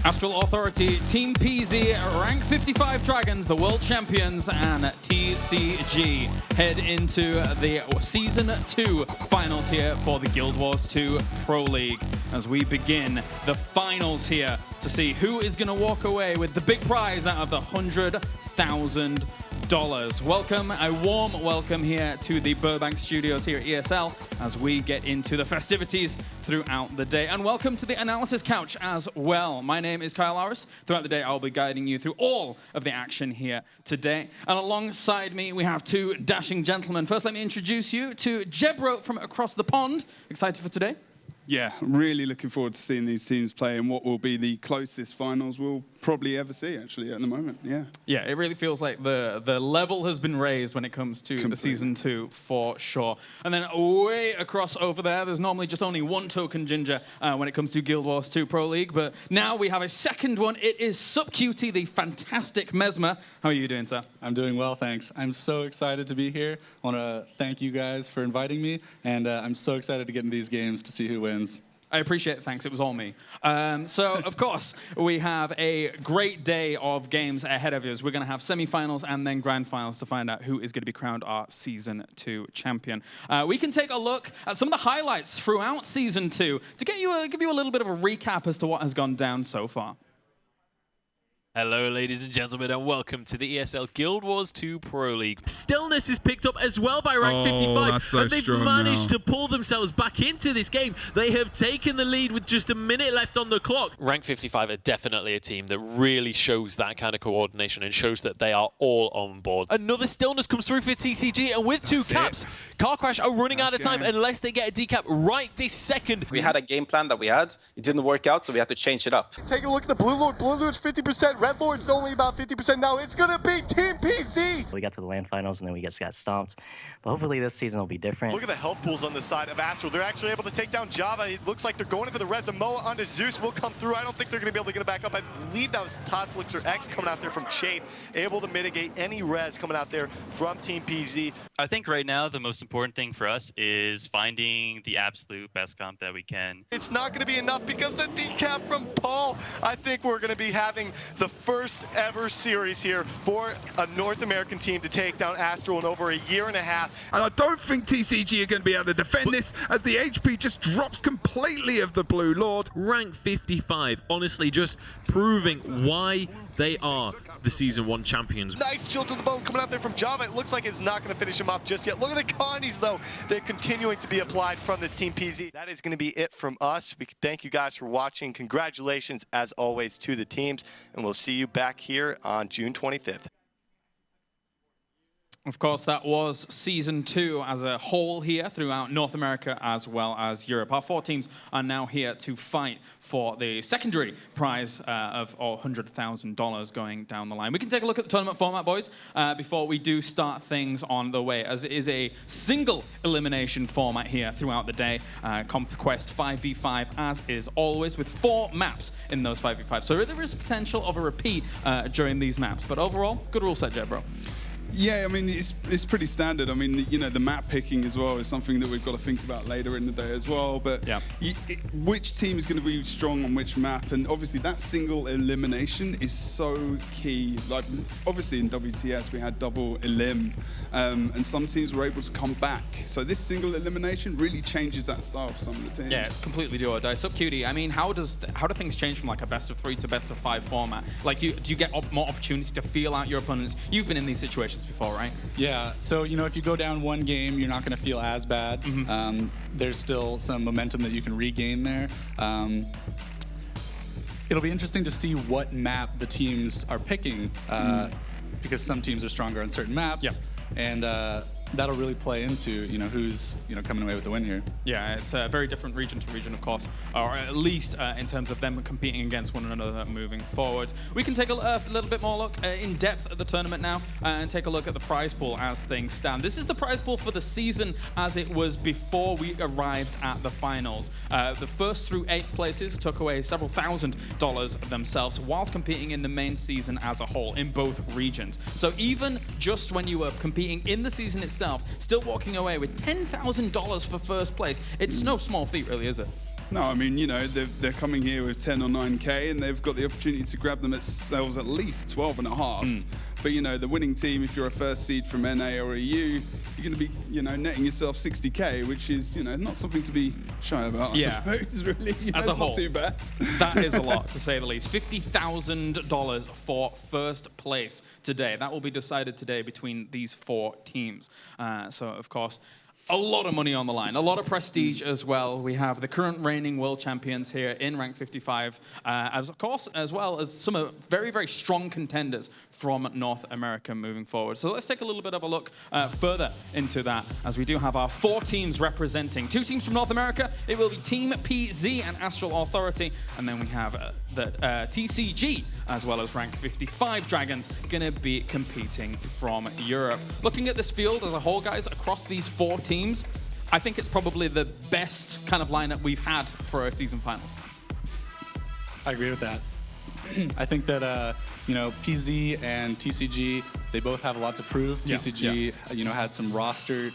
Astral Authority, Team PZ, Rank 55 Dragons, the World Champions, and TCG head into the Season 2 finals here for the Guild Wars 2 Pro League as we begin the finals here to see who is going to walk away with the big prize out of the $100,000. Welcome, a warm welcome here to the Burbank studios here at ESL as we get into the festivities throughout the day. And welcome to the analysis couch as well. My name is Kyle Aris. Throughout the day, I'll be guiding you through all of the action here today. And alongside me, we have two dashing gentlemen. First, let me introduce you to Jebro from across the pond. Excited for today? Yeah, really looking forward to seeing these teams play in what will be the closest finals we'll probably ever see, actually, at the moment, yeah. Yeah, it really feels like the level has been raised when it comes to the Season 2, for sure. And then way across over there's normally just only one token ginger when it comes to Guild Wars 2 Pro League, but now we have a second one. It is SupQT, the fantastic Mesmer. How are you doing, sir? I'm doing well, thanks. I'm so excited to be here. I want to thank you guys for inviting me, and I'm so excited to get into these games to see who wins. I appreciate it, thanks. It was all me. So, of course, we have a great day of games ahead of us. We're going to have semifinals and then grand finals to find out who is going to be crowned our Season 2 champion. We can take a look at some of the highlights throughout Season 2 to give you a little bit of a recap as to what has gone down so far. Hello, ladies and gentlemen, and welcome to the ESL Guild Wars 2 Pro League. Stillness is picked up as well by Rank 55, and they've managed to pull themselves back into this game. They have taken the lead with just a minute left on the clock. Rank 55 are definitely a team that really shows that kind of coordination and shows that they are all on board. Another Stillness comes through for TCG, and with two caps, Car Crash are running out of time unless they get a decap right this second. We had a game plan that we had. It didn't work out, so we had to change it up. Take a look at the Blue Lord. Blue Lord's 50%. Red Lord's only about 50% now. It's going to be Team PZ. We got to the land finals and then we just got stomped. But hopefully this season will be different. Look at the health pools on the side of Astral. They're actually able to take down Java. It looks like they're going in for the Resamoa onto Zeus. Will come through. I don't think they're going to be able to get it back up. I believe that was Toslix or X coming out there from Chain, able to mitigate any res coming out there from Team PZ. I think right now the most important thing for us is finding the absolute best comp that we can. It's not going to be enough because the decap from Paul. I think we're going to be having the first ever series here for a North American team to take down Astral in over a year and a half. And I don't think TCG are going to be able to defend this as the HP just drops completely of the Blue Lord. Rank 55, honestly, just proving why they are the Season 1 champions. Nice chill to the bone coming out there from Java. It looks like it's not going to finish him off just yet. Look at the Connies, though. They're continuing to be applied from this Team PZ. That is going to be it from us. We thank you guys for watching. Congratulations, as always, to the teams. And we'll see you back here on June 25th. Of course, that was Season 2 as a whole here throughout North America as well as Europe. Our 4 teams are now here to fight for the secondary prize of $100,000 going down the line. We can take a look at the tournament format, boys, before we do start things on the way, as it is a single elimination format here throughout the day. Conquest 5v5, as is always, with 4 maps in those 5v5. So there is potential of a repeat during these maps. But overall, good rule set, Jebro. Yeah, I mean, it's pretty standard. I mean, you know, the map picking as well is something that we've got to think about later in the day as well. But yeah, which team is going to be strong on which map? And obviously that single elimination is so key. Like, obviously in WTS we had double elim, and some teams were able to come back. So this single elimination really changes that style for some of the teams. Yeah, it's completely do or die. SupQT, I mean, how do things change from like a best of 3 to best of 5 format? Like, do you get more opportunity to feel out your opponents? You've been in these situations before, right? Yeah, so you know, if you go down one game, you're not going to feel as bad. There's still some momentum that you can regain there. It'll be interesting to see what map the teams are picking, because some teams are stronger on certain maps, and that'll really play into, you know, who's, you know, coming away with the win here. Yeah, it's very different region to region, of course, or at least in terms of them competing against one another moving forward. We can take a little bit more look in depth at the tournament now and take a look at the prize pool as things stand. This is the prize pool for the season as it was before we arrived at the finals. The first through 8th places took away several $1,000s themselves whilst competing in the main season as a whole in both regions. So even just when you were competing in the season itself, still walking away with $10,000 for first place. It's no small feat, really, is it? No, I mean, you know, they're coming here with 10 or 9K, and they've got the opportunity to grab themselves at least 12.5. But, you know, the winning team, if you're a first seed from NA or EU, you're going to be, you know, netting yourself 60K, which is, you know, not something to be shy about, I suppose, really. You know, As a whole, not too bad. That is a lot, to say the least. $50,000 for first place today. That will be decided today between these 4 teams. So, of course, a lot of money on the line, a lot of prestige as well. We have the current reigning world champions here in rank 55, as well as some very, very strong contenders from North America moving forward. So let's take a little bit of a look further into that, as we do have our 4 teams representing. 2 teams from North America. It will be Team PZ and Astral Authority, and then we have the TCG, as well as rank 55 Dragons, going to be competing from Europe. Looking at this field as a whole, guys, across these 4 teams, I think it's probably the best kind of lineup we've had for our season finals. I agree with that. I think that, you know, PZ and TCG, they both have a lot to prove. TCG, you know, had some roster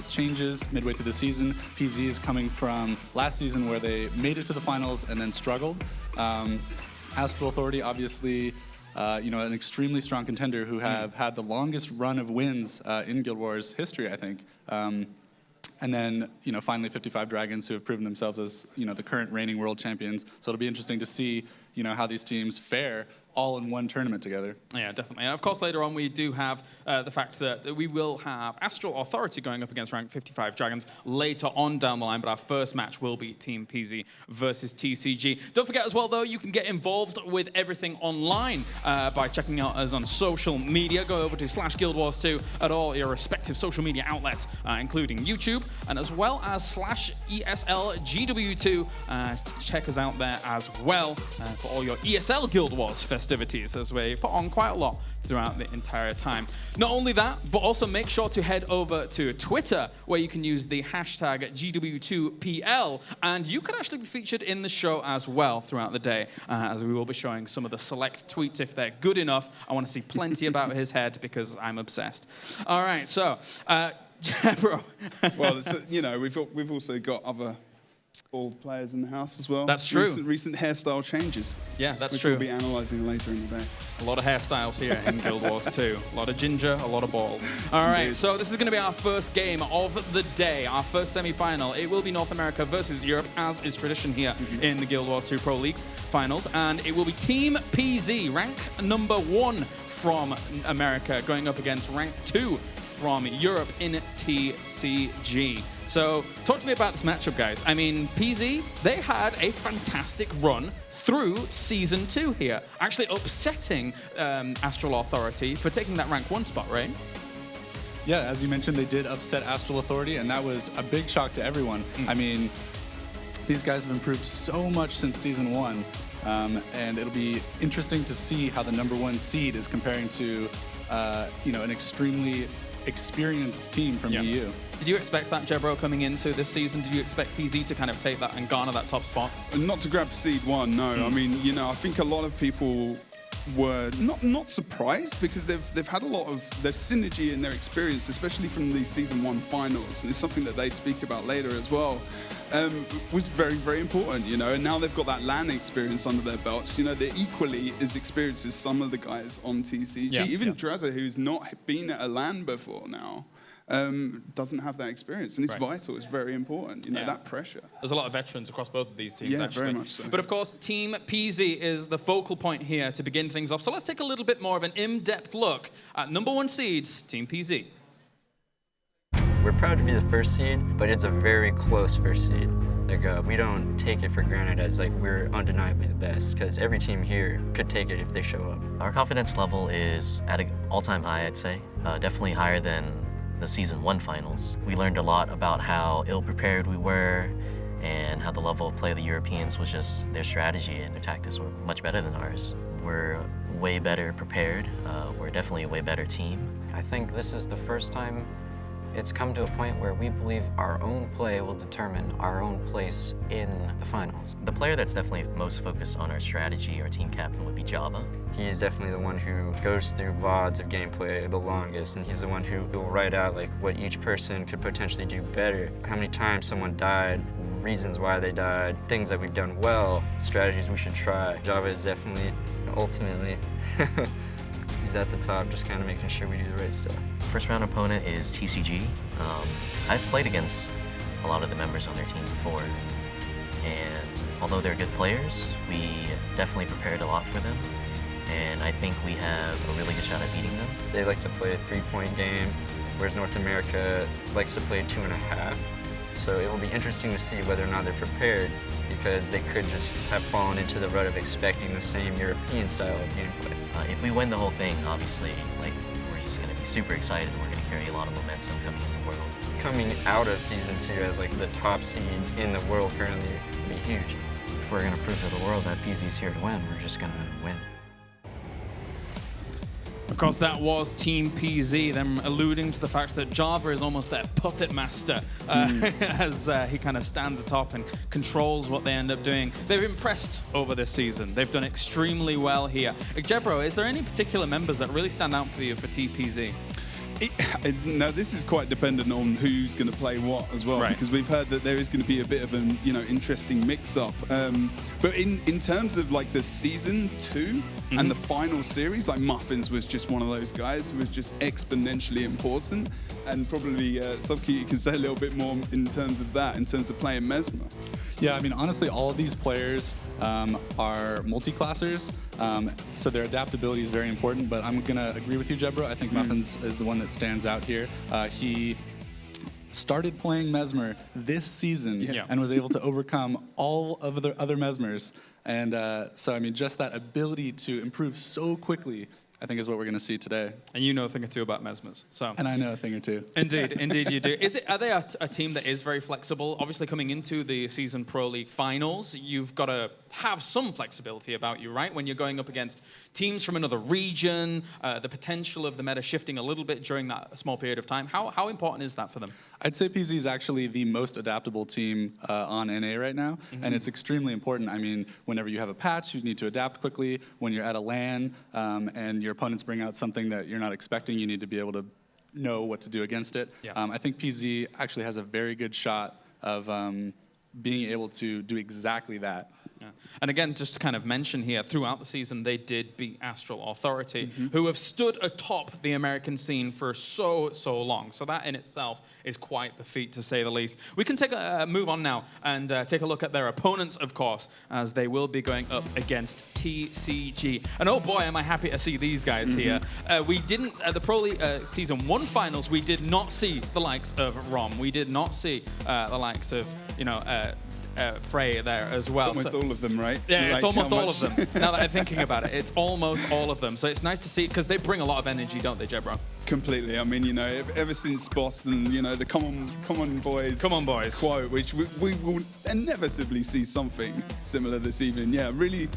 changes midway through the season. PZ is coming from last season where they made it to the finals and then struggled. Astral Authority, obviously, you know, an extremely strong contender who have had the longest run of wins in Guild Wars history, I think. And then, you know, finally 55 Dragons, who have proven themselves as, you know, the current reigning world champions. So it'll be interesting to see, you know, how these teams fare all in one tournament together. Yeah, definitely. And of course, later on, we do have the fact that we will have Astral Authority going up against rank 55 Dragons later on down the line, but our first match will be Team PZ versus TCG. Don't forget as well, though, you can get involved with everything online by checking out us on social media. Go over to /Guild-Wars2 at all your respective social media outlets, including YouTube, and as well as /ESL GW2. Check us out there as well for all your ESL Guild Wars festivities, as we put on quite a lot throughout the entire time. Not only that, but also make sure to head over to Twitter, where you can use the hashtag GW2PL, and you can actually be featured in the show as well throughout the day, as we will be showing some of the select tweets if they're good enough. I want to see plenty about his head because I'm obsessed. All right, so, bro. Well, you know, we've also got other old players in the house as well. That's true. Recent hairstyle changes. Yeah, that's which true. We'll be analysing later in the day. A lot of hairstyles here in Guild Wars 2. A lot of ginger, a lot of bald. All right, so this is going to be our first game of the day, our first semi-final. It will be North America versus Europe, as is tradition here in the Guild Wars 2 Pro Leagues finals. And it will be Team PZ, rank number 1 from America, going up against rank 2 from Europe in TCG. So talk to me about this matchup, guys. I mean, PZ, they had a fantastic run through Season 2 here, actually upsetting Astral Authority for taking that rank 1 spot, right? Yeah, as you mentioned, they did upset Astral Authority, and that was a big shock to everyone. I mean, these guys have improved so much since Season 1, and it'll be interesting to see how the number 1 seed is comparing to, you know, an extremely experienced team from EU. Did you expect that, Jebro, coming into this season? Did you expect PZ to kind of take that and garner that top spot? Not to grab seed 1, no. I mean, you know, I think a lot of people were not surprised because they've had a lot of their synergy and their experience, especially from the Season 1 finals, and it's something that they speak about later as well. Was very, very important, you know, and now they've got that LAN experience under their belts. You know, they're equally as experienced as some of the guys on TCG. Even Drazza, who's not been at a LAN before now, doesn't have that experience, and it's vital. It's very important, you know, that pressure. There's a lot of veterans across both of these teams, actually. Very much so. But of course, Team PZ is the focal point here to begin things off. So let's take a little bit more of an in-depth look at number 1 seeds, Team PZ. We're proud to be the first seed, but it's a very close first seed. Like, we don't take it for granted as like we're undeniably the best, because every team here could take it if they show up. Our confidence level is at an all-time high, I'd say. Definitely higher than the Season 1 finals. We learned a lot about how ill-prepared we were and how the level of play of the Europeans was just their strategy, and their tactics were much better than ours. We're way better prepared. We're definitely a way better team. I think this is the first time it's come to a point where we believe our own play will determine our own place in the finals. The player that's definitely most focused on our strategy, our team captain, would be Java. He's definitely the one who goes through VODs of gameplay the longest, and he's the one who will write out like what each person could potentially do better. How many times someone died reasons why they died, things that we've done well, strategies we should try. Java is definitely, ultimately, he's at the top, just kind of making sure we do the right stuff. First round opponent is TCG. I've played against a lot of the members on their team before, and although they're good players, we definitely prepared a lot for them, and I think we have a really good shot at beating them. They like to play a 3-point game, whereas North America likes to play 2.5. So it will be interesting to see whether or not they're prepared, because they could just have fallen into the rut of expecting the same European style of gameplay. If we win the whole thing, obviously, we're just going to be super excited, and we're going to carry a lot of momentum coming into Worlds. Coming out of Season 2 as the top seed in the world currently would be huge. If we're going to prove to the world that PZ's here to win, we're just going to win. Of course, that was Team PZ, them alluding to the fact that Java is almost their puppet master as he kind of stands atop and controls what they end up doing. They've impressed over this season. They've done extremely well here. Jebro, is there any particular members that really stand out for you for TPZ? Now, this is quite dependent on who's going to play what as well, because we've heard that there is going to be a bit of an interesting mix-up. But in terms of the Season 2 and the final series, Muffins was just one of those guys who was just exponentially important. And probably, Subki, you can say a little bit more in terms of that, in terms of playing Mesmer. Yeah, I mean, honestly, all of these players are multi-classers, so their adaptability is very important, but I'm going to agree with you, Jebro. I think Muffins is the one that stands out here. He started playing Mesmer this season and was able to overcome all of the other Mesmers. And so, I mean, just that ability to improve so quickly, I think, is what we're going to see today. And you know a thing or two about Mesmers. So. And I know a thing or two. Indeed, indeed you do. Are they a team that is very flexible? Obviously, coming into the Season Pro League finals, you've got to have some flexibility about you, right? When you're going up against teams from another region, the potential of the meta shifting a little bit during that small period of time. How important is that for them? I'd say PZ is actually the most adaptable team on NA right now, and it's extremely important. I mean, whenever you have a patch, you need to adapt quickly. When you're at a LAN and your opponents bring out something that you're not expecting, you need to be able to know what to do against it. I think PZ actually has a very good shot of being able to do exactly that. Yeah. And again, just to kind of mention here, throughout the season, they did beat Astral Authority, who have stood atop the American scene for so long. So that in itself is quite the feat, to say the least. We can take a move on now and take a look at their opponents, of course, as they will be going up against TCG. And oh boy, am I happy to see these guys here. We didn't, at the Pro League Season 1 finals, we did not see the likes of Rom. We did not see the likes of, Frey there as well. It's almost all of them, right? Yeah, it's almost all of them. Now that I'm thinking about it, it's almost all of them. So it's nice to see, because they bring a lot of energy, don't they, Jebro? Completely. I mean, ever since Boston, the come on boys quote, which we will inevitably see something similar this evening. Yeah, really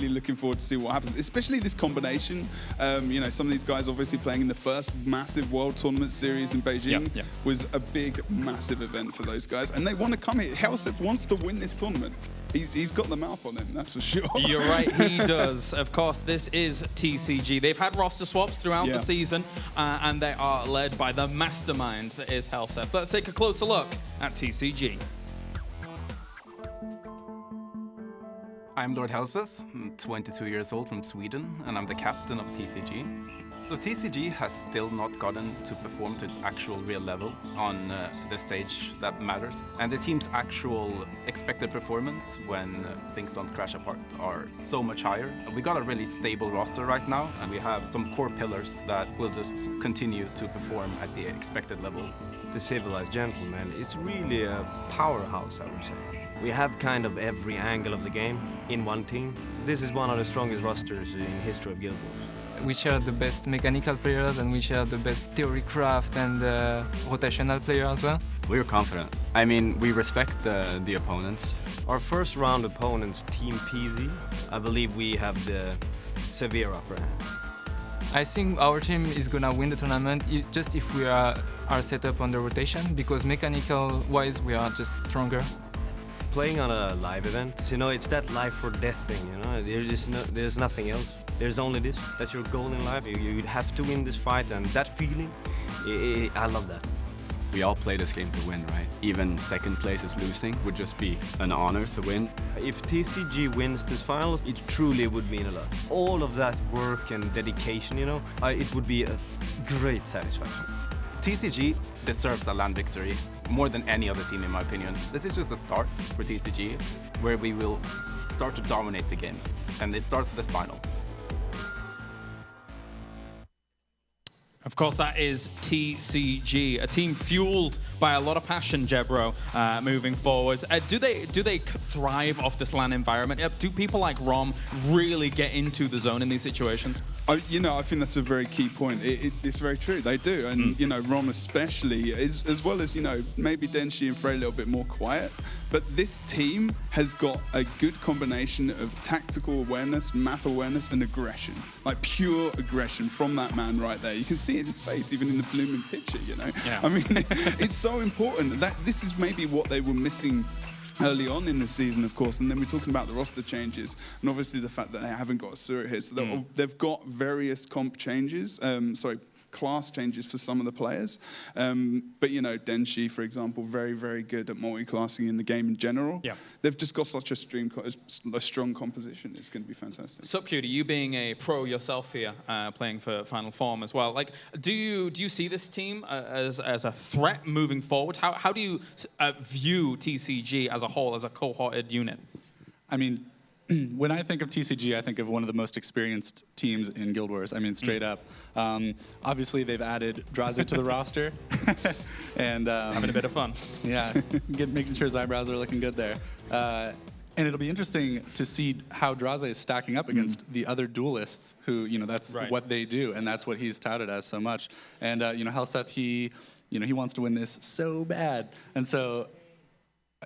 looking forward to see what happens, especially this combination. Some of these guys obviously playing in the first massive World Tournament series in Beijing was a big, massive event for those guys, and they want to come here. Helseth wants to win this tournament. He's got the mouth on him, that's for sure. You're right, he does. Of course, this is TCG. They've had roster swaps throughout the season, and they are led by the mastermind that is Helseth. Let's take a closer look at TCG. I'm Lord Helseth, I'm 22 years old from Sweden, and I'm the captain of TCG. So TCG has still not gotten to perform to its actual real level on the stage that matters. And the team's actual expected performance when things don't crash apart are so much higher. We got a really stable roster right now, and we have some core pillars that will just continue to perform at the expected level. The Civilized Gentlemen is really a powerhouse, I would say. We have kind of every angle of the game in one team. This is one of the strongest rosters in history of Guild Wars. We share the best mechanical players, and we share the best theory craft and rotational player as well. We're confident. I mean, we respect the opponents. Our first round opponents, Team PZ, I believe we have the severe upper hand. I think our team is gonna win the tournament just if we are set up on the rotation, because mechanical-wise we are just stronger. Playing on a live event, it's that life or death thing, there's nothing else. There's only this. That's your goal in life. You have to win this fight, and that feeling, I love that. We all play this game to win, right? Even second place is losing would just be an honor to win. If TCG wins this finals, it truly would mean a lot. All of that work and dedication, you know, it would be a great satisfaction. TCG deserves a land victory more than any other team, in my opinion. This is just a start for TCG, where we will start to dominate the game, and it starts with this final. Of course, that is TCG, a team fueled by a lot of passion, Jebro, moving forwards. Do they thrive off this LAN environment? Do people like Rom really get into the zone in these situations? You know, I think that's a very key point. It's very true. They do, and you know, Rom especially, as well as, you know, maybe Denshi and Frey a little bit more quiet. But this team has got a good combination of tactical awareness, map awareness, and aggression. Like pure aggression from that man right there. You can see it in his face, even in the blooming picture, you know? Yeah. I mean, it's so important that this is maybe what they were missing early on in the season, of course, and then we're talking about the roster changes, and obviously the fact that they haven't got a Surya here. So they've got various comp changes, class changes for some of the players. But, you know, Denshi, for example, very, very good at multi-classing in the game in general. Yeah. They've just got such a strong composition. It's going to be fantastic. Subcutie, you being a pro yourself here, playing for Final Form as well, like, do you see this team as a threat moving forward? How do you view TCG as a whole, as a cohorted unit? I mean, when I think of TCG, I think of one of the most experienced teams in Guild Wars. I mean, straight up. Obviously, they've added Draze to the roster. And having a bit of fun. Yeah, making sure his eyebrows are looking good there. And it'll be interesting to see how Draze is stacking up against the other duelists who, you know, that's what they do, and that's what he's touted as so much. And, you know, Helseth, he wants to win this so bad. And so,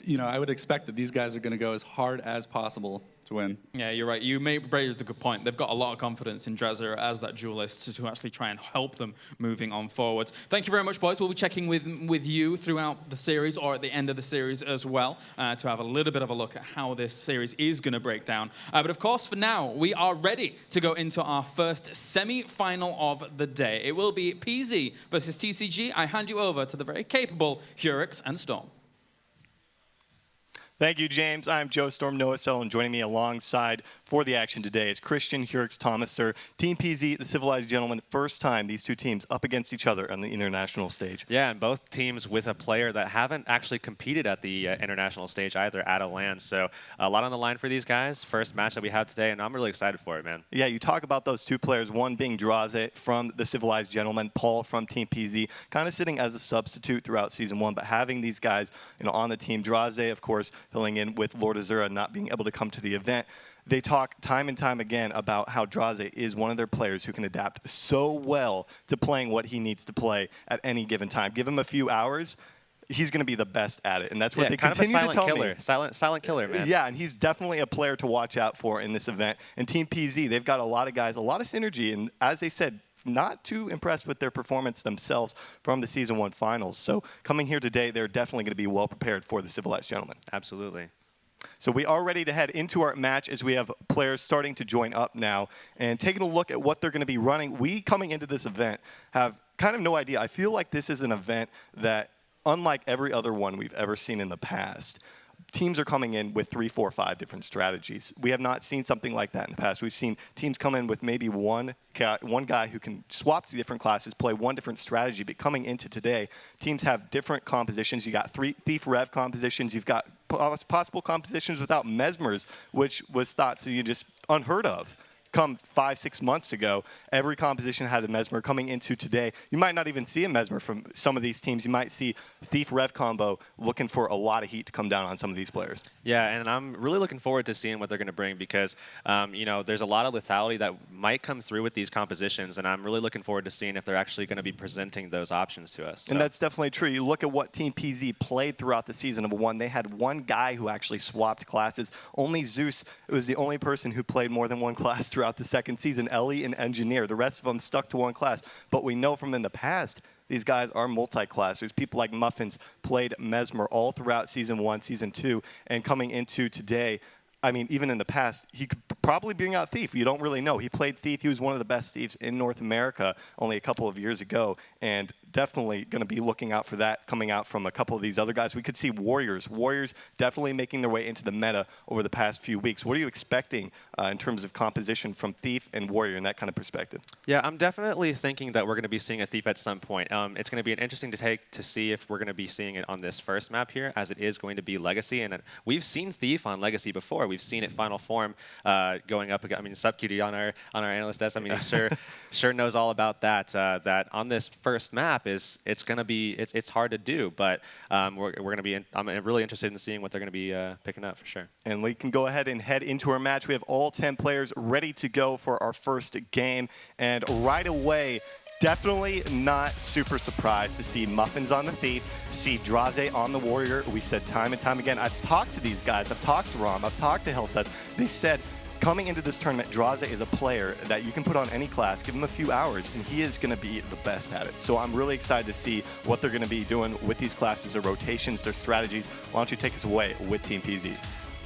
you know, I would expect that these guys are going to go as hard as possible to win. Yeah, you're right. You raised a good point. They've got a lot of confidence in Drazer as that duelist to actually try and help them moving on forwards. Thank you very much, boys. We'll be checking with you throughout the series or at the end of the series as well to have a little bit of a look at how this series is going to break down. But of course, for now, we are ready to go into our first semi-final of the day. It will be PZ versus TCG. I hand you over to the very capable Hurix and Storm. Thank you, James. I'm Joe Storm Noasel, and joining me alongside for the action today is Christian Hurix Thomaser, Team PZ, the Civilized Gentlemen. First time these two teams up against each other on the international stage. Yeah, and both teams with a player that haven't actually competed at the international stage either at a LAN. So a lot on the line for these guys. First match that we have today, and I'm really excited for it, man. Yeah, you talk about those two players, one being Draze from the Civilized Gentlemen, Paul from Team PZ, kind of sitting as a substitute throughout Season 1, but having these guys, you know, on the team. Draze, of course, filling in with Lord Azura not being able to come to the event. They talk time and time again about how Draze is one of their players who can adapt so well to playing what he needs to play at any given time. Give him a few hours, he's going to be the best at it, and that's what they continue to tell me. Silent killer, man. Yeah, and he's definitely a player to watch out for in this event. And Team PZ, they've got a lot of guys, a lot of synergy, and as they said, not too impressed with their performance themselves from the Season 1 finals. So coming here today, they're definitely going to be well prepared for the Civilized Gentlemen. Absolutely. So we are ready to head into our match as we have players starting to join up now. And taking a look at what they're going to be running, we coming into this event have kind of no idea. I feel like this is an event that, unlike every other one we've ever seen in the past, teams are coming in with 3, 4, 5 different strategies. We have not seen something like that in the past. We've seen teams come in with maybe one guy who can swap to different classes, play one different strategy, but coming into today, teams have different compositions. You got 3 Thief Rev compositions. You've got possible compositions without Mesmers, which was thought to be just unheard of. Come 5, 6 months ago, every composition had a Mesmer. Coming into today, you might not even see a Mesmer from some of these teams. You might see Thief Rev combo looking for a lot of heat to come down on some of these players. Yeah, and I'm really looking forward to seeing what they're going to bring because, you know, there's a lot of lethality that might come through with these compositions, and I'm really looking forward to seeing if they're actually going to be presenting those options to us. So. And that's definitely true. You look at what Team PZ played throughout the season of 1. They had one guy who actually swapped classes. Only Zeus was the only person who played more than one class throughout the second season, Ellie and Engineer. The rest of them stuck to one class. But we know from in the past, these guys are multi-class. There's people like Muffins played Mesmer all throughout Season 1, Season 2, and coming into today, I mean, even in the past, he could probably bring out Thief. You don't really know. He played Thief. He was one of the best Thieves in North America only a couple of years ago. And definitely going to be looking out for that coming out from a couple of these other guys. We could see Warriors definitely making their way into the meta over the past few weeks. What are you expecting in terms of composition from Thief and Warrior in that kind of perspective? Yeah, I'm definitely thinking that we're going to be seeing a Thief at some point. It's going to be an interesting take to see if we're going to be seeing it on this first map here, as it is going to be Legacy. And we've seen Thief on Legacy before. We've seen it Final Form going up. I mean, SubQD on our analyst desk. I mean, he sure knows all about that. That on this first map it's going to be it's hard to do, but we're going to be. I'm really interested in seeing what they're going to be picking up for sure. And we can go ahead and head into our match. We have all 10 players ready to go for our first game, and right away, definitely not super surprised to see Muffins on the Thief, see Draze on the Warrior. We said time and time again, I've talked to these guys, I've talked to Rom, I've talked to Hellseth. They said, coming into this tournament, Draze is a player that you can put on any class, give him a few hours, and he is going to be the best at it. So I'm really excited to see what they're going to be doing with these classes, their rotations, their strategies. Why don't you take us away with Team PZ?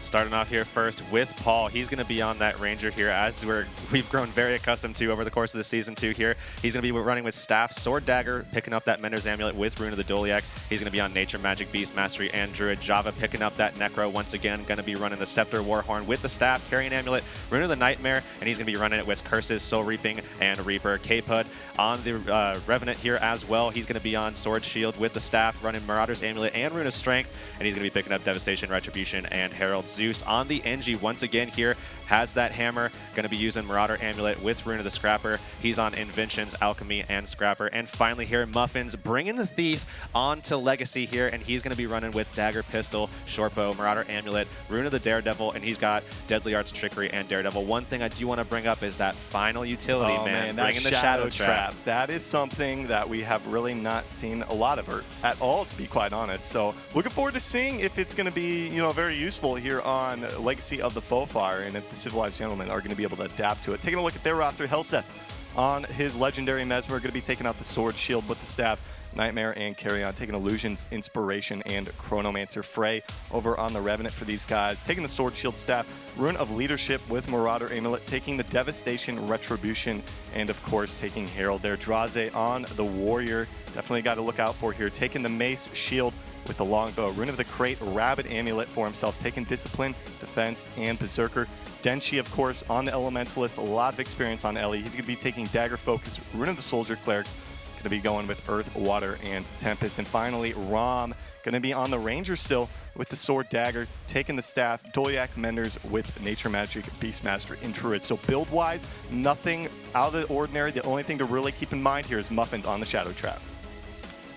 Starting off here first with Paul. He's going to be on that Ranger here, as we've grown very accustomed to over the course of the Season 2 here. He's going to be running with Staff, Sword Dagger, picking up that Mender's Amulet with Rune of the Doliac. He's going to be on Nature, Magic, Beast Mastery, and Druid. Java picking up that Necro once again. Going to be running the Scepter, Warhorn with the Staff, Carrying Amulet, Rune of the Nightmare, and he's going to be running it with Curses, Soul Reaping, and Reaper. K-Pud on the Revenant here as well. He's going to be on Sword Shield with the Staff, running Marauder's Amulet and Rune of Strength, and he's going to be picking up Devastation, Retribution, and Herald. Zeus on the NG once again here has that hammer, going to be using Marauder Amulet with Rune of the Scrapper. He's on Inventions, Alchemy, and Scrapper. And finally here, Muffins bringing the Thief onto Legacy here, and he's going to be running with Dagger, Pistol, Shortbow, Marauder Amulet, Rune of the Daredevil, and he's got Deadly Arts, Trickery, and Daredevil. One thing I do want to bring up is that final utility, man, bringing the Shadow Trap. That is something that we have really not seen a lot of at all, to be quite honest. So looking forward to seeing if it's going to be, very useful here on Legacy of the Fofire, and if the Civilized Gentlemen are going to be able to adapt to it. Taking a look at their roster, Hellseth on his legendary Mesmer, going to be taking out the Sword Shield with the Staff, Nightmare, and Carrion, taking Illusions, Inspiration, and Chronomancer. Frey over on the Revenant for these guys, taking the Sword Shield, Staff, Rune of Leadership with Marauder Amulet, taking the Devastation, Retribution, and of course taking Herald there. Draze on the Warrior, definitely got to look out for here, taking the Mace, Shield with the Longbow, Rune of the Crate, Rabbit Amulet for himself, taking Discipline, Defense, and Berserker. Denshi, of course, on the Elementalist, a lot of experience on Ellie. He's going to be taking Dagger Focus, Rune of the Soldier, Clerics, going to be going with Earth, Water, and Tempest. And finally, Rom, going to be on the Ranger still with the Sword Dagger, taking the Staff, Doliac Menders with Nature Magic, Beastmaster, and Druid. So build-wise, nothing out of the ordinary. The only thing to really keep in mind here is Muffins on the Shadow Trap.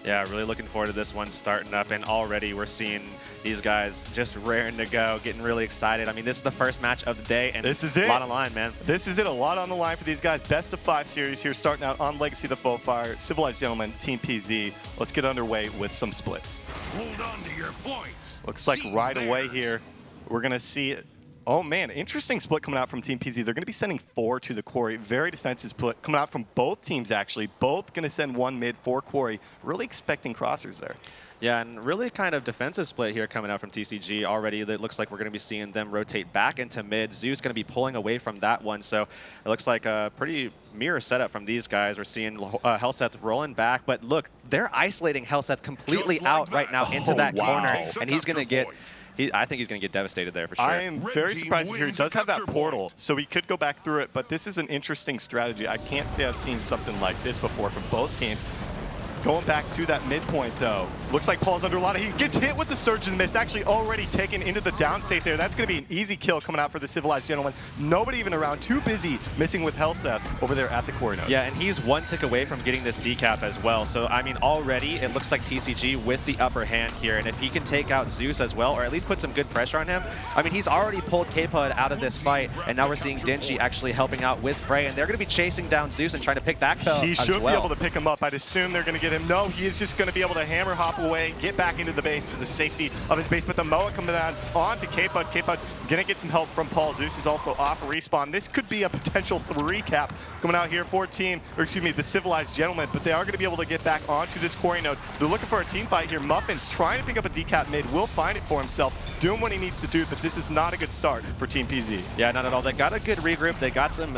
Yeah, really looking forward to this one starting up, and already we're seeing these guys just raring to go, getting really excited. I mean, this is the first match of the day, and this is it. A lot on the line, man. This is it. A lot on the line for these guys. Best of 5 series here, starting out on Legacy of the Fofire, Civilized Gentlemen, Team PZ. Let's get underway with some splits. Hold on to your points. Looks like right away here, we're going to see it. Oh man, interesting split coming out from Team PZ. They're going to be sending 4 to the quarry. Very defensive split coming out from both teams, actually. Both going to send 1 mid, 4 quarry. Really expecting crossers there. Yeah, and really kind of defensive split here coming out from TCG already. It looks like we're going to be seeing them rotate back into mid. Zeus going to be pulling away from that one, so it looks like a pretty mirror setup from these guys. We're seeing Hellseth rolling back, but look, they're isolating Hellseth completely out right now into that corner, and he's going to get... I think he's going to get devastated there for sure. I am very surprised to hear he does have that portal, so he could go back through it, but this is an interesting strategy. I can't say I've seen something like this before from both teams. Going back to that midpoint, though. Looks like Paul's under a lot of heat. Gets hit with the Surge and Mist, actually already taken into the downstate there. That's going to be an easy kill coming out for the Civilized Gentlemen. Nobody even around, too busy missing with Hellseth over there at the core node. Yeah, and he's 1 tick away from getting this decap as well. So, I mean, already it looks like TCG with the upper hand here. And if he can take out Zeus as well, or at least put some good pressure on him, I mean, he's already pulled K-Pud out of this fight. And now we're seeing Denshi actually helping out with Frey. And they're going to be chasing down Zeus and trying to pick that kill. He should be able to pick him up. I'd assume they're going to get him. No, he is just going to be able to hammer hop away, get back into the base, to the safety of his base. But the Moa coming on to K-Pud. K-Pud going to get some help from Paul. Zeus is also off respawn. This could be a potential 3-cap coming out here for the Civilized Gentlemen, but they are going to be able to get back onto this quarry node. They're looking for a team fight here. Muffins trying to pick up a decap mid, will find it for himself, doing what he needs to do, but this is not a good start for Team PZ. Yeah, not at all. They got a good regroup. They got some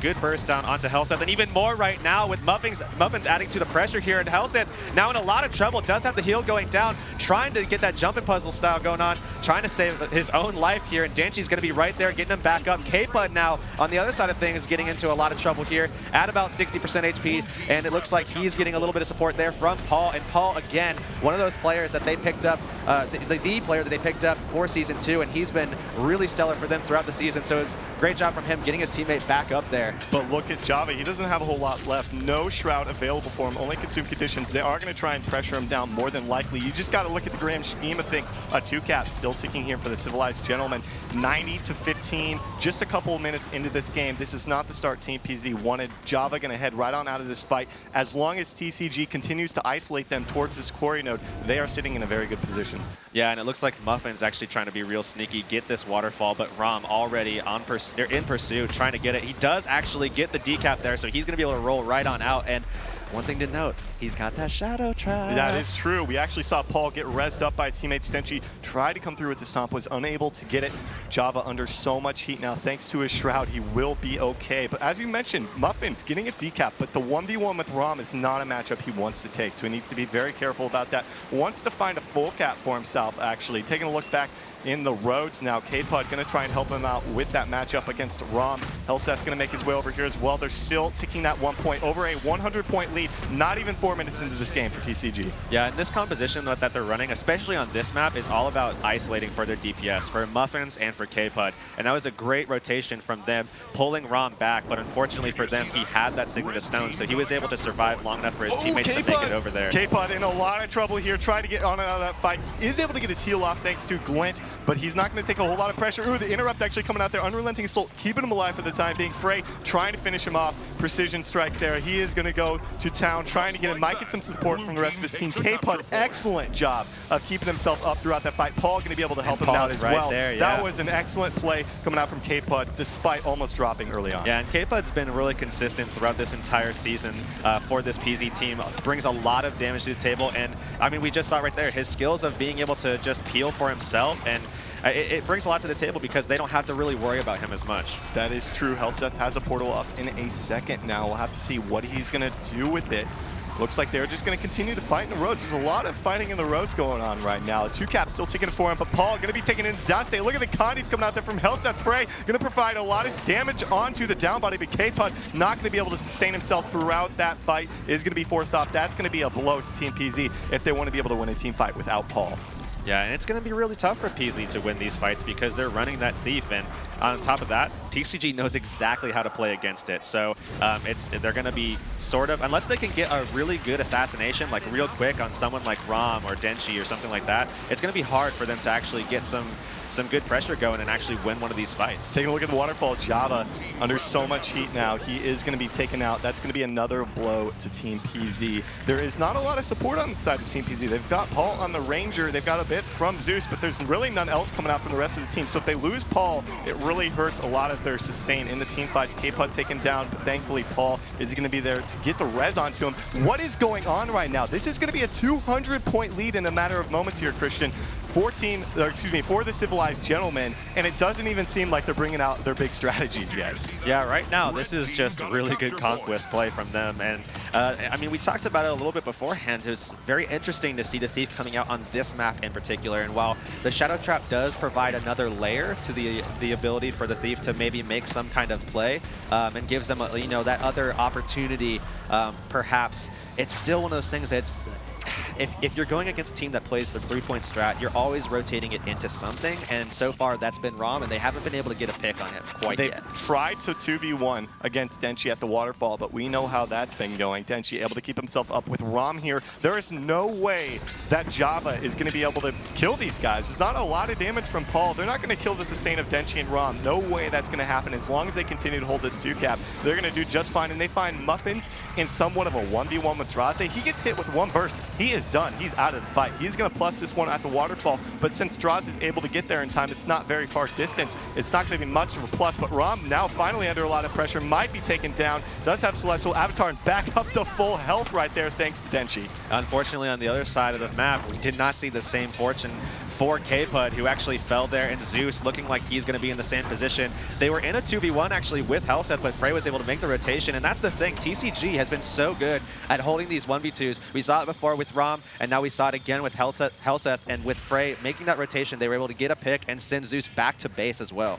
good burst down onto Hellseth, and even more right now with Muffins adding to the pressure here, and Helseth now in a lot of trouble. Does have the heal going down, trying to get that jumping puzzle style going on, trying to save his own life here, and Danshi's going to be right there getting him back up. K-Pud now on the other side of things getting into a lot of trouble here at about 60% HP, and it looks like he's getting a little bit of support there from Paul. And Paul, again, one of those players that they picked up, the player that they picked up for Season 2, and he's been really stellar for them throughout the season, so it's a great job from him getting his teammate back up there. But look at Java, he doesn't have a whole lot left. No Shroud available for him, only Consume Conditions. They are going to try and pressure him down more than likely. You just got to look at the grand scheme of things. A 2-cap still ticking here for the Civilized Gentlemen. 90-15, just a couple of minutes into this game. This is not the start Team PZ wanted. Java going to head right on out of this fight. As long as TCG continues to isolate them towards this quarry node, they are sitting in a very good position. Yeah, and it looks like Muffin's actually trying to be real sneaky, get this waterfall, but Rom already in pursuit, trying to get it. He does actually get the decap there, so he's going to be able to roll right on out. And one thing to note, he's got that shadow trap. That is true. We actually saw Paul get rezzed up by his teammate Stenchi, try to come through with the stomp, was unable to get it. Java under so much heat now, thanks to his Shroud, he will be okay. But as you mentioned, Muffin's getting a decap, but the 1v1 with Rom is not a matchup he wants to take, so he needs to be very careful about that. Wants to find a full cap for himself, actually. Taking a look back in the roads now, K-Pud going to try and help him out with that matchup against Rom. Helseth going to make his way over here as well. They're still ticking that 1 point over a 100-point lead, not even 4 minutes into this game for TCG. Yeah, and this composition that they're running, especially on this map, is all about isolating for their DPS, for Muffins and for K-Pud. And that was a great rotation from them, pulling Rom back, but unfortunately for them, he had that Signet of Stone, so he was able to survive long enough for his teammates to make it over there. K-Pud in a lot of trouble here, trying to get on out of that fight. Is able to get his heal off thanks to Glint, but he's not going to take a whole lot of pressure. Ooh, the interrupt actually coming out there. Unrelenting Assault, keeping him alive for the time being. Frey trying to finish him off. Precision strike there. He is going to go to town, trying to get him. Might get some support from the rest of his team. K-Pud, excellent job of keeping himself up throughout that fight. Paul going to be able to help him out as well. There, yeah. That was an excellent play coming out from K-Pud, despite almost dropping early on. Yeah, and K-Pud's been really consistent throughout this entire season for this PZ team. Brings a lot of damage to the table, and I mean, we just saw right there, his skills of being able to just peel for himself, and it brings a lot to the table because they don't have to really worry about him as much. That is true. Helseth has a portal up in a second now. We'll have to see what he's going to do with it. Looks like they're just going to continue to fight in the roads. There's a lot of fighting in the roads going on right now. 2-cap still taking it for him, but Paul going to be taking in Dante. Look at the condies coming out there from Helseth. Frey going to provide a lot of damage onto the down body, but K-Pud not going to be able to sustain himself throughout that fight. Is going to be forced off. That's going to be a blow to Team PZ if they want to be able to win a team fight without Paul. Yeah, and it's going to be really tough for PZ to win these fights because they're running that Thief, and on top of that, TCG knows exactly how to play against it. So they're going to be sort of, unless they can get a really good assassination, like real quick on someone like Rom or Denshi or something like that, it's going to be hard for them to actually get some good pressure going and actually win one of these fights. Taking a look at the waterfall, Java under so much heat now. He is going to be taken out. That's going to be another blow to Team PZ. There is not a lot of support on the side of Team PZ. They've got Paul on the Ranger. They've got a bit from Zeus, but there's really none else coming out from the rest of the team. So if they lose Paul, it really hurts a lot of their sustain in the team fights. K-Pud taken down, but thankfully Paul is going to be there to get the res onto him. What is going on right now? This is going to be a 200-point lead in a matter of moments here, Christian. For the Civilized Gentlemen, and it doesn't even seem like they're bringing out their big strategies yet. Yeah, right now, this is just really good conquest play from them, and I mean, we talked about it a little bit beforehand. It's very interesting to see the Thief coming out on this map in particular, and while the Shadow Trap does provide another layer to the ability for the Thief to maybe make some kind of play, and gives them, that other opportunity, perhaps, it's still one of those things that's if you're going against a team that plays the 3-point strat, you're always rotating it into something, and so far that's been Rom, and they haven't been able to get a pick on him quite yet. They've tried to 2v1 against Denshi at the waterfall, but we know how that's been going. Denshi able to keep himself up with Rom here. There is no way that Java is going to be able to kill these guys. There's not a lot of damage from Paul. They're not going to kill the sustain of Denshi and Rom. No way that's going to happen. As long as they continue to hold this 2-cap, they're going to do just fine, and they find Muffins in somewhat of a 1v1 with Draze. He gets hit with one burst. He is done. He's out of the fight. He's going to plus this one at the waterfall, but since Draze is able to get there in time, it's not very far distance. It's not going to be much of a plus, but Rom now finally under a lot of pressure, might be taken down, does have Celestial Avatar and back up to full health right there thanks to Denshi. Unfortunately, on the other side of the map, we did not see the same fortune for K-Pud, who actually fell there, and Zeus looking like he's going to be in the same position. They were in a 2v1 actually with Helseth, but Frey was able to make the rotation, and that's the thing. TCG has been so good at holding these 1v2s. We saw it before with Rom, and now we saw it again with Helseth, and with Frey making that rotation, they were able to get a pick and send Zeus back to base as well.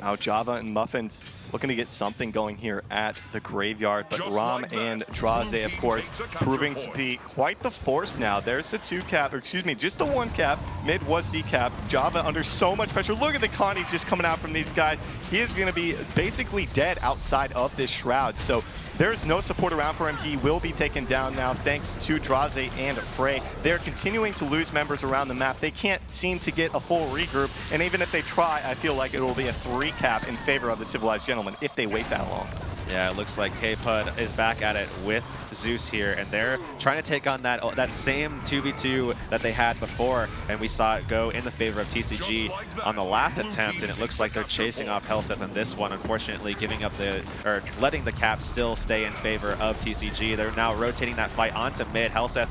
Now Java and Muffins looking to get something going here at the graveyard, but Rom and Draze, of course, proving to be quite the force now. There's the 2-cap, or excuse me, just a 1-cap. Mid was decap. Java under so much pressure. Look at the Connies just coming out from these guys. He is going to be basically dead outside of this Shroud, so there's no support around for him. He will be taken down now thanks to Draze and Frey. They're continuing to lose members around the map. They can't seem to get a full regroup, and even if they try, I feel like it will be a 3-cap in favor of the Civilized Gentlemen if they wait that long. Yeah, it looks like K-Pud is back at it with Zeus here, and they're trying to take on that same 2v2 that they had before, and we saw it go in the favor of TCG on the last attempt, and it looks like they're chasing off Helseth in this one, unfortunately giving up letting the cap still stay in favor of TCG. They're now rotating that fight onto mid. Helseth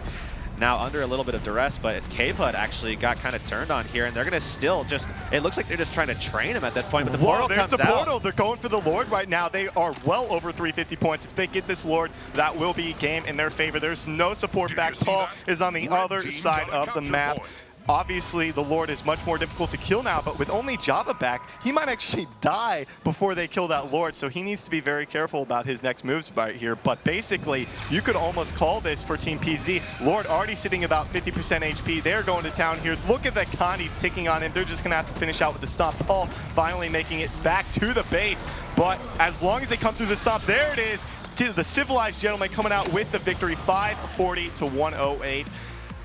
now under a little bit of duress, but K-Pud actually got kind of turned on here, and they're going to still just, it looks like they're just trying to train him at this point, but the portal comes out. There's the portal. They're going for the Lord right now. They are well over 350 points. If they get this Lord, that will be game in their favor. There's no support back. Paul is on the other side of the map. Obviously, the Lord is much more difficult to kill now, but with only Java back, he might actually die before they kill that Lord, so he needs to be very careful about his next moves right here. But basically, you could almost call this for Team PZ. Lord already sitting about 50% HP. They're going to town here. Look at the Connies ticking on him. They're just going to have to finish out with the stomp. Paul finally making it back to the base, but as long as they come through the stomp, there it is. The Civilized Gentlemen coming out with the victory, 540 to 108.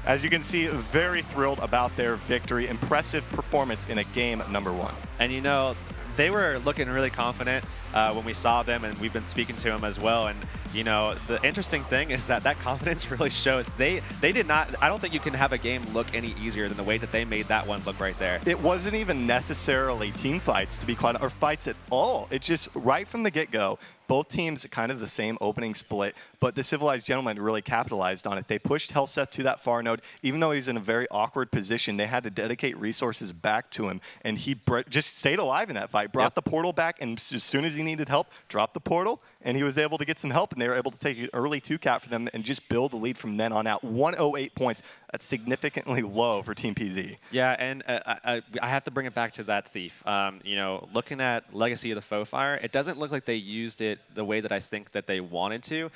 As you can see, very thrilled about their victory. Impressive performance in a game number 1. And you know, they were looking really confident when we saw them, and we've been speaking to them as well. And you know, the interesting thing is that confidence really shows. They did not, I don't think you can have a game look any easier than the way that they made that one look right there. It wasn't even necessarily team fights, to be quite, or fights at all. It just, right from the get-go, both teams kind of the same opening split, but the Civilized Gentlemen really capitalized on it. They pushed Helseth to that far node. Even though he's in a very awkward position, they had to dedicate resources back to him, and he just stayed alive in that fight, brought the portal back, and as soon as he needed help, dropped the portal, and he was able to get some help, and they were able to take an early 2-cap for them and just build a lead from then on out. 108 points. That's significantly low for Team PZ. Yeah, and I have to bring it back to that Thief. You know, looking at Legacy of the Foe Fire, it doesn't look like they used it the way that I think that they wanted to.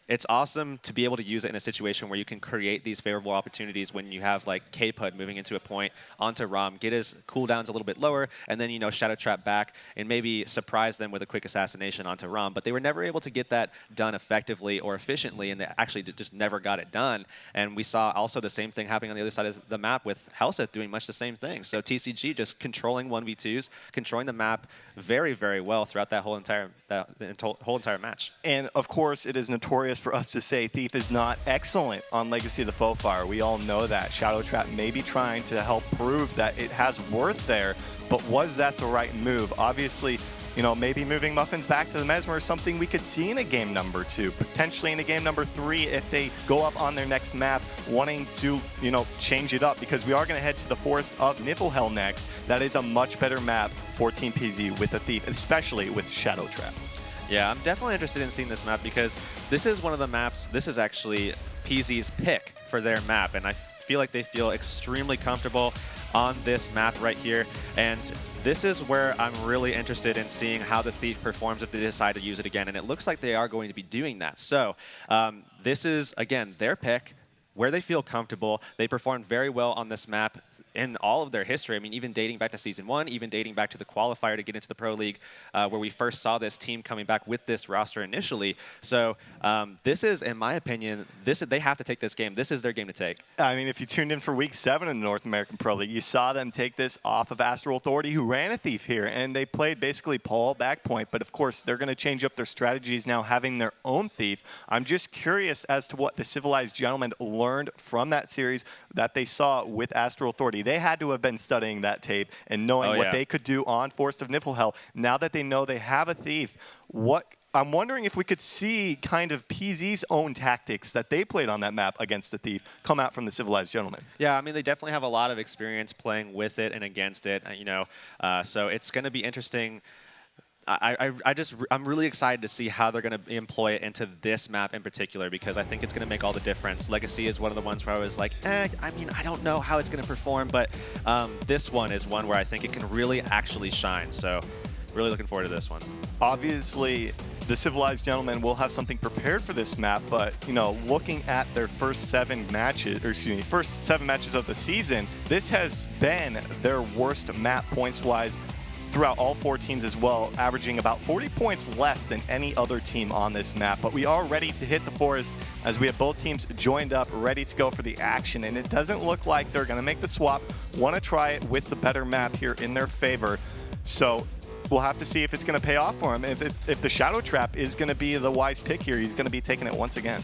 It's awesome to be able to use it in a situation where you can create these favorable opportunities when you have like K-Pud moving into a point onto Rom, get his cooldowns a little bit lower, and then, you know, Shadow Trap back and maybe surprise them with a quick assassination onto Rom. But they were never able to get that done effectively or efficiently, and they actually just never got it done. And we saw also the same thing happening on the other side of the map with Helseth doing much the same thing. So TCG just controlling 1v2s, controlling the map very, very well throughout that whole entire match. And of course, it is notorious for us to say Thief is not excellent on Legacy of the Foe Fire. We all know that. Shadow Trap may be trying to help prove that it has worth there, but was that the right move? Obviously, you know, maybe moving Muffins back to the Mesmer is something we could see in a game number 2, potentially in a game number 3 if they go up on their next map wanting to, you know, change it up, because we are going to head to the Forest of Niflhel next. That is a much better map for Team PZ with a Thief, especially with Shadow Trap. Yeah, I'm definitely interested in seeing this map because this is one of the maps, this is actually PZ's pick for their map, and I feel like they feel extremely comfortable on this map right here, and this is where I'm really interested in seeing how the Thief performs if they decide to use it again, and it looks like they are going to be doing that. So this is, again, their pick, where they feel comfortable. They performed very well on this map in all of their history. I mean, even dating back to Season 1, even dating back to the qualifier to get into the Pro League, where we first saw this team coming back with this roster initially. So this is, in my opinion, they have to take this game. This is their game to take. I mean, if you tuned in for Week 7 in the North American Pro League, you saw them take this off of Astral Authority, who ran a Thief here, and they played basically Paul backpoint. But of course, they're going to change up their strategies now, having their own Thief. I'm just curious as to what the Civilized Gentlemen learned from that series that they saw with Astral Authority. They had to have been studying that tape and knowing what they could do on Forest of Niflhel. Now that they know they have a Thief, what I'm wondering if we could see kind of PZ's own tactics that they played on that map against the Thief come out from the Civilized Gentlemen. Yeah, I mean, they definitely have a lot of experience playing with it and against it, you know, so it's going to be interesting. I'm really excited to see how they're going to employ it into this map in particular, because I think it's going to make all the difference. Legacy is one of the ones where I was like, I mean, I don't know how it's going to perform, but this one is one where I think it can really actually shine. So really looking forward to this one. Obviously, the Civilized Gentlemen will have something prepared for this map, but, you know, looking at their first 7 matches, or excuse me, first 7 matches of the season, this has been their worst map points-wise throughout all 4 teams as well, averaging about 40 points less than any other team on this map. But we are ready to hit the forest as we have both teams joined up, ready to go for the action. And it doesn't look like they're going to make the swap, want to try it with the better map here in their favor. So we'll have to see if it's going to pay off for him. If the Shadow Trap is going to be the wise pick here, he's going to be taking it once again.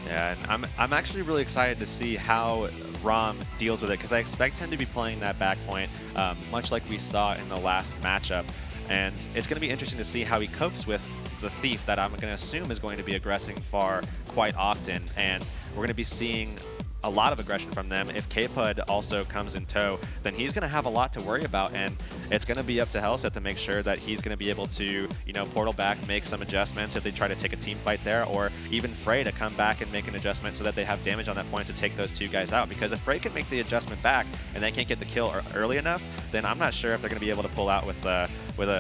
Yeah, and I'm actually really excited to see how Rom deals with it, because I expect him to be playing that back point, much like we saw in the last matchup. And it's going to be interesting to see how he copes with the Thief that I'm going to assume is going to be aggressing far quite often. And we're going to be seeing a lot of aggression from them. If K-Pud also comes in tow, then he's going to have a lot to worry about, and it's going to be up to Hellset to make sure that he's going to be able to, you know, portal back, make some adjustments if they try to take a team fight there, or even Frey to come back and make an adjustment so that they have damage on that point to take those 2 guys out. Because if Frey can make the adjustment back and they can't get the kill early enough, then I'm not sure if they're going to be able to pull out with an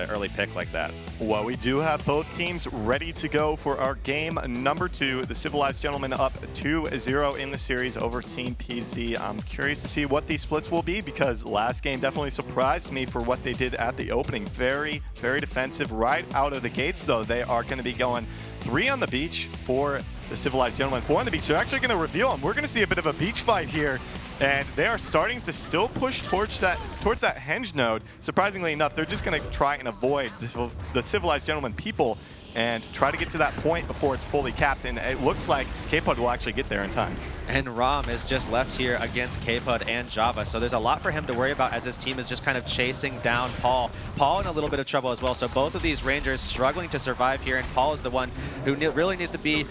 early pick like that. Well, we do have both teams ready to go for our game number 2. The Civilized Gentlemen up 2-0 in the series over Team PZ. I'm curious to see what these splits will be, because last game definitely surprised me for what they did at the opening. Very, very defensive right out of the gates, though. They are going to be going 3 on the beach for the Civilized Gentlemen. 4 on the beach. They're actually going to reveal them. We're going to see a bit of a beach fight here, and they are starting to still push towards that henge node. Surprisingly enough, they're just going to try and avoid the Civilized Gentlemen people and try to get to that point before it's fully capped, and it looks like K-Pud will actually get there in time. And Rom is just left here against K-Pud and Java, so there's a lot for him to worry about as his team is just kind of chasing down Paul. Paul in a little bit of trouble as well, so both of these Rangers struggling to survive here, and Paul is the one who really needs to be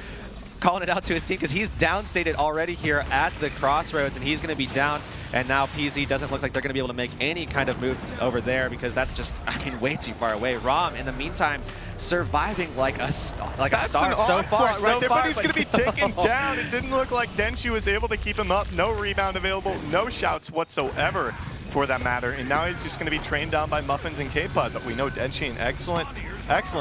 calling it out to his team, because he's downstated already here at the crossroads, and he's going to be down. And now PZ doesn't look like they're going to be able to make any kind of move over there, because that's just, I mean, way too far away. Rom, in the meantime, surviving like a star so far. Right there, but he's going to be taken down. It didn't look like Denshi was able to keep him up. No rebound available, no shouts whatsoever for that matter. And now he's just going to be trained down by Muffins and K-Pud. But we know Denshi, an excellent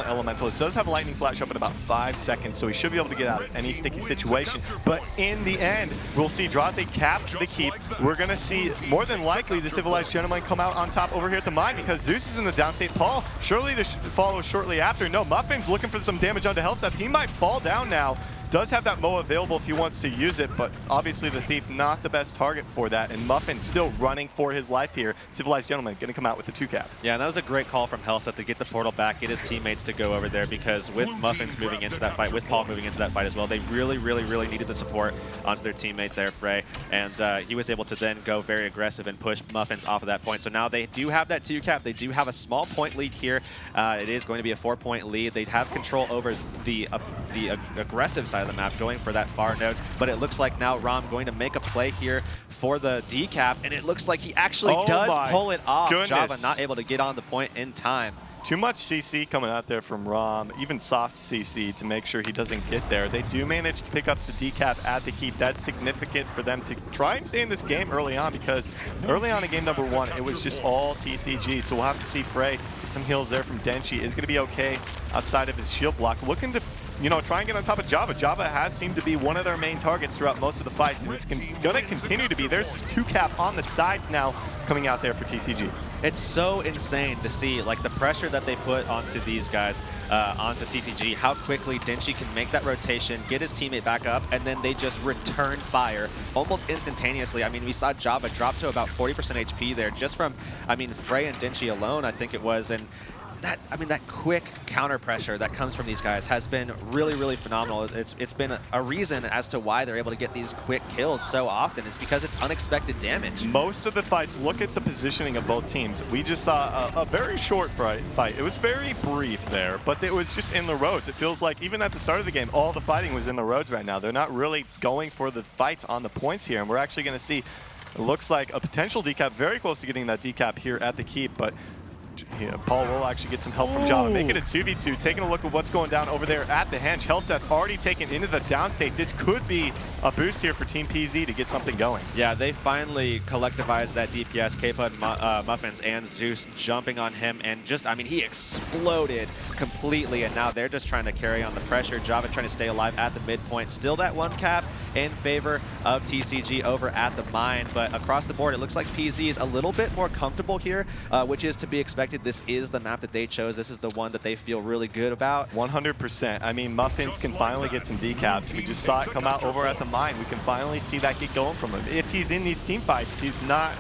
Elementalist, does have a lightning flash up in about 5 seconds, so he should be able to get out of any sticky situation. But in the end, we'll see Draze cap the keep. We're going to see, more than likely, the Civilized Gentlemen come out on top over here at the mine, because Zeus is in the downstate. Paul surely to follow shortly after. No, Muffin's looking for some damage onto Hellset. He might fall down now. Does have that Mo available if he wants to use it, but obviously the Thief not the best target for that, and Muffin still running for his life here. Civilized Gentlemen going to come out with the 2-cap. Yeah, and that was a great call from Hellset to get the portal back, get his teammates to go over there, because with Muffins moving into that fight, with Paul moving into that fight as well, they really needed the support onto their teammate there, Frey, and he was able to then go very aggressive and push Muffins off of that point. So now they do have that 2-cap. They do have a small point lead here. It is going to be a 4-point lead. They have control over the aggressive side of the map, going for that far node, but it looks like now Rom going to make a play here for the D-cap, and it looks like he actually does pull it off. Goodness. Java not able to get on the point in time. Too much CC coming out there from Rom, even soft CC to make sure he doesn't get there. They do manage to pick up the D-cap at the keep. That's significant for them to try and stay in this game early on, because early on in game number 1, it was just all TCG. So we'll have to see Frey get some heals there from Denshi. Is going to be okay outside of his shield block. Looking to, you know, try and get on top of Java. Java has seemed to be one of their main targets throughout most of the fights, and it's going to continue to be. There's 2-cap on the sides now coming out there for TCG. It's so insane to see, like, the pressure that they put onto these guys, onto TCG, how quickly Denshi can make that rotation, get his teammate back up, and then they just return fire almost instantaneously. I mean, we saw Java drop to about 40% HP there just from, I mean, Frey and Denshi alone, I think it was, and that quick counter pressure that comes from these guys has been really, really phenomenal. It's been a reason as to why they're able to get these quick kills so often, is because it's unexpected damage. Most of the fights, look at the positioning of both teams. We just saw a very short fight. It was very brief there, but it was just in the roads. It feels like even at the start of the game, all the fighting was in the roads right now. They're not really going for the fights on the points here, and we're actually going to see, it looks like a potential decap, very close to getting that decap here at the keep, but Paul will actually get some help from Java. Make it a 2v2. Taking a look at what's going down over there at the Henge. Helseth already taken into the downstate. This could be a boost here for Team PZ to get something going. Yeah, they finally collectivized that DPS. K-Pud, Muffins, and Zeus jumping on him, and just, I mean, he exploded completely, and now they're just trying to carry on the pressure. Java trying to stay alive at the midpoint. Still that one cap in favor of TCG over at the mine, but across the board, it looks like PZ is a little bit more comfortable here, which is to be expected. This is the map that they chose. This is the one that they feel really good about. 100%. I mean, Muffins can finally get some decaps. We just saw it come out over at the mine. We can finally see that get going from him. If he's in these team fights, he's not,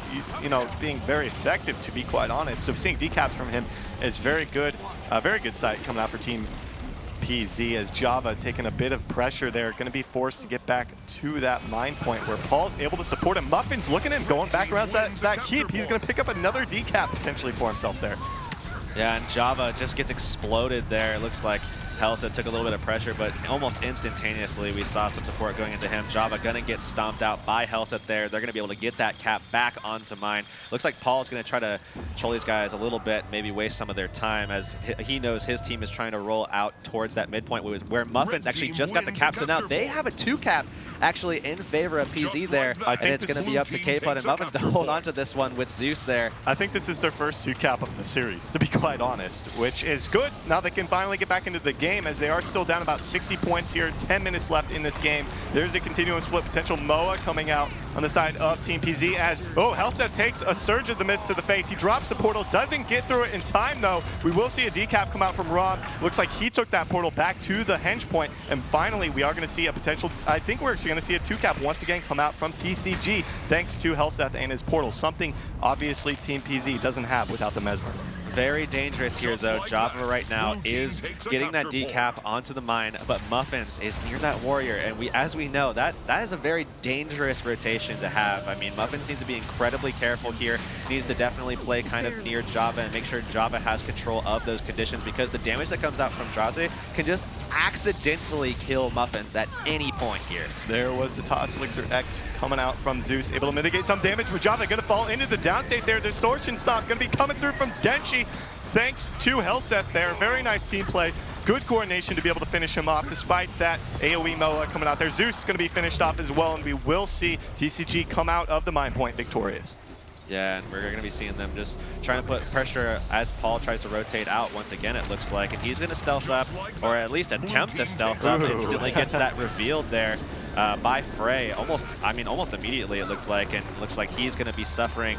being very effective, to be quite honest. So seeing decaps from him is very good sight coming out for Team PZ, as Java taking a bit of pressure there, going to be forced to get back to that mine point where Paul's able to support him. Muffins looking at him, going back around that keep. He's going to pick up another decap potentially for himself there. Yeah, and Java just gets exploded there. It looks like Helseth took a little bit of pressure, but almost instantaneously we saw some support going into him. Java gonna get stomped out by Helseth there. They're gonna be able to get that cap back onto mine. Looks like Paul's gonna try to troll these guys a little bit, maybe waste some of their time, as he knows his team is trying to roll out towards that midpoint where Muffins actually just got the cap. So now they have a 2-cap actually in favor of PZ there, and it's gonna be up to K-Pud and Muffins to hold on to this one with Zeus there. I think this is their first 2-cap of the series, to be quite honest, which is good. Now they can finally get back into the game, as they are still down about 60 points here, 10 minutes left in this game. There's a continuous split potential. Moa coming out on the side of Team PZ as, Helseth takes a surge of the mist to the face. He drops the portal, doesn't get through it in time though. We will see a decap come out from Rom. Looks like he took that portal back to the Henge point, and finally we are going to see a potential, I think we're actually going to see a 2-cap once again come out from TCG, thanks to Helseth and his portal, something obviously Team PZ doesn't have without the Mesmer. Very dangerous here, though. Java right now is getting that decap onto the mine, but Muffins is near that warrior, and as we know, that is a very dangerous rotation to have. I mean, Muffins needs to be incredibly careful here. Needs to definitely play kind of near Java and make sure Java has control of those conditions, because the damage that comes out from Draze can just accidentally kill Muffins at any point here. There was the Toss Elixir X coming out from Zeus, able to mitigate some damage, but Java going to fall into the downstate there. Distortion Stomp going to be coming through from Denshi, thanks to Helseth there. Very nice team play. Good coordination to be able to finish him off, despite that AoE Moa coming out there. Zeus is going to be finished off as well, and we will see TCG come out of the mine point victorious. Yeah, and we're going to be seeing them just trying to put pressure as Paul tries to rotate out once again, it looks like. And he's going to stealth up, or at least attempt to stealth up. Instantly gets that revealed there by Frey. Almost immediately, it looked like. And it looks like he's going to be suffering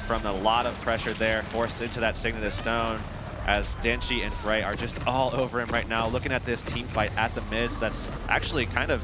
from a lot of pressure there, forced into that Signet of Stone, as Denshi and Frey are just all over him right now. Looking at this team fight at the mids, that's actually kind of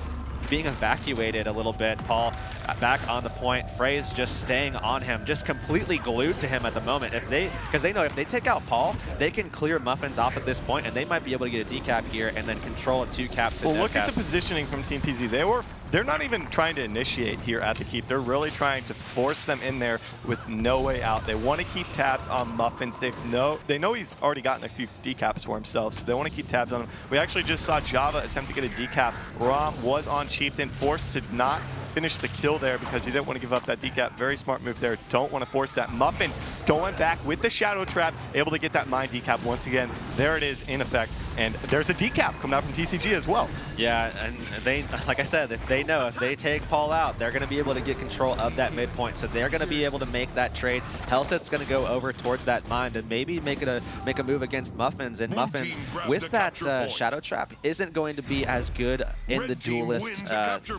being evacuated a little bit. Paul back on the point. Frey's just staying on him, just completely glued to him at the moment. Because they know if they take out Paul, they can clear Muffins off at this point, and they might be able to get a decap here and then control a 2-cap to look at the positioning from Team PZ. They're not even trying to initiate here at the keep. They're really trying to force them in there with no way out. They want to keep tabs on Muffins. They know he's already gotten a few decaps for himself, so they want to keep tabs on him. We actually just saw Java attempt to get a decap. Rom was on Chieftain, forced to not finish the kill there because he didn't want to give up that decap. Very smart move there. Don't want to force that. Muffins going back with the Shadow Trap, able to get that mine decap once again. There it is in effect. And there's a decap coming out from TCG as well. Yeah, and they, like I said, if they take Paul out, they're going to be able to get control of that midpoint. So they're going to be able to make that trade. Helseth's going to go over towards that mine and maybe make a move against Muffins. And Muffins, with that Shadow Trap, isn't going to be as good in the duelist,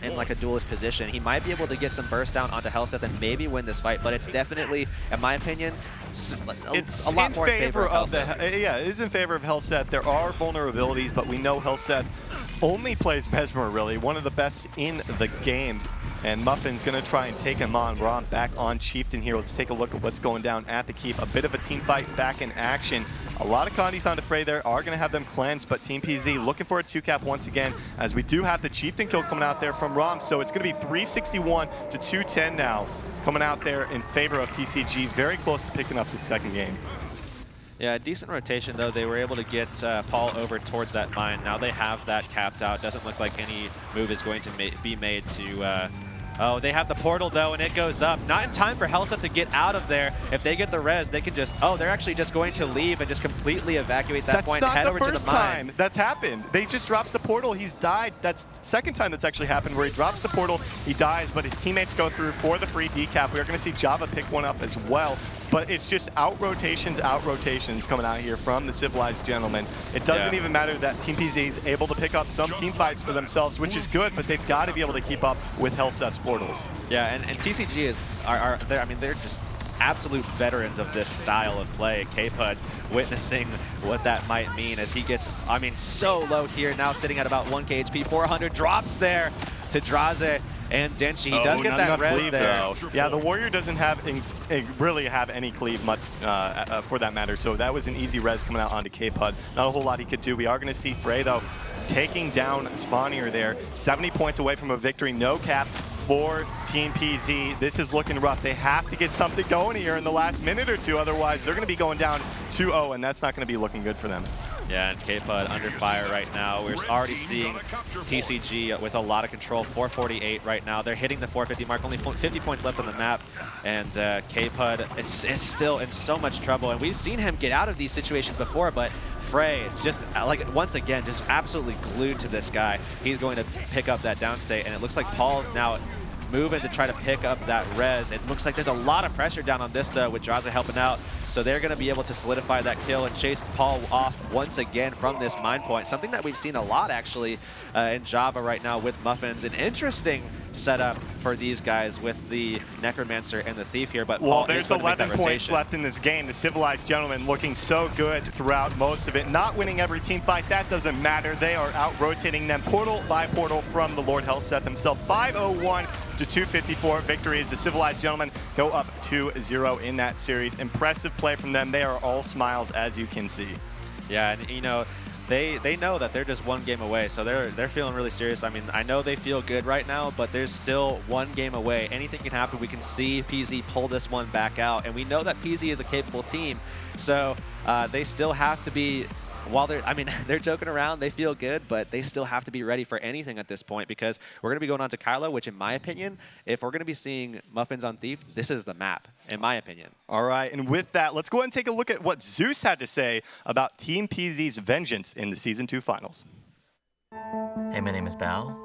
in like a duelist position. He might be able to get some burst down onto Helseth and maybe win this fight, but it's definitely, in my opinion, it's a lot more in favor of yeah, it is in favor of Helseth. There are vulnerabilities, but we know Helseth only plays Mesmer, really, one of the best in the game. And Muffin's going to try and take him on. Ron back on Chieftain here. Let's take a look at what's going down at the keep. A bit of a team fight back in action A lot of condies onto Frey there are going to have them cleansed, but Team PZ looking for a 2-cap once again, as we do have the Chieftain kill coming out there from Rom. So it's going to be 361 to 210 now, coming out there in favor of TCG. Very close to picking up the second game. Yeah, decent rotation, though. They were able to get Paul over towards that mine. Now they have that capped out. Doesn't look like any move is going to be made to... oh, they have the portal, though, and it goes up. Not in time for Helseth to get out of there. If they get the res, they can just... Oh, they're actually just going to leave and just completely evacuate that point and head over to the mine. That's not the first time that's happened. They just drops the portal. He's died. That's the second time that's actually happened, where he drops the portal, he dies, but his teammates go through for the free decap. We are going to see Java pick one up as well. But it's just out rotations coming out here from the Civilized Gentlemen. It doesn't even matter that Team PZ is able to pick up some team fights for themselves, which is good, but they've got to be able to keep up with Helseth's portals. Yeah, and TCG is they're just absolute veterans of this style of play. K-Pud witnessing what that might mean as he gets, so low here, now sitting at about 1k HP, 400 drops there to Draze and Denshi. He does get that res there. Yeah, the Warrior doesn't really have any cleave much for that matter, so that was an easy res coming out onto K-Pud. Not a whole lot he could do. We are going to see Frey, though, taking down Spawnier there. 70 points away from a victory. No cap for Team PZ. This is looking rough. They have to get something going here in the last minute or two, otherwise they're going to be going down 2-0, and that's not going to be looking good for them. Yeah, and K-Pud under fire right now. We're already seeing TCG with a lot of control. 448 right now. They're hitting the 450 mark. Only 50 points left on the map. And K-Pud is still in so much trouble. And we've seen him get out of these situations before, but Frey just, once again, just absolutely glued to this guy. He's going to pick up that downstate, and it looks like Paul's now moving to try to pick up that res. It looks like there's a lot of pressure down on this, though, with Draza helping out. So they're going to be able to solidify that kill and chase Paul off once again from this mine point. Something that we've seen a lot, actually, in Java right now with Muffins. An interesting setup for these guys with the Necromancer and the Thief here, but Paul there's 11 points left in this game. The Civilized Gentlemen looking so good throughout most of it. Not winning every team fight, that doesn't matter. They are out-rotating them portal by portal from the Lord Helseth himself. 501 to 254 victory as the Civilized Gentlemen go up 2-0 in that series. Impressive play from them. They are all smiles, as you can see. Yeah, and you know, they know that they're just one game away, so they're feeling really serious. I mean, I know they feel good right now, but there's still one game away. Anything can happen. We can see PZ pull this one back out, and we know that PZ is a capable team, so they still have to be, while they're joking around, they feel good, but they still have to be ready for anything at this point, because we're going to be going on to Kylo, which in my opinion, if we're going to be seeing Muffins on Thief, this is the map, in my opinion. All right, and with that, let's go ahead and take a look at what Zeus had to say about Team PZ's vengeance in the Season 2 finals. Hey, my name is Bao,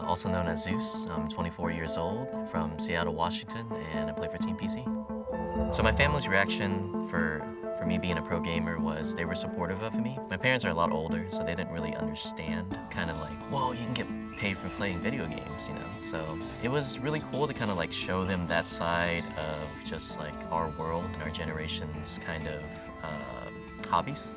also known as Zeus. I'm 24 years old, from Seattle, Washington, and I play for Team PZ. So my family's reaction for me being a pro gamer was they were supportive of me. My parents are a lot older, so they didn't really understand, kind of like, whoa, you can get paid for playing video games, you know? So it was really cool to kind of like show them that side of just like our world and our generation's kind of hobbies.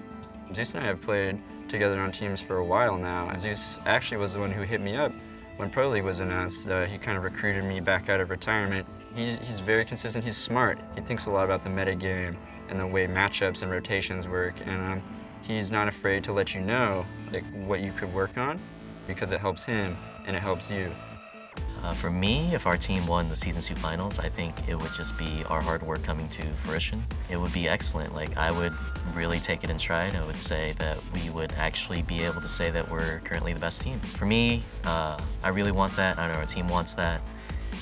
Zeus and I have played together on teams for a while now. Zeus actually was the one who hit me up when Pro League was announced. He kind of recruited me back out of retirement. He's very consistent, he's smart. He thinks a lot about the meta game and the way matchups and rotations work, and he's not afraid to let you know like what you could work on, because it helps him and it helps you. For me, if our team won the Season 2 finals, I think it would just be our hard work coming to fruition. It would be excellent. Like, I would really take it in stride. I would say that we would actually be able to say that we're currently the best team. For me, I really want that. I know our team wants that.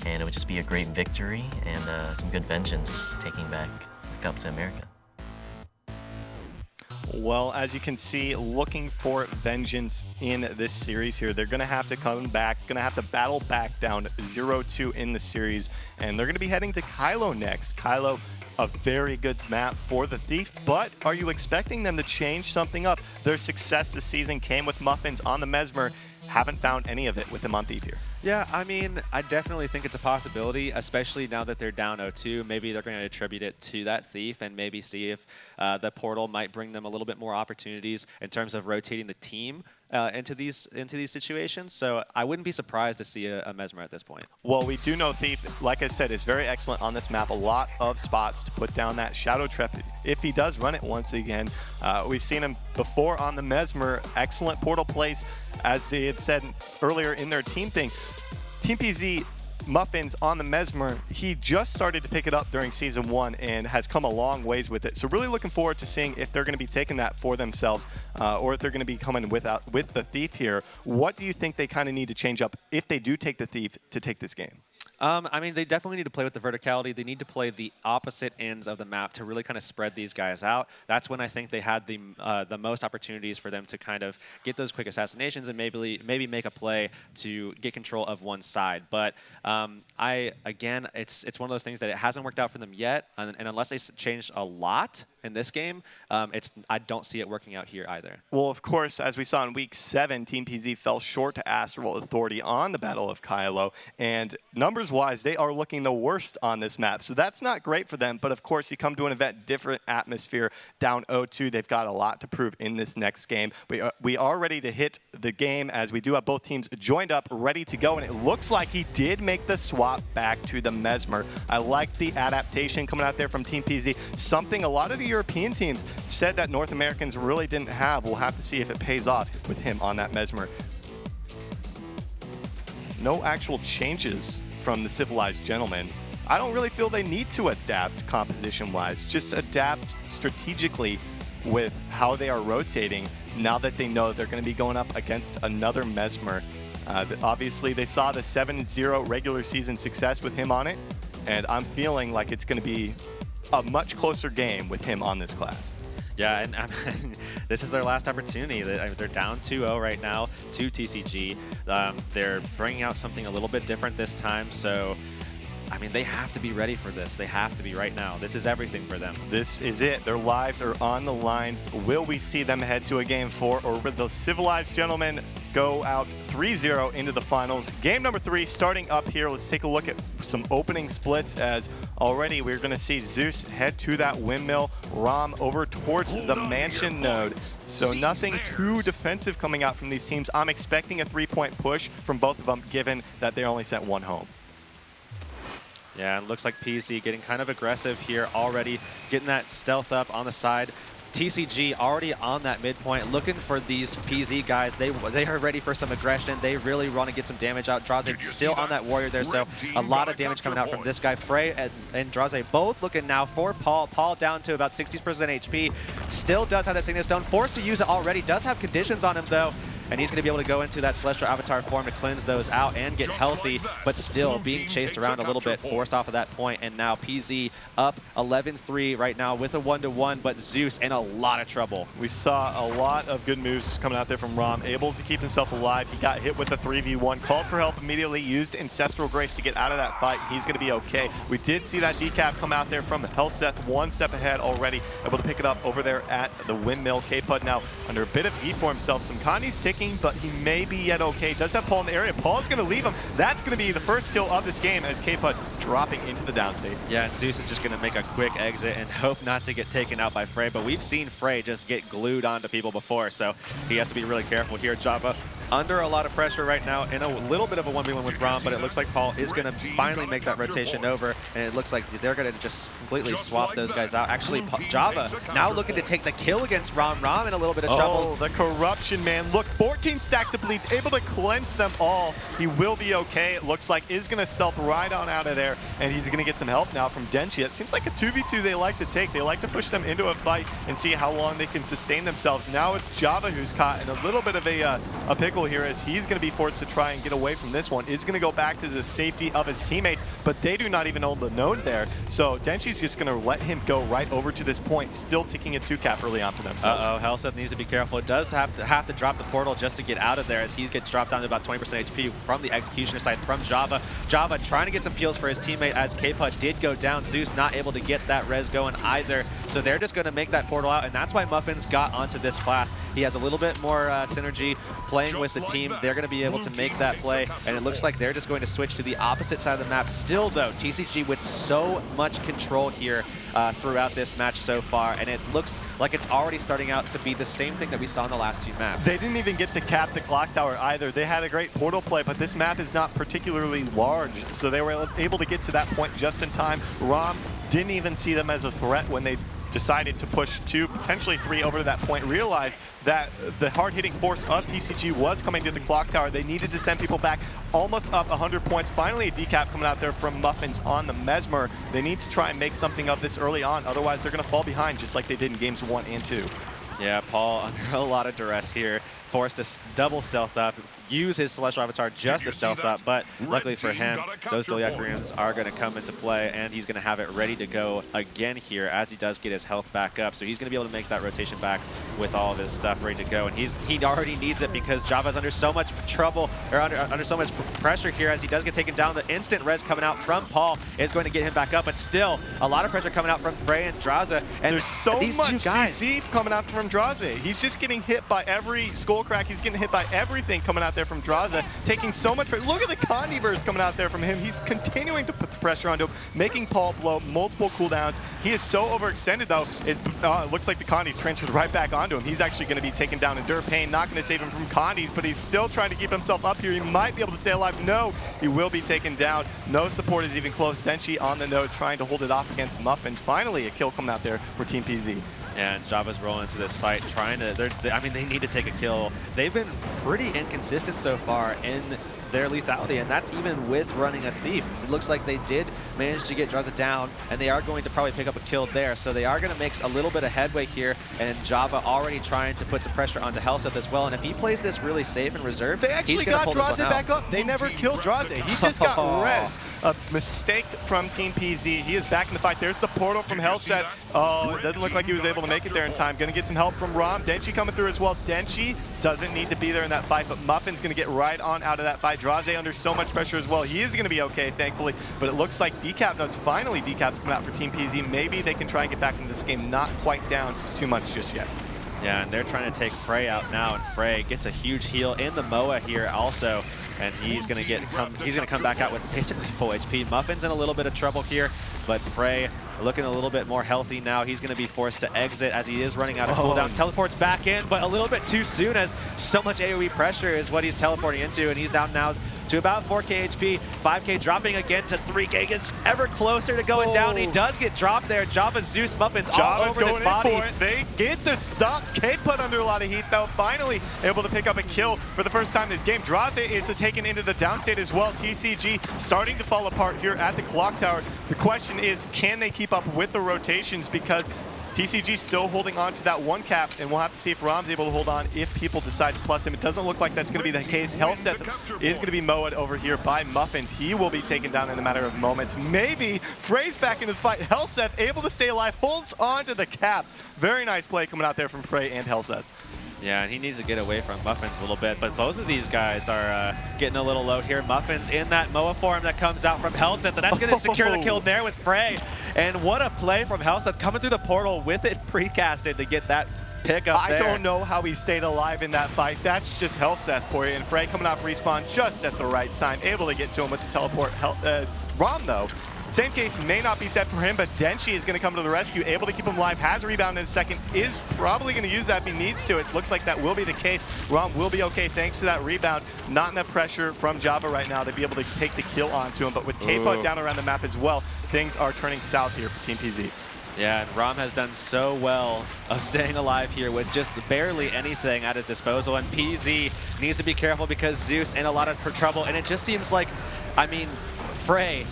And it would just be a great victory and some good vengeance taking back the cup to America. Well, as you can see, looking for vengeance in this series here. They're going to have to come back, going to have to battle back down 0-2 in the series, and they're going to be heading to Kylo next. Kylo, a very good map for the Thief, but are you expecting them to change something up? Their success this season came with Muffins on the Mesmer. Haven't found any of it with him on Thief here. Yeah, I mean, I definitely think it's a possibility, especially now that they're down 0-2. Maybe they're going to attribute it to that Thief and maybe see if the portal might bring them a little bit more opportunities in terms of rotating the team into these situations. So I wouldn't be surprised to see a Mesmer at this point. Well, we do know Thief, like I said, is very excellent on this map. A lot of spots to put down that Shadow Trap if he does run it once again. We've seen him before on the Mesmer. Excellent portal plays, as they had said earlier in their team thing. Team PZ Muffins on the Mesmer, he just started to pick it up during Season 1 and has come a long ways with it. So really looking forward to seeing if they're going to be taking that for themselves or if they're going to be coming with the Thief here. What do you think they kind of need to change up if they do take the Thief to take this game? I mean, they definitely need to play with the verticality. They need to play the opposite ends of the map to really kind of spread these guys out. That's when I think they had the most opportunities for them to kind of get those quick assassinations and maybe make a play to get control of one side. But again, it's one of those things that it hasn't worked out for them yet, and unless they change a lot in this game, I don't see it working out here either. Well, of course, as we saw in Week 7, Team PZ fell short to Astral Authority on the Battle of Kylo, and numbers-wise, they are looking the worst on this map, so that's not great for them. But of course, you come to an event, different atmosphere, down 0-2. They've got a lot to prove in this next game. We are ready to hit the game, as we do have both teams joined up, ready to go, and it looks like he did make the swap back to the Mesmer. I like the adaptation coming out there from Team PZ, something a lot of the European teams said that North Americans really didn't have. We'll have to see if it pays off with him on that Mesmer. No actual changes from the Civilized Gentlemen. I don't really feel they need to adapt composition-wise. Just adapt strategically with how they are rotating now that they know they're going to be going up against another Mesmer. Obviously, they saw the 7-0 regular season success with him on it, and I'm feeling like it's going to be a much closer game with him on this class. Yeah, and this is their last opportunity. They're down 2-0 right now to TCG. They're bringing out something a little bit different this time, so I mean, they have to be ready for this. They have to be right now. This is everything for them. This is it. Their lives are on the lines. Will we see them head to a Game 4, or will the Civilized Gentlemen go out 3-0 into the finals? Game number 3 starting up here. Let's take a look at some opening splits, as already we're going to see Zeus head to that windmill, Rom over towards the mansion node. So nothing too defensive coming out from these teams. I'm expecting a 3-point push from both of them, given that they only sent one home. Yeah, and looks like PZ getting kind of aggressive here already, getting that stealth up on the side. TCG already on that midpoint, looking for these PZ guys. They are ready for some aggression. They really want to get some damage out. Draze still on that warrior there, so a lot of damage coming out from this guy. Frey and Draze both looking now for Paul. Paul down to about 60% HP. Still does have that Signet Stone. Forced to use it already. Does have conditions on him, though. And he's going to be able to go into that Celestial Avatar form to cleanse those out and get healthy, but still being chased around a little bit, forced off of that point. And now PZ up 11-3 right now with a 1-1, but Zeus in a lot of trouble. We saw a lot of good moves coming out there from Rom, able to keep himself alive. He got hit with a 3v1, called for help immediately, used Ancestral Grace to get out of that fight. He's going to be okay. We did see that decap come out there from Helseth, one step ahead already, able to pick it up over there at the windmill. K-Pud now under a bit of heat for himself. Some Kandi's ticking, but he may be yet okay. Does have Paul in the area. Paul's going to leave him. That's going to be the first kill of this game, as K-Pud dropping into the downstate. Yeah, and Zeus is just going to make a quick exit and hope not to get taken out by Frey, but we've seen Frey just get glued onto people before, so he has to be really careful here. Java under a lot of pressure right now in a little bit of a 1v1 with Rom, but it looks like Paul is going to finally make that rotation over, and it looks like they're going to just completely swap those guys out. Actually, Java now looking to take the kill against Rom. Rom in a little bit of trouble. Oh, the corruption, man. Look, 14 stacks of bleeds, able to cleanse them all. He will be okay. It looks like is going to stealth right on out of there, and he's going to get some help now from Denchi. It seems like a 2v2 they like to take. They like to push them into a fight and see how long they can sustain themselves. Now it's Java who's caught in a little bit of a pickle here, as he's going to be forced to try and get away from this one. Is going to go back to the safety of his teammates, but they do not even own the node there. So Denchi's just going to let him go right over to this point, still ticking a 2-cap early on for themselves. Helseth needs to be careful. It does have to drop the portal just to get out of there, as he gets dropped down to about 20% HP from the Executioner side from Java. Java trying to get some peels for his teammate, as K-Pud did go down. Zeus not able to get that res going either, so they're just going to make that portal out, and that's why Muffins got onto this class. He has a little bit more synergy playing with with the team, they're going to be able to make that play, and it looks like they're just going to switch to the opposite side of the map. Still, though, TCG with so much control here throughout this match so far, and it looks like it's already starting out to be the same thing that we saw in the last 2 maps. They didn't even get to cap the clock tower either. They had a great portal play, but this map is not particularly large, so they were able to get to that point just in time. Rom didn't even see them as a threat when they decided to push 2, potentially 3 over to that point, realized that the hard-hitting force of TCG was coming to the clock tower. They needed to send people back almost up 100 points. Finally, a decap coming out there from Muffins on the Mesmer. They need to try and make something of this early on, otherwise they're going to fall behind just like they did in games 1 and 2. Yeah, Paul under a lot of duress here, forced to double stealth up, use his Celestial Avatar just to stealth up, but luckily for him, those Dolyak runes are going to come into play, and he's going to have it ready to go again here as he does get his health back up. So he's going to be able to make that rotation back with all of his stuff ready to go, and he already needs it because Java's under so much trouble, or under so much pressure here as he does get taken down. The instant res coming out from Paul is going to get him back up, but still a lot of pressure coming out from Frey and Draza, and there's so these much 2 guys CC coming out from Draza. He's just getting hit by every skull crack. He's getting hit by everything coming out there from Draza, taking so much pressure. Look at the Condi burst coming out there from him. He's continuing to put the pressure onto him, making Paul blow multiple cooldowns. He is so overextended, though. It looks like the Condi's transferred right back onto him. He's actually going to be taken down. Endure Pain not going to save him from Condis, but he's still trying to keep himself up here. He might be able to stay alive. No, he will be taken down. No support is even close. Denchi on the node trying to hold it off against Muffins. Finally, a kill coming out there for Team PZ. And Java's rolling into this fight, trying to, I mean, they need to take a kill. They've been pretty inconsistent so far in their lethality, and that's even with running a Thief. It looks like they did manage to get Draza down, and they are going to probably pick up a kill there. So they are going to make a little bit of headway here, and Java already trying to put some pressure onto Helseth as well. And if he plays this really safe and reserved, they actually got Draza back up. They never killed Draza. He just got res. A mistake from Team PZ. He is back in the fight. There's the portal from Helseth. Oh, it doesn't look like he was able to make it there in time. Going to get some help from Rom. Denchi coming through as well. Denchi doesn't need to be there in that fight, but Muffin's going to get right on out of that fight. Draze under so much pressure as well. He is going to be okay, thankfully, but it looks like decap notes, finally decaps coming out for Team PZ. Maybe they can try and get back into this game, not quite down too much just yet. Yeah, and they're trying to take Frey out now, and Frey gets a huge heal in the Moa here also, and he's going to come back out with basically full HP. Muffin's in a little bit of trouble here, but Frey looking a little bit more healthy now. He's going to be forced to exit as he is running out of cooldowns. Teleports back in, but a little bit too soon as so much AoE pressure is what he's teleporting into, and he's down now to about 4k HP, 5k dropping again to 3k, gets ever closer to going down. He does get dropped there. Java Zeus Muffins all over his body. For it. They get the stop. K put under a lot of heat though, finally able to pick up a kill for the first time this game. Draze is taken into the downstate as well. TCG starting to fall apart here at the clock tower. The question is, can they keep up with the rotations, because TCG still holding on to that 1 cap, and we'll have to see if Rom's able to hold on if people decide to plus him. It doesn't look like that's going to be the case. Helseth is going to be mowed over here by Muffins. He will be taken down in a matter of moments. Maybe Frey's back into the fight. Helseth able to stay alive, holds on to the cap. Very nice play coming out there from Frey and Helseth. Yeah, and he needs to get away from Muffins a little bit, but both of these guys are getting a little low here. Muffins in that Moa form that comes out from Helseth, and that's going to secure the kill there with Frey. And what a play from Helseth, coming through the portal with it precasted to get that pick up there. I don't know how he stayed alive in that fight. That's just Helseth for you. And Frey coming off respawn just at the right time, able to get to him with the teleport. Rom, though, same case may not be set for him, but Denchi is going to come to the rescue, able to keep him alive, has a rebound in a second, is probably going to use that if he needs to. It looks like that will be the case. Rom will be okay thanks to that rebound. Not enough pressure from Java right now to be able to take the kill onto him, but with K-Put down around the map as well, things are turning south here for Team PZ. Yeah, and Rom has done so well of staying alive here with just barely anything at his disposal, and PZ needs to be careful because Zeus in a lot of trouble, and it just seems like, I mean, Frey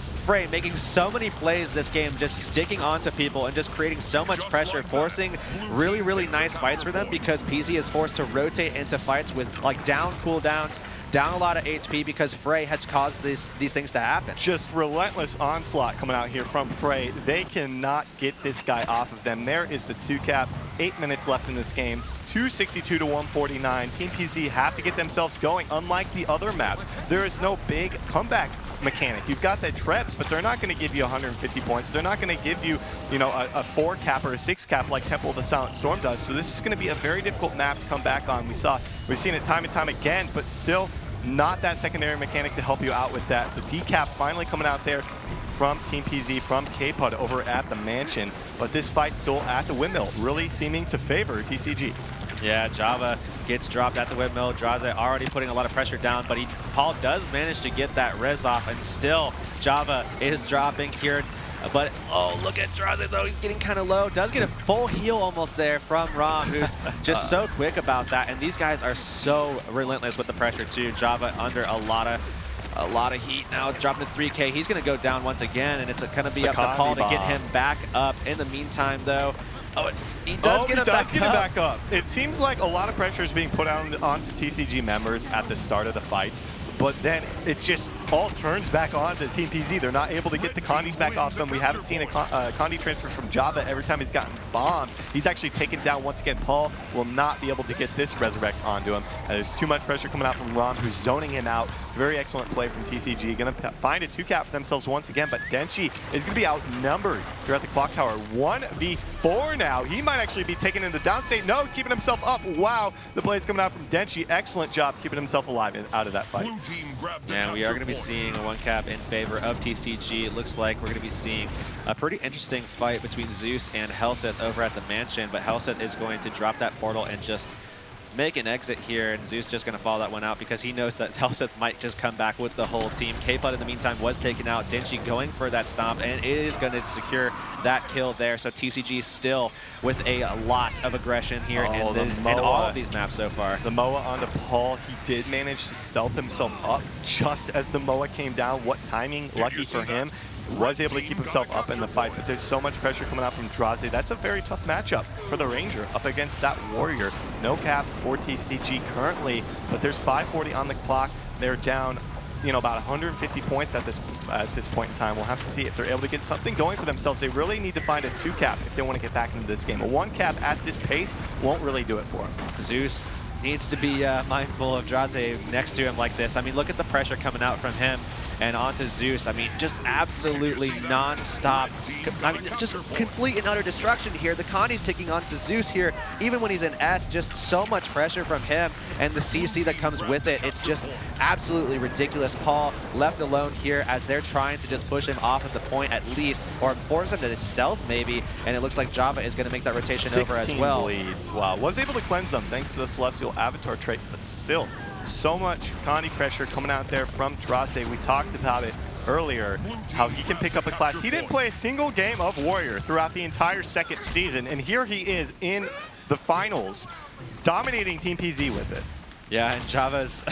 making so many plays this game, just sticking onto people and just creating so much pressure, forcing really, really nice fights for them, because PZ is forced to rotate into fights with like down cooldowns, down a lot of HP, because Frey has caused these things to happen. Just relentless onslaught coming out here from Frey. They cannot get this guy off of them. There is the 2 cap, 8 minutes left in this game. 262 to 149. Team PZ have to get themselves going. Unlike the other maps, there is no big comeback mechanic. You've got that Trebs, but they're not going to give you 150 points. They're not going to give you, you know, a 4 cap or a 6 cap like Temple of the Silent Storm does. So this is going to be a very difficult map to come back on. We've seen it time and time again, but still not that secondary mechanic to help you out with that. The decap finally coming out there from Team PZ, from K-Pud over at the Mansion. But this fight still at the windmill, really seeming to favor TCG. Yeah, Java gets dropped at the windmill. Draze already putting a lot of pressure down, but Paul does manage to get that res off, and still Java is dropping here. But, oh, look at Draze, though. He's getting kind of low. Does get a full heal almost there from Rom, who's just so quick about that. And these guys are so relentless with the pressure, too. Java under a lot of heat now, dropping to 3K. He's going to go down once again, and it's going to be up to Paul to get him back up. In the meantime, though, he does get him back up. It seems like a lot of pressure is being put onto TCG members at the start of the fights, but then it's just all turns back on to Team PZ. They're not able to get the Condis back off them. We haven't seen a Condi transfer from Java every time he's gotten bombed. He's actually taken down once again. Paul will not be able to get this Resurrect onto him. There's too much pressure coming out from Rom, who's zoning him out. Very excellent play from TCG. Going to find a 2-cap for themselves once again, but Denchi is going to be outnumbered here at the Clock Tower. 1v4 now. He might actually be taken into downstate. No, keeping himself up. Wow, the blade's coming out from Denchi. Excellent job keeping himself alive out of that fight. And we are going to be seeing a 1-cap in favor of TCG. It looks like we're going to be seeing a pretty interesting fight between Zeus and Helseth over at the Mansion, but Helseth is going to drop that portal and just make an exit here, and Zeus just going to follow that one out because he knows that Helseth might just come back with the whole team. K-Pud in the meantime was taken out. Denchi going for that stomp, and it is going to secure that kill there. So TCG still with a lot of aggression here in all of these maps so far. The MOA onto Paul, he did manage to stealth himself up just as the MOA came down. What timing, lucky for him. Was able to keep himself up in the fight, but there's so much pressure coming out from Draze. That's a very tough matchup for the Ranger up against that Warrior. No cap for TCG currently, but there's 5:40 on the clock. They're down, you know, about 150 points at this point in time. We'll have to see if they're able to get something going for themselves. They really need to find a 2-cap if they want to get back into this game. A 1-cap at this pace won't really do it for them. Zeus needs to be mindful of Draze next to him like this. I mean, look at the pressure coming out from him and onto Zeus. I mean, just absolutely non-stop. I mean, just complete and utter destruction here. The Condi's taking onto Zeus here, even when he's in S, just so much pressure from him and the CC that comes with it. It's just absolutely ridiculous. Paul left alone here as they're trying to just push him off at the point at least, or force him to stealth maybe, and it looks like Java is going to make that rotation over as well. 16 bleeds, wow. Was able to cleanse them thanks to the Celestial Avatar trait, but still, so much Condi pressure coming out there from Draze. We talked about it earlier, how he can pick up a class. He didn't play a single game of Warrior throughout the entire second season, and here he is in the finals, dominating Team PZ with it. Yeah, and Java's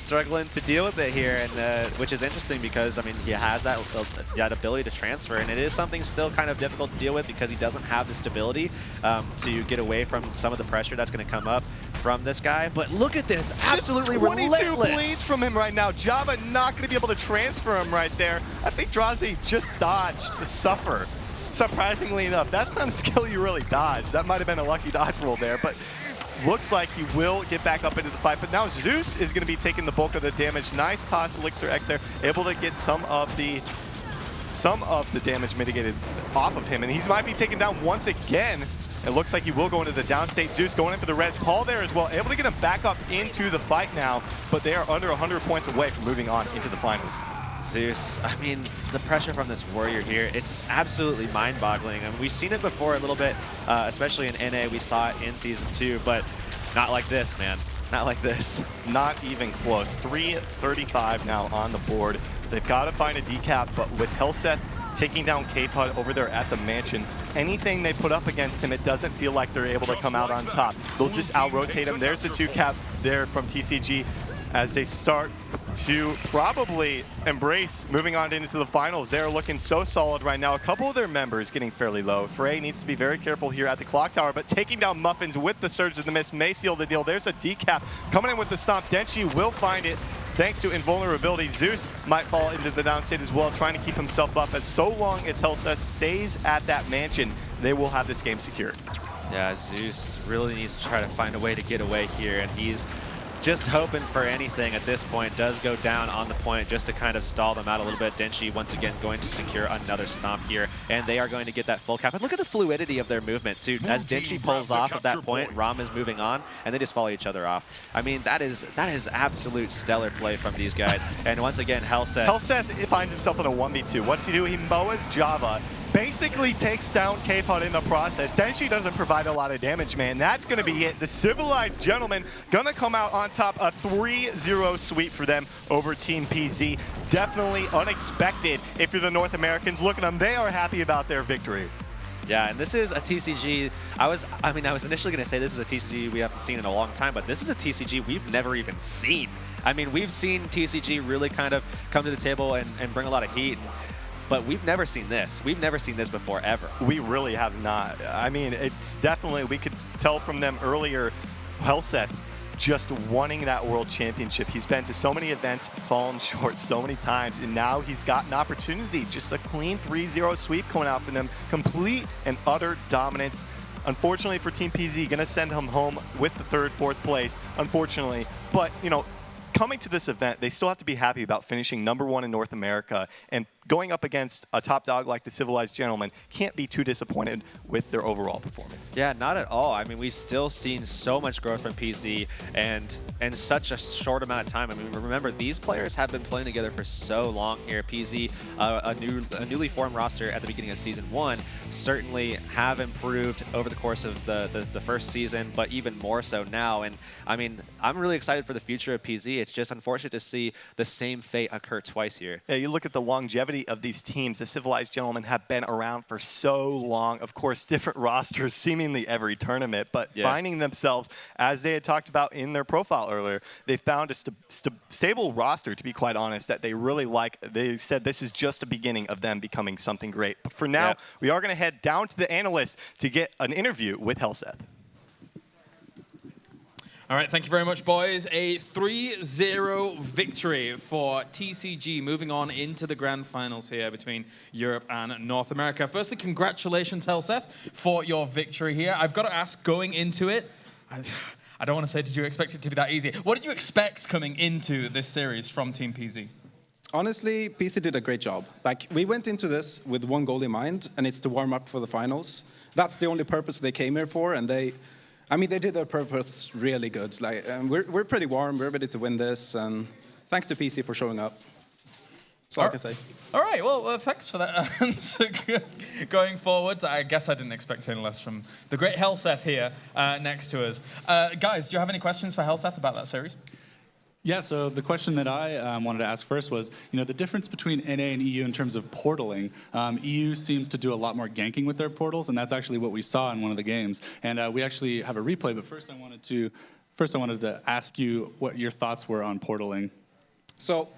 struggling to deal with it here, and which is interesting because, I mean, he has that ability to transfer, and it is something still kind of difficult to deal with because he doesn't have the stability to get away from some of the pressure that's going to come up from this guy. But look at this, absolutely relentless. 22 bleeds from him right now. Java not going to be able to transfer him right there. I think Draze just dodged the suffer. Surprisingly enough, that's not a skill you really dodge. That might have been a lucky dodge roll there, but looks like he will get back up into the fight. But now Zeus is going to be taking the bulk of the damage. Nice toss, Elixir X there, able to get some of the damage mitigated off of him, and he might be taken down once again. It looks like he will go into the downstate. Zeus going in for the res. Paul there as well, able to get him back up into the fight now, but they are under 100 points away from moving on into the finals. Zeus, I mean, the pressure from this Warrior here, it's absolutely mind-boggling. I mean, we've seen it before a little bit, especially in NA. We saw it in Season 2, but not like this, man. Not like this. Not even close. 335 now on the board. They've got to find a decap, but with Helseth taking down K-Pud over there at the Mansion, anything they put up against him, it doesn't feel like they're able to come out on top. They'll just out-rotate him. There's the 2-cap there from TCG as they start to probably embrace moving on into the finals. They're looking so solid right now. A couple of their members getting fairly low. Frey needs to be very careful here at the Clock Tower, but taking down Muffins with the Surge of the Mist may seal the deal. There's a decap coming in with the stomp. Denchi will find it thanks to invulnerability. Zeus might fall into the downstate as well, trying to keep himself up, as so long as Helseth stays at that Mansion, they will have this game secured. Yeah, Zeus really needs to try to find a way to get away here, and he's just hoping for anything at this point. Does go down on the point just to kind of stall them out a little bit. Denshi once again going to secure another stomp here, and they are going to get that full cap. And look at the fluidity of their movement too. As Denshi pulls off at that point, Ram is moving on, and they just follow each other off. I mean, that is absolute stellar play from these guys. And once again, Helseth finds himself in a 1v2. What's he do? He moas Java. Basically takes down K-Pod in the process. Denshi doesn't provide a lot of damage, man. That's going to be it. The Civilized Gentlemen going to come out on top. A 3-0 sweep for them over Team PZ. Definitely unexpected if you're the North Americans. Look at them. They are happy about their victory. Yeah, and this is a TCG. I was initially going to say this is a TCG we haven't seen in a long time, but this is a TCG we've never even seen. I mean, we've seen TCG really kind of come to the table and bring a lot of heat. But we've never seen this. We've never seen this before, ever. We really have not. I mean, it's definitely, we could tell from them earlier, Helseth just wanting that world championship. He's been to so many events, fallen short so many times, and now he's got an opportunity. Just a clean 3-0 sweep coming out for them. Complete and utter dominance. Unfortunately for Team PZ, gonna send him home with the 3rd, 4th place, unfortunately. But, you know, coming to this event, they still have to be happy about finishing #1 in North America, and going up against a top dog like the Civilized Gentlemen, can't be too disappointed with their overall performance. Yeah, not at all. I mean, we've still seen so much growth from PZ and in such a short amount of time. I mean, remember, these players have been playing together for so long here. PZ, a newly formed roster at the beginning of Season 1, certainly have improved over the course of the first season, but even more so now. And I mean, I'm really excited for the future of PZ. It's just unfortunate to see the same fate occur twice here. Yeah, you look at the longevity of these teams. The Civilized Gentlemen have been around for so long. Of course, different rosters seemingly every tournament, but finding themselves, as they had talked about in their profile earlier, they found a stable roster, to be quite honest, that they really like. They said this is just the beginning of them becoming something great. But for now, we are going to head down to the analysts to get an interview with Helseth. All right, thank you very much, boys. A 3-0 victory for TCG, moving on into the grand finals here between Europe and North America. Firstly, congratulations, Helseth, for your victory here. I've got to ask, going into it, I don't want to say, did you expect it to be that easy? What did you expect coming into this series from Team PZ? Honestly, PZ did a great job. Like, we went into this with one goal in mind, and it's to warm up for the finals. That's the only purpose they came here for, and they did their purpose really good. Like, we're pretty warm. We're ready to win this, and thanks to PC for showing up. That's all I can say. All right, well, thanks for that answer. Going forward, I guess I didn't expect any less from the great Helseth here next to us. Guys, do you have any questions for Helseth about that series? Yeah, so the question that I wanted to ask first was, you know, the difference between NA and EU in terms of portaling. EU seems to do a lot more ganking with their portals, and that's actually what we saw in one of the games. And we actually have a replay, but first I wanted to ask you what your thoughts were on portaling. So,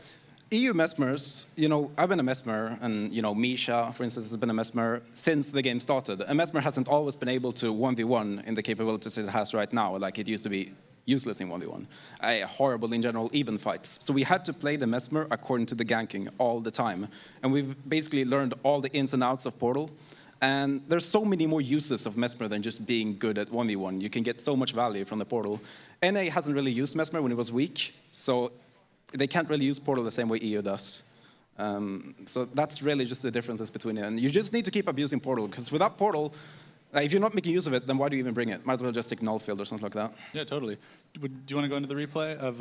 EU Mesmers, you know, I've been a Mesmer, and, you know, Misha, for instance, has been a Mesmer since the game started. A Mesmer hasn't always been able to 1v1 in the capabilities it has right now, like it used to be useless in 1v1. Horrible in general, even fights. So we had to play the Mesmer according to the ganking all the time. And we've basically learned all the ins and outs of Portal. And there's so many more uses of Mesmer than just being good at 1v1. You can get so much value from the Portal. NA hasn't really used Mesmer when it was weak, so they can't really use Portal the same way EU does. So that's really just the differences between it. And you just need to keep abusing Portal, because without Portal, if you're not making use of it, then why do you even bring it? Might as well just take null field or something like that. Yeah, totally. Do you want to go into the replay of?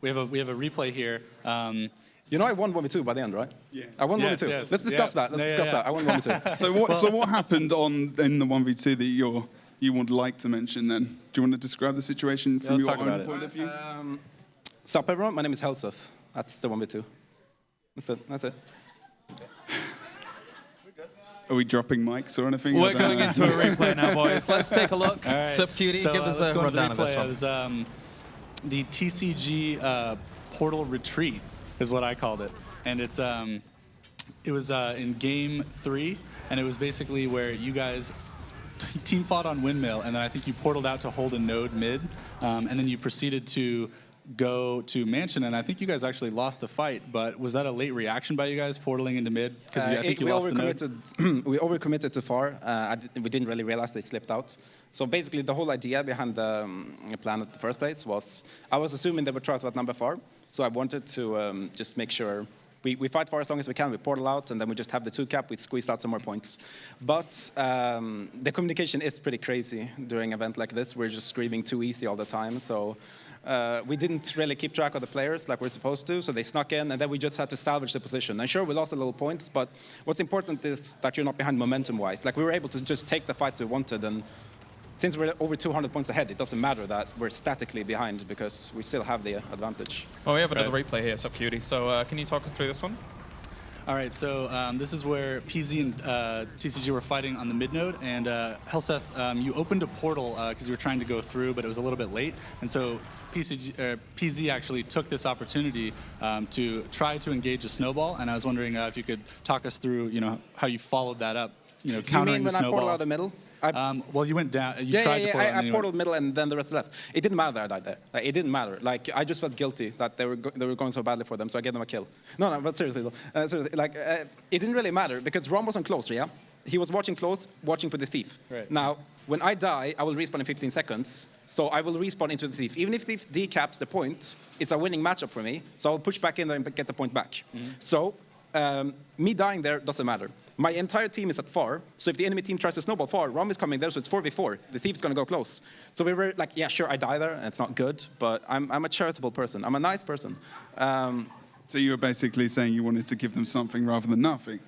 We have a replay here. You know, I won 1v2 by the end, right? Yeah. I won 1v2. Yes. Let's discuss that. Let's discuss that. I won 1v2. So what happened in the 1v2 that you would like to mention then? Do you want to describe the situation from your own point of view? Sup everyone, my name is Helseth. That's the 1v2. That's it. Are we dropping mics or anything? We're going into a replay now, boys. Let's take a look. All right. Sup, Cutie, give us a rundown of this one. It was the TCG Portal Retreat is what I called it. And it was in Game 3, and it was basically where you guys team fought on Windmill, and then I think you portaled out to hold a node mid, and then you proceeded to go to Mansion, and I think you guys actually lost the fight, but was that a late reaction by you guys, portaling into mid? Because I think you lost the node. We overcommitted too far. We didn't really realize they slipped out. So basically, the whole idea behind the plan in the first place was, I was assuming they would try to outnumber far, so I wanted to just make sure we fight far as long as we can, we portal out, and then we just have the 2-cap, we squeezed out some more points. But the communication is pretty crazy during an event like this. We're just screaming too easy all the time, so we didn't really keep track of the players like we're supposed to, so they snuck in, and then we just had to salvage the position. And sure, we lost a little points, but what's important is that you're not behind momentum-wise. Like, we were able to just take the fights we wanted, and since we're over 200 points ahead, it doesn't matter that we're statically behind because we still have the advantage. Well, we have another replay here, Subcutie. So can you talk us through this one? All right, so this is where PZ and TCG were fighting on the mid node, and Helseth, you opened a portal because you were trying to go through, but it was a little bit late, and so PZ actually took this opportunity to try to engage a snowball, and I was wondering if you could talk us through, how you followed that up, countering the snowball. You mean when I portal out the middle? Well, you went down. You tried to portal. I portaled middle, and then the rest left. It didn't matter that I died there. Like, it didn't matter. Like, I just felt guilty that they were going so badly for them, so I gave them a kill. No, but seriously though, it didn't really matter because Rom wasn't close. Yeah, he was watching close, watching for the thief. Right. Now, when I die, I will respawn in 15 seconds. So I will respawn into the thief. Even if thief decaps the point, it's a winning matchup for me. So I'll push back in there and get the point back. Mm-hmm. So me dying there doesn't matter. My entire team is at far, so if the enemy team tries to snowball far, Rom is coming there, so it's 4v4. The thief's going to go close. So we were like, yeah, sure, I die there, and it's not good, but I'm a charitable person. I'm a nice person. So you were basically saying you wanted to give them something rather than nothing?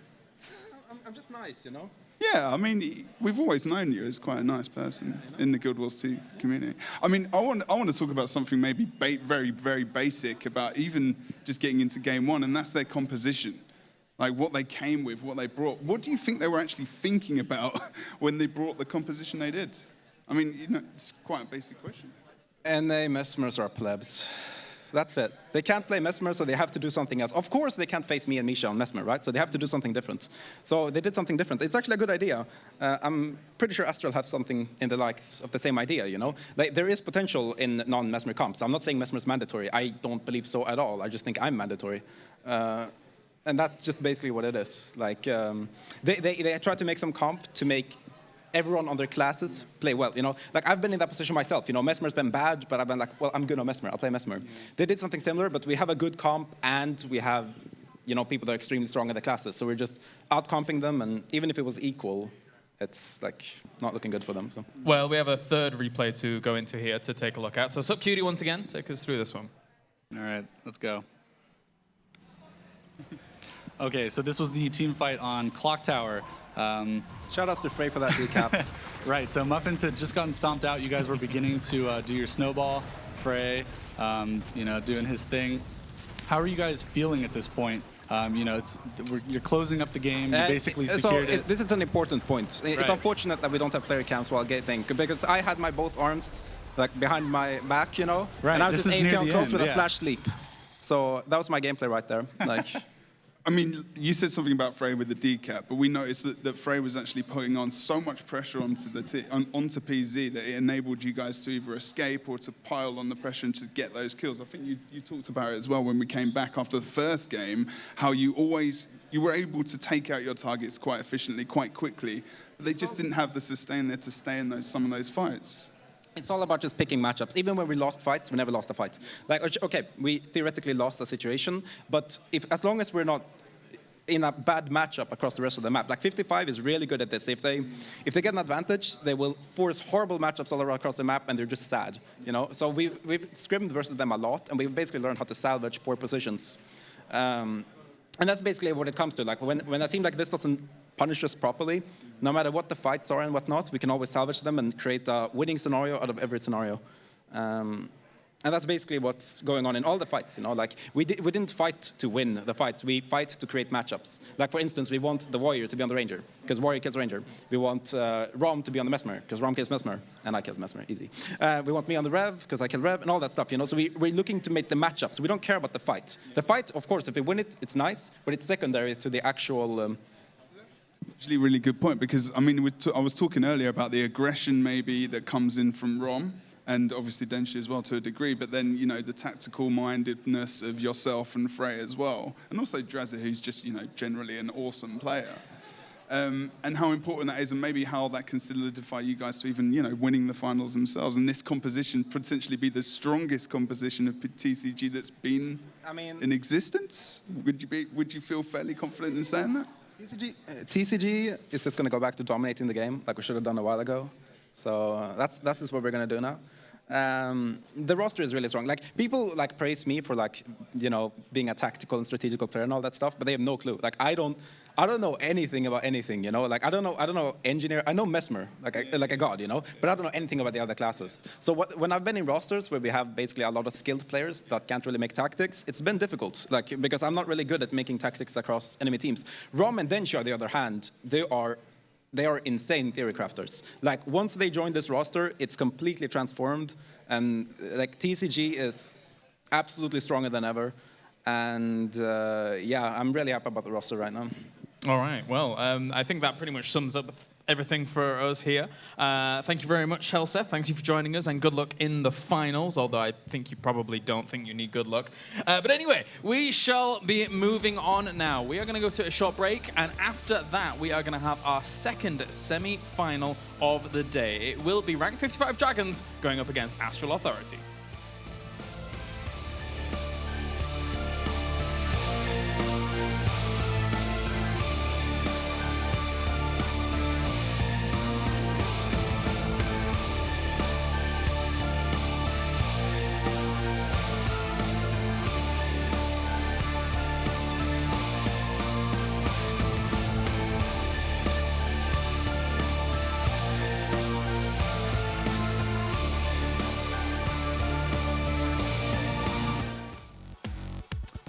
I'm just nice, you know? Yeah, I mean, we've always known you as quite a nice person in the Guild Wars 2 community. I mean, I want to talk about something maybe very, very basic about even just getting into Game 1, and that's their composition. Like what they came with, what they brought. What do you think they were actually thinking about when they brought the composition they did? I mean, it's quite a basic question. NA Mesmers are plebs. That's it. They can't play Mesmer, so they have to do something else. Of course, they can't face me and Misha on Mesmer, right? So they have to do something different. So they did something different. It's actually a good idea. I'm pretty sure Astral have something in the likes of the same idea, Like, there is potential in non-Mesmer comps. I'm not saying Mesmer is mandatory. I don't believe so at all. I just think I'm mandatory. And that's just basically what it is. Like, they try to make some comp to make everyone on their classes play well, Like, I've been in that position myself, Mesmer's been bad, but I've been like, well, I'm good on Mesmer, I'll play Mesmer. They did something similar, but we have a good comp, and we have, people that are extremely strong in the classes. So we're just out-comping them, and even if it was equal, it's, like, not looking good for them. So. Well, we have a third replay to go into here to take a look at. So, Subcutie, once again, take us through this one. All right, let's go. Okay, so this was the team fight on Clock Tower. Shout out to Frey for that recap. Right, so Muffins had just gotten stomped out. You guys were beginning to do your snowball. Frey, doing his thing. How are you guys feeling at this point? You're closing up the game. You basically secured it. This is an important point. It's unfortunate that we don't have player cams while getting, because I had my both arms like behind my back, Right. And I was just aiming close with a slash sleep. So that was my gameplay right there. Like. I mean, you said something about Frey with the decap, but we noticed that Frey was actually putting on so much pressure onto onto PZ that it enabled you guys to either escape or to pile on the pressure and to get those kills. I think you talked about it as well when we came back after the first game, how you were able to take out your targets quite efficiently, quite quickly, but they just didn't have the sustain there to stay in some of those fights. It's all about just picking matchups. Even when we lost fights, we never lost a fight. Like, okay, we theoretically lost a situation, but as long as we're not in a bad matchup across the rest of the map, like 55 is really good at this. If they get an advantage, they will force horrible matchups all around across the map, and they're just sad, So we've scrimmed versus them a lot, and we've basically learned how to salvage poor positions. And that's basically what it comes to. Like when a team like this doesn't punish us properly, no matter what the fights are and whatnot, we can always salvage them and create a winning scenario out of every scenario. And that's basically what's going on in all the fights, Like, we didn't fight to win the fights. We fight to create matchups. Like, for instance, we want the Warrior to be on the Ranger, because Warrior kills Ranger. We want Rom to be on the Mesmer, because Rom kills Mesmer, and I kill Mesmer, easy. We want me on the Rev, because I kill Rev, and all that stuff, So we're looking to make the matchups. We don't care about the fight. The fight, of course, if we win it, it's nice, but it's secondary to the actual... That's actually a really good point, because, I mean, I was talking earlier about the aggression, maybe, that comes in from Rom. and obviously Denshi as well to a degree, but then, you know, the tactical mindedness of yourself and Frey as well, and also Drazza, who's just, you know, generally an awesome player. And how important that is, and maybe how that can solidify you guys to even, you know, winning the finals themselves. And this composition potentially be the strongest composition of TCG that's been in existence. Would you feel fairly confident in saying that? TCG is just going to go back to dominating the game, like we should have done a while ago. So that's just what we're going to do now. The roster is really strong. Like, people like praise me for, like, you know, being a tactical and strategical player and all that stuff, but they have no clue. Like, I don't know anything about anything, you know. Like, I don't know engineer. I know Mesmer, like a god, you know, but I don't know anything about the other classes. So when I've been in rosters where we have basically a lot of skilled players that can't really make tactics, it's been difficult. Like, because I'm not really good at making tactics across enemy teams. Rom and Denshi, on the other hand, they are insane theory crafters. Like, once they join this roster, it's completely transformed, and like TCG is absolutely stronger than ever. And yeah, I'm really happy about the roster right now. All right. Well, I think that pretty much sums up everything for us here. Thank you very much, Helseth. Thank you for joining us, and good luck in the finals, although I think you probably don't think you need good luck. But anyway, we shall be moving on now. We are going to go to a short break, and after that, we are going to have our second semi-final of the day. It will be Rank 55 Dragons going up against Astral Authority.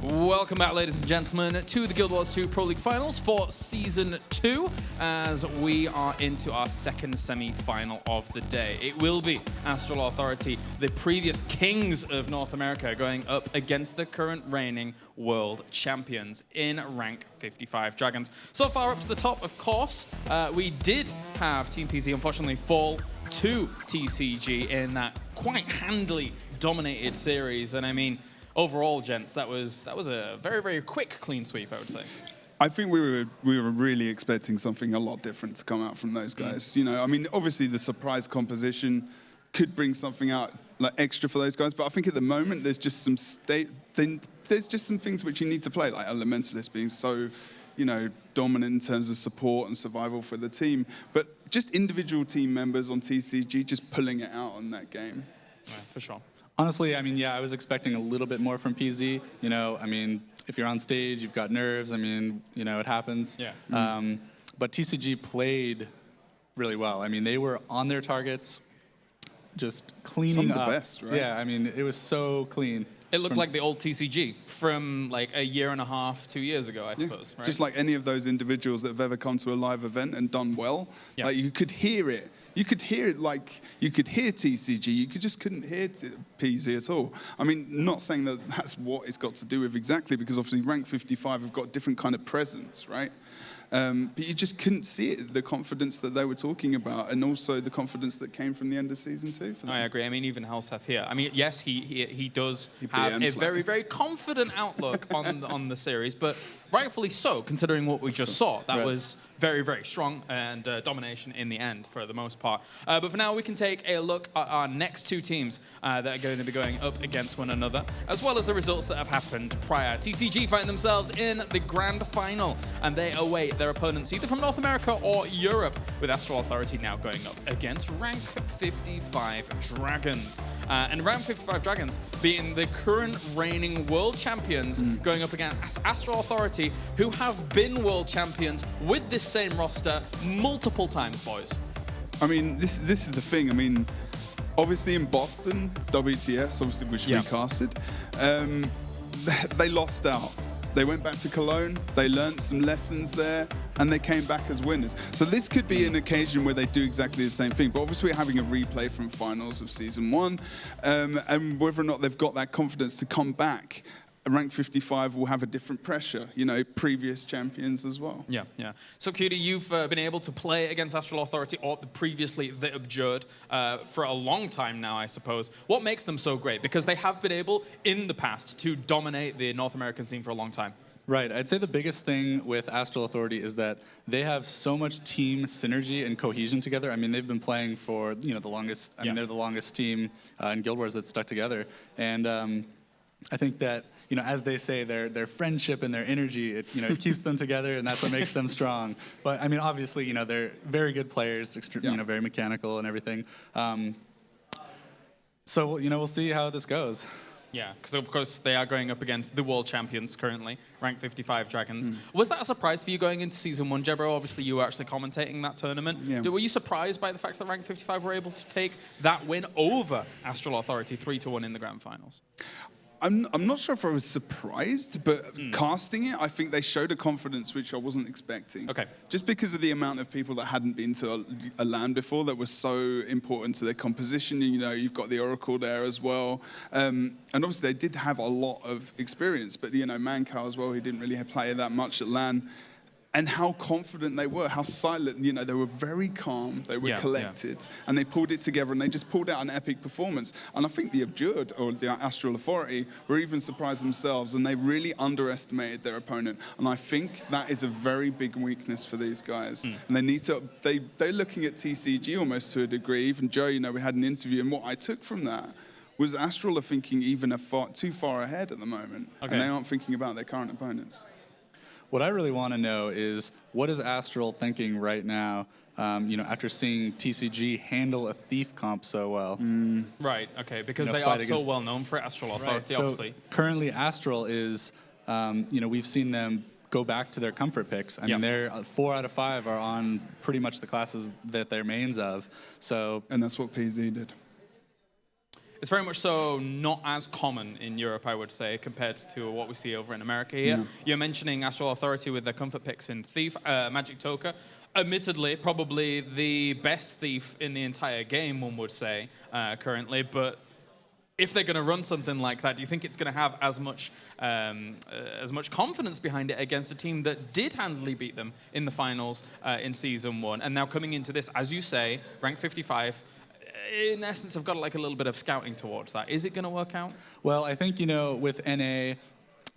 Welcome back, ladies and gentlemen, to the Guild Wars 2 Pro League Finals for Season 2, as we are into our second semi-final of the day. It will be Astral Authority, the previous kings of North America, going up against the current reigning world champions in Rank 55 Dragons. So far up to the top, of course, we did have Team PZ unfortunately fall to TCG in that quite handily dominated series, and I mean, overall, gents, that was a very, very quick clean sweep, I would say. I think we were really expecting something a lot different to come out from those guys. You know, I mean, obviously the surprise composition could bring something out like extra for those guys, but I think at the moment there's just some there's just some things which you need to play, like Elementalist being so, you know, dominant in terms of support and survival for the team, but just individual team members on TCG just pulling it out on that game. Yeah, for sure. Honestly, I mean, yeah, I was expecting a little bit more from PZ. You know, I mean, if you're on stage, you've got nerves. I mean, you know, it happens. Yeah. But TCG played really well. I mean, they were on their targets, just cleaning up. Some of the best, right? Yeah, I mean, it was so clean. It looked like the old TCG from like a year and a half, 2 years ago, I suppose. Right? Just like any of those individuals that have ever come to a live event and done well, like you could hear it. You could hear it like you could hear TCG. You just couldn't hear PZ at all. I mean, not saying that that's what it's got to do with exactly, because obviously Rank 55 have got a different kind of presence, right? But you just couldn't see it, the confidence that they were talking about, and also the confidence that came from the end of Season 2 for them. I agree. I mean, even Helseth here. I mean, yes, he does have a very, very confident outlook on the series, but rightfully so, considering what we just saw. That was very, very strong and domination in the end for the most part. But for now, we can take a look at our next two teams that are going to be going up against one another, as well as the results that have happened prior. TCG find themselves in the grand final, and they await their opponents either from North America or Europe, with Astral Authority now going up against Rank 55 Dragons. And Rank 55 Dragons being the current reigning world champions, going up against Astral Authority, who have been world champions with this same roster multiple times, boys. I mean, this is the thing. I mean, obviously in Boston, WTS, obviously, which recasted, they lost out. They went back to Cologne, they learned some lessons there, and they came back as winners. So this could be an occasion where they do exactly the same thing, but obviously we're having a replay from finals of Season 1, and whether or not they've got that confidence to come back rank 55 will have a different pressure, you know, previous champions as well. Yeah, yeah. So, Cutie, you've been able to play against Astral Authority, or previously the Abjured, for a long time now, I suppose. What makes them so great? Because they have been able, in the past, to dominate the North American scene for a long time. Right. I'd say the biggest thing with Astral Authority is that they have so much team synergy and cohesion together. I mean, they've been playing for, you know, the longest. I mean, they're the longest team in Guild Wars that's stuck together. And I think that, you know, as they say, their friendship and their energy, it, you know, it keeps them together, and that's what makes them strong. But I mean, obviously, you know, they're very good players, you know, very mechanical and everything. So, you know, we'll see how this goes. Yeah, because of course they are going up against the world champions currently, rank 55 Dragons. Was that a surprise for you going into Season 1, Jebro? Obviously you were actually commentating that tournament. Yeah. Were you surprised by the fact that rank 55 were able to take that win over Astral Authority 3-1 in the grand finals? I'm not sure if I was surprised, but casting it, I think they showed a confidence which I wasn't expecting. Okay. Just because of the amount of people that hadn't been to a LAN before that was so important to their composition. You know, you've got the Oracle there as well. And obviously they did have a lot of experience, but, you know, Mancow as well, he didn't really play that much at LAN. And how confident they were, how silent, you know, they were very calm, they were collected, and they pulled it together, and they just pulled out an epic performance. And I think the Abjured, or the Astral Authority, were even surprised themselves, and they really underestimated their opponent. And I think that is a very big weakness for these guys. And they need to, they're looking at TCG almost to a degree. Even Joe, you know, we had an interview, and what I took from that was Astral are thinking even too far ahead at the moment, and they aren't thinking about their current opponents. What I really want to know is, what is Astral thinking right now, you know, after seeing TCG handle a Thief comp so well? Right, okay, because they are so well known for Astral Authority, obviously. So currently Astral is, you know, we've seen them go back to their comfort picks. I mean, they're 4 out of 5 are on pretty much the classes that they're mains of. So, and that's what PZ did. It's very much so not as common in Europe, I would say, compared to what we see over in America here. You're mentioning Astral Authority with their comfort picks in Thief, Magic Toka. Admittedly, probably the best Thief in the entire game, one would say, currently. But if they're going to run something like that, do you think it's going to have as much confidence behind it against a team that did handily beat them in the finals in Season 1? And now coming into this, as you say, rank 55, in essence, I've got like a little bit of scouting towards that. Is it going to work out? Well, I think, you know, with NA,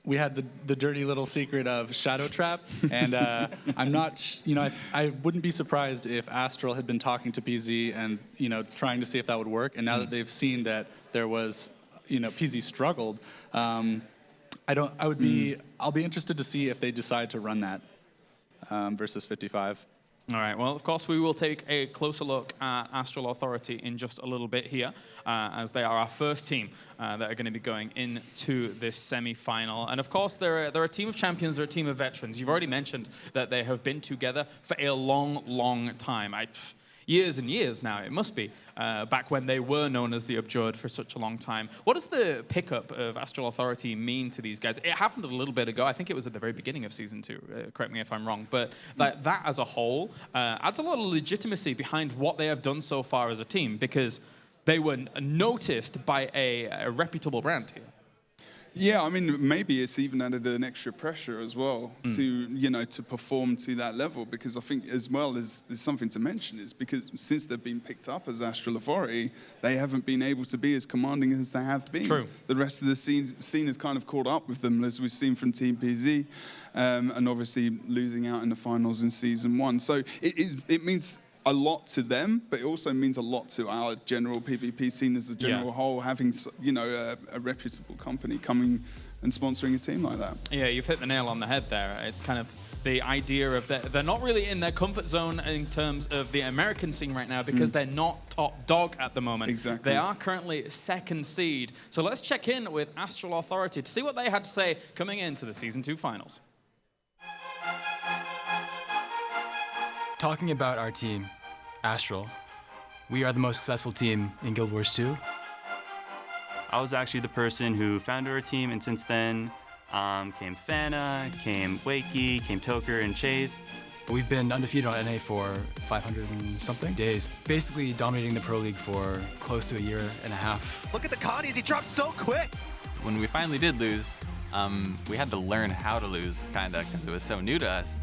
we had the dirty little secret of Shadow Trap, and I'm not, you know, I wouldn't be surprised if Astral had been talking to PZ and, you know, trying to see if that would work. And now that they've seen that there was, you know, PZ struggled, I'll be interested to see if they decide to run that versus 55. All right, well, of course, we will take a closer look at Astral Authority in just a little bit here, as they are our first team that are going to be going into this semi-final. And of course, they're a team of champions, they're a team of veterans. You've already mentioned that they have been together for a long, long time. Years and years now, it must be, back when they were known as the Abjured for such a long time. What does the pickup of Astral Authority mean to these guys? It happened a little bit ago. I think it was at the very beginning of Season 2. Correct me if I'm wrong. But that as a whole adds a lot of legitimacy behind what they have done so far as a team, because they were noticed by a reputable brand here. Yeah, I mean, maybe it's even added an extra pressure as well to, you know, to perform to that level, because I think as well as something to mention is because since they've been picked up as Astral Authority, they haven't been able to be as commanding as they have been. True. The rest of the scene has kind of caught up with them, as we've seen from Team PZ, and obviously losing out in the finals in Season 1. So it means a lot to them, but it also means a lot to our general PvP scene as a general whole, having, you know, a reputable company coming and sponsoring a team like that. Yeah, you've hit the nail on the head there. It's kind of the idea of they're not really in their comfort zone in terms of the American scene right now, because they're not top dog at the moment. Exactly. They are currently second seed. So let's check in with Astral Authority to see what they had to say coming into the Season 2 finals. Talking about our team, Astral, we are the most successful team in Guild Wars 2. I was actually the person who founded our team, and since then came Fana, came Wakey, came Toker, and Chade. We've been undefeated on NA for 500 and something days, basically dominating the Pro League for close to a year and a half. Look at the Connies, he dropped so quick. When we finally did lose, We had to learn how to lose, kinda, because it was so new to us.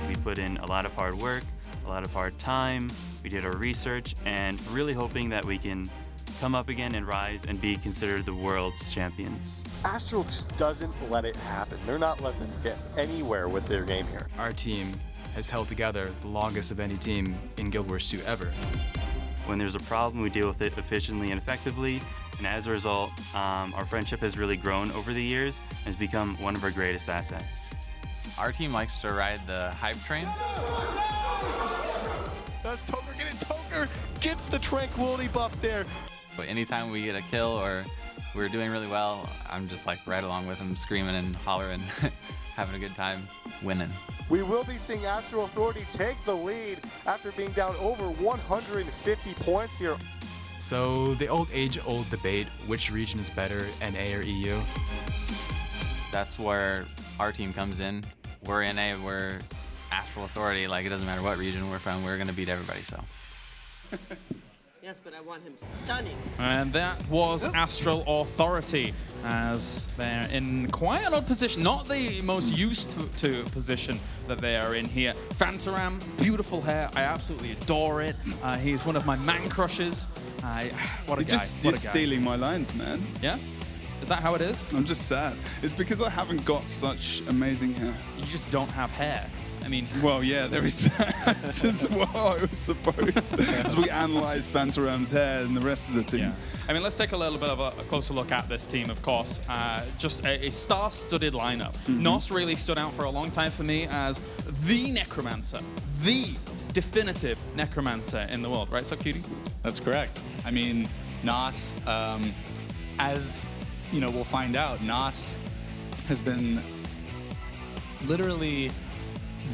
We put in a lot of hard work, a lot of hard time. We did our research, and really hoping that we can come up again and rise and be considered the world's champions. Astral just doesn't let it happen. They're not letting them get anywhere with their game here. Our team has held together the longest of any team in Guild Wars 2 ever. When there's a problem, we deal with it efficiently and effectively, and as a result, our friendship has really grown over the years and has become one of our greatest assets. Our team likes to ride the hype train. That's Toker getting Toker gets the tranquility buff there. But anytime we get a kill or we're doing really well, I'm just like right along with them, screaming and hollering, having a good time, winning. We will be seeing Astral Authority take the lead after being down over 150 points here. So the age-old debate, which region is better, NA or EU? That's where our team comes in. We're NA, we're Astral Authority, like it doesn't matter what region we're from, we're gonna beat everybody, so. Yes, but I want him stunning. And that was Astral Authority, as they're in quite an odd position, not the most used to position that they are in here. Phantaram, beautiful hair, I absolutely adore it. He's one of my man crushes. What a guy. You're stealing my lines, man. Yeah? Is that how it is? I'm just sad. It's because I haven't got such amazing hair. You just don't have hair. I mean, well, yeah, there is that as well, I suppose, as we analyze Phantaram's hair and the rest of the team. Yeah. I mean, let's take a little bit of a closer look at this team, of course. Just a star-studded lineup. Nos really stood out for a long time for me as the Necromancer, the definitive Necromancer in the world, right, so Cutie? That's correct. I mean, Nos, as you know, we'll find out, Nos has been literally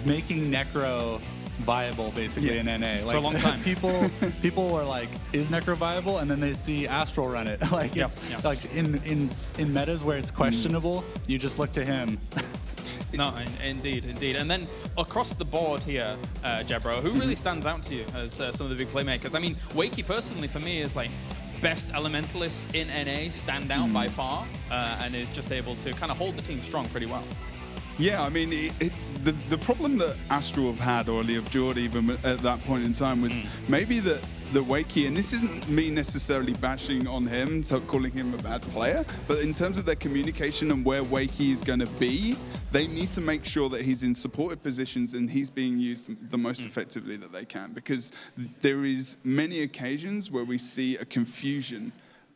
making Necro viable, basically, in NA. Like, for a long time. people are like, is Necro viable? And then they see Astral run it. Like, it's like in metas where it's questionable, you just look to him. No, indeed. And then across the board here, Jebro, who really stands out to you as some of the big playmakers? I mean, Wakey personally for me is like best elementalist in NA, stand out by far, and is just able to kind of hold the team strong pretty well. Yeah, I mean, the problem that Astral have had, or the Abjured even at that point in time, was maybe that Wakey, and this isn't me necessarily bashing on him, so calling him a bad player, but in terms of their communication and where Wakey is going to be, they need to make sure that he's in supportive positions and he's being used the most effectively that they can, because there is many occasions where we see a confusion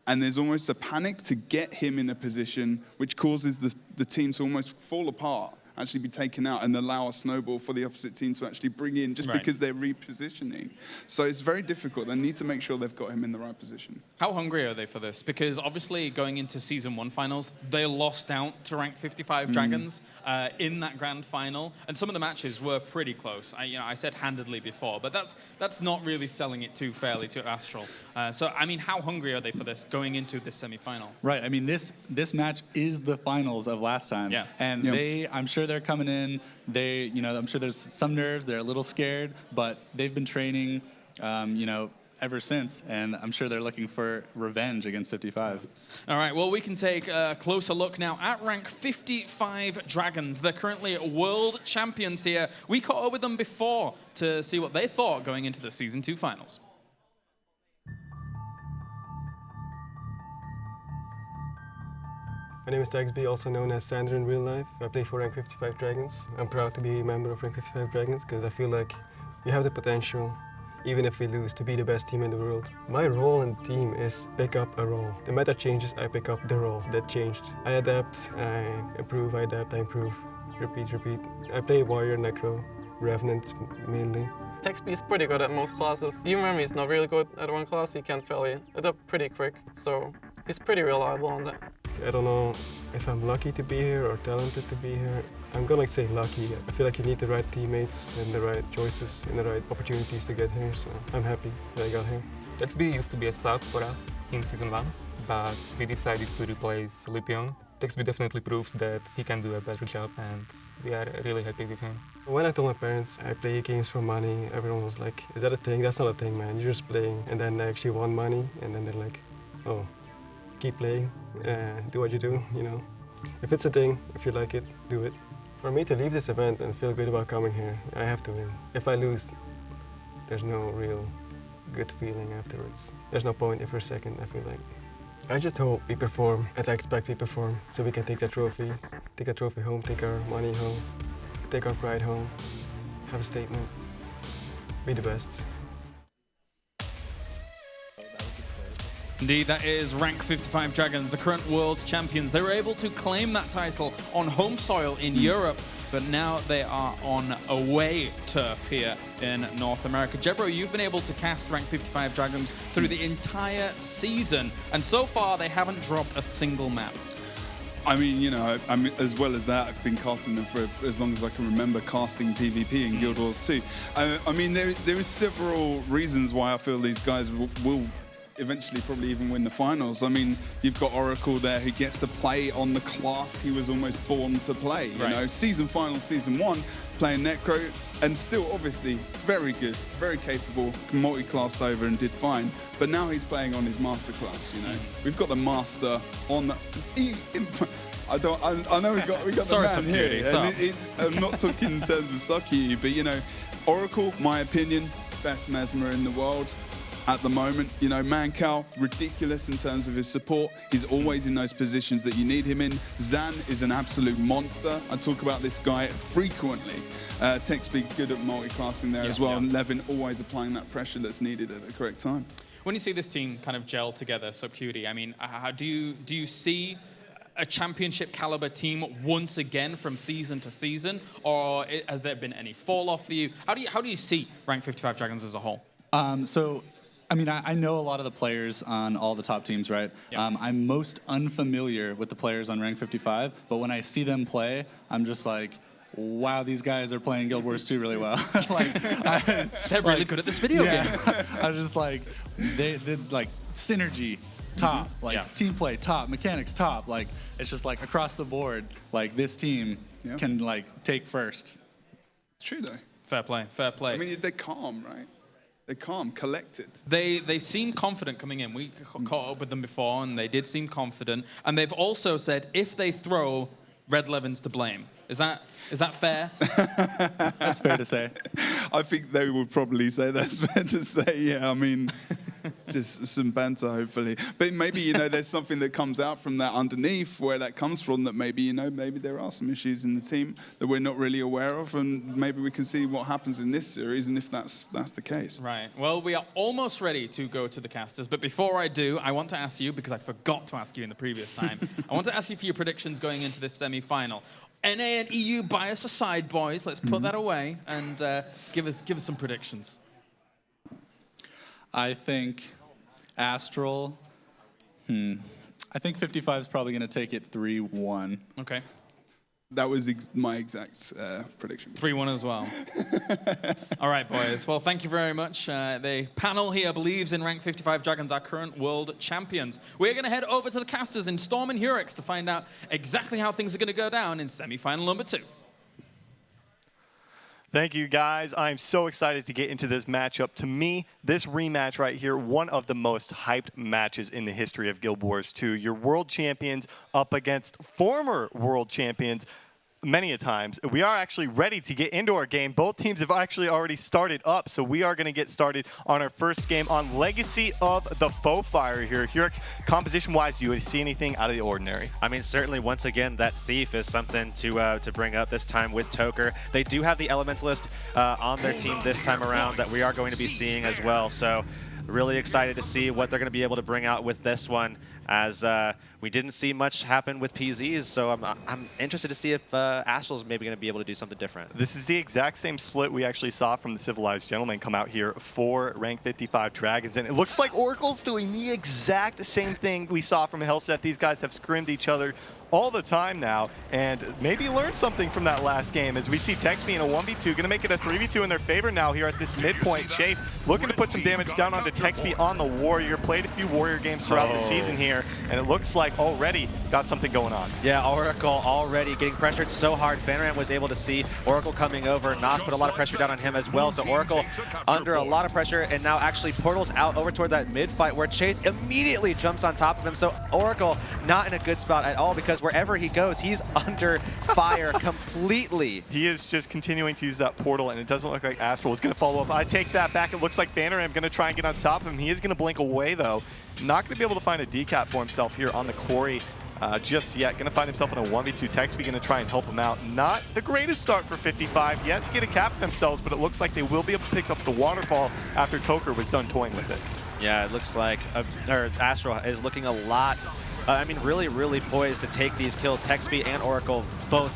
and there's almost a panic to get him in a position which causes the team to almost fall apart, actually be taken out, and allow a snowball for the opposite team to actually bring in just because they're repositioning. So it's very difficult. They need to make sure they've got him in the right position. How hungry are they for this? Because obviously going into Season 1 finals, they lost out to rank 55 Dragons in that grand final. And some of the matches were pretty close. I said handedly before, but that's not really selling it too fairly to Astral. So, I mean, how hungry are they for this going into this semi-final? Right. I mean, this match is the finals of last time. Yeah. And I'm sure they're coming in. I'm sure there's some nerves. They're a little scared, but they've been training, ever since, and I'm sure they're looking for revenge against 55. All right, well, we can take a closer look now at rank 55 Dragons. They're currently world champions here. We caught up with them before to see what they thought going into the Season 2 finals. My name is Dagsby, also known as Sander in real life. I play for rank 55 Dragons. I'm proud to be a member of rank 55 Dragons because I feel like we have the potential, even if we lose, to be the best team in the world. My role in the team is pick up a role. The meta changes, I pick up the role that changed. I adapt, I improve, I adapt, I improve. Repeat, repeat. I play Warrior, Necro, Revenant mainly. Dagsby is pretty good at most classes. Even he's not really good at one class, he can fail it up pretty quick, so he's pretty reliable on that. I don't know if I'm lucky to be here or talented to be here. I'm gonna say lucky. I feel like you need the right teammates and the right choices and the right opportunities to get here, so I'm happy that I got here. Dagsby used to be a sub for us in Season 1, but we decided to replace Lipion. Dagsby definitely proved that he can do a better job, and we are really happy with him. When I told my parents I play games for money, everyone was like, is that a thing? That's not a thing, man. You're just playing. And then I actually won money, and then they're like, oh, keep playing, do what you do, If it's a thing, if you like it, do it. For me to leave this event and feel good about coming here, I have to win. If I lose, there's no real good feeling afterwards. There's no point if we're second, I feel like. I just hope we perform as I expect we perform, so we can take that trophy home, take our money home, take our pride home, have a statement, be the best. Indeed, that is Rank 55 Dragons, the current world champions. They were able to claim that title on home soil in Europe, but now they are on away turf here in North America. Jebro, you've been able to cast Rank 55 Dragons through the entire season, and so far they haven't dropped a single map. I mean, you know, as well as that, I've been casting them for as long as I can remember casting PvP in Guild Wars 2. I mean, there is several reasons why I feel these guys will eventually probably even win the finals. I mean, you've got Oracle there who gets to play on the class he was almost born to play. You know, season final, season 1, playing Necro, and still obviously very good, very capable, multi-classed over and did fine. But now he's playing on his master class. You know, we've got the master on the. I know we got Sorry, the man here. And I'm not talking in terms of sucky, but you know, Oracle, my opinion, best Mesmer in the world. At the moment, you know, Mancal, ridiculous in terms of his support. He's always in those positions that you need him in. Zan is an absolute monster. I talk about this guy frequently. Techspeed good at multi-classing there as well, and Levin always applying that pressure that's needed at the correct time. When you see this team kind of gel together, Subcutie, I mean, how do you see a championship caliber team once again from season to season, or has there been any fall off for you? How do you see Rank 55 Dragons as a whole? I mean, I know a lot of the players on all the top teams, right? Yep. I'm most unfamiliar with the players on Rank 55, but when I see them play, I'm just like, wow, these guys are playing Guild Wars 2 really well. They're really good at this video game. I was just like, they did like synergy, top, team play, top, mechanics, top. Like, it's just like across the board, like this team can like take first. It's true though. Fair play, fair play. I mean, they're calm, right? They're calm, collected. They seem confident coming in. We caught up with them before, and they did seem confident. And they've also said if they throw, Red Levin's to blame. Is that fair? That's fair to say. I think they would probably say that's fair to say. Yeah, I mean, just some banter, hopefully. But maybe, you know, there's something that comes out from that underneath where that comes from that maybe, you know, maybe there are some issues in the team that we're not really aware of, and maybe we can see what happens in this series and if that's the case. Right. Well, we are almost ready to go to the casters, but before I do, I want to ask you, because I forgot to ask you in the previous time, I want to ask you for your predictions going into this semi-final. NA and EU bias aside, boys, let's put that away and give us some predictions. I think Astral. I think 55 is probably going to take it 3-1. Okay. That was my exact prediction. 3-1 as well. All right, boys. Well, thank you very much. The panel here believes in Rank 55 Dragons, our current world champions. We're going to head over to the casters in Storm and Hurix to find out exactly how things are going to go down in semi-final number 2. Thank you, guys. I'm so excited to get into this matchup. To me, this rematch right here, one of the most hyped matches in the history of Guild Wars 2. Your world champions up against former world champions many a times. We are actually ready to get into our game. Both teams have actually already started up, so we are going to get started on our first game on Legacy of the Foefire here. Hurix, composition-wise, do you see anything out of the ordinary? I mean, certainly, once again, that Thief is something to bring up this time with Toker. They do have the Elementalist on their team this time around that we are going to be seeing as well, so really excited to see what they're going to be able to bring out with this one, as we didn't see much happen with PZs, so I'm interested to see if Astral's maybe going to be able to do something different. This is the exact same split we actually saw from the Civilized Gentlemen come out here for Rank 55 Dragons, and it looks like Oracle's doing the exact same thing we saw from Hellset. These guys have scrimmed each other all the time now, and maybe learn something from that last game, as we see Techspeed in a 1v2, gonna make it a 3v2 in their favor now here at this midpoint. Chafe looking to put some damage down onto Techspeed on the Warrior. Played a few Warrior games throughout the season here, and it looks like already got something going on. Yeah, Oracle already getting pressured so hard. Fanaram was able to see Oracle coming over. Nos put a lot of pressure down on him as well, so Oracle under a lot of pressure, and now actually portals out over toward that mid fight where Chase immediately jumps on top of him. So Oracle not in a good spot at all, because wherever he goes, he's under fire completely. He is just continuing to use that portal, and it doesn't look like Astral is going to follow up. I take that back. It looks like Fanaram going to try and get on top of him. He is going to blink away, though. Not going to be able to find a decap for himself here on the quarry just yet. Going to find himself in a 1v2. Texby going to try and help him out. Not the greatest start for 55 yet to get a cap for themselves, but it looks like they will be able to pick up the waterfall after Toker was done toying with it. Yeah, it looks like Astral is looking a lot, I mean, really poised to take these kills. Texby and Oracle both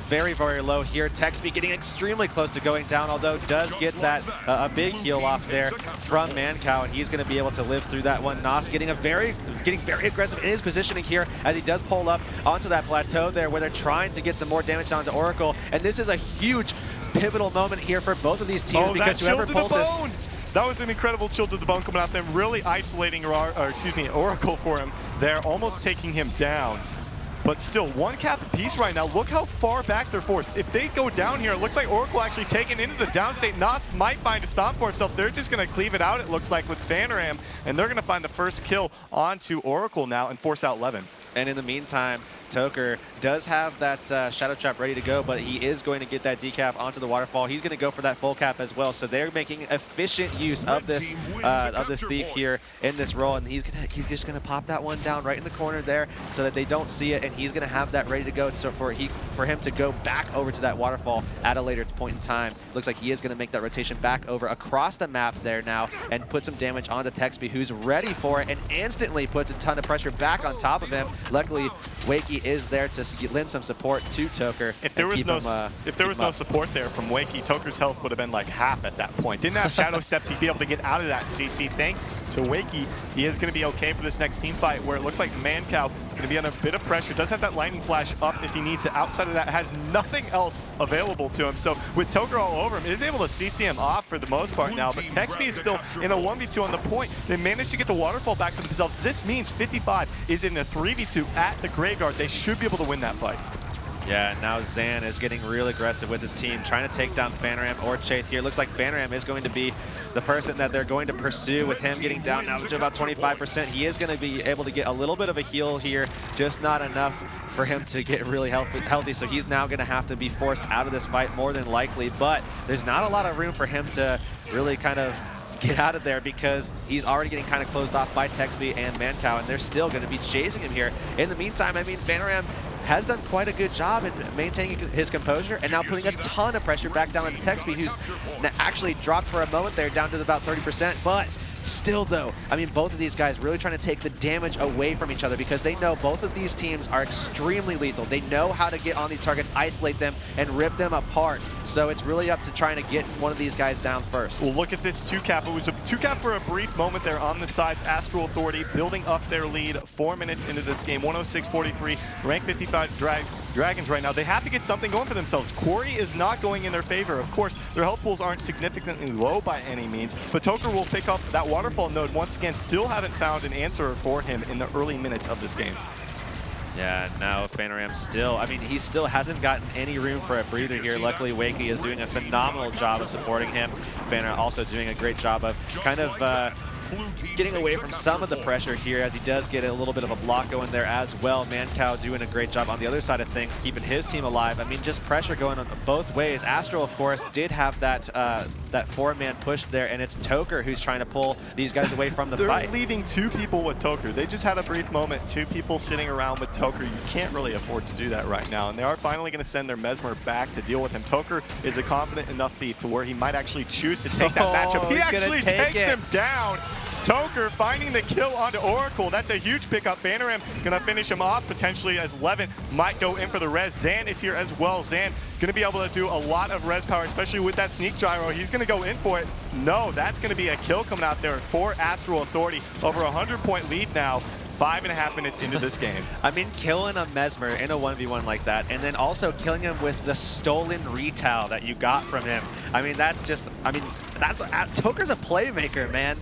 very low here. Texby getting extremely close to going down, although does get that a big heal off there from Mancow, and he's going to be able to live through that one. Nos getting very aggressive in his positioning here as he does pull up onto that plateau there where they're trying to get some more damage onto Oracle, and this is a huge pivotal moment here for both of these teams because whoever pulled this. That was an incredible chill to the bone coming out there, really isolating Oracle for him. They're almost taking him down. But still, one cap apiece right now. Look how far back they're forced. If they go down here, it looks like Oracle actually taken into the downstate. Nos might find a stomp for himself. They're just going to cleave it out, it looks like, with Fanaram. And they're going to find the first kill onto Oracle now and force out Levin. And in the meantime, Toker does have that Shadow Trap ready to go, but he is going to get that decap onto the waterfall. He's going to go for that full cap as well, so they're making efficient use of this thief here in this role, and he's just going to pop that one down right in the corner there so that they don't see it, and he's going to have that ready to go so for him to go back over to that waterfall at a later point in time. Looks like he is going to make that rotation back over across the map there now and put some damage onto Texby, who's ready for it, and instantly puts a ton of pressure back on top of him. Luckily, Wakey is there to lend some support to Toker. If there was no support there from Wakey, Toker's health would have been like half at that point. Didn't have Shadow Step to be able to get out of that CC. Thanks to Wakey, he is going to be okay for this next team fight, where it looks like Mancow going to be under a bit of pressure. Does have that lightning flash up if he needs it. Outside of that, has nothing else available to him. So with Toker all over him, is able to CC him off for the most part now. But Texby is still in a 1v2 on the point. They managed to get the waterfall back for themselves. This means 55 is in a 3v2 at the graveyard. They should be able to win that fight. Yeah, now Zan is getting real aggressive with his team, trying to take down Fanaram or Chase here. Looks like Fanaram is going to be the person that they're going to pursue, with him getting down now to about 25%. He is going to be able to get a little bit of a heal here, just not enough for him to get really healthy. So he's now going to have to be forced out of this fight more than likely, but there's not a lot of room for him to really kind of get out of there because he's already getting kind of closed off by Texby and Mancow, and they're still going to be chasing him here. In the meantime, I mean, Fanaram has done quite a good job in maintaining his composure and now putting a ton of pressure back down on Texby, who's actually dropped for a moment there down to about 30%, but still though, I mean, both of these guys really trying to take the damage away from each other because they know both of these teams are extremely lethal. They know how to get on these targets, isolate them, and rip them apart. So it's really up to trying to get one of these guys down first. Well, look at this 2-cap. It was a 2-cap for a brief moment there on the sides. Astral Authority building up their lead 4 minutes into this game. 106-43, rank 55 Dragons right now. They have to get something going for themselves. Quarry is not going in their favor. Of course, their health pools aren't significantly low by any means, but Toker will pick up that waterfall node once again. Still haven't found an answer for him in the early minutes of this game. Yeah, now Fanaram still, I mean, he still hasn't gotten any room for a breather here. Luckily, Wakey is doing a phenomenal job of supporting him. Fanaram also doing a great job of kind of getting away from some of the pressure here, as he does get a little bit of a block going there as well. Mancow doing a great job on the other side of things, keeping his team alive. I mean, just pressure going on both ways. Astral, of course, did have that that 4-man push there, and it's Toker who's trying to pull these guys away from the fight. They're leaving 2 people with Toker. They just had a brief moment, 2 people sitting around with Toker. You can't really afford to do that right now, and they are finally going to send their Mesmer back to deal with him. Toker is a confident enough thief to where he might actually choose to take that matchup. He actually takes him down. Toker finding the kill onto Oracle. That's a huge pickup. Fanaram gonna finish him off potentially, as Levin might go in for the res. Zan is here as well. Zan gonna be able to do a lot of res power, especially with that sneak gyro. He's gonna go in for it. No, that's gonna be a kill coming out there for Astral Authority. Over 100-point lead now. 5.5 minutes into this game. I mean, killing a Mesmer in a 1v1 like that, and then also killing him with the stolen retail that you got from him. I mean, that's just, I mean, that's, Toker's a playmaker, man.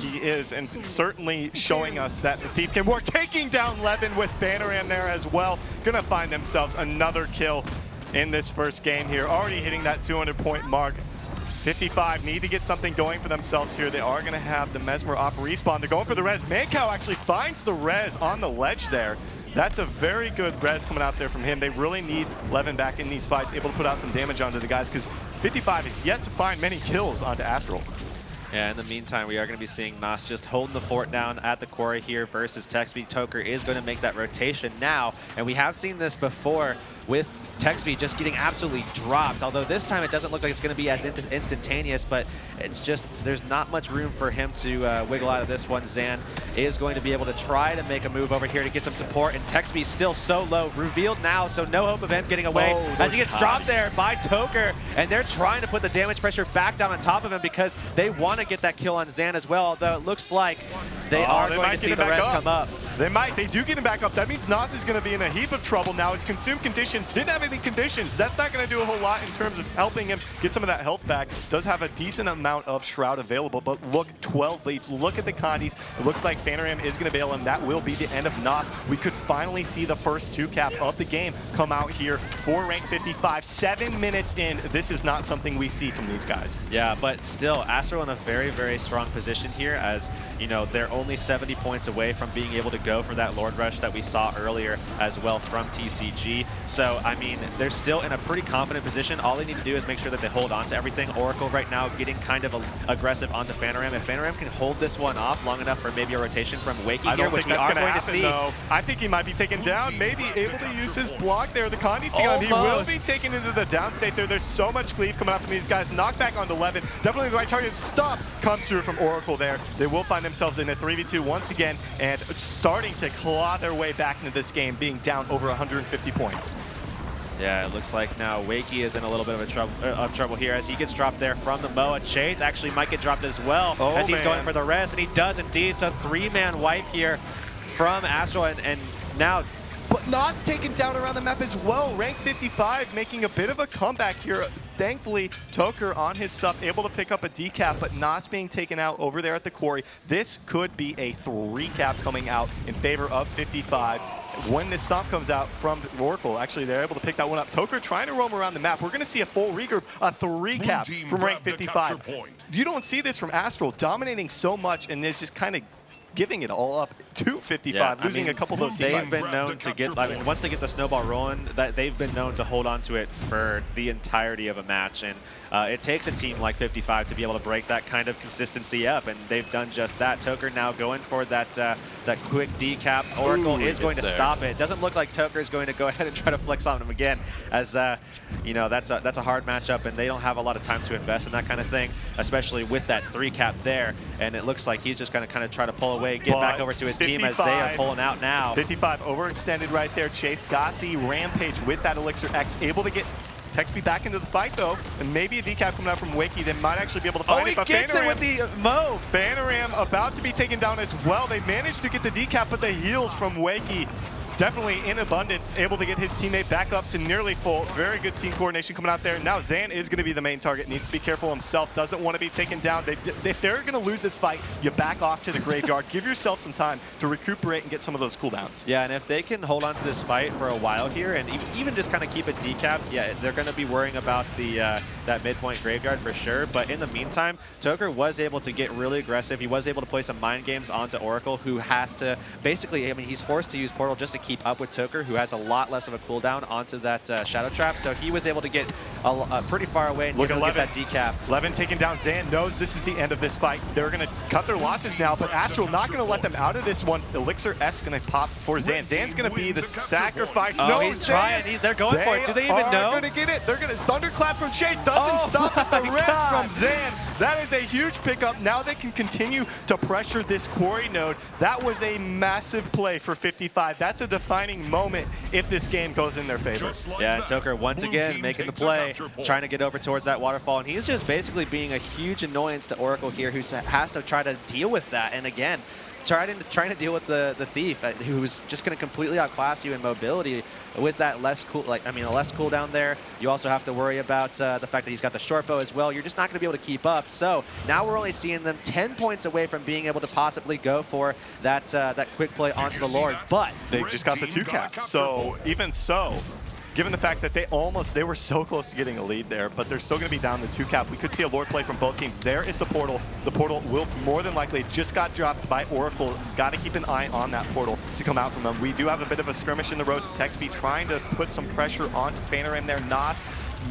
he is, and certainly showing us that the Thief can work. Taking down Levin with Banneram there as well. Gonna find themselves another kill in this first game here. Already hitting that 200-point mark. 55 need to get something going for themselves here. They are going to have the Mesmer off respawn. They're going for the res. Mancow actually finds the res on the ledge there. That's a very good res coming out there from him. They really need Levin back in these fights, able to put out some damage onto the guys, because 55 is yet to find many kills onto Astral. Yeah, in the meantime, we are going to be seeing Nas just holding the fort down at the quarry here versus Texby. Toker is going to make that rotation now, and we have seen this before with Texby just getting absolutely dropped, although this time it doesn't look like it's going to be as instantaneous, but it's just, there's not much room for him to wiggle out of this one. Zan is going to be able to try to make a move over here to get some support, and Texby's still so low, revealed now, so no hope of him getting away as he gets dropped there by Toker, and they're trying to put the damage pressure back down on top of him because they want to get that kill on Zan as well, although it looks like they are going to see the res come up. They do get him back up. That means Nas is going to be in a heap of trouble now. His consume conditions didn't have any conditions. That's not going to do a whole lot in terms of helping him get some of that health back. Does have a decent amount of Shroud available, but look, 12 leads. Look at the Condis. It looks like Banneram is going to bail him. That will be the end of Nas. We could finally see the first 2-cap of the game come out here for rank 55. 7 minutes in, this is not something we see from these guys. Yeah, but still, Astral in a very, very strong position here, as you know, they're only 70 points away from being able to go for that Lord Rush that we saw earlier as well from TCG. So, I mean, they're still in a pretty confident position. All they need to do is make sure that they hold on to everything. Oracle right now getting kind of aggressive onto Banneram. If Banneram can hold this one off long enough for maybe a rotation from Wakey here, which we are going to see. Though. I think he might be taken down, maybe able to use his block there. The Condi's taking on. He will be taken into the downstate there. There's so much cleave coming out from these guys. Knockback onto Levin. Definitely the right target. Stop comes through from Oracle there. They will find themselves in a 3v2 once again and starting to claw their way back into this game, being down over 150 points. Yeah, it looks like now Wakey is in a little bit of trouble here as he gets dropped there from the Moa. Chase actually might get dropped as well as he's going for the res, and he does indeed. So 3-man wipe here from Astral, and now... But Nas taken down around the map as well. Rank 55 making a bit of a comeback here. Thankfully, Toker on his stuff, able to pick up a decap, but Nas being taken out over there at the quarry. This could be a 3-cap coming out in favor of 55. When this stomp comes out from Oracle, actually they're able to pick that one up. Toker trying to roam around the map. We're going to see a full regroup, a 3-cap from rank 55. You don't see this from Astral, dominating so much, and they're just kind of giving it all up to 55, losing a couple of those They've been known to get, I mean, once they get the snowball rolling, they've been known to hold on to it for the entirety of a match. And it takes a team like 55 to be able to break that kind of consistency up, and they've done just that. Toker now going for that that quick decap. Oracle is going to stop it. It doesn't look like Toker is going to go ahead and try to flex on him again, as you know, that's a hard matchup, and they don't have a lot of time to invest in that kind of thing, especially with that 3-cap there. And it looks like he's just going to kind of try to pull away, get back over to his team as they are pulling out now. 55 overextended right there. Chafe got the Rampage with that Elixir X, able to get Texby back into the fight though, and maybe a decap coming out from Wakey that might actually be able to find it. But gets it with the Mo. Banneram about to be taken down as well. They managed to get the decap, but the heals from Wakey definitely in abundance, able to get his teammate back up to nearly full. Very good team coordination coming out there. Now Zan is going to be the main target, needs to be careful himself, doesn't want to be taken down. If they're going to lose this fight, you back off to the graveyard. Give yourself some time to recuperate and get some of those cooldowns. Yeah, and if they can hold on to this fight for a while here and even just kind of keep it decapped, yeah, they're going to be worrying about the that midpoint graveyard for sure. But in the meantime, Toker was able to get really aggressive. He was able to play some mind games onto Oracle, who has to basically, I mean, he's forced to use Portal just to keep up with Toker, who has a lot less of a cooldown onto that Shadow Trap. So he was able to get pretty far away and get that decap. Levin taking down Zan, knows this is the end of this fight. They're going to cut their losses now, but Astral not going to let them out of this one. Elixir S going to pop for Zan. Zan's going to be the sacrifice. Oh, no, he's trying. They're going for it. Do they even know? They're going to get it. They're going to Thunderclap from Chase. Doesn't stop at the rest from Zan. That is a huge pickup. Now they can continue to pressure this quarry node. That was a massive play for 55. That's a defining moment if this game goes in their favor. Yeah, and Toker once again making the play, trying to get over towards that waterfall, and he's just basically being a huge annoyance to Oracle here, who has to try to deal with that. And again, trying to deal with the Thief, who's just going to completely outclass you in mobility with that less cool, a less cooldown there. You also have to worry about the fact that he's got the short bow as well. You're just not going to be able to keep up. So now we're only seeing them 10 points away from being able to possibly go for that that quick play onto the Lord. But they just got the 2-cap. So even so, given the fact that they were so close to getting a lead there, but they're still going to be down the 2-cap. We could see a Lord play from both teams. There is the portal. The portal will more than likely just got dropped by Oracle. Got to keep an eye on that portal to come out from them. We do have a bit of a skirmish in the roads. Texby trying to put some pressure onto Phaneram there. Nas,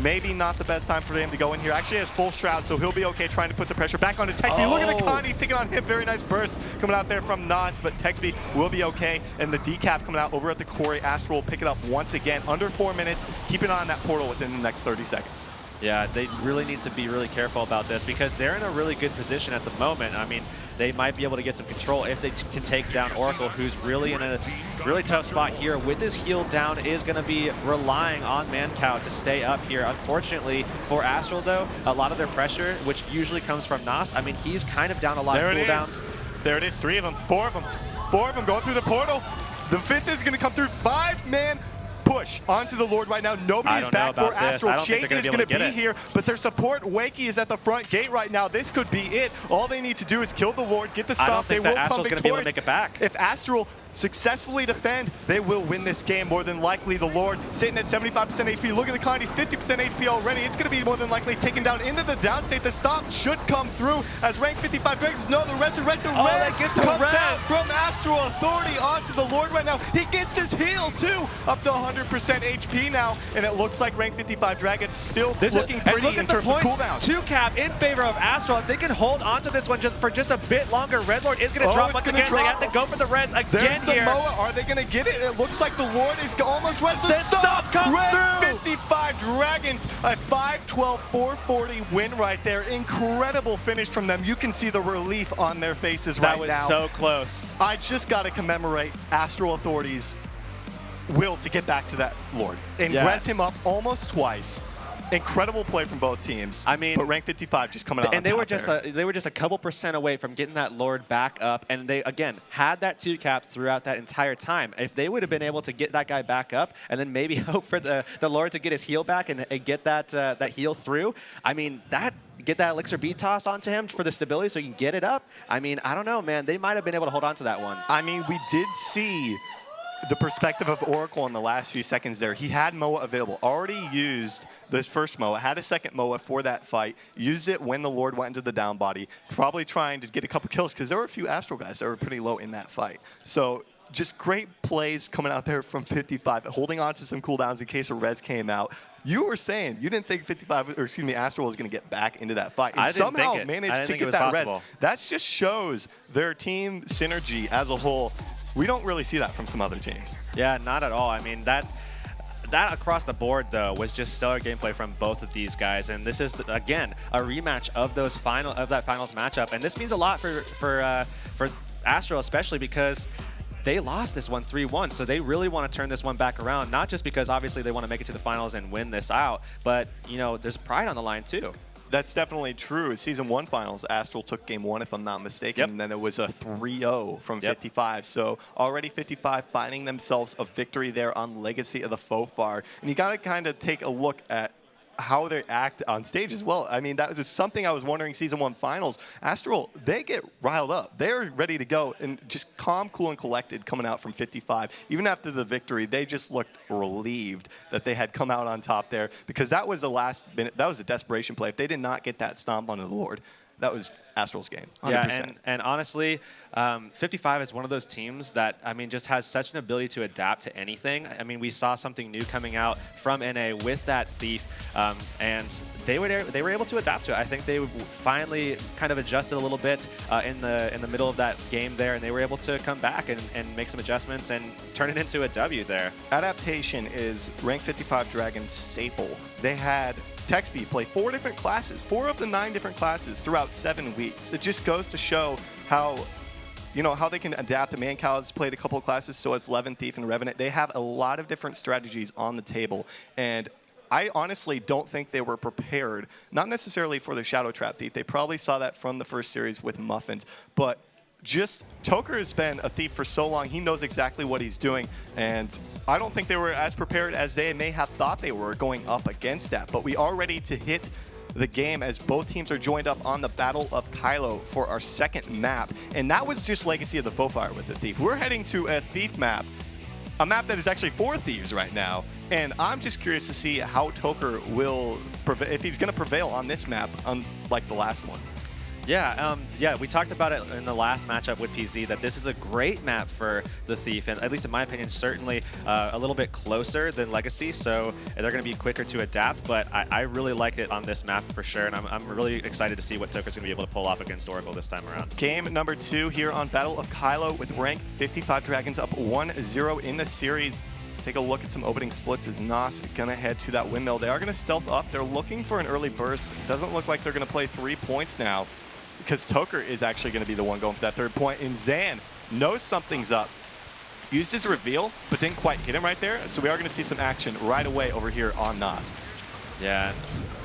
maybe not the best time for him to go in here. Actually has full shroud, so he'll be okay trying to put the pressure back onto Texby. Look at the con, he's taking on him. Very nice burst coming out there from Nas, but Texby will be okay. And the decap coming out over at the Quarry. Astral will pick it up once again. Under 4 minutes. Keep an eye on that portal within the next 30 seconds. Yeah, they really need to be really careful about this because they're in a really good position at the moment. I mean, they might be able to get some control if they can take down Oracle, who's really in a really tough spot here. With his heal down, is going to be relying on Mancow to stay up here. Unfortunately for Astral, though, a lot of their pressure, which usually comes from Nas, I mean, he's kind of down a lot of cooldown. There it is, 3 of them, 4 of them. 4 of them going through the portal. The 5th is going to come through. 5-man push onto the Lord right now. Nobody is back for Astral. Jake is going to be here, but their support, Wakey, is at the front gate right now. This could be it. All they need to do is kill the Lord, get the stop. They will come victorious. Be able to make it back. If Astral successfully defend, they will win this game. More than likely, the Lord sitting at 75% HP. Look at the con, he's 50% HP already. It's going to be more than likely taken down into the downstate. The stop should come through as rank 55 Dragons. No, the resurrect, the res comes out from Astral Authority onto the Lord right now. He gets his heal too, up to 100% HP now, and it looks like rank 55 Dragons still looking pretty in terms of cooldowns. 2-cap in favor of Astral. If they can hold onto this one for just a bit longer, Red Lord is going to drop once again. They have to go for the res again. The Moa, are they going to get it? It looks like the Lord is almost ready. The stop comes through. 55 Dragons, a 5-12, 440 win right there. Incredible finish from them. You can see the relief on their faces right now. That was so close. I just got to commemorate Astral Authority's will to get back to that Lord and res him up almost twice. Incredible play from both teams. I mean, but rank 55 just coming out. And they were just a couple percent away from getting that Lord back up, and they again had that 2-cap throughout that entire time. If they would have been able to get that guy back up, and then maybe hope for the Lord to get his heal back and get that that heal through, I mean get that elixir bead toss onto him for the stability so he can get it up. I mean, I don't know, man. They might have been able to hold on to that one. I mean, we did see the perspective of Oracle in the last few seconds there. He had Moa available, already used this first Moa, had a second Moa for that fight, used it when the Lord went into the down body, probably trying to get a couple kills because there were a few Astral guys that were pretty low in that fight. So just great plays coming out there from 55, holding on to some cooldowns in case a res came out. You were saying you didn't think Astral was going to get back into that fight, and somehow managed to get that res. That just shows their team synergy as a whole. We don't really see that from some other teams. Yeah, not at all. I mean, that across the board, though, was just stellar gameplay from both of these guys. And this is, again, a rematch of that finals matchup. And this means a lot for Astral, especially because they lost this one 3-1. So they really want to turn this one back around, not just because, obviously, they want to make it to the finals and win this out, but, you know, there's pride on the line, too. That's definitely true. Season 1 finals, Astral took game 1, if I'm not mistaken, and then it was a 3-0 from 55. So already 55 finding themselves a victory there on Legacy of the Fofar. And you got to kind of take a look at how they act on stage as well. I mean, that was just something I was wondering Season 1 finals. Astral, they get riled up. They're ready to go and just calm, cool, and collected coming out from 55. Even after the victory, they just looked relieved that they had come out on top there because that was a last minute, that was a desperation play. If they did not get that stomp onto the Lord, that was Astral's game, 100%. Yeah, and honestly, 55 is one of those teams that, I mean, just has such an ability to adapt to anything. I mean, we saw something new coming out from NA with that Thief, and they were able to adapt to it. I think they finally kind of adjusted a little bit in the middle of that game there, and they were able to come back and make some adjustments and turn it into a W there. Adaptation is rank 55 Dragon's staple. They had Texby play 4 different classes, 4 of the 9 different classes throughout 7 weeks. It just goes to show how, you know, how they can adapt. The Mancow has played a couple of classes, so it's Levin, Thief, and Revenant. They have a lot of different strategies on the table, and I honestly don't think they were prepared, not necessarily for the Shadow Trap Thief. They probably saw that from the first series with Muffins, but Toker has been a thief for so long. He knows exactly what he's doing, and I don't think they were as prepared as they may have thought they were going up against that. But we are ready to hit the game as both teams are joined up on the Battle of Kylo for our second map. And that was just Legacy of the Fofire with the Thief. We're heading to a Thief map, a map that is actually 4 Thieves right now. And I'm just curious to see how Toker will, if he's going to prevail on this map, unlike the last one. Yeah, yeah, we talked about it in the last matchup with PZ that this is a great map for the Thief, and at least in my opinion, certainly a little bit closer than Legacy, so they're going to be quicker to adapt, but I really like it on this map for sure, and I'm really excited to see what Toker's going to be able to pull off against Oracle this time around. Game number 2 here on Battle of Kylo with rank 55 Dragons up 1-0 in the series. Let's take a look at some opening splits as Nas gonna head to that windmill. They are gonna stealth up. They're looking for an early burst. Doesn't look like they're gonna play 3 points now, because Toker is actually going to be the one going for that 3rd point. And Zan knows something's up. Used his reveal, but didn't quite hit him right there. So we are going to see some action right away over here on Nas. Yeah,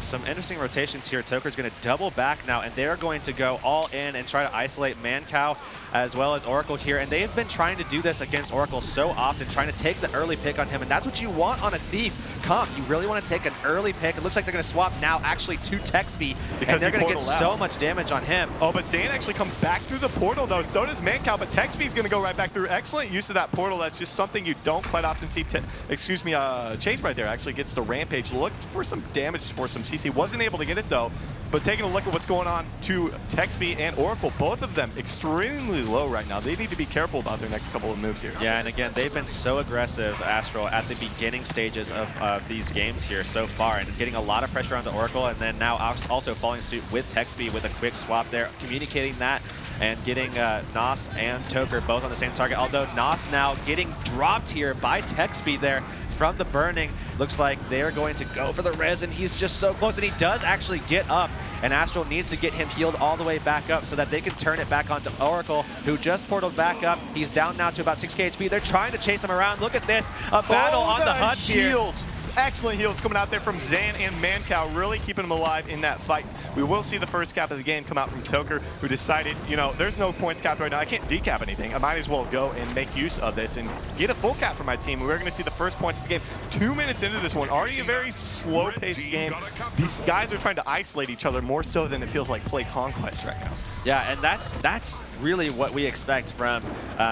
some interesting rotations here. Toker's going to double back now, and they're going to go all in and try to isolate Mancow as well as Oracle here. And they've been trying to do this against Oracle so often, trying to take the early pick on him. And that's what you want on a Thief comp. You really want to take an early pick. It looks like they're going to swap now actually to Texby, and they're going to get so much damage on him. Oh, but Zan actually comes back through the portal, though. So does Mancow, but Texby's going to go right back through. Excellent use of that portal. That's just something you don't quite often see. Chase right there actually gets the Rampage. Looked for some damage for some CC. Wasn't able to get it, though. But taking a look at what's going on to Texby and Oracle, both of them extremely low right now. They need to be careful about their next couple of moves here. Yeah, and again, they've been so aggressive, Astral, at the beginning stages of these games here so far, and getting a lot of pressure onto Oracle, and then now also following suit with Texby with a quick swap there, communicating that and getting Nas and Toker both on the same target, although Nas now getting dropped here by Texby there from the burning. Looks like they're going to go for the res, and he's just so close, and he does actually get up, and Astral needs to get him healed all the way back up so that they can turn it back onto Oracle, who just portaled back up. He's down now to about 6k HP. They're trying to chase him around. Look at this, a battle on the huts here. Excellent heals coming out there from Zan and Mancow, really keeping him alive in that fight. We will see the first cap of the game come out from Toker, who decided, you know, there's no points capped right now. I can't decap anything. I might as well go and make use of this and get a full cap for my team. We're going to see the first points of the game. 2 minutes into this one, already a very slow-paced game. These guys are trying to isolate each other more so than it feels like play Conquest right now. Yeah, and that's really what we expect from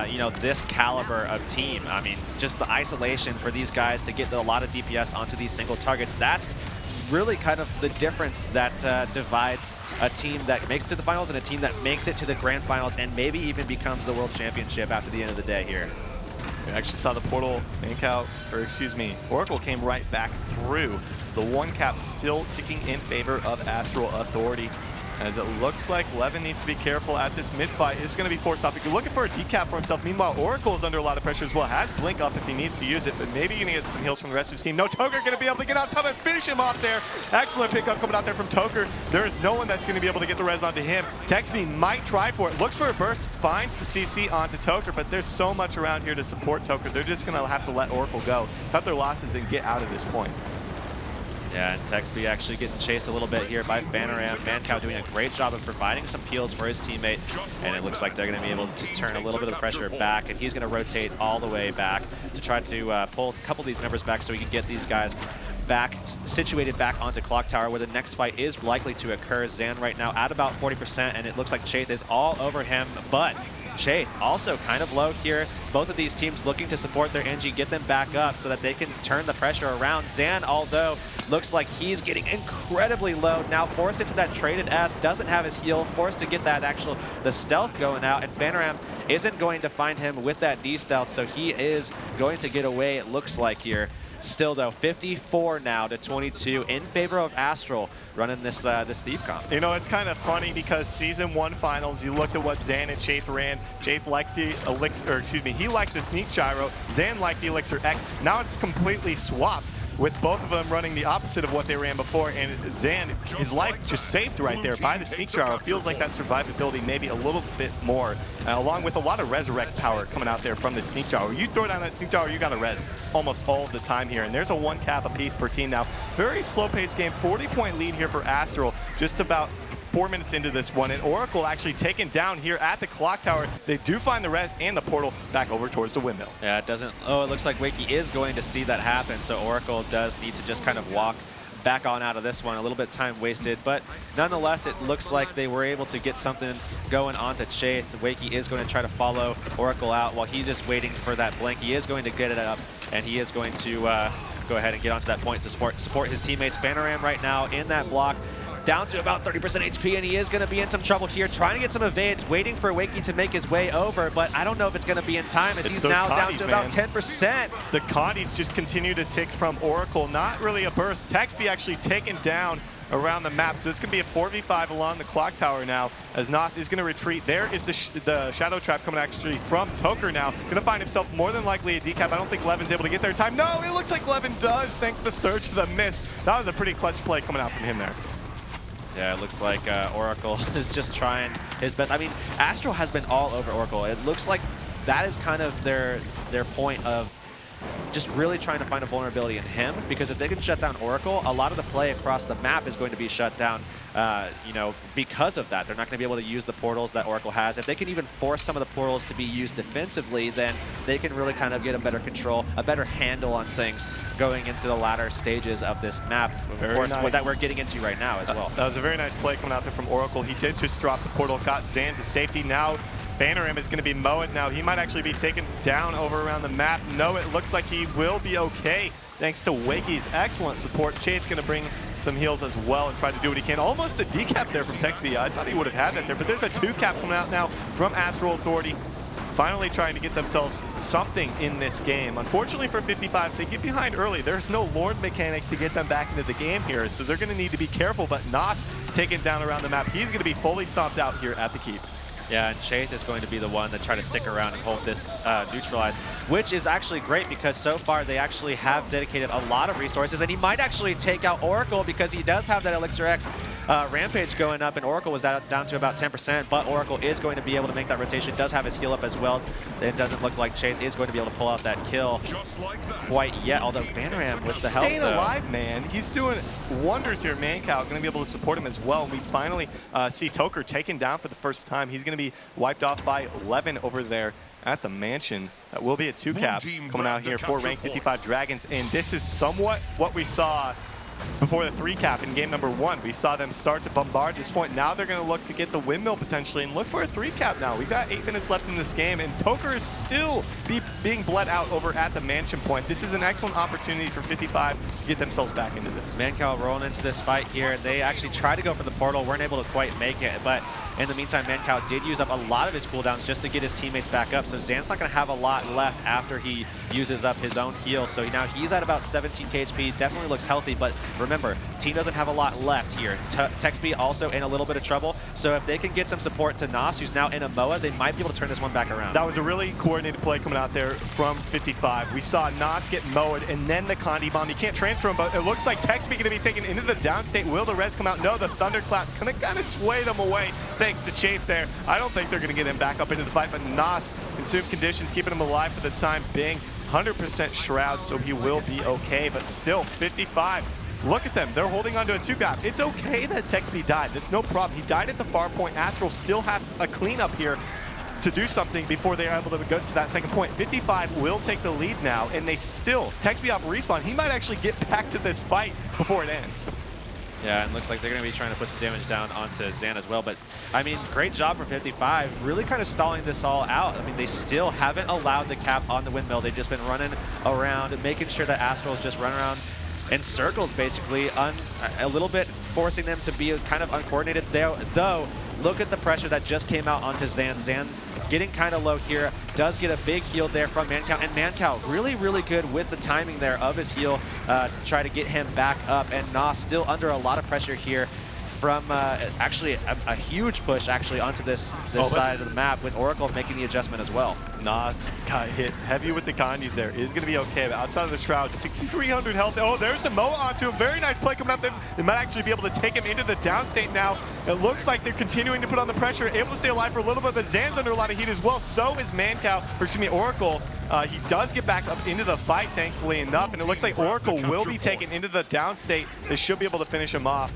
you know, this caliber of team. I mean, just the isolation for these guys to get a lot of DPS onto these single targets. That's really kind of the difference that divides a team that makes it to the finals and a team that makes it to the grand finals and maybe even becomes the world championship after the end of the day here. We actually saw the portal, Oracle came right back through. The 1 cap still ticking in favor of Astral Authority, as it looks like Levin needs to be careful at this mid-fight. It's going to be forced off. If you're looking for a decap for himself, meanwhile, Oracle is under a lot of pressure as well. Has Blink up if he needs to use it, but maybe you're going to get some heals from the rest of his team. No, Toker going to be able to get on top and finish him off there. Excellent pickup coming out there from Toker. There is no one that's going to be able to get the res onto him. Texby might try for it. Looks for a burst, finds the CC onto Toker, but there's so much around here to support Toker. They're just going to have to let Oracle go, cut their losses, and get out of this point. Yeah, and Texby actually getting chased a little bit here by Fanaram. Mancow doing a great job of providing some peels for his teammate, and it looks like they're going to be able to turn a little bit of pressure back, and he's going to rotate all the way back to try to pull a couple of these members back so he can get these guys back, situated back onto Clock Tower, where the next fight is likely to occur. Zan right now at about 40%, and it looks like Chaith is all over him, but Chaith also kind of low here. Both of these teams looking to support their NG, get them back up so that they can turn the pressure around. Zan, although looks like he's getting incredibly low, now forced into that traded S, doesn't have his heal, forced to get that the stealth going out, and Fanaram isn't going to find him with that D-stealth, so he is going to get away, it looks like here. Still though, 54 now to 22 in favor of Astral running this this Thief comp. You know, it's kind of funny because Season 1 finals, you looked at what Zan and Chaith ran. Chaith likes the Elixir, or excuse me, he liked the Sneak Gyro. Zan liked the Elixir X. Now it's completely swapped, with both of them running the opposite of what they ran before, and Zan, his life just saved right there by the Sneak Gyro. Feels like that survivability maybe a little bit more, along with a lot of resurrect power coming out there from the Sneak Gyro. You throw down that Sneak Gyro, you got to res almost all of the time here, and there's a 1 cap apiece per team now. Very slow-paced game, 40-point lead here for Astral, just about 4 minutes into this one, and Oracle actually taken down here at the clock tower. They do find the res and the portal back over towards the windmill. Yeah, it doesn't. Oh, it looks like Wakey is going to see that happen, so Oracle does need to just kind of walk back on out of this one. A little bit time wasted, but nonetheless, it looks like they were able to get something going onto Chase. Wakey is going to try to follow Oracle out while he's just waiting for that blank. He is going to get it up, and he is going to go ahead and get onto that point to support his teammates. Fanaram right now in that block, down to about 30% HP, and he is going to be in some trouble here, trying to get some evades, waiting for Wakey to make his way over, but I don't know if it's going to be in time, as he's now down to about 10%. The Condis just continue to tick from Oracle. Not really a burst. Texby actually taken down around the map, so it's going to be a 4v5 along the clock tower now, as Nas is going to retreat. There is the Shadow Trap coming actually from Toker now. Going to find himself more than likely a decap. I don't think Levin's able to get there in time. No, it looks like Levin does, thanks to Surge to the miss. That was a pretty clutch play coming out from him there. Yeah, it looks like Oracle is just trying his best. I mean, Astral has been all over Oracle. It looks like that is kind of their point of just really trying to find a vulnerability in him, because if they can shut down Oracle, a lot of the play across the map is going to be shut down, you know, because of that. They're not going to be able to use the portals that Oracle has. If they can even force some of the portals to be used defensively, then they can really kind of get a better control, a better handle on things going into the latter stages of this map, of course, what that we're getting into right now as well. That was a very nice play coming out there from Oracle. He did just drop the portal, got Zan to safety. Now Fanaram is going to be mowed now. He might actually be taken down over around the map. No, it looks like he will be okay, thanks to Wakey's excellent support. Chade's going to bring some heals as well and try to do what he can. Almost a decap there from Texby. I thought he would have had that there, but there's a 2-cap coming out now from Astral Authority. Finally trying to get themselves something in this game. Unfortunately for 55, they get behind early. There's no Lord mechanics to get them back into the game here, so they're going to need to be careful, but Nas taken down around the map. He's going to be fully stomped out here at the keep. Yeah, and Chaith is going to be the one that try to stick around and hold this neutralized, which is actually great because so far they actually have dedicated a lot of resources, and he might actually take out Oracle because he does have that Elixir X Rampage going up, and Oracle was down to about 10%, but Oracle is going to be able to make that rotation, does have his heal up as well. It doesn't look like Chaith is going to be able to pull out that kill quite yet, although Fanaram with the help, Staying alive, man. He's doing wonders here. Mancow going to be able to support him as well. We finally see Toker taken down for the first time. He's going to be wiped off by 11 over there at the mansion. That will be a 2-cap coming out here for rank 55 Dragons, and this is somewhat what we saw before the 3-cap in game number 1. We saw them start to bombard at this point. Now they're going to look to get the windmill potentially and look for a 3-cap now. We've got 8 minutes left in this game, and Toker is still being bled out over at the mansion point. This is an excellent opportunity for 55 to get themselves back into this. Mancow rolling into this fight here. They actually tried to go for the portal, weren't able to quite make it, but in the meantime, Mancow did use up a lot of his cooldowns just to get his teammates back up, so Zan's not going to have a lot left after he uses up his own heal. So now he's at about 17 HP, definitely looks healthy, but remember, team doesn't have a lot left here. Texby also in a little bit of trouble, so if they can get some support to Nas, who's now in a MOA, they might be able to turn this one back around. That was a really coordinated play coming out there from 55. We saw Nas get mowed and then the Condi bomb. You can't transfer him, but it looks like Texby going to be taken into the downstate. Will the res come out? No, the Thunderclap going to kind of sway them away thanks to Chafe there. I don't think they're going to get him back up into the fight, but Nas, consumed conditions, keeping him alive for the time being. 100% Shroud, so he will be okay, but still 55. Look at them. They're holding on to a 2-cap. It's okay that Texby died. That's no problem. He died at the far point. Astral still have a cleanup here to do something before they are able to go to that second point. 55 will take the lead now, and they still, Texby off respawn. He might actually get back to this fight before it ends. Yeah, and looks like they're going to be trying to put some damage down onto Zan as well. But, I mean, great job from 55, really kind of stalling this all out. I mean, they still haven't allowed the cap on the windmill. They've just been running around and making sure that Astral's just run around in circles, basically, a little bit forcing them to be kind of uncoordinated. Though, look at the pressure that just came out onto Zan. Zan getting kind of low here, does get a big heal there from Mancow, and Mancow really, really good with the timing there of his heal to try to get him back up, and Nas still under a lot of pressure here from actually a huge push actually onto this side of the map, with Oracle making the adjustment as well. Nas got hit heavy with the Condis there. Is going to be okay, but outside of the Shroud, 6,300 health. Oh, there's the Moa onto him. Very nice play coming up. They might actually be able to take him into the downstate now. It looks like they're continuing to put on the pressure, able to stay alive for a little bit, but Zan's under a lot of heat as well. So is Mancow, or excuse me, Oracle. He does get back up into the fight, thankfully enough, and it looks like Oracle will be taken into the downstate. They should be able to finish him off.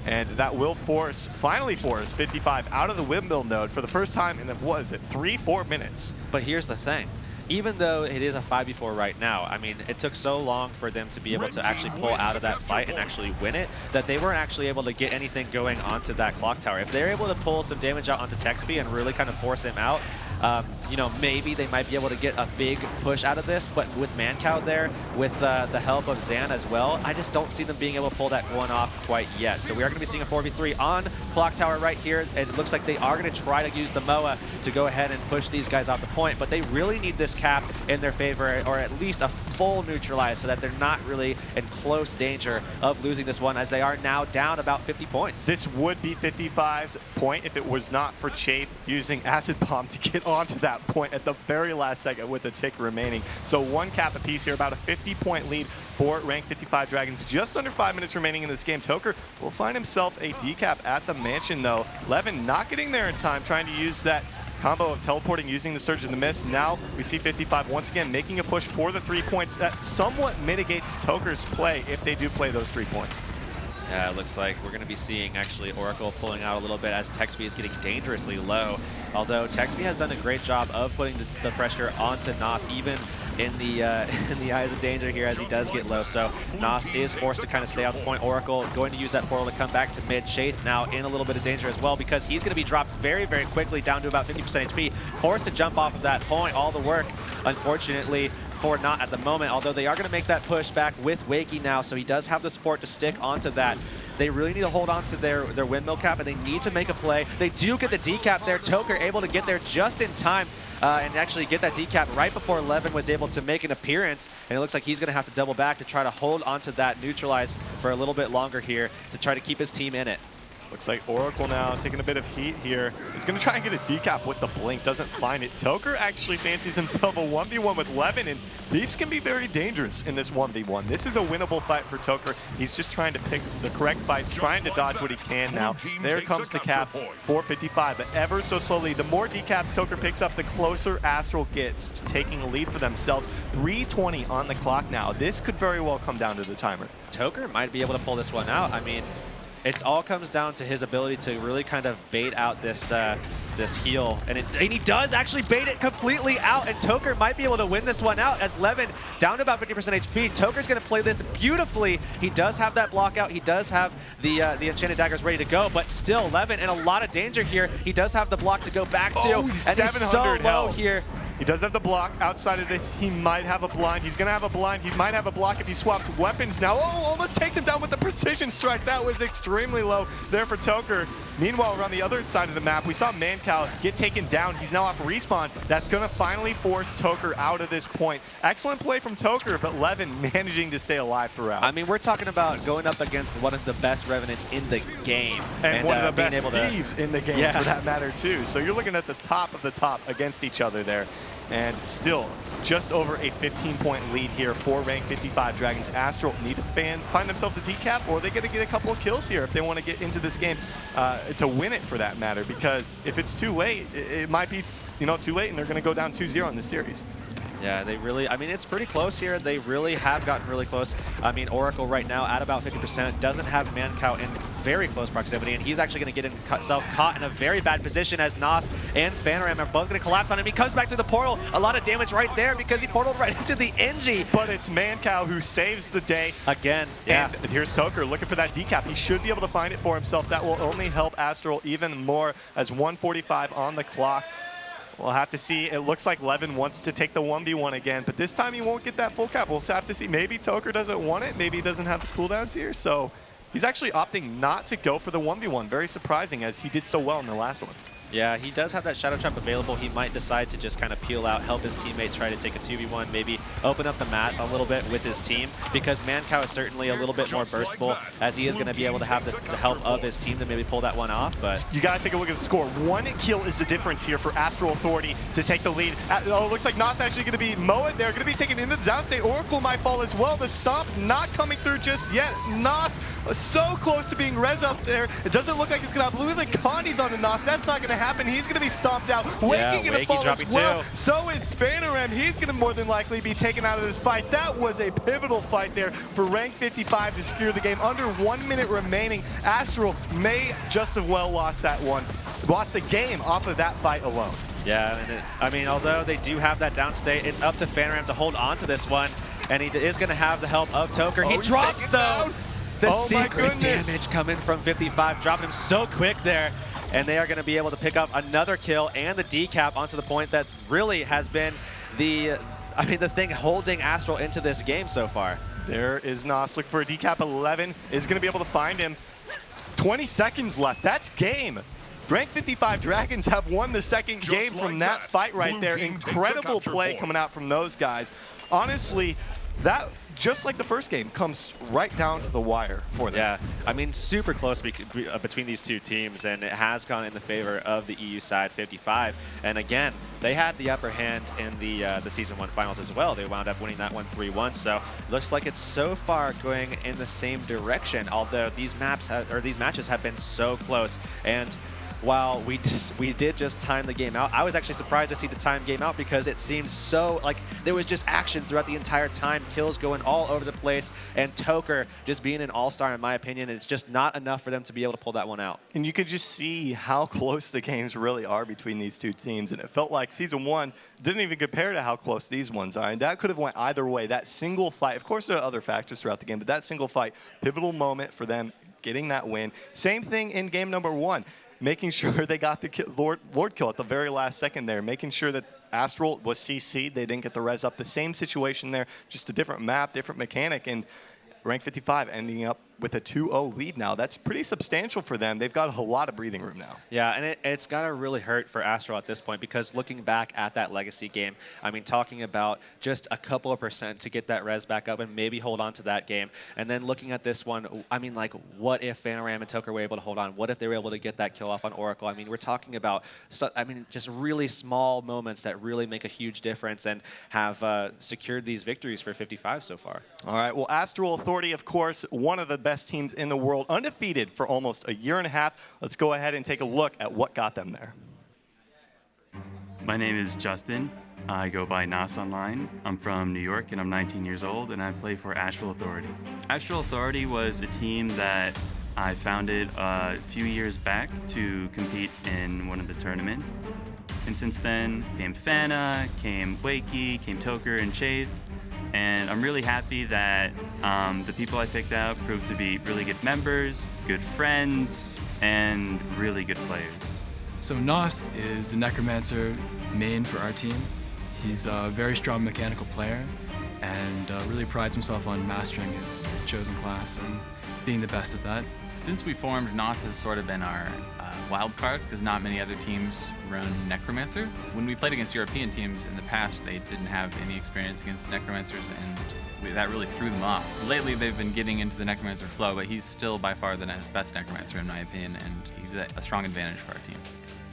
And that will finally force 55 out of the windmill node for the first time in, 3-4 minutes. But here's the thing. Even though it is a 5v4 right now, I mean, it took so long for them to be able to actually pull out of that fight and actually win it, that they weren't actually able to get anything going onto that clock tower. If they're able to pull some damage out onto Texby and really kind of force him out, you know, maybe they might be able to get a big push out of this, but with Mancow there, with the help of Zan as well, I just don't see them being able to pull that one off quite yet. So we are going to be seeing a 4v3 on Clock Tower right here, and it looks like they are going to try to use the MOA to go ahead and push these guys off the point, but they really need this cap in their favor, or at least a full neutralize, so that they're not really in close danger of losing this one, as they are now down about 50 points. This would be 55's point if it was not for Chape using Acid Bomb to get onto that point at the very last second with a tick remaining. So one cap apiece here, about a 50-point lead for rank 55 Dragons. Just under 5 minutes remaining in this game. Toker will find himself a decap at the mansion though. Levin not getting there in time, trying to use that combo of teleporting, using the Surge in the Mist. Now we see 55 once again making a push for the 3 points. That somewhat mitigates Toker's play if they do play those 3 points. Yeah, it looks like we're going to be seeing actually Oracle pulling out a little bit as Texby is getting dangerously low. Although Texby has done a great job of putting the pressure onto Nos, even in the eyes of danger here as he does get low. So Nos is forced to kind of stay on the point. Oracle going to use that portal to come back to mid. Shade now in a little bit of danger as well, because he's going to be dropped very, very quickly down to about 50% HP. Forced to jump off of that point. All the work, unfortunately, for Not at the moment, although they are going to make that push back with Wakey now, so he does have the support to stick onto that. They really need to hold on to their windmill cap, and they need to make a play. They do get the decap there. Toker able to get there just in time and actually get that decap right before Levin was able to make an appearance, and it looks like he's going to have to double back to try to hold onto that neutralize for a little bit longer here to try to keep his team in it. Looks like Oracle now taking a bit of heat here. He's going to try and get a decap with the blink. Doesn't find it. Toker actually fancies himself a 1v1 with Levin, and Beefs can be very dangerous in this 1v1. This is a winnable fight for Toker. He's just trying to pick the correct fights, trying to dodge what he can now. There comes the cap for 55, but ever so slowly, the more decaps Toker picks up, the closer Astral gets to taking a lead for themselves. 3:20 on the clock now. This could very well come down to the timer. Toker might be able to pull this one out. I mean, it all comes down to his ability to really kind of bait out this this heal, and he does actually bait it completely out, and Toker might be able to win this one out as Levin down to about 50% HP. Toker's going to play this beautifully. He does have that block out. He does have the Enchanted Daggers ready to go, but still Levin in a lot of danger here. He does have the block to go back to, and he's so low here. He does have the block. Outside of this, he might have a blind. He's going to have a blind. He might have a block if he swaps weapons now. Oh, almost takes him down with the precision strike. That was extremely low there for Toker. Meanwhile, around the other side of the map, we saw Mancow get taken down. He's now off respawn. That's going to finally force Toker out of this point. Excellent play from Toker, but Levin managing to stay alive throughout. I mean, we're talking about going up against one of the best Revenants in the game. And one of the best thieves in the game, for that matter, too. So you're looking at the top of the top against each other there. And still, just over a 15-point lead here for rank 55 Dragons. Astral need to find themselves a decap, or they got to get a couple of kills here if they want to get into this game to win it, for that matter. Because if it's too late, it might be too late, and they're going to go down 2-0 in this series. Yeah, they really, I mean, it's pretty close here. They really have gotten really close. I mean, Oracle right now at about 50%, doesn't have Mancow in very close proximity, and he's actually going to get himself caught in a very bad position as Nos and Fanaram are both going to collapse on him. He comes back through the portal. A lot of damage right there because he portaled right into the NG. But it's Mancow who saves the day. Again, yeah. And here's Toker looking for that decap. He should be able to find it for himself. That will only help Astral even more as 1:45 on the clock. We'll have to see. It looks like Levin wants to take the 1v1 again, but this time he won't get that full cap. We'll have to see. Maybe Toker doesn't want it. Maybe he doesn't have the cooldowns here. So he's actually opting not to go for the 1v1. Very surprising, as he did so well in the last one. Yeah, he does have that Shadow Trap available. He might decide to just kind of peel out, help his teammate try to take a 2v1, maybe open up the mat a little bit with his team, because Mancow is certainly a little bit more burstable, as he is going to be able to have the help of his team to maybe pull that one off. But you got to take a look at the score. 1 kill is the difference here for Astral Authority to take the lead. Oh, it looks like Nos actually going to be mowed. They're going to be taken into the downstate. Oracle might fall as well. The stomp not coming through just yet. Nos so close to being res up there. It doesn't look like it's going to have Louis the Connies on the Nos. That's not going to happen? He's going to be stomped out. Wakey going to fall as well. So is Spanoram. He's going to more than likely be taken out of this fight. That was a pivotal fight there for rank 55 to secure the game. Under 1 minute remaining. Astral may just have well lost that one. Lost the game off of that fight alone. Yeah, and I mean, although they do have that downstate, it's up to Fanaram to hold on to this one, and he is going to have the help of Toker. He drops, though. The secret damage coming from 55, dropped him so quick there, and they are going to be able to pick up another kill and the decap onto the point that really has been the thing holding Astral into this game so far. There is Nos. Look for a decap. 11 is going to be able to find him. 20 seconds left. That's game. Rank 55 Dragons have won the second game from that fight right there. Incredible play coming out from those guys. Honestly, that, just like the first game, comes right down to the wire for them. Yeah, I mean, super close between these two teams, and it has gone in the favor of the EU side, 55. And again, they had the upper hand in the Season 1 finals as well. They wound up winning that one 3-1, so looks like it's so far going in the same direction, although these matches have been so close. And while we did just time the game out, I was actually surprised to see the time game out because it seemed so like there was just action throughout the entire time, kills going all over the place, and Toker just being an all-star in my opinion. It's just not enough for them to be able to pull that one out. And you could just see how close the games really are between these two teams, and it felt like Season 1 didn't even compare to how close these ones are, and that could have went either way. That single fight, of course there are other factors throughout the game, but that single fight, pivotal moment for them getting that win. Same thing in game number 1. Making sure they got the Lord kill at the very last second there, making sure that Astral was CC'd, they didn't get the res up. The same situation there, just a different map, different mechanic, and rank 55 ending up with a 2-0 lead now. That's pretty substantial for them. They've got a lot of breathing room now. Yeah, and it's got to really hurt for Astral at this point because looking back at that Legacy game, I mean, talking about just a couple of % to get that res back up and maybe hold on to that game. And then looking at this one, I mean, like, what if Fanaram and Toker were able to hold on? What if they were able to get that kill off on Oracle? I mean, we're talking about, just really small moments that really make a huge difference and have secured these victories for 55 so far. All right, well, Astral Authority, of course, one of the best teams in the world, undefeated for almost a year and a half. Let's go ahead and take a look at what got them there. My name is Justin. I go by Nas online. I'm from New York and I'm 19 years old and I play for Astral Authority. Astral Authority was a team that I founded a few years back to compete in one of the tournaments. And since then came Fana, came Wakey, came Toker and Shade. And I'm really happy that the people I picked out proved to be really good members, good friends, and really good players. So Nos is the Necromancer main for our team. He's a very strong mechanical player and really prides himself on mastering his chosen class and being the best at that. Since we formed, Nos has sort of been our wild card because not many other teams run Necromancer. When we played against European teams in the past, they didn't have any experience against Necromancers, and that really threw them off. Lately, they've been getting into the Necromancer flow, but he's still by far the best Necromancer in my opinion, and he's a strong advantage for our team.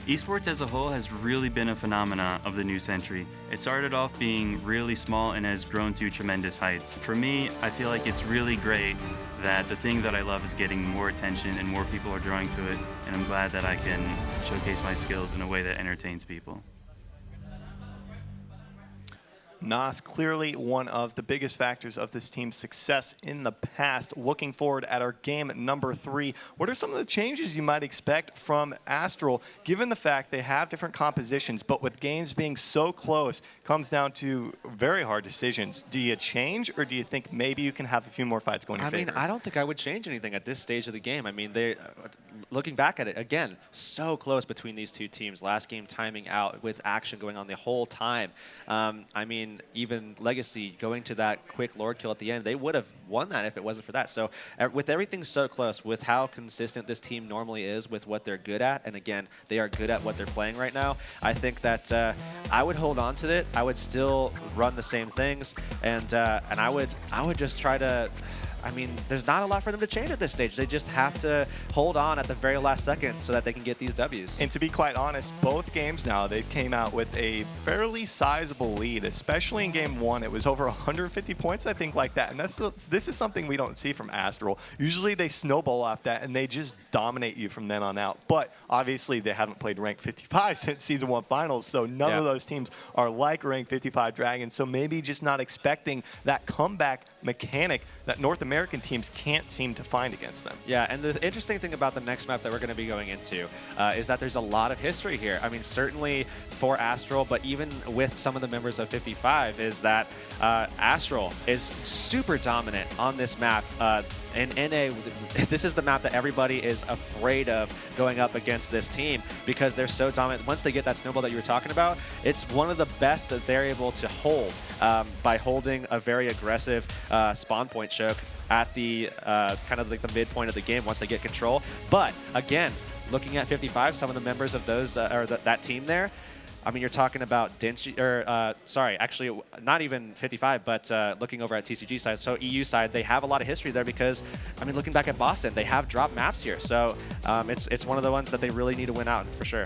Esports as a whole has really been a phenomena of the new century. It started off being really small and has grown to tremendous heights. For me, I feel like it's really great that the thing that I love is getting more attention and more people are drawing to it, and I'm glad that I can showcase my skills in a way that entertains people. Nas, clearly one of the biggest factors of this team's success in the past. Looking forward at our game number 3, what are some of the changes you might expect from Astral, given the fact they have different compositions, but with games being so close, comes down to very hard decisions. Do you change, or do you think maybe you can have a few more fights going in favor? I mean, I don't think I would change anything at this stage of the game. I mean, looking back at it, again, so close between these two teams. Last game timing out with action going on the whole time. I mean, even Legacy going to that quick Lord kill at the end, they would have won that if it wasn't for that. So with everything so close, with how consistent this team normally is with what they're good at, and again, they are good at what they're playing right now, I think that I would hold on to it. I would still run the same things, and I would just try to, I mean, there's not a lot for them to change at this stage. They just have to hold on at the very last second so that they can get these Ws. And to be quite honest, both games now, they came out with a fairly sizable lead, especially in game 1. It was over 150 points, I think, like that. And this is something we don't see from Astral. Usually they snowball off that and they just dominate you from then on out. But obviously they haven't played rank 55 since Season 1 Finals, so none of those teams are like rank 55 Dragons. So maybe just not expecting that comeback mechanic that North American teams can't seem to find against them. Yeah, and the interesting thing about the next map that we're going to be going into is that there's a lot of history here. I mean, certainly for Astral, but even with some of the members of 55, is that Astral is super dominant on this map. In NA, this is the map that everybody is afraid of going up against this team because they're so dominant. Once they get that snowball that you were talking about, it's one of the best that they're able to hold by holding a very aggressive spawn point choke at the kind of like the midpoint of the game once they get control. But again, looking at 55, some of the members of those or that team there, I mean, you're talking about Denchi, or sorry, actually not even 55, but looking over at TCG side, so EU side, they have a lot of history there because, I mean, looking back at Boston, they have dropped maps here. So it's one of the ones that they really need to win out for sure.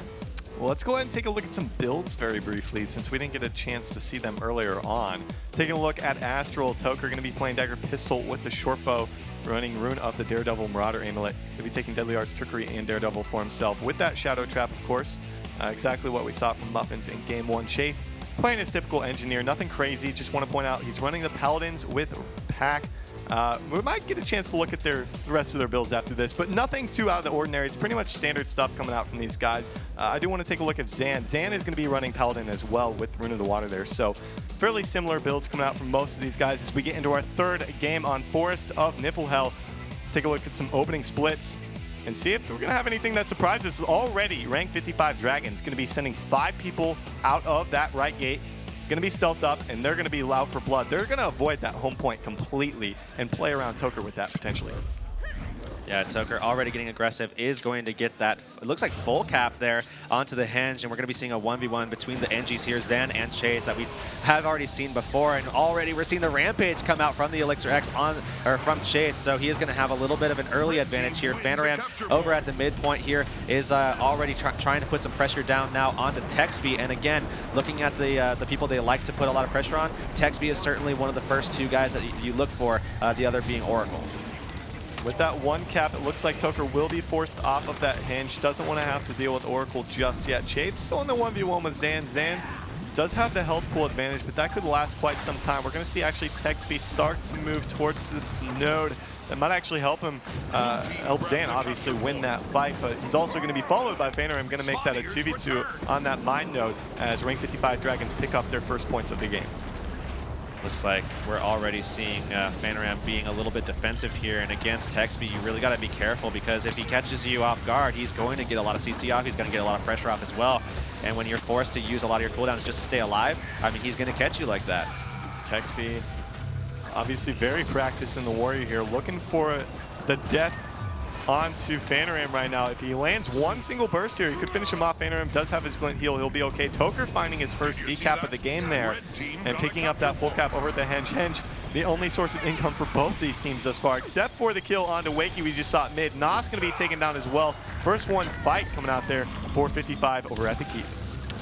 Well, let's go ahead and take a look at some builds very briefly since we didn't get a chance to see them earlier on. Taking a look at Astral, Toker going to be playing Dagger Pistol with the short bow, running Rune of the Daredevil Marauder Amulet. He'll be taking Deadly Arts, Trickery, and Daredevil for himself with that Shadow Trap, of course. Exactly what we saw from Muffins in Game 1. Shape playing his typical engineer, nothing crazy. Just want to point out he's running the Paladins with Pack. We might get a chance to look at the rest of their builds after this, but nothing too out of the ordinary. It's pretty much standard stuff coming out from these guys. I do want to take a look at Zan. Zan is going to be running Paladin as well with Rune of the Water there, so fairly similar builds coming out from most of these guys as we get into our third game on Forest of Niflhel. Let's take a look at some opening splits and see if we're going to have anything that surprises us. Already, rank 55 Dragons going to be sending 5 people out of that right gate, going to be stealthed up, and they're going to be loud for blood. They're going to avoid that home point completely and play around Toker with that potentially. Yeah, Toker already getting aggressive, is going to get that, it looks like full cap there onto the Henge, and we're going to be seeing a 1v1 between the NGs here, Zan and Chase, that we have already seen before, and already we're seeing the Rampage come out from the Elixir X from Chase, so he is going to have a little bit of an early advantage here. Fanaram over at the midpoint here is already trying to put some pressure down now onto Texby, and again, looking at the people they like to put a lot of pressure on, Texby is certainly one of the first 2 guys that you look for, the other being Oracle. With that 1 cap, it looks like Toker will be forced off of that Hinge. Doesn't want to have to deal with Oracle just yet. Chafe still in the 1v1 with Zan. Zan does have the health pool advantage, but that could last quite some time. We're going to see actually Texby start to move towards this node. That might actually help him, help Zan obviously win that fight, but he's also going to be followed by Fanaram, going to make that a 2v2 on that mine node as rank 55 Dragons pick up their first points of the game. Looks like we're already seeing Fanaram being a little bit defensive here, and against Texby, you really got to be careful because if he catches you off guard, he's going to get a lot of CC off, he's going to get a lot of pressure off as well, and when you're forced to use a lot of your cooldowns just to stay alive, I mean, he's going to catch you like that. Texby, obviously very practiced in the Warrior here, looking for the death onto Fanaram right now. If he lands one single burst here, he could finish him off. Fanaram does have his glint heal. He'll be okay. Toker finding his first decap of the game there and picking up that full cap over at the Henge. Henge, the only source of income for both these teams thus far, except for the kill onto Wakey we just saw at mid. Nas going to be taken down as well. First one fight coming out there, 455 over at the Keep.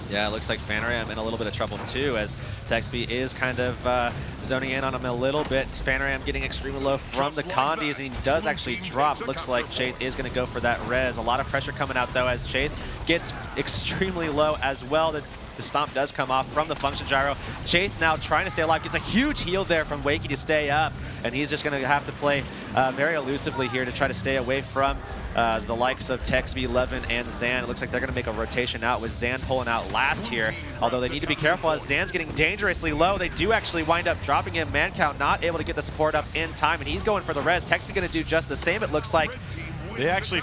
Yeah, it looks like Fanaram in a little bit of trouble too, as Texby is kind of zoning in on him a little bit. Fanaram getting extremely low from the Condis, and he does actually drop. Looks like Chaith is going to go for that res. A lot of pressure coming out though, as Chaith gets extremely low as well. The stomp does come off from the function gyro. Chaith now trying to stay alive, gets a huge heal there from Wakey to stay up, and he's just going to have to play very elusively here to try to stay away from the likes of Texby, Levin, and Zan. It looks like they're going to make a rotation out with Zan pulling out last here, although they need to be careful as Zan's getting dangerously low. They do actually wind up dropping him. Man count not able to get the support up in time, and he's going for the res. Texby going to do just the same, it looks like. They actually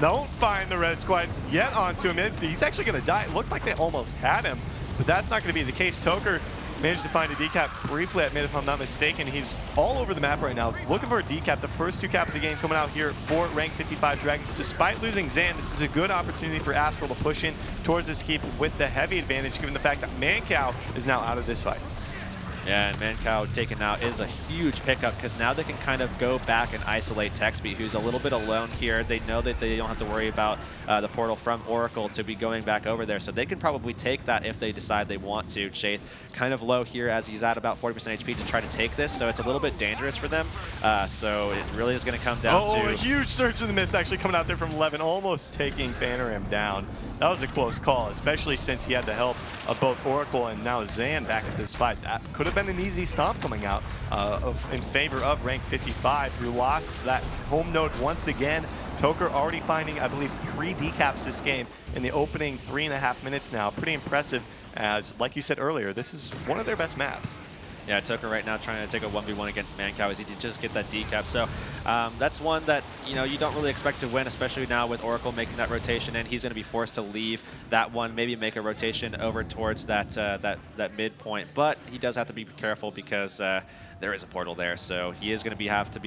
don't find the res quite yet onto him. He's actually going to die. It looked like they almost had him, but that's not going to be the case. Toker managed to find a decap briefly at mid, if I'm not mistaken. He's all over the map right now, looking for a decap. The first 2 cap of the game coming out here for rank 55 Dragons. Despite losing Zan, this is a good opportunity for Astral to push in towards this keep with the heavy advantage, given the fact that Mancow is now out of this fight. Yeah, and Mancow taken out is a huge pickup because now they can kind of go back and isolate Texby, who's a little bit alone here. They know that they don't have to worry about the portal from Oracle to be going back over there, so they can probably take that if they decide they want to. Chaith kind of low here as he's at about 40% HP to try to take this, so it's a little bit dangerous for them. So it really is going to come down to... Oh, a huge surge in the mist actually coming out there from 11, almost taking Fanaram down. That was a close call, especially since he had the help of both Oracle and now Zan back at this fight. That could have been an easy stomp coming out in favor of rank 55, who lost that home node once again. Toker already finding, I believe, 3 decaps this game in the opening 3.5 minutes now. Pretty impressive as, like you said earlier, this is one of their best maps. Yeah, Toker right now trying to take a 1v1 against Mancow as he did just get that decap. So that's one that you don't really expect to win, especially now with Oracle making that rotation in. He's going to be forced to leave that one, maybe make a rotation over towards that that midpoint. But he does have to be careful because there is a portal there. So he is going to have to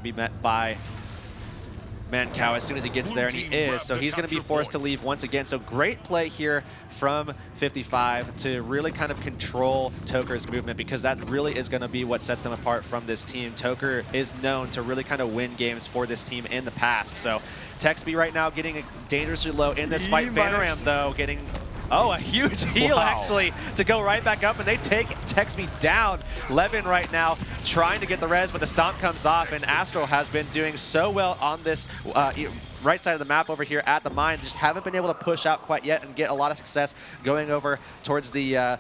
be met by Mancow as soon as he gets there, and he is. So he's going to be forced to leave once again. So great play here from 55 to really kind of control Toker's movement, because that really is going to be what sets them apart from this team. Toker is known to really kind of win games for this team in the past. So Texby right now getting dangerously low in this fight. Fanaram, though, getting... Oh, a huge heal, actually, to go right back up, and they take Texby down. Levin right now trying to get the res, but the stomp comes off, and Astral has been doing so well on this right side of the map over here at the mine. Just haven't been able to push out quite yet and get a lot of success going over towards the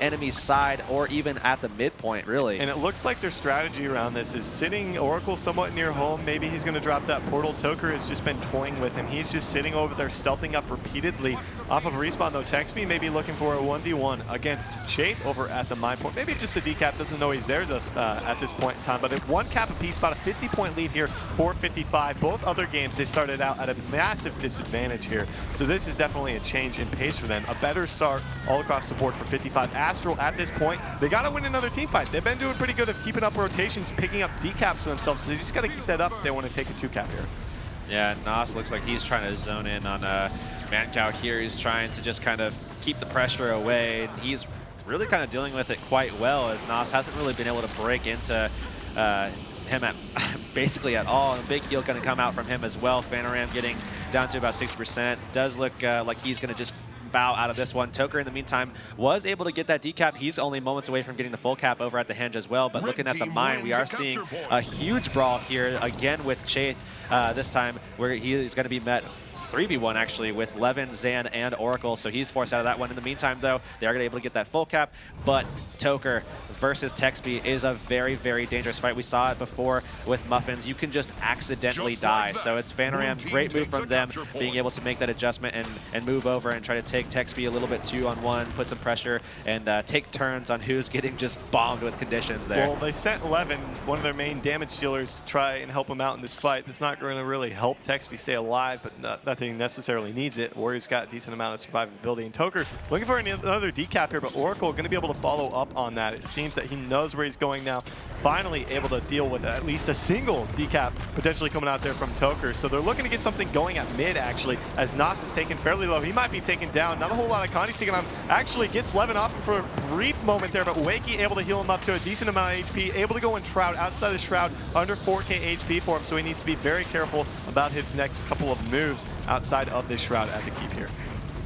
enemy side or even at the midpoint, really. And it looks like their strategy around this is sitting Oracle somewhat near home. Maybe he's going to drop that portal. Toker has just been toying with him. He's just sitting over there, stealthing up repeatedly off of a respawn, though. Texby may be looking for a 1v1 against Chaith over at the mine point. Maybe just a decap, doesn't know he's there just at this point in time. But if one cap apiece, about a 50-point lead here for 55. Both other games, they started out at a massive disadvantage here. So this is definitely a change in pace for them. A better start all across the board for 55. Astral at this point, they got to win another team fight. They've been doing pretty good at keeping up rotations, picking up decaps for themselves, so they just got to keep that up if they want to take a 2-cap here. Yeah, Nas looks like he's trying to zone in on Mancow here. He's trying to just kind of keep the pressure away. He's really kind of dealing with it quite well, as Nas hasn't really been able to break into him at basically at all. And a big heal going to come out from him as well. Fanaram getting down to about 60%. Does look like he's going to just bow out of this one. Toker, in the meantime, was able to get that decap. He's only moments away from getting the full cap over at the Henge as well. But looking at the mine, we are seeing a huge brawl here again with Chaith. This time where he is going to be met 3v1 actually with Levin, Zan, and Oracle, so he's forced out of that one. In the meantime, though, they are going to be able to get that full cap, but Toker versus Texby is a very, very dangerous fight. We saw it before with Muffins. You can just accidentally die, so it's Fanaram, great move from them, being able to make that adjustment and move over and try to take Texby a little bit 2-on-1, put some pressure, and take turns on who's getting just bombed with conditions there. Well, they sent Levin, one of their main damage dealers, to try and help him out in this fight. That's not going to really help Texby stay alive, but nothing necessarily needs it. Warrior's got a decent amount of survivability. And Toker looking for another decap here, but Oracle going to be able to follow up on that. It seems that he knows where he's going now. Finally able to deal with at least a single decap potentially coming out there from Toker. So they're looking to get something going at mid, actually, as Nas is taken fairly low. He might be taken down. Not a whole lot of Condi's taken on. Actually gets Levin off for a brief moment there, but Wakey able to heal him up to a decent amount of HP, able to go in Shroud, outside the Shroud, under 4k HP for him, so he needs to be very careful about his next couple of moves outside of this Shroud at the keep here.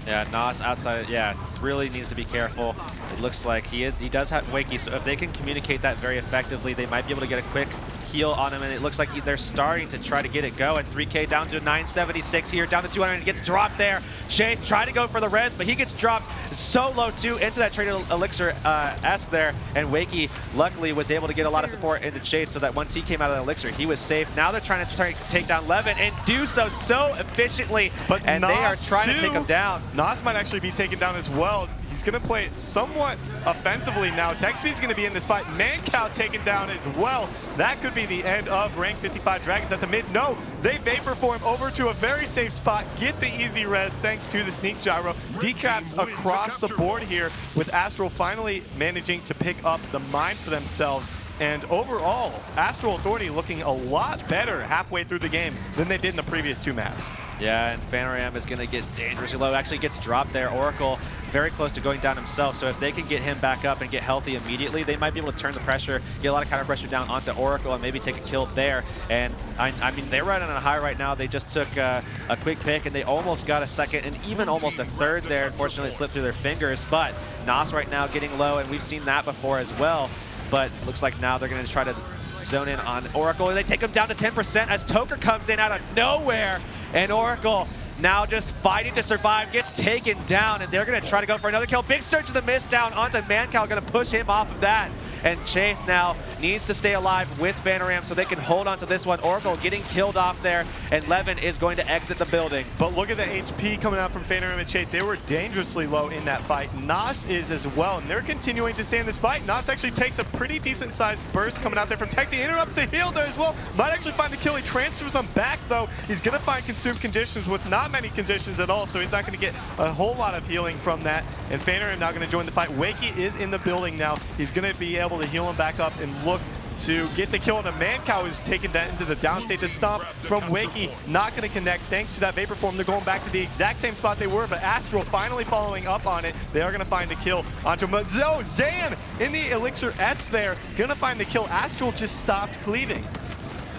Yeah, Nas outside, yeah, really needs to be careful. It looks like he does have Wakey, so if they can communicate that very effectively, they might be able to get a quick heal on him, and it looks like they're starting to try to get it going. 3k down to 976 here, down to 200, and gets dropped there. Chaith trying to go for the res, but he gets dropped so low too into that traded elixir S there, and Wakey luckily was able to get a lot of support into Chaith, so that once he came out of the elixir, he was safe. Now they're trying to take down Levin and do so efficiently, and they are trying to take him down. Nas might actually be taken down as well. He's going to play it somewhat offensively now. Texby's going to be in this fight. Mancow taken down as well. That could be the end of rank 55 Dragons at the mid. No, they vapor form over to a very safe spot. Get the easy res thanks to the sneak gyro. Decaps across the board here, with Astral finally managing to pick up the mine for themselves. And overall, Astral Authority looking a lot better halfway through the game than they did in the previous two maps. Yeah, and Fanaram is going to get dangerously low. Actually gets dropped there. Oracle very close to going down himself. So if they can get him back up and get healthy immediately, they might be able to turn the pressure, get a lot of counter pressure down onto Oracle, and maybe take a kill there. And I mean, they're running on a high right now. They just took a quick pick, and they almost got a second and even almost a third there. Unfortunately, it slipped through their fingers. But Nas right now getting low, and we've seen that before as well. But looks like now they're going to try to zone in on Oracle, and they take him down to 10% as Toker comes in out of nowhere, and Oracle now just fighting to survive, gets taken down, and they're going to try to go for another kill. Big surge of the mist down onto Mancal, going to push him off of that. And Chaith now needs to stay alive with Vanaram so they can hold on to this one. Oracle getting killed off there, and Levin is going to exit the building. But look at the HP coming out from Vanaram and Chaith. They were dangerously low in that fight. Nas is as well, and they're continuing to stay in this fight. Nas actually takes a pretty decent-sized burst coming out there from Tex. He interrupts the heal there as well. Might actually find the kill. He transfers him back, though. He's going to find consumed conditions with not many conditions at all, so he's not going to get a whole lot of healing from that. And Vanaram now going to join the fight. Wakey is in the building now. He's going to be able to heal him back up and look to get the kill on the Mancow, who's taking that into the downstate. The stomp from Wakey not going to connect thanks to that Vapor Form. They're going back to the exact same spot they were, but Astral finally following up on it. They are going to find the kill onto Zan in the Elixir S there. Going to find the kill. Astral just stopped cleaving.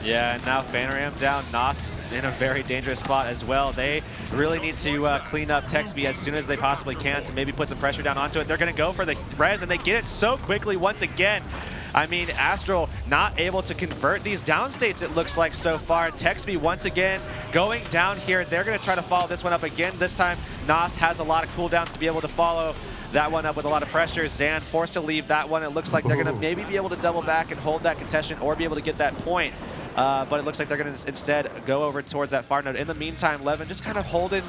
Yeah, and now Vanaram down. Nos in a very dangerous spot as well. They really need to clean up Texby as soon as they possibly can to maybe put some pressure down onto it. They're going to go for the res, and they get it so quickly once again. I mean, Astral not able to convert these downstates, it looks like so far. Texby once again going down here. They're going to try to follow this one up again. This time, Nos has a lot of cooldowns to be able to follow that one up with a lot of pressure. Zan forced to leave that one. It looks like they're going to maybe be able to double back and hold that contention or be able to get that point. But it looks like they're going to instead go over towards that far node. In the meantime, Levin just kind of holding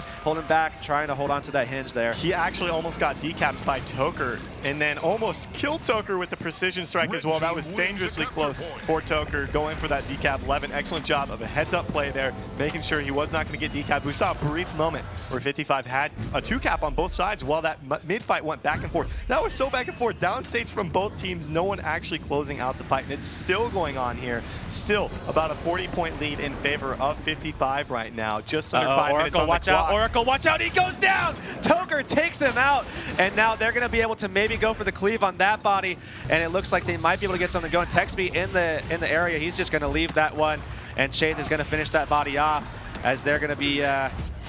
back, trying to hold on to that hinge there. He actually almost got decapped by Toker and then almost killed Toker with the precision strike as well. That was dangerously close for Toker going for that decap. Levin, excellent job of a heads-up play there, making sure he was not going to get decapped. We saw a brief moment where 55 had a 2-cap on both sides while that mid-fight went back and forth. That was so back and forth. Downstates from both teams, no one actually closing out the fight, and it's still going on here. Still about a 40-point lead in favor of 55 right now. Just under 5 minutes on the clock. Oracle, watch out, he goes down! Toker takes him out, and now they're going to be able to maybe go for the cleave on that body, and it looks like they might be able to get something going. Texby in the area, he's just going to leave that one, and Chaith is going to finish that body off as they're going to be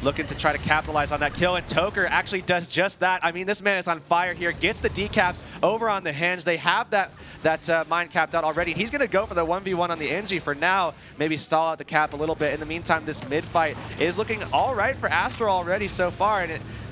looking to try to capitalize on that kill, and Toker actually does just that. I mean, this man is on fire here, gets the decap over on the hinge. They have that mine capped out already. He's going to go for the 1v1 on the NG for now, maybe stall out the cap a little bit. In the meantime, this mid-fight is looking all right for Astral already so far,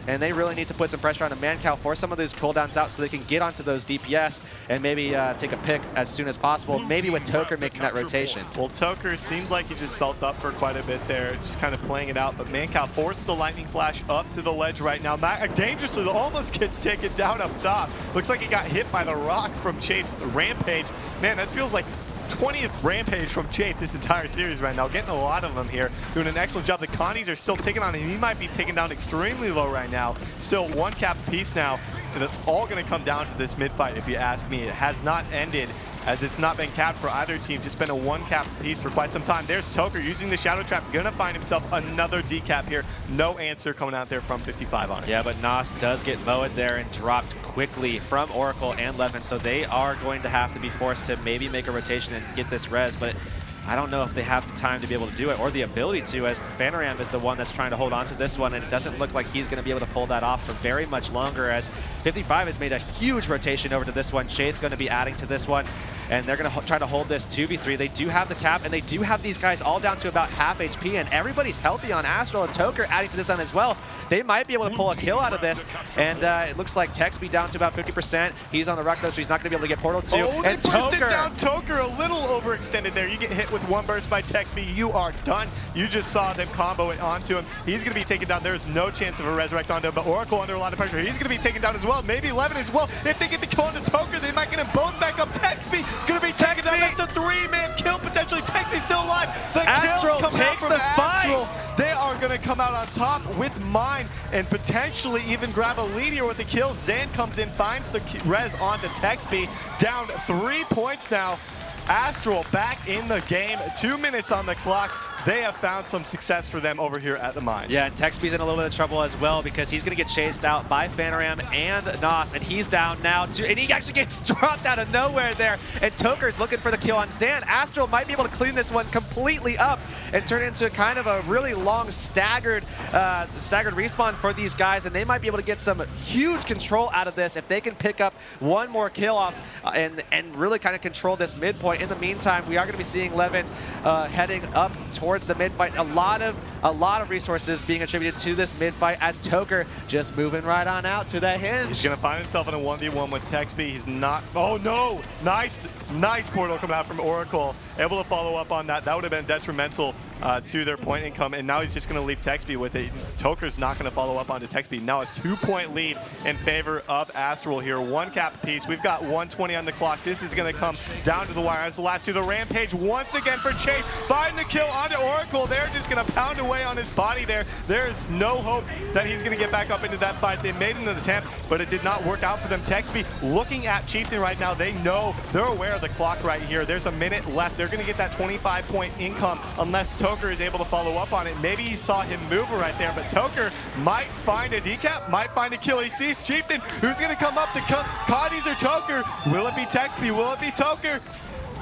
and they really need to put some pressure on the Mancal, force some of those cooldowns out so they can get onto those DPS and maybe take a pick as soon as possible, maybe with Toker making that rotation. Well, Toker seemed like he just stalled up for quite a bit there, just kind of playing it out, but Mancal forced the lightning flash up to the ledge right now. Dangerously almost gets taken down up top. Looks like he got hit by the rock from Chase Rampage. Man, that feels like 20th Rampage from Chaith this entire series right now. Getting a lot of them here. Doing an excellent job. The Connies are still taking on him. He might be taken down extremely low right now. Still 1 cap apiece now. And it's all going to come down to this mid-fight, if you ask me. It has not ended, as it's not been capped for either team. Just been a 1 cap piece for quite some time. There's Toker using the Shadow Trap. Gonna find himself another decap here. No answer coming out there from 55 on it. Yeah, but Nos does get mowed there and dropped quickly from Oracle and Levin, so they are going to have to be forced to maybe make a rotation and get this res, but I don't know if they have the time to be able to do it or the ability to, as Vanaram is the one that's trying to hold on to this one, and it doesn't look like he's going to be able to pull that off for very much longer, as 55 has made a huge rotation over to this one. Chaith going to be adding to this one, and they're going to try to hold this 2v3. They do have the cap, and they do have these guys all down to about half HP, and everybody's healthy on Astral, and Toker adding to this one as well. They might be able to pull a kill out of this, and it looks like Texby down to about 50%. He's on the ruck, though, so he's not going to be able to get Portal 2. Oh, they and bursted down Toker a little overextended there. You get hit with 1 burst by Texby, you are done. You just saw them combo it onto him. He's going to be taken down. There's no chance of a resurrect onto him, but Oracle under a lot of pressure. He's going to be taken down as well. Maybe Levin as well. If they get the kill onto Toker, they might get them both back up. Texby going to be taken down. That's a 3-man kill potentially. Texby still alive. The Astral kills come out takes from the Astral. fight. They are going to come out on top with mine and potentially even grab a lead here with the kills. Zan comes in, finds the res onto Texby. Down 3 points now. Astral back in the game. 2 minutes on the clock. They have found some success for them over here at the mine. Yeah, and Texby's in a little bit of trouble as well because he's going to get chased out by Fanaram and Nos, and he's down now too. And he actually gets dropped out of nowhere there. And Toker's looking for the kill on Zan. Astral might be able to clean this one completely up and turn it into kind of a really long staggered respawn for these guys, and they might be able to get some huge control out of this if they can pick up one more kill off and really kind of control this midpoint. In the meantime, we are going to be seeing Levin heading up towards the mid fight. A lot of resources being attributed to this mid fight as Toker just moving right on out to that hinge. He's going to find himself in a 1v1 with Texby. He's not. Oh no! Nice portal come out from Oracle. Able to follow up on that. That would have been detrimental to their point income, and now he's just going to leave Texby with it. Toker's not going to follow up onto Texby. Now a 2-point lead in favor of Astral here. 1 cap apiece. We've got 1:20 on the clock. This is going to come down to the wire as the last two. The Rampage once again for Chase. Find the kill onto Oracle. They're just going to pound away on his body there. There is no hope that he's going to get back up into that fight. They made an attempt, but it did not work out for them. Texby looking at Chieftain right now. They know, they're aware of the clock right here. There's a minute left. They're going to get that 25-point income unless Toker is able to follow up on it. Maybe he saw him move right there, but Toker might find a decap, might find a kill. He sees Chieftain, who's going to come up to Connie's or Toker. Will it be Texby? Will it be Toker?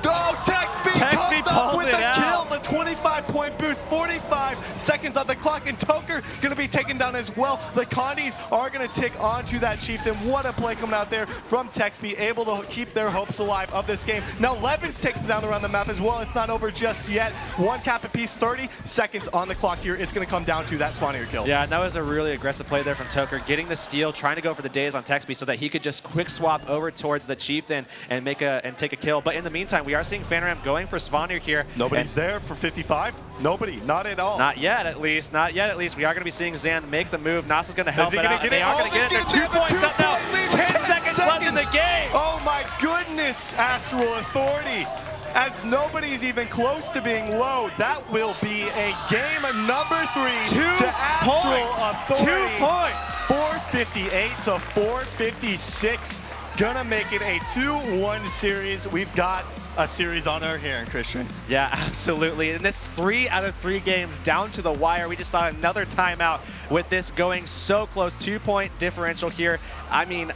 Oh, Texby comes up with the kill, the 25-point boost, 45 seconds on the clock, and Toker going to be taken down as well. The Condis are going to tick onto that Chieftain. What a play coming out there from Texby, able to keep their hopes alive of this game. Now Levin's taken down around the map as well. It's not over just yet. 1 cap apiece, 30 seconds on the clock here. It's going to come down to that Spawnier kill. Yeah, and that was a really aggressive play there from Toker, getting the steal, trying to go for the daze on Texby so that he could just quick swap over towards the Chieftain and take a kill. But in the meantime, we are seeing Fanaram going for Svanir here. Nobody's there for 55? Nobody, not at all. Not yet, at least. Not yet, at least. We are going to be seeing Zan make the move. Nasa's going to help it out, and they are going to get it. They're 2 points up now. 10 seconds left in the game. Oh my goodness, Astral Authority. As nobody's even close to being low, that will be a game number 3 to Astral Authority. 2 points. 458 to 456. Gonna make it a 2-1 series. We've got a series on our hand, Christian. Yeah, absolutely. And it's 3 out of 3 games down to the wire. We just saw another timeout with this going so close. 2-point differential here. I mean,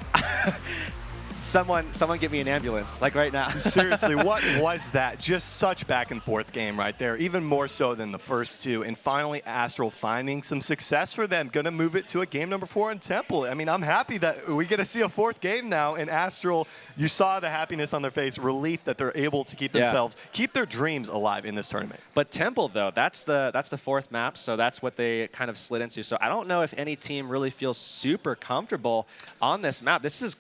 someone get me an ambulance, like right now. Seriously, what was that? Just such back and forth game right there, even more so than the first 2. And finally, Astral finding some success for them. Gonna move it to a game number 4 in Temple. I mean, I'm happy that we get to see a 4th game now. And Astral, you saw the happiness on their face, relief that they're able to keep themselves, keep their dreams alive in this tournament. But Temple, though, that's the 4th map, so that's what they kind of slid into. So I don't know if any team really feels super comfortable on this map. This is,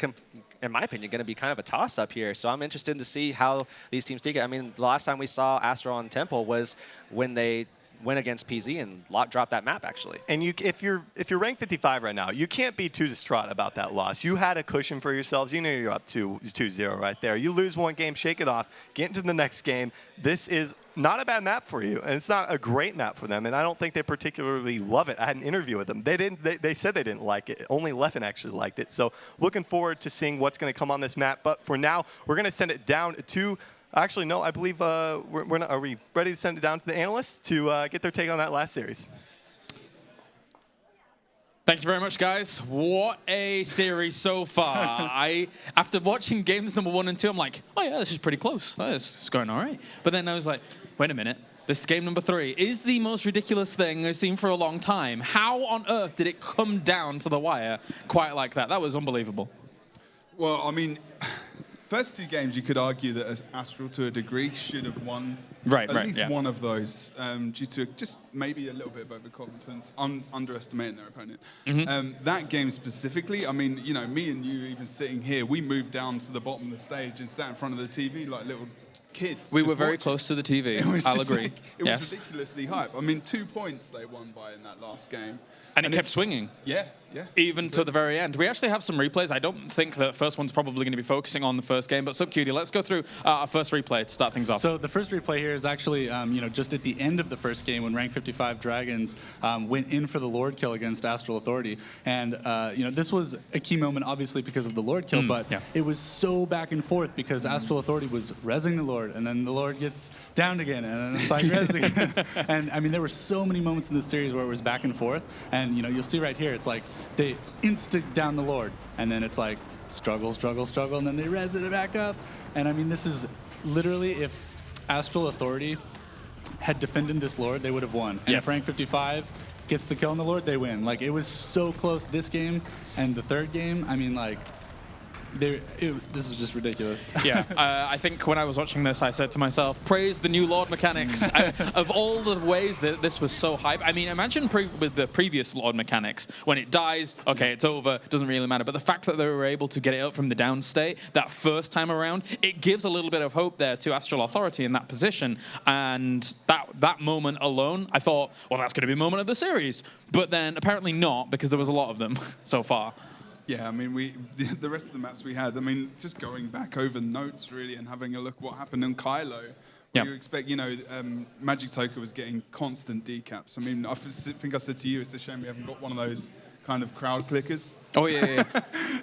in my opinion, going to be kind of a toss-up here. So I'm interested to see how these teams take it. I mean, the last time we saw Astral on Temple was when they went against PZ and dropped that map, actually. And if you're ranked 55 right now, you can't be too distraught about that loss. You had a cushion for yourselves. You know you're up 2-0 right there. You lose 1 game, shake it off, get into the next game. This is not a bad map for you, and it's not a great map for them, and I don't think they particularly love it. I had an interview with them. They said they didn't like it. Only Leffen actually liked it. So looking forward to seeing what's going to come on this map. But for now, we're going to send it down to actually, no, I believe we're not, are we ready to send it down to the analysts to get their take on that last series? Thank you very much, guys. What a series so far. After watching games number 1 and 2, I'm like, oh yeah, this is pretty close. Oh, this is going all right. But then I was like, wait a minute. This game number 3 is the most ridiculous thing I've seen for a long time. How on earth did it come down to the wire quite like that? That was unbelievable. Well, I mean, first 2 games, you could argue that as Astral, to a degree, should have won at least one of those due to just maybe a little bit of overconfidence, underestimating their opponent. That game specifically, I mean, you know, me and you even sitting here, we moved down to the bottom of the stage and sat in front of the TV like little kids. We were very close to the TV, I'll agree. Like, it was ridiculously hype. I mean, 2 points they won by in that last game. And it kept swinging. Yeah, even to the very end. We actually have some replays. I don't think the first one's probably going to be focusing on the first game, but SubCutie, let's go through our first replay to start things off. So the first replay here is actually, just at the end of the first game when Rank 55 Dragons went in for the Lord kill against Astral Authority. And, this was a key moment, obviously, because of the Lord kill, but it was so back and forth because Astral Authority was rezzing the Lord, and then the Lord gets downed again, and then it's like rezzing again. And, I mean, there were so many moments in this series where it was back and forth, and, you'll see right here, it's like, they instant down the Lord, and then it's like struggle, struggle, struggle, and then they res it back up. And I mean, this is literally, if Astral Authority had defended this Lord, they would have won. And if Rank 55 gets the kill on the Lord, they win. Like, it was so close this game and the third game. I mean, like, this is just ridiculous. Yeah, I think when I was watching this, I said to myself, praise the new Lord mechanics. Of all the ways that this was so hype, I mean, imagine with the previous Lord mechanics, when it dies, okay, it's over, doesn't really matter. But the fact that they were able to get it up from the down state that first time around, it gives a little bit of hope there to Astral Authority in that position. And that moment alone, I thought, well, that's going to be a moment of the series. But then apparently not, because there was a lot of them so far. Yeah, I mean, the rest of the maps we had, I mean, just going back over notes, really, and having a look what happened in Kylo, you expect, Magic Toka was getting constant decaps. I mean, I think I said to you, it's a shame we haven't got one of those kind of crowd clickers. Oh, yeah.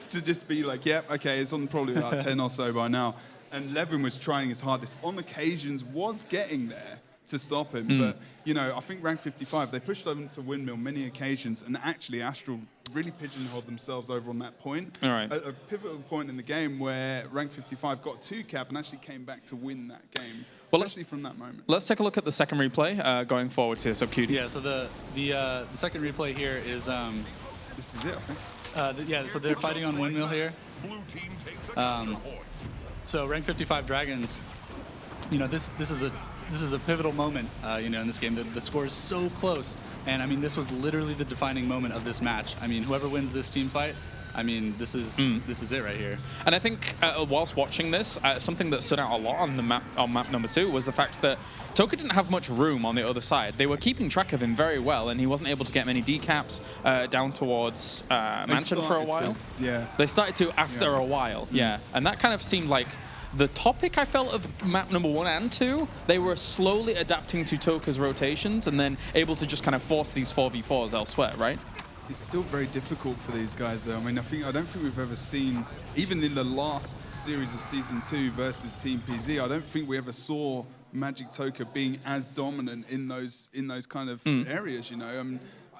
To just be like, okay, it's on probably about 10 or so by now. And Levin was trying his hardest, on occasions was getting there to stop him. But, I think Rank 55, they pushed over to Windmill many occasions, and actually Astral really pigeonholed themselves over on that point. All right. A pivotal point in the game where Rank 55 got 2-cap and actually came back to win that game, especially from that moment. Let's take a look at the second replay going forward to SubCutie. Yeah, so the second replay here is... this is it, I think. So they're fighting on Windmill here. So Rank 55 Dragons, this is a pivotal moment, in this game. The score is so close, and I mean, this was literally the defining moment of this match. I mean, whoever wins this team fight, I mean, this is it right here. And I think whilst watching this, something that stood out a lot on map number 2 was the fact that Toka didn't have much room on the other side. They were keeping track of him very well, and he wasn't able to get many decaps down towards Mansion for a while. They started to after a while, and that kind of seemed like the topic, I felt, of map number 1 and 2. They were slowly adapting to Toka's rotations and then able to just kind of force these 4v4s elsewhere, right? It's still very difficult for these guys, though. I mean, I don't think we've ever seen, even in the last series of Season 2 versus Team PZ, I don't think we ever saw Magic Toka being as dominant in those kind of areas,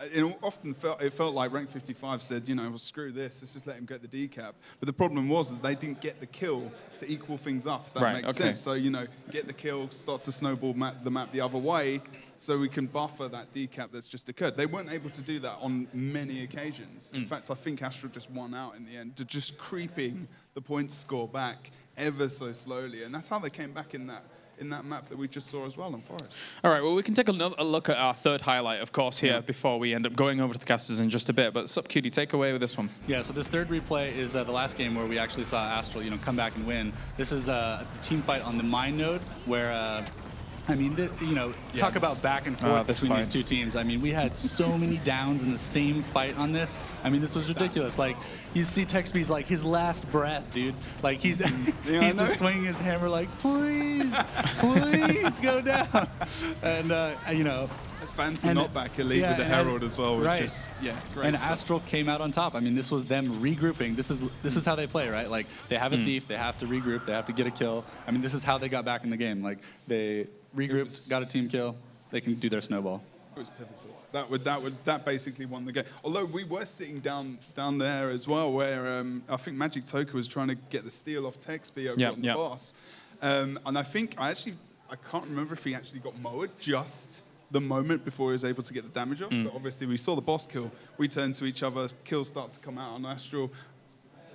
it often felt like Rank 55 said, well, screw this, let's just let him get the decap. But the problem was that they didn't get the kill to equal things up, if that makes sense. So, get the kill, start to snowball the map the other way, so we can buffer that decap that's just occurred. They weren't able to do that on many occasions. In fact, I think Astral just won out in the end, to just creeping the points score back ever so slowly. And that's how they came back in that map that we just saw as well in Forest. All right, well, we can take a look at our third highlight, of course, here before we end up going over to the casters in just a bit. But SubCutie, take away with this one. Yeah, so this third replay is the last game where we actually saw Astral, come back and win. This is the team fight on the mine node where... talk about back and forth between these two teams. I mean, we had so many downs in the same fight on this. I mean, this was ridiculous. Like, you see Texby's like his last breath, dude. Like, he's he's just swinging his hammer like, please, please go down. And That's fancy knockback elite with the Herald as well. Was just great. And stuff. Astral came out on top. I mean, this was them regrouping. This is how they play, right? Like, they have a thief, they have to regroup, they have to get a kill. I mean, this is how they got back in the game. Like, they regrouped, got a team kill, they can do their snowball. It was pivotal. That basically won the game. Although we were sitting down there as well, where I think Magic Toka was trying to get the steal off Texby over on the boss, and I can't remember if he actually got mowed just the moment before he was able to get the damage off. But obviously we saw the boss kill. We turned to each other, kills start to come out on Astral.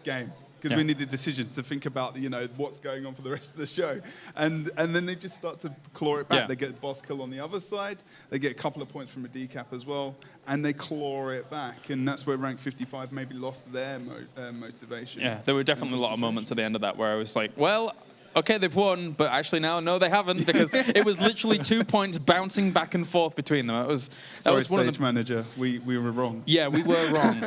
Game. Because we need a decision to think about, what's going on for the rest of the show. And then they just start to claw it back. They get boss kill on the other side. They get a couple of points from a decap as well. And they claw it back. And that's where Rank 55 maybe lost their motivation. Yeah, there were definitely a lot of moments at the end of that where I was like, well, okay, they've won, but actually now, no, they haven't, because it was literally 2 points bouncing back and forth between them. That was one of the manager. We were wrong. Yeah, we were wrong.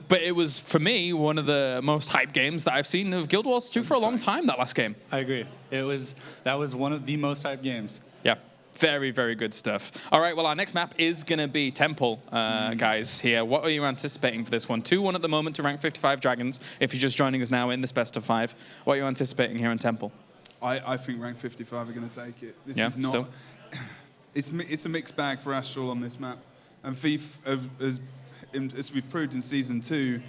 But it was, for me, one of the most hype games that I've seen of Guild Wars 2 for a long time, that last game. I agree. That was one of the most hype games. Yeah. Very, very good stuff. All right, well, our next map is going to be Temple, guys, here. What are you anticipating for this one? 2-1 at the moment to rank 55 Dragons, if you're just joining us now in this best of 5. What are you anticipating here in Temple? I think rank 55 are going to take it. This yeah, is not... still? It's a mixed bag for Astral on this map. And Thief, as we've proved in Season 2,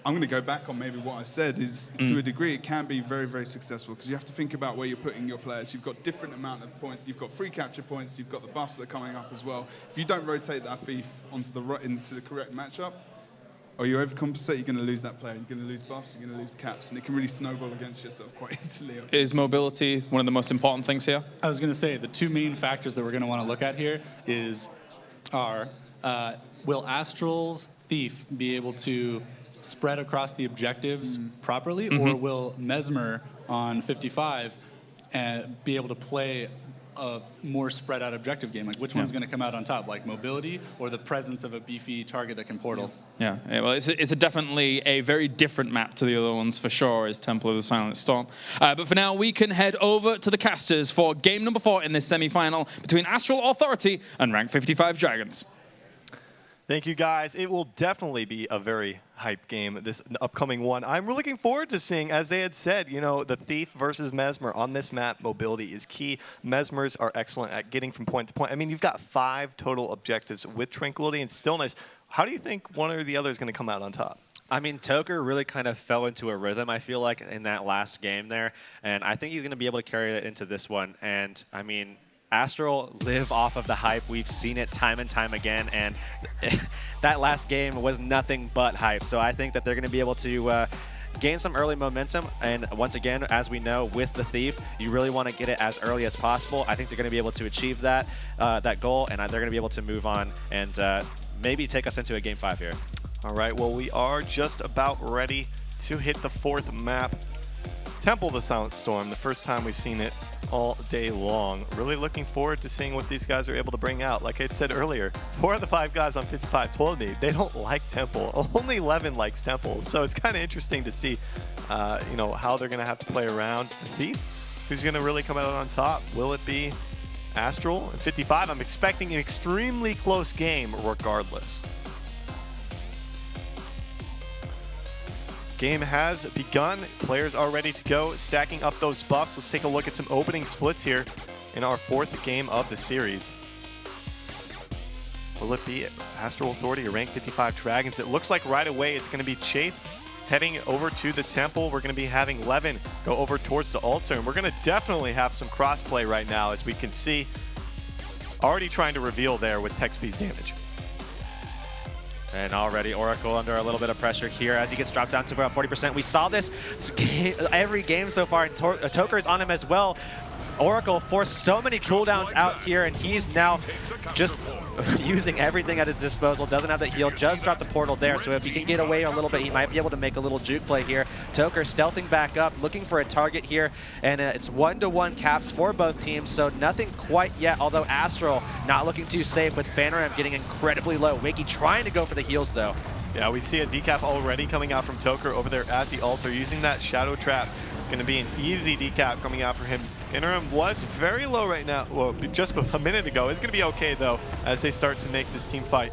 I'm going to go back on maybe what I said, is to a degree it can be very, very successful, because you have to think about where you're putting your players. You've got different amount of points. You've got free capture points. You've got the buffs that are coming up as well. If you don't rotate that Thief into the correct matchup, or you overcompensate, you're going to lose that player. You're going to lose buffs. You're going to lose caps, and it can really snowball against yourself quite easily. Is mobility one of the most important things here? I was going to say the two main factors that we're going to want to look at here are will Astral's Thief be able to spread across the objectives properly, or will Mesmer on 55 be able to play a more spread out objective game? Like, which one's going to come out on top, like mobility or the presence of a beefy target that can portal? Yeah, well, it's definitely a very different map to the other ones for sure, is Temple of the Silent Storm. But for now, we can head over to the casters for game number 4 in this semi-final between Astral Authority and rank 55 Dragons. Thank you, guys. It will definitely be a very hype game, this upcoming one. I'm really looking forward to seeing, as they had said, you know, the Thief versus Mesmer. On this map, mobility is key. Mesmers are excellent at getting from point to point. I mean, you've got 5 total objectives with Tranquility and Stillness. How do you think one or the other is going to come out on top? I mean, Toker really kind of fell into a rhythm, I feel like, in that last game there. And I think he's going to be able to carry it into this one. And, I mean, Astral live off of the hype. We've seen it time and time again, and that last game was nothing but hype. So I think that they're going to be able to gain some early momentum. And once again, as we know, with the Thief, you really want to get it as early as possible. I think they're going to be able to achieve that goal, and they're going to be able to move on and maybe take us into a game 5 here. All right, well, we are just about ready to hit the 4th map. Temple of the Silent Storm, the first time we've seen it all day long. Really looking forward to seeing what these guys are able to bring out. Like I said earlier, 4 of the 5 guys on 55 told me they don't like Temple. Only 11 likes Temple. So it's kind of interesting to see, you know, how they're going to have to play around the Thief. Who's going to really come out on top? Will it be Astral? At 55, I'm expecting an extremely close game regardless. Game has begun. Players are ready to go, stacking up those buffs. Let's take a look at some opening splits here in our 4th game of the series. Will it be Astral Authority or rank 55 Dragons? It looks like right away it's going to be Chafe heading over to the Temple. We're going to be having Levin go over towards the altar, and we're going to definitely have some crossplay right now, as we can see. Already trying to reveal there with Tech-Speed's damage. And already Oracle under a little bit of pressure here as he gets dropped down to about 40%. We saw this every game so far, and Toker's on him as well. Oracle forced so many cooldowns out here, and he's now just using everything at his disposal. Doesn't have the heal, just dropped the portal there, so if he can get away a little bit, he might be able to make a little juke play here. Toker stealthing back up, looking for a target here, and it's 1-to-1 caps for both teams, so nothing quite yet, although Astral not looking too safe with Panoram getting incredibly low. Wakey trying to go for the heals, though. Yeah, we see a decap already coming out from Toker over there at the altar, using that Shadow Trap. Going to be an easy decap coming out for him. Interim was very low right now, well, just a minute ago. It's going to be okay, though, as they start to make this team fight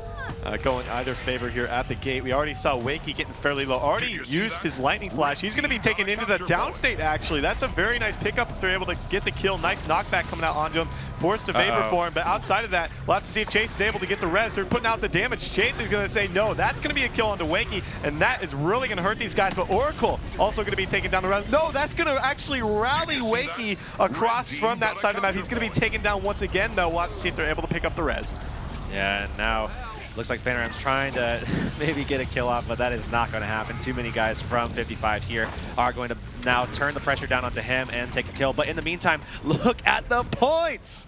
go in either favor here at the gate. We already saw Wakey getting fairly low. Already used his Lightning Flash. He's going to be taken into the downstate, actually. That's a very nice pickup if they're able to get the kill. Nice knockback coming out onto him. Forced to favor for him, but outside of that, we'll have to see if Chase is able to get the res. They're putting out the damage. Chase is going to say no. That's going to be a kill onto Wakey, and that is really going to hurt these guys. But Oracle also going to be taking down the res. No, that's going to actually rally Wakey across from that side of the map. He's going to be taken down once again, though. We'll have to see if they're able to pick up the res. Yeah, and now looks like Panoram's trying to maybe get a kill off, but that is not going to happen. Too many guys from 55 here are going to now turn the pressure down onto him and take a kill. But in the meantime, look at the points!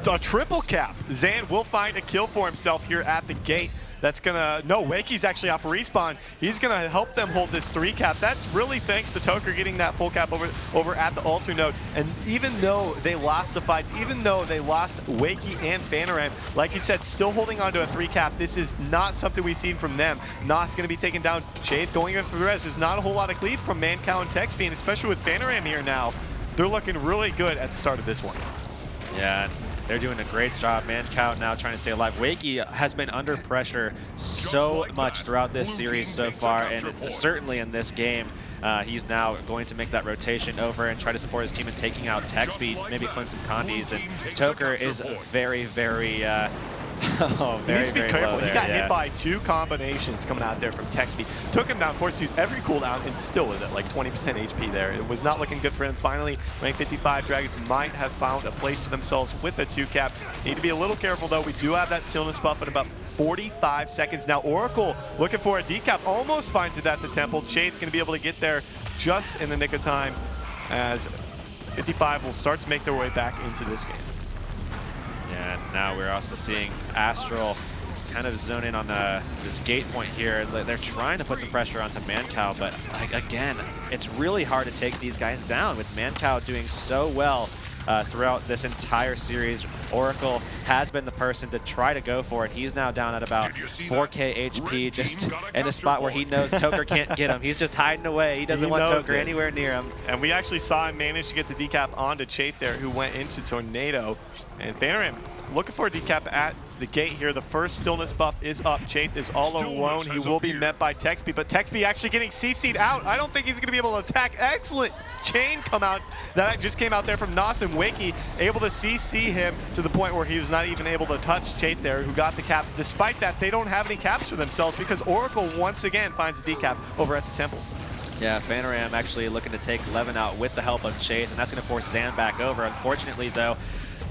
A triple cap. Zan will find a kill for himself here at the gate. That's gonna, no, Wakey's actually off respawn. He's gonna help them hold this 3 cap. That's really thanks to Toker getting that full cap over at the altar node. And even though they lost the fights, even though they lost Wakey and Fanaram, like you said, still holding on to a 3 cap. This is not something we've seen from them. Nos gonna be taken down. Shade going in for the res. There's not a whole lot of cleave from Mancow and Texby, and especially with Fanaram here now. They're looking really good at the start of this one. Yeah, they're doing a great job. Mancow now trying to stay alive. Wakey has been under pressure so much throughout this series so far, and certainly in this game. He's now going to make that rotation over and try to support his team in taking out Texby, maybe cleanse some condies. And Toker is very, very... oh, he needs to be careful. There, he got hit by 2 combinations coming out there from Texby. Took him down, forced to use every cooldown, and still was at like 20% HP there. It was not looking good for him. Finally, rank 55 Dragons might have found a place for themselves with a 2 cap. Need to be a little careful though. We do have that stillness buff in about 45 seconds. Now Oracle looking for a decap, almost finds it at the temple. Shade's going to be able to get there just in the nick of time as 55 will start to make their way back into this game. And now we're also seeing Astral kind of zone in on this gate point here. They're trying to put some pressure onto Mancow, but again, it's really hard to take these guys down with Mancow doing so well throughout this entire series. Oracle has been the person to try to go for it. He's now down at about 4K HP, just in a spot where he knows Toker can't get him. He's just hiding away. He doesn't want Toker anywhere near him. And we actually saw him manage to get the decap onto Chait there, who went into Tornado. And Fanaram looking for a decap at the gate here. The first stillness buff is up. Chait is all alone. He will be met by Texby, but Texby actually getting CC'd out. I don't think he's going to be able to attack. Excellent chain come out. That just came out there from Nos and Wakey, able to CC him to the point where he was not even able to touch Chait there, who got the cap. Despite that, they don't have any caps for themselves because Oracle once again finds a decap over at the temple. Yeah, Fanaram actually looking to take Levin out with the help of Chait, and that's going to force Zan back over. Unfortunately, though,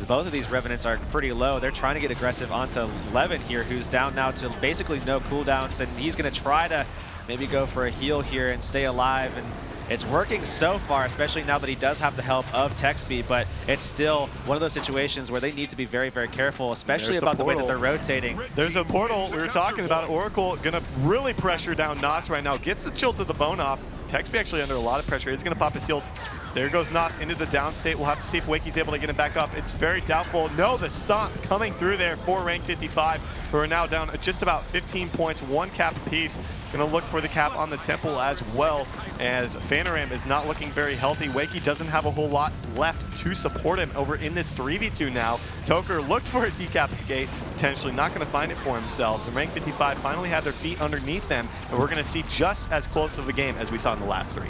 both of these Revenants are pretty low. They're trying to get aggressive onto Levin here, who's down now to basically no cooldowns, and he's going to try to maybe go for a heal here and stay alive. And it's working so far, especially now that he does have the help of Texby, but it's still one of those situations where they need to be very, very careful, especially about the way that they're rotating. There's a portal we were talking about. Oracle going to really pressure down Nos right now. Gets the chill to the bone off. Texby actually under a lot of pressure. He's going to pop his shield. There goes Nos into the down state. We'll have to see if Wakey's able to get him back up. It's very doubtful. No, the stomp coming through there for rank 55, who are now down just about 15 points, 1 cap apiece. Gonna look for the cap on the temple as well, as Fanaram is not looking very healthy. Wakey doesn't have a whole lot left to support him over in this 3v2 now. Toker looked for a decap at the gate, potentially not gonna find it for themselves. And rank 55 finally had their feet underneath them, and we're gonna see just as close of a game as we saw in the last 3.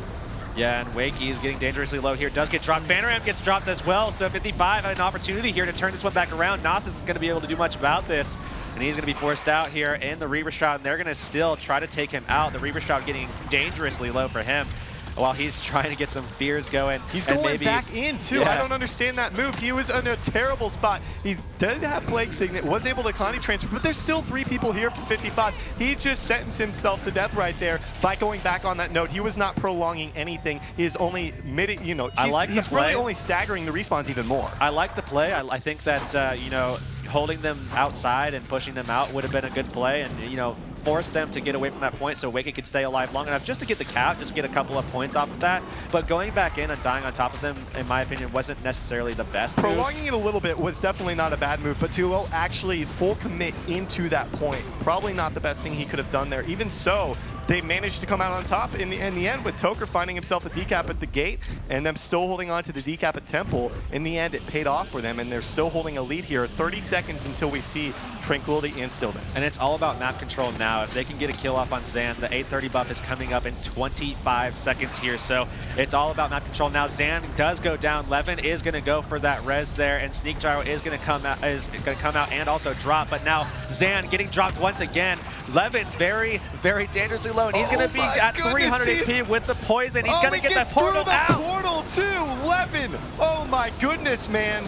Yeah, and Wakey is getting dangerously low here. Does get dropped. Fanaram gets dropped as well, so 55 had an opportunity here to turn this one back around. Nos isn't going to be able to do much about this, and he's going to be forced out here in the Reaver Shroud, and they're going to still try to take him out. The Reaver Shroud getting dangerously low for him while he's trying to get some fears going. He's going back in, too. Yeah. I don't understand that move. He was in a terrible spot. He did have Plague Signet, was able to Connie transfer, but there's still 3 people here for 55. He just sentenced himself to death right there by going back on that node. He was not prolonging anything. He is only he's really only staggering the respawns even more. I like the play. I think that, you know, holding them outside and pushing them out would have been a good play, and, you know, force them to get away from that point so Wakey could stay alive long enough just to get the cap, just to get a couple of points off of that. But going back in and dying on top of them, in my opinion, wasn't necessarily the best move. Prolonging it a little bit was definitely not a bad move, but to actually full commit into that point, probably not the best thing he could have done there. Even so, they managed to come out on top in the end with Toker finding himself a decap at the gate and them still holding on to the decap at Temple. In the end, it paid off for them, and they're still holding a lead here. 30 seconds until we see Tranquility and Stillness. And it's all about map control now. If they can get a kill off on Zan, the 830 buff is coming up in 25 seconds here, so it's all about map control now. Zan does go down. Levin is going to go for that res there, and Sneak Gyro is going to come out and also drop. But now Zan getting dropped once again. Levin very, very dangerously low, and he's going to be at 300 HP with the poison. He's going to get that portal out. Portal too, Levin. Oh my goodness, man.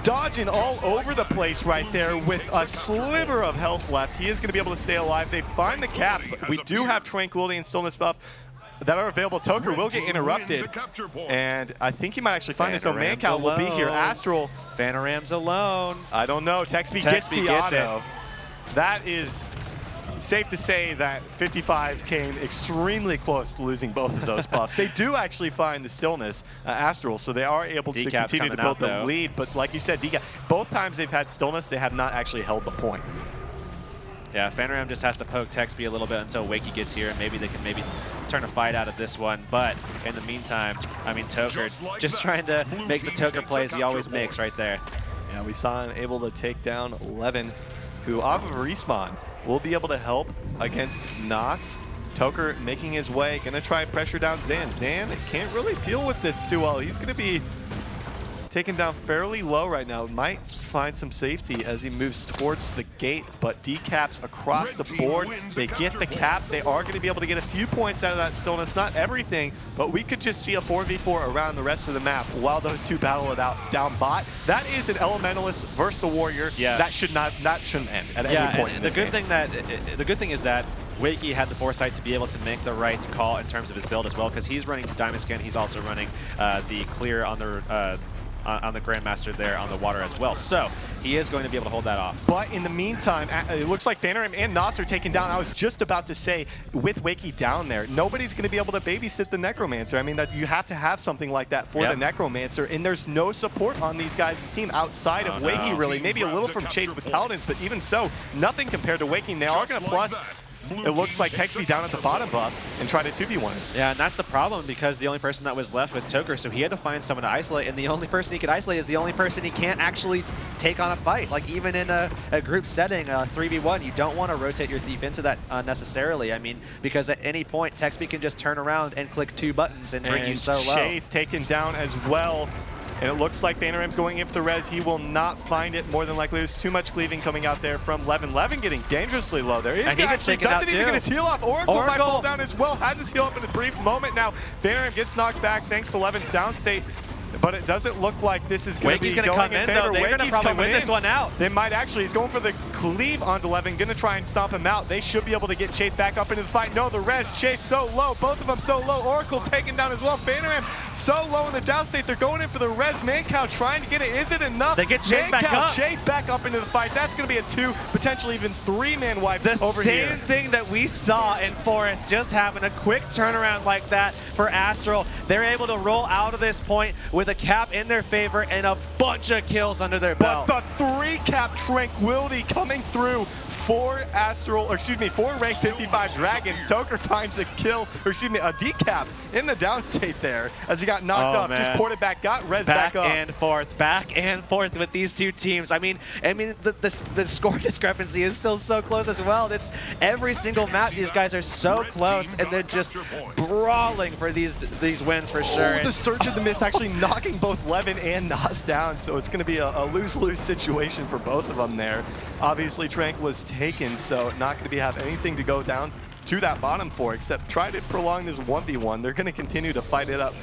Dodging all over the place right there with a sliver of health left. He is going to be able to stay alive. They find the cap. We do have Tranquility and Stillness buff that are available. Toker will get interrupted, and I think he might actually find this. So Mancow will be here. Astral. Fanaram's alone. I don't know. Texby gets the auto. That is safe to say that 55 came extremely close to losing both of those buffs. They do actually find the stillness, Astral, so they are able to continue to build the lead. But like you said, Decap, both times they've had stillness, they have not actually held the point. Yeah, Fanaram just has to poke Texby a little bit until Wakey gets here, and maybe they can turn a fight out of this one. But in the meantime, I mean, Toker just trying to make the Toker plays he always makes right there. Yeah, we saw him able to take down Levin, who off of a respawn will be able to help against Nas. Toker making his way, gonna try and pressure down Zan. Zan can't really deal with this too well. He's gonna be taken down fairly low right now. Might find some safety as he moves towards the gate, but decaps across the board. They get the cap. They are going to be able to get a few points out of that stillness. Not everything, but we could just see a 4v4 around the rest of the map while those two battle it out down bot. That is an Elementalist versus the Warrior. Yeah. That shouldn't end at any point in this game. The good thing is that Wakey had the foresight to be able to make the right call in terms of his build as well, because he's running Diamond Scan. He's also running the clear on the Grandmaster there on the water as well. So he is going to be able to hold that off. But in the meantime, it looks like Fanaram and Nos are taken down. I was just about to say, with Wakey down there, nobody's going to be able to babysit the Necromancer. I mean, that you have to have something like that for the Necromancer, and there's no support on these guys' team outside of Wakey, really. Maybe a little from Chase with Paladins, but even so, nothing compared to Wakey. They are going to plus. It looks like Texby down at the bottom buff and try to 2v1. Yeah, and that's the problem, because the only person that was left was Toker, so he had to find someone to isolate, and the only person he could isolate is the only person he can't actually take on a fight. Like, even in a group setting, 3v1, you don't want to rotate your Thief into that unnecessarily. I mean, because at any point, Texby can just turn around and click 2 buttons and bring you so low. Shay taken down as well. And it looks like Fanaram's going in for the res. He will not find it, more than likely. There's too much cleaving coming out there from Levin. Levin getting dangerously low there. He's actually doesn't even get his heal off. Oracle might fall down as well. Has his heal up in a brief moment now. Fanaram gets knocked back thanks to Levin's downstate. But it doesn't look like this is going to be going in favor. They're going to probably win this one out. They might actually. He's going for the cleave onto Levin. Going to try and stomp him out. They should be able to get Chase back up into the fight. No, the res. Chase so low. Both of them so low. Oracle taken down as well. Fanaram so low in the downstate. They're going in for the res. Mancow trying to get it. Is it enough? They get Chase back up. Chase back up into the fight. That's going to be a 2, potentially even 3-man wipe over here. The same thing that we saw in Forest, just having a quick turnaround like that for Astral. They're able to roll out of this point with a cap in their favor and a bunch of kills under their belt. But the 3-cap Tranquility coming through for Astral, or excuse me, for rank 55 Dragons. Toker finds a kill, or excuse me, a decap in the downstate there as he got knocked up. Man. Just ported back, got res back up. Back and forth with these two teams. I mean, the score discrepancy is still so close as well. It's every single map. These guys are so close, and they're just brawling for these wins for sure. The Surge of the Mist actually knocking both Levin and Nas down, so it's going to be a lose-lose situation for both of them there. Obviously, Trank was taken, so not going to have anything to go down to that bottom for, except try to prolong this 1v1. They're going to continue to fight it up.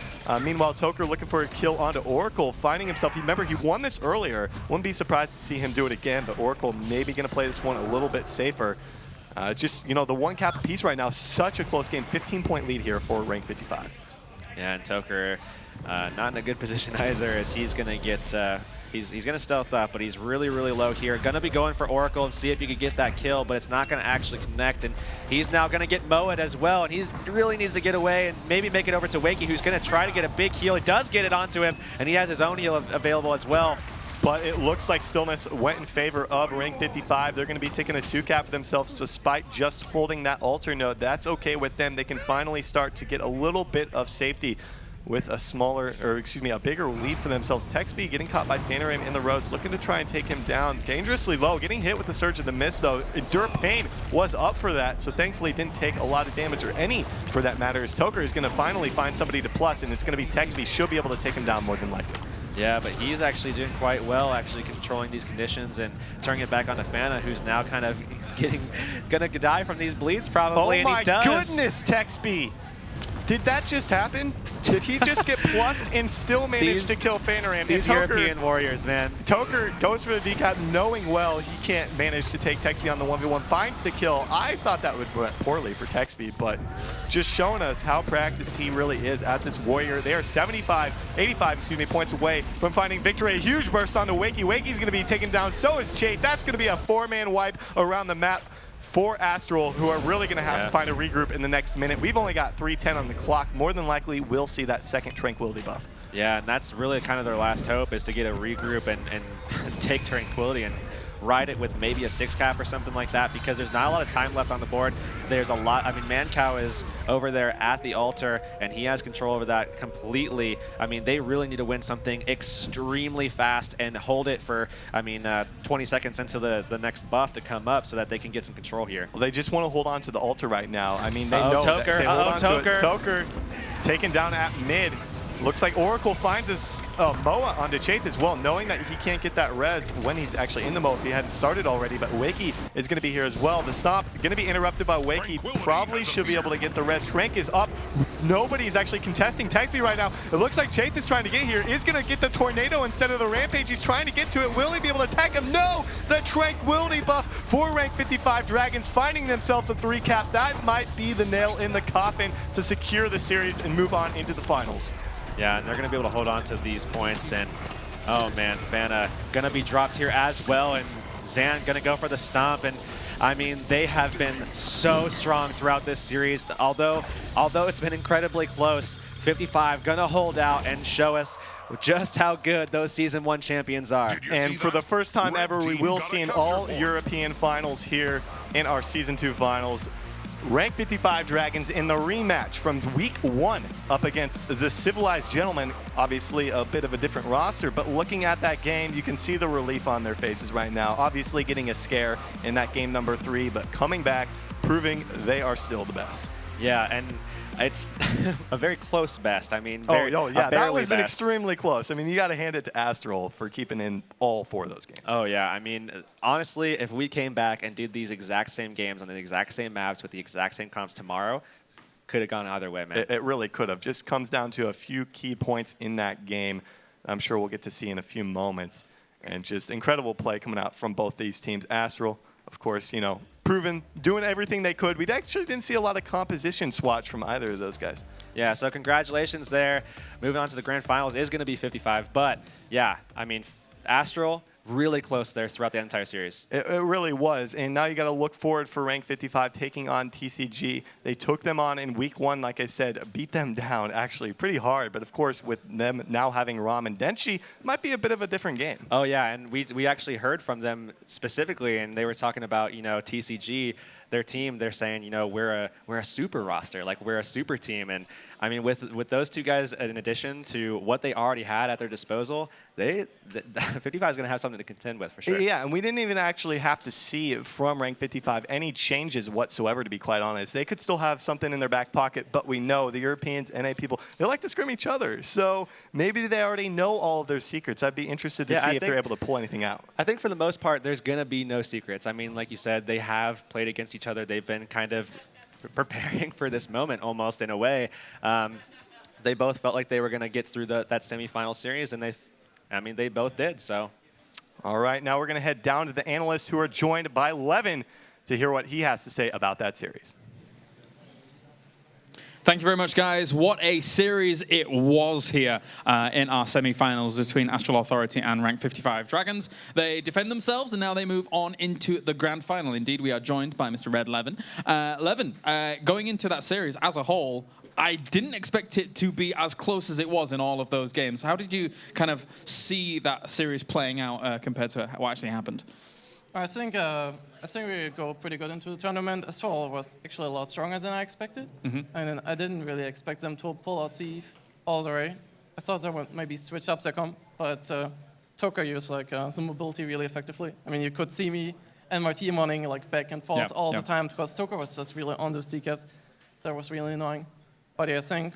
Meanwhile, Toker looking for a kill onto Oracle, finding himself. Remember, he won this earlier. Wouldn't be surprised to see him do it again, but Oracle maybe going to play this one a little bit safer. Just, you know, the 1 cap apiece right now, such a close game. 15-point lead here for rank 55. Yeah, and Toker not in a good position either, as he's going to get... He's going to stealth up, but he's really, really low here. Going to be going for Oracle and see if he could get that kill, but it's not going to actually connect. And he's now going to get Moed as well, and he really needs to get away and maybe make it over to Wakey, who's going to try to get a big heal. He does get it onto him, and he has his own heal available as well. But it looks like Stillness went in favor of rank 55. They're going to be taking a 2-cap for themselves despite just holding that altar node. That's okay with them. They can finally start to get a little bit of safety with a smaller, or excuse me, a bigger lead for themselves. Texby getting caught by Fanaram in the roads, looking to try and take him down. Dangerously low, getting hit with the Surge of the Mist though. Endure Pain was up for that, so thankfully didn't take a lot of damage, or any for that matter, as Toker is gonna finally find somebody to plus, and it's gonna be Texby. She'll be able to take him down more than likely. Yeah, but he's actually doing quite well, actually controlling these conditions and turning it back onto Fana, who's now kind of gonna die from these bleeds probably. Oh my goodness, Texby! Did that just happen? Did he just get plussed and still manage to kill Fanaram? These European warriors, man. Toker goes for the decap knowing well he can't manage to take Texby on the 1v1, finds the kill. I thought that would went poorly for Texby, but just showing us how practiced he really is at this warrior. They are 85 points away from finding victory. A huge burst onto Wakey. Wakey's gonna be taken down, so is Chase. That's gonna be a 4-man wipe around the map for Astral, who are really going to have to find a regroup in the next minute. We've only got 3:10 on the clock. More than likely, we'll see that second Tranquility buff. Yeah, and that's really kind of their last hope, is to get a regroup and take Tranquility and ride it with maybe a 6-cap or something like that, because there's not a lot of time left on the board. There's a lot. I mean, Mancow is over there at the altar, and he has control over that completely. I mean, they really need to win something extremely fast and hold it for, 20 seconds into the next buff to come up so that they can get some control here. Well, they just want to hold on to the altar right now. I mean, they know that they hold on to it. Toker taken down at mid. Looks like Oracle finds his Moa onto Chaith as well, knowing that he can't get that res when he's actually in the Moa if he hadn't started already, but Wakey is going to be here as well. The stomp going to be interrupted by Wakey. Probably should be able to get the res. Trank is up. Nobody's actually contesting Tagsby right now. It looks like Chaith is trying to get here. Is going to get the Tornado instead of the Rampage. He's trying to get to it. Will he be able to attack him? No! The Tranquility buff for rank 55 Dragons, finding themselves a 3-cap. That might be the nail in the coffin to secure the series and move on into the finals. Yeah, and they're going to be able to hold on to these points. And, oh, man, Fana going to be dropped here as well. And Zan going to go for the stomp. And, I mean, they have been so strong throughout this series. Although it's been incredibly close, 55 going to hold out and show us just how good those Season 1 champions are. And for the first time ever, we will see an all-European finals here in our Season 2 finals. Rank 55 Dragons in the rematch from week 1 up against the Civilized Gentlemen. Obviously a bit of a different roster, but looking at that game, you can see the relief on their faces right now. Obviously getting a scare in that game number 3, but coming back, proving they are still the best. Yeah, and it's a very close best. I mean, yeah, that was an extremely close. I mean, you got to hand it to Astral for keeping in all 4 of those games. Oh, yeah. I mean, honestly, if we came back and did these exact same games on the exact same maps with the exact same comps tomorrow, could have gone either way, man. It really could have. Just comes down to a few key points in that game I'm sure we'll get to see in a few moments. And just incredible play coming out from both these teams. Astral, of course, you know, proven, doing everything they could. We actually didn't see a lot of composition swatch from either of those guys. Yeah, so congratulations there. Moving on to the grand finals is going to be 55. But, yeah, I mean, Astral, really close there throughout the entire series. It really was. And now you got to look forward for rank 55 taking on TCG. They took them on in week 1, like I said, beat them down actually pretty hard. But of course, with them now having Ram and Denshi, it might be a bit of a different game. Oh yeah, and we actually heard from them specifically, and they were talking about, you know, TCG, their team. They're saying, you know, we're a super roster, like we're a super team. And I mean, with those two guys, in addition to what they already had at their disposal, 55 is going to have something to contend with for sure. Yeah, and we didn't even actually have to see from rank 55 any changes whatsoever, to be quite honest. They could still have something in their back pocket, but we know the Europeans, NA people, they like to scrim each other. So maybe they already know all of their secrets. I'd be interested to see if they're able to pull anything out. I think for the most part, there's going to be no secrets. I mean, like you said, they have played against each other. They've been kind of preparing for this moment almost in a way. They both felt like they were going to get through that semifinal series, and they both did. So, all right, now we're going to head down to the analysts who are joined by Levin to hear what he has to say about that series. Thank you very much, guys. What a series it was here in our semi-finals between Astral Authority and Rank 55 Dragons. They defend themselves, and now they move on into the grand final. Indeed, we are joined by Mr. Red Levin. Levin, going into that series as a whole, I didn't expect it to be as close as it was in all of those games. How did you kind of see that series playing out compared to what actually happened? I think we go pretty good into the tournament. Astral was actually a lot stronger than I expected. And I didn't really expect them to pull out Steve all the way. I thought they would maybe switch up their comp, but Toka used like some mobility really effectively. I mean, you could see me and my team running like back and forth all the time because Toka was just really on those TCAPs. That was really annoying. But yeah, I think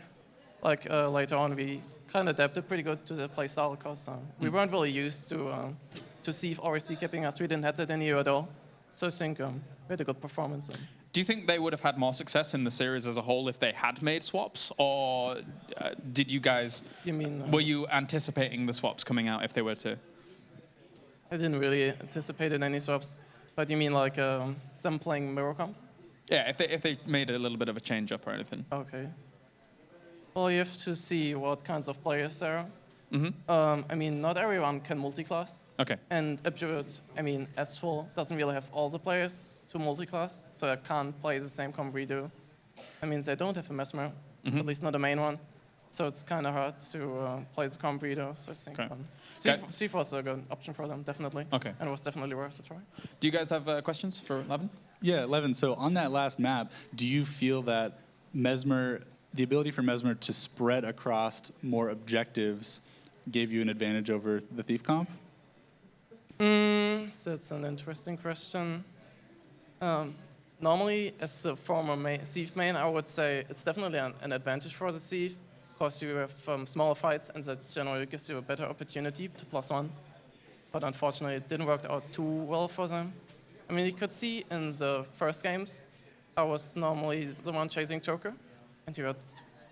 like later on we kind of adapted pretty good to the playstyle because we weren't really used to Steve always decapping us. We didn't have that in EU at all. So I think we had a good performance. Do you think they would have had more success in the series as a whole if they had made swaps? Or did you guys... were you anticipating the swaps coming out if they were to? I didn't really anticipate any swaps. But you mean like them playing mirror comp? Yeah, if they made a little bit of a change up or anything. Okay. Well, you have to see what kinds of players there are. I mean, not everyone can multi-class. Okay. And Absurd, I mean, Astral doesn't really have all the players to multi-class, so they can't play the same comp we do. I mean, they don't have a Mesmer, at least not the main one. So it's kind of hard to play the comp we do. So I think C4 was a good option for them, definitely. Okay. And it was definitely worth a try. Do you guys have questions for Levin? Yeah, Levin, so on that last map, do you feel that Mesmer, the ability for Mesmer to spread across more objectives gave you an advantage over the Thief comp? That's an interesting question. Normally, as a former Thief main, I would say it's definitely an advantage for the Thief, because you have smaller fights, and that generally gives you a better opportunity to +1. But unfortunately, it didn't work out too well for them. I mean, you could see in the first games, I was normally the one chasing Joker, and he had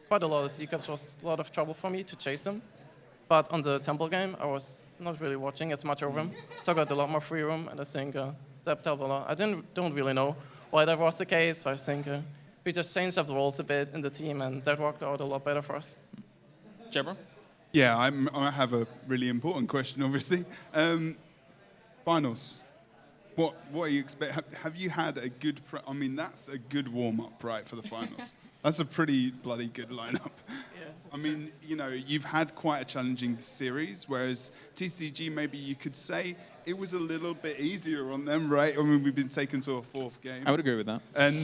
quite a lot of decaps, was a lot of trouble for me to chase him. But on the Temple game, I was not really watching as much over him, so I got a lot more free room, and I think that helped a lot. I don't really know why that was the case, but I think we just changed up the roles a bit in the team, and that worked out a lot better for us. Jebra? Yeah, I have a really important question, obviously. Finals. What are you expect? Have you had a good? I mean, that's a good warm up, right, for the finals. That's a pretty bloody good lineup. I mean, you know, you've had quite a challenging series, whereas TCG, maybe you could say it was a little bit easier on them, right? I mean, we've been taken to a 4th game. I would agree with that. And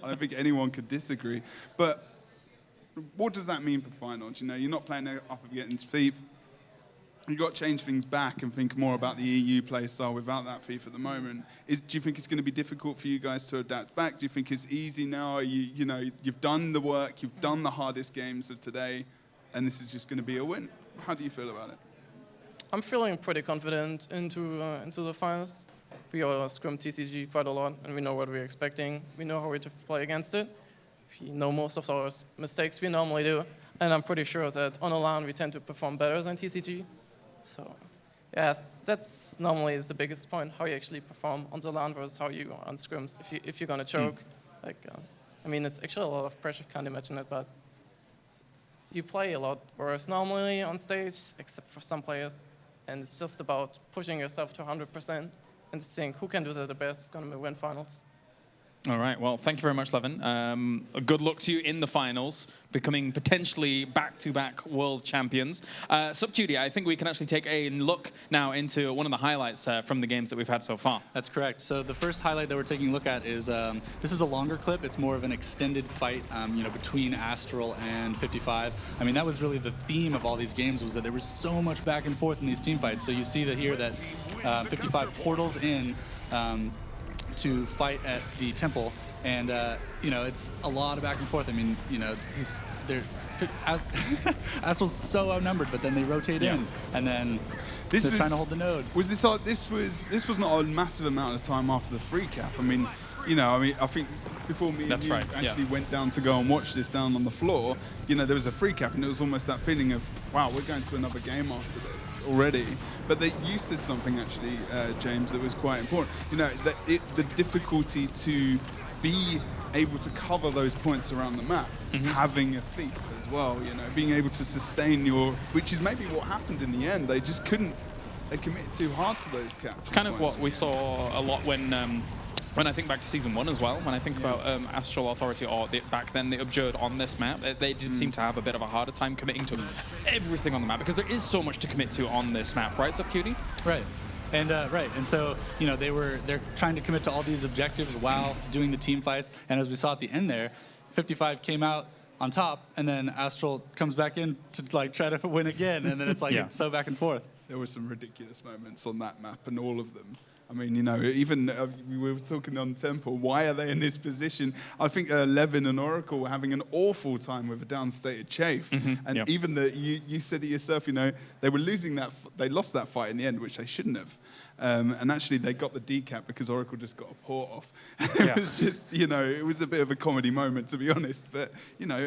I don't think anyone could disagree. But what does that mean for finals? You know, you're not playing up against Thief. You've got to change things back and think more about the EU play style without that Thief at the moment. Do you think it's going to be difficult for you guys to adapt back? Do you think it's easy now? You know, you've done the work, you've done the hardest games of today, and this is just going to be a win. How do you feel about it? I'm feeling pretty confident into the finals. We all scrim TCG quite a lot, and we know what we're expecting. We know how we have to play against it. We know most of our mistakes we normally do, and I'm pretty sure that on a LAN we tend to perform better than TCG. So, yeah, that's normally the biggest point, how you actually perform on the LAN versus how you are on scrims. If you're gonna choke, I mean, it's actually a lot of pressure. Can't imagine it, but you play a lot worse normally on stage, except for some players, and it's just about pushing yourself to 100% and seeing who can do that the best is gonna win finals. All right, well, thank you very much, Levin. Good luck to you in the finals, becoming potentially back-to-back world champions. SubQD, I think we can actually take a look now into one of the highlights from the games that we've had so far. That's correct. So the first highlight that we're taking a look at is, this is a longer clip. It's more of an extended fight, you know, between Astral and 55. I mean, that was really the theme of all these games, was that there was so much back and forth in these team fights. So you see that here that 55 portals in, to fight at the temple, and you know, it's a lot of back and forth. I mean, you know, Astral's so outnumbered, but then they rotate in, and then they're trying to hold the node. This was not a massive amount of time after the free cap. I mean, you know, I think before me and you actually went down to go and watch this down on the floor, you know, there was a free cap, and it was almost that feeling of, wow, we're going to another game after this already. But you said something actually, James, that was quite important. You know, the difficulty to be able to cover those points around the map, having a Thief as well. You know, being able to sustain which is maybe what happened in the end. They just couldn't. They committed too hard to those caps. It's kind of what we saw a lot when I think back to Season 1 as well, when I think about Astral Authority, or back then the Absurd on this map, they did seem to have a bit of a harder time committing to everything on the map, because there is so much to commit to on this map, right, SubQD? Right. And so, you know, they're trying to commit to all these objectives while doing the team fights, and as we saw at the end there, 55 came out on top, and then Astral comes back in to like try to win again, and then it's like it's so back and forth. There were some ridiculous moments on that map, and all of them. I mean, you know, even we were talking on Temple, why are they in this position? I think Levin and Oracle were having an awful time with a downstated Chafe. And even you said it yourself, you know, they were losing that, they lost that fight in the end, which they shouldn't have. And actually, they got the decap because Oracle just got a port off. It was just, you know, it was a bit of a comedy moment, to be honest. But, you know,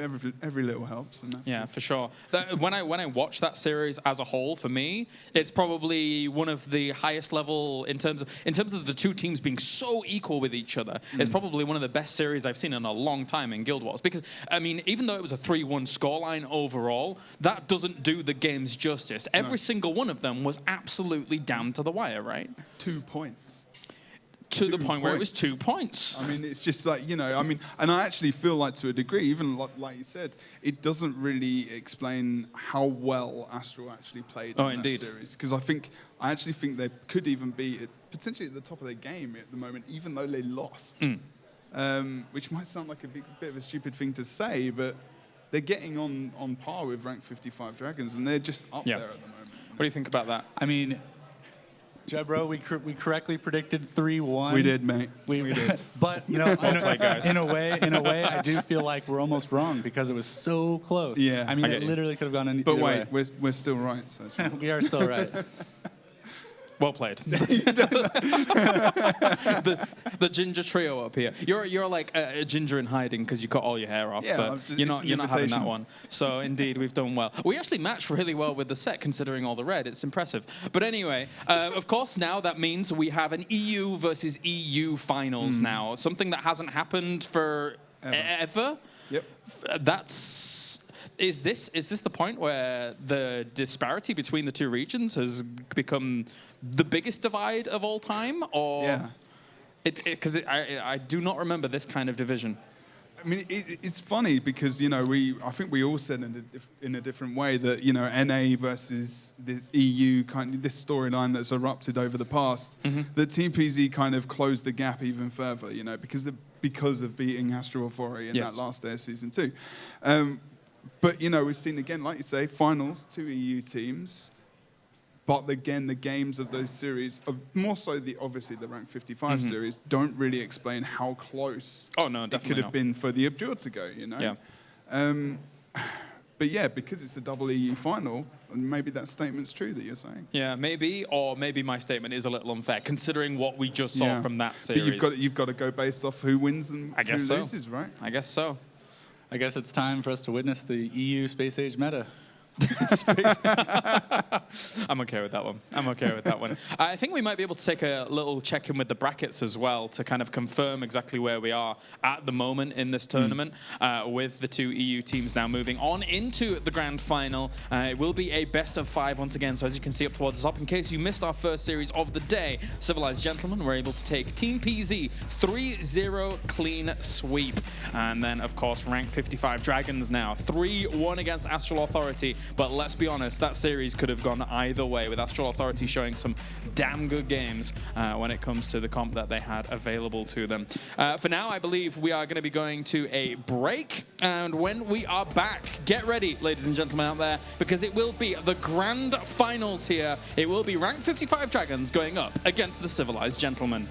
every little helps. And that's for sure. When I watch that series as a whole, for me, it's probably one of the highest level in terms of the two teams being so equal with each other. It's probably one of the best series I've seen in a long time in Guild Wars. Because, I mean, even though it was a 3-1 scoreline overall, that doesn't do the games justice. Every single one of them was absolutely down to the wire, right? 2 points. To the point where it was 2 points. I mean, it's just like, you know, I mean, and I actually feel like to a degree, even like you said, it doesn't really explain how well Astral actually played in that series. Because I actually think they could even be potentially at the top of their game at the moment, even though they lost. Which might sound like a bit of a stupid thing to say, but they're getting on par with rank 55 Dragons, and they're just up there at the moment. What do you think about that? I mean, Jebro, we correctly predicted 3-1. We did, mate. We did. But you know, in a way, I do feel like we're almost wrong because it was so close. Yeah, I mean, it literally could have gone in. But wait, we're still right. So it's fine. We are still right. Well played. the ginger trio up here. You're like a ginger in hiding because you cut all your hair off, but you're not having that one. So indeed, we've done well. We actually matched really well with the set considering all the red. It's impressive. But anyway, of course, now that means we have an EU versus EU finals now. Something that hasn't happened for ever. Yep. Is this the point where the disparity between the two regions has become the biggest divide of all time? Or because I do not remember this kind of division. I mean, it's funny because, you know, I think we all said in a different way that, you know, NA versus this EU this storyline that's erupted over the past, that Team PZ kind of closed the gap even further, you know, because of beating Astral Authority in that last day of Season 2. But, you know, we've seen again, like you say, finals, 2 EU teams. But again, the games of those series, more so obviously the rank 55 series, don't really explain how close it could have been for the Abjure to go, you know? Yeah. But yeah, because it's a double EU final, maybe that statement's true that you're saying. Yeah, maybe, or maybe my statement is a little unfair, considering what we just saw from that series. But you've got to go based off who wins and who loses, right? I guess so. I guess it's time for us to witness the EU space age meta. I'm okay with that one. I think we might be able to take a little check-in with the brackets as well to kind of confirm exactly where we are at the moment in this tournament with the 2 EU teams now moving on into the grand final. It will be a best of 5 once again, so as you can see up towards the top, in case you missed our first series of the day, Civilized Gentlemen were able to take Team PZ 3-0 clean sweep. And then, of course, rank 55 Dragons now 3-1 against Astral Authority. But let's be honest, that series could have gone either way, with Astral Authority showing some damn good games when it comes to the comp that they had available to them. For now, I believe we are going to be going to a break. And when we are back, get ready, ladies and gentlemen out there, because it will be the grand finals here. It will be rank 55 Dragons going up against the Civilized Gentlemen.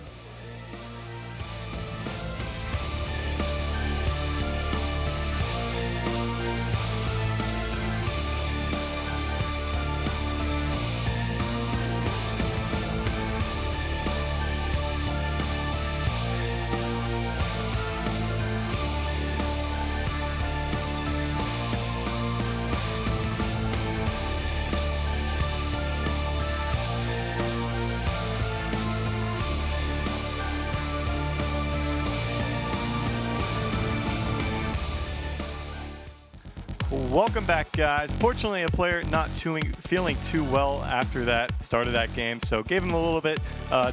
Welcome back, guys. Fortunately, a player not feeling too well after that start of that game, so gave him a little bit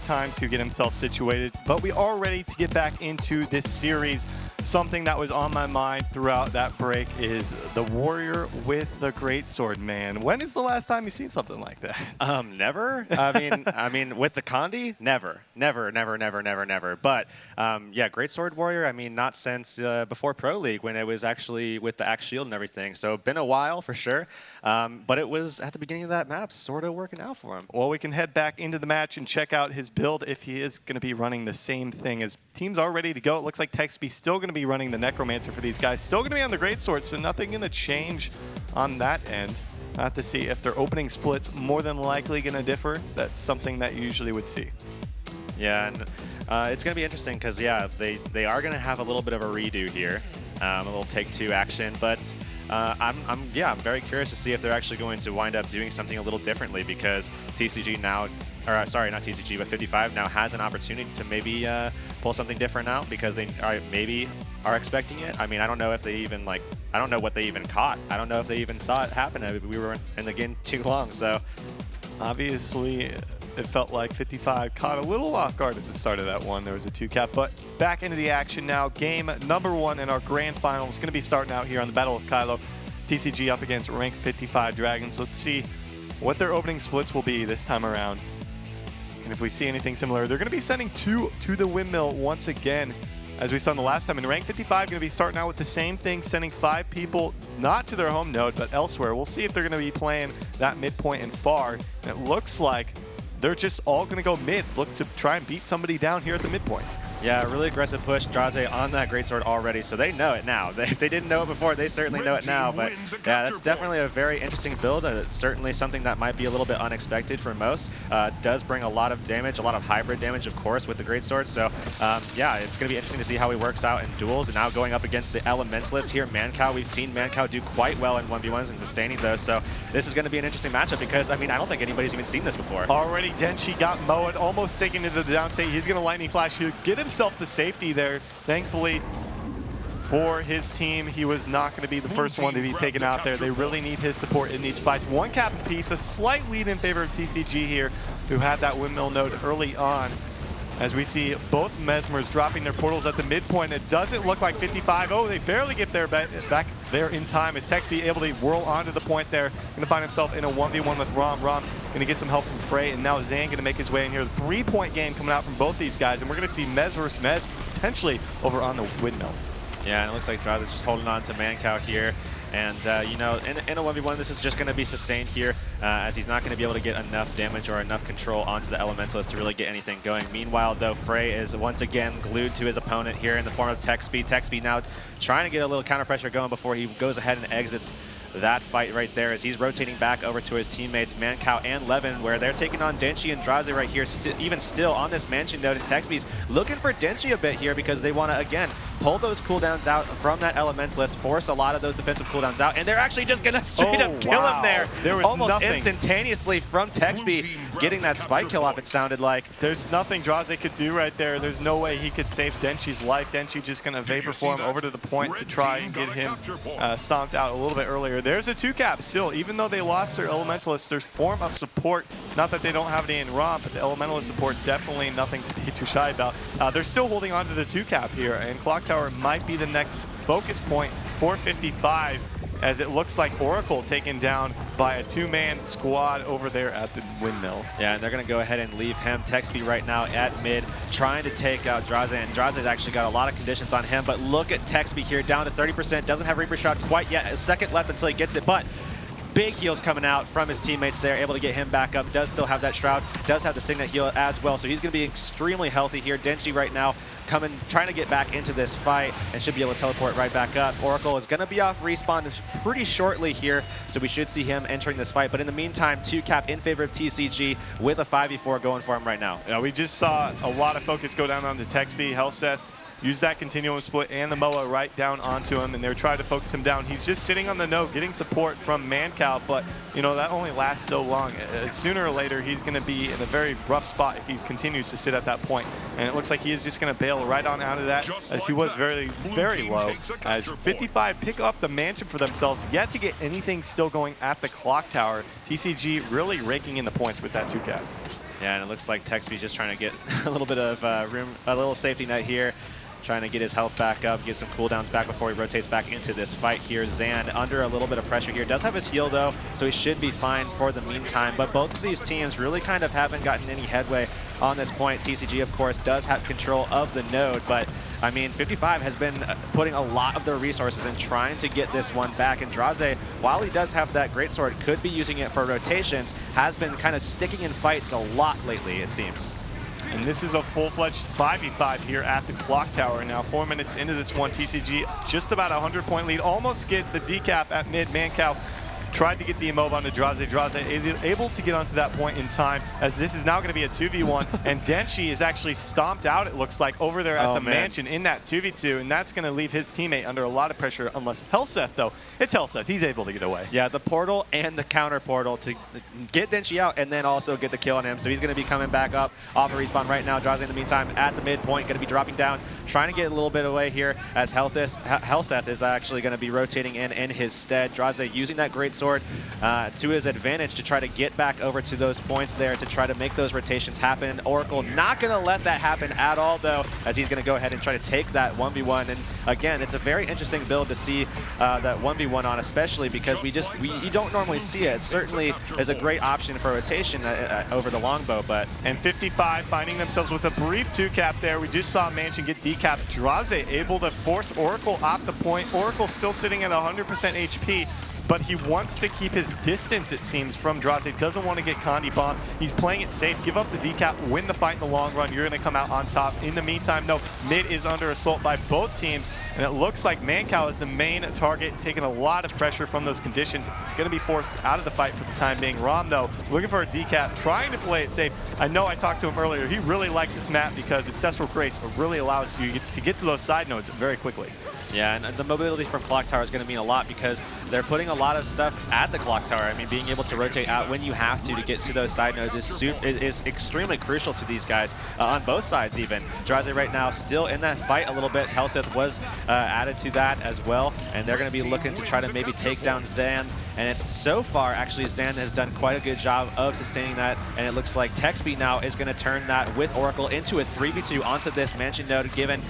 time to get himself situated. But we are ready to get back into this series. Something that was on my mind throughout that break is the warrior with the greatsword, man. When is the last time you've seen something like that? Never. I mean, with the Condi, never. But yeah, greatsword warrior. I mean, not since before Pro League when it was actually with the axe shield and everything. So been a while for sure. But it was at the beginning of that map, sort of working out for him. Well, we can head back into the match and check out his build if he is going to be running the same thing. As teams are ready to go. It looks like Texby still going to be running the Necromancer for these guys. Still going to be on the greatsword, so nothing going to change on that end. have to see if their opening split's more than likely going to differ. That's something that you usually would see. Yeah, and it's going to be interesting because, yeah, they are going to have a little bit of a redo here, a little take-two action, but I'm very curious to see if they're actually going to wind up doing something a little differently, because TCG now, or sorry, not TCG, but 55 now has an opportunity to maybe pull something different out, because they maybe are expecting it. I mean, I don't know if they even, like, I don't know what they even caught. I don't know if they even saw it happen. We were in the game too long, so. Obviously, it felt like 55 caught a little off guard at the start of that one. There was a 2-cap, but back into the action now. Game number 1 in our grand final is going to be starting out here on the Battle of Kylo. TCG up against rank 55 Dragons. Let's see what their opening splits will be this time around. And if we see anything similar, they're going to be sending 2 to the windmill once again, as we saw in the last time. In rank 55, going to be starting out with the same thing, sending 5 people not to their home node, but elsewhere. We'll see if they're going to be playing that midpoint and far. And it looks like they're just all going to go mid, look to try and beat somebody down here at the midpoint. Yeah, really aggressive push. Draze on that greatsword already, so they know it now. If they didn't know it before, they certainly know it now. But yeah, that's definitely a very interesting build. Certainly something that might be a little bit unexpected for most. Does bring a lot of damage, a lot of hybrid damage, of course, with the greatsword. So yeah, it's going to be interesting to see how he works out in duels. And now going up against the Elementalist here, Mancow. We've seen Mancow do quite well in 1v1s and sustaining those. So this is going to be an interesting matchup, because, I mean, I don't think anybody's even seen this before. Already Denchi got Moed, almost taken into the downstate. He's going to lightning flash here, get himself the safety there. Thankfully for his team, he was not going to be the first one to be taken out there. They really need his support in these fights. 1 cap apiece, a slight lead in favor of TCG here, who had that windmill node early on. As we see both Mesmers dropping their portals at the midpoint, it doesn't look like 55. Oh, they barely get there back there in time, as Texby able to whirl onto the point there. Going to find himself in a 1v1 with Rom. Rom going to get some help from Frey, and now Zan going to make his way in here. 3-point game coming out from both these guys, and we're going to see Mez versus Mez potentially over on the windmill. Yeah, and it looks like Draze is just holding on to Mancow here. And, you know, in a 1v1, this is just going to be sustained here, as he's not going to be able to get enough damage or enough control onto the Elementalist to really get anything going. Meanwhile, though, Frey is once again glued to his opponent here in the form of Texby. Texby now trying to get a little counter pressure going before he goes ahead and exits that fight right there, as he's rotating back over to his teammates Mancow and Levin, where they're taking on Denchi and Draze right here, even still on this mansion node. And Texby's looking for Denchi a bit here, because they want to, again, pull those cooldowns out from that Elementalist, force a lot of those defensive cooldowns out, and they're actually just going to straight up kill him there. There was almost nothing instantaneously from Texby getting that spike kill off, it sounded like. There's nothing Draze could do right there. There's no way he could save Denchi's life. Denchi just going to vapor form over to the point to try and get him stomped out a little bit earlier. There's a 2-cap still, even though they lost their Elementalist. There's form of support. Not that they don't have any in Rom, but the Elementalist support definitely nothing to be too shy about. They're still holding on to the 2-cap here, and Clock Tower might be the next focus point for 55, as it looks like Oracle taken down by a 2-man squad over there at the windmill. Yeah, and they're going to go ahead and leave him. Texby right now at mid, trying to take out Draze, and Draze's actually got a lot of conditions on him, but look at Texby here, down to 30%, doesn't have Reaper Shot quite yet, a second left until he gets it, but big heals coming out from his teammates there, able to get him back up, does still have that Shroud, does have the Signet heal as well, so he's going to be extremely healthy here. Denchi right now trying to get back into this fight, and should be able to teleport right back up. Oracle is going to be off respawn pretty shortly here, so we should see him entering this fight, but in the meantime, 2-cap in favor of TCG with a 5v4 going for him right now. Yeah, we just saw a lot of focus go down on the Texby. Helseth use that continuum split and the MOA right down onto him, and they're trying to focus him down. He's just sitting on the node, getting support from Mancow, but you know that only lasts so long. Sooner or later, he's going to be in a very rough spot if he continues to sit at that point. And it looks like he is just going to bail right on out of that, as he was very, very low. As 55 pick up the mansion for themselves, yet to get anything still going at the clock tower. TCG really raking in the points with that 2-cap. Yeah, and it looks like Texby's just trying to get a little bit of room, a little safety net here. Trying to get his health back up, get some cooldowns back before he rotates back into this fight here. Zan under a little bit of pressure here. Does have his heal though, so he should be fine for the meantime. But both of these teams really kind of haven't gotten any headway on this point. TCG, of course, does have control of the node, but I mean, 55 has been putting a lot of their resources in trying to get this one back. And Draze, while he does have that greatsword, could be using it for rotations, has been kind of sticking in fights a lot lately, it seems. And this is a full-fledged 5v5 here at the clock tower. Now 4 minutes into this one, TCG just about a 100-point lead. Almost get the decap at mid. Mancow tried to get the immobile onto Draze. Draze is able to get onto that point in time, as this is now going to be a 2v1, and Denchi is actually stomped out, it looks like, over there at the mansion in that 2v2, and that's going to leave his teammate under a lot of pressure, unless Helseth, though, it's Helseth, he's able to get away. Yeah, the portal and the counter portal to get Denchi out and then also get the kill on him, so he's going to be coming back up off a respawn right now. Draze in the meantime at the midpoint, going to be dropping down, trying to get a little bit away here, as Helseth is actually going to be rotating in his stead. Draze using that great sword to his advantage to try to get back over to those points there to try to make those rotations happen. Oracle not going to let that happen at all, though, as he's going to go ahead and try to take that 1v1. And again, it's a very interesting build to see that 1v1 on, especially because you don't normally see it. It certainly is a great option for rotation over the longbow, but... And 55 finding themselves with a brief 2-cap there. We just saw Mansion get decapped. Draze able to force Oracle off the point. Oracle still sitting at 100% HP, but he wants to keep his distance, it seems, from Draze. Doesn't want to get Condi bombed. He's playing it safe. Give up the decap, win the fight in the long run. You're going to come out on top. In the meantime, no, mid is under assault by both teams, and it looks like Mancow is the main target, taking a lot of pressure from those conditions. Going to be forced out of the fight for the time being. Rom, though, looking for a decap, trying to play it safe. I know I talked to him earlier. He really likes this map because Ancestral Grace really allows you to get to those side nodes very quickly. Yeah, and the mobility from Clock Tower is going to mean a lot because they're putting a lot of stuff at the Clock Tower. I mean, being able to rotate out when you have to get to those side nodes is extremely crucial to these guys on both sides even. Draze right now still in that fight a little bit. Helseth was added to that as well, and they're going to be looking to try to maybe take down Zan. And it's so far, actually, Zan has done quite a good job of sustaining that, and it looks like Texby now is going to turn that with Oracle into a 3v2 onto this mansion node, given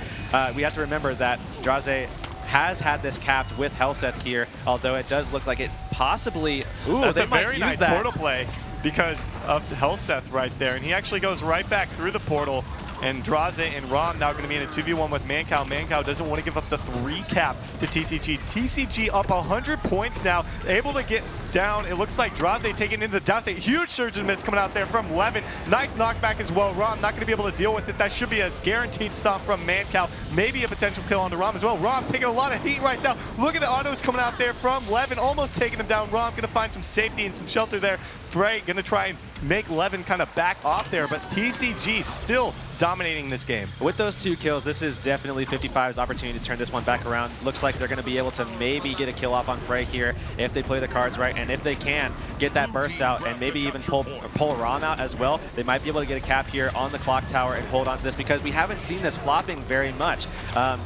we have to remember that Draze has had this capped with Helseth here, although it does look like it possibly... Ooh, that's they a very nice that. portal play because of Helseth right there, and he actually goes right back through the portal. And Draze and Rom now going to be in a 2v1 with Mancow. Mancow doesn't want to give up the 3-cap to TCG. TCG up 100 points now, able to get down. It looks like Draze taking into the down state. Huge surge and miss coming out there from Levin. Nice knockback as well. Rom not going to be able to deal with it. That should be a guaranteed stomp from Mancow. Maybe a potential kill onto Rom as well. Rom taking a lot of heat right now. Look at the autos coming out there from Levin, almost taking him down. Rom going to find some safety and some shelter there. Frey going to try and make Levin kind of back off there, but TCG still dominating this game. With those 2 kills, this is definitely 55's opportunity to turn this one back around. Looks like they're going to be able to maybe get a kill off on Frey here if they play the cards right, and if they can get that burst out and maybe even pull Rom out as well, they might be able to get a cap here on the Clock Tower and hold on to this, because we haven't seen this flopping very much.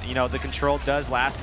You know, the control does last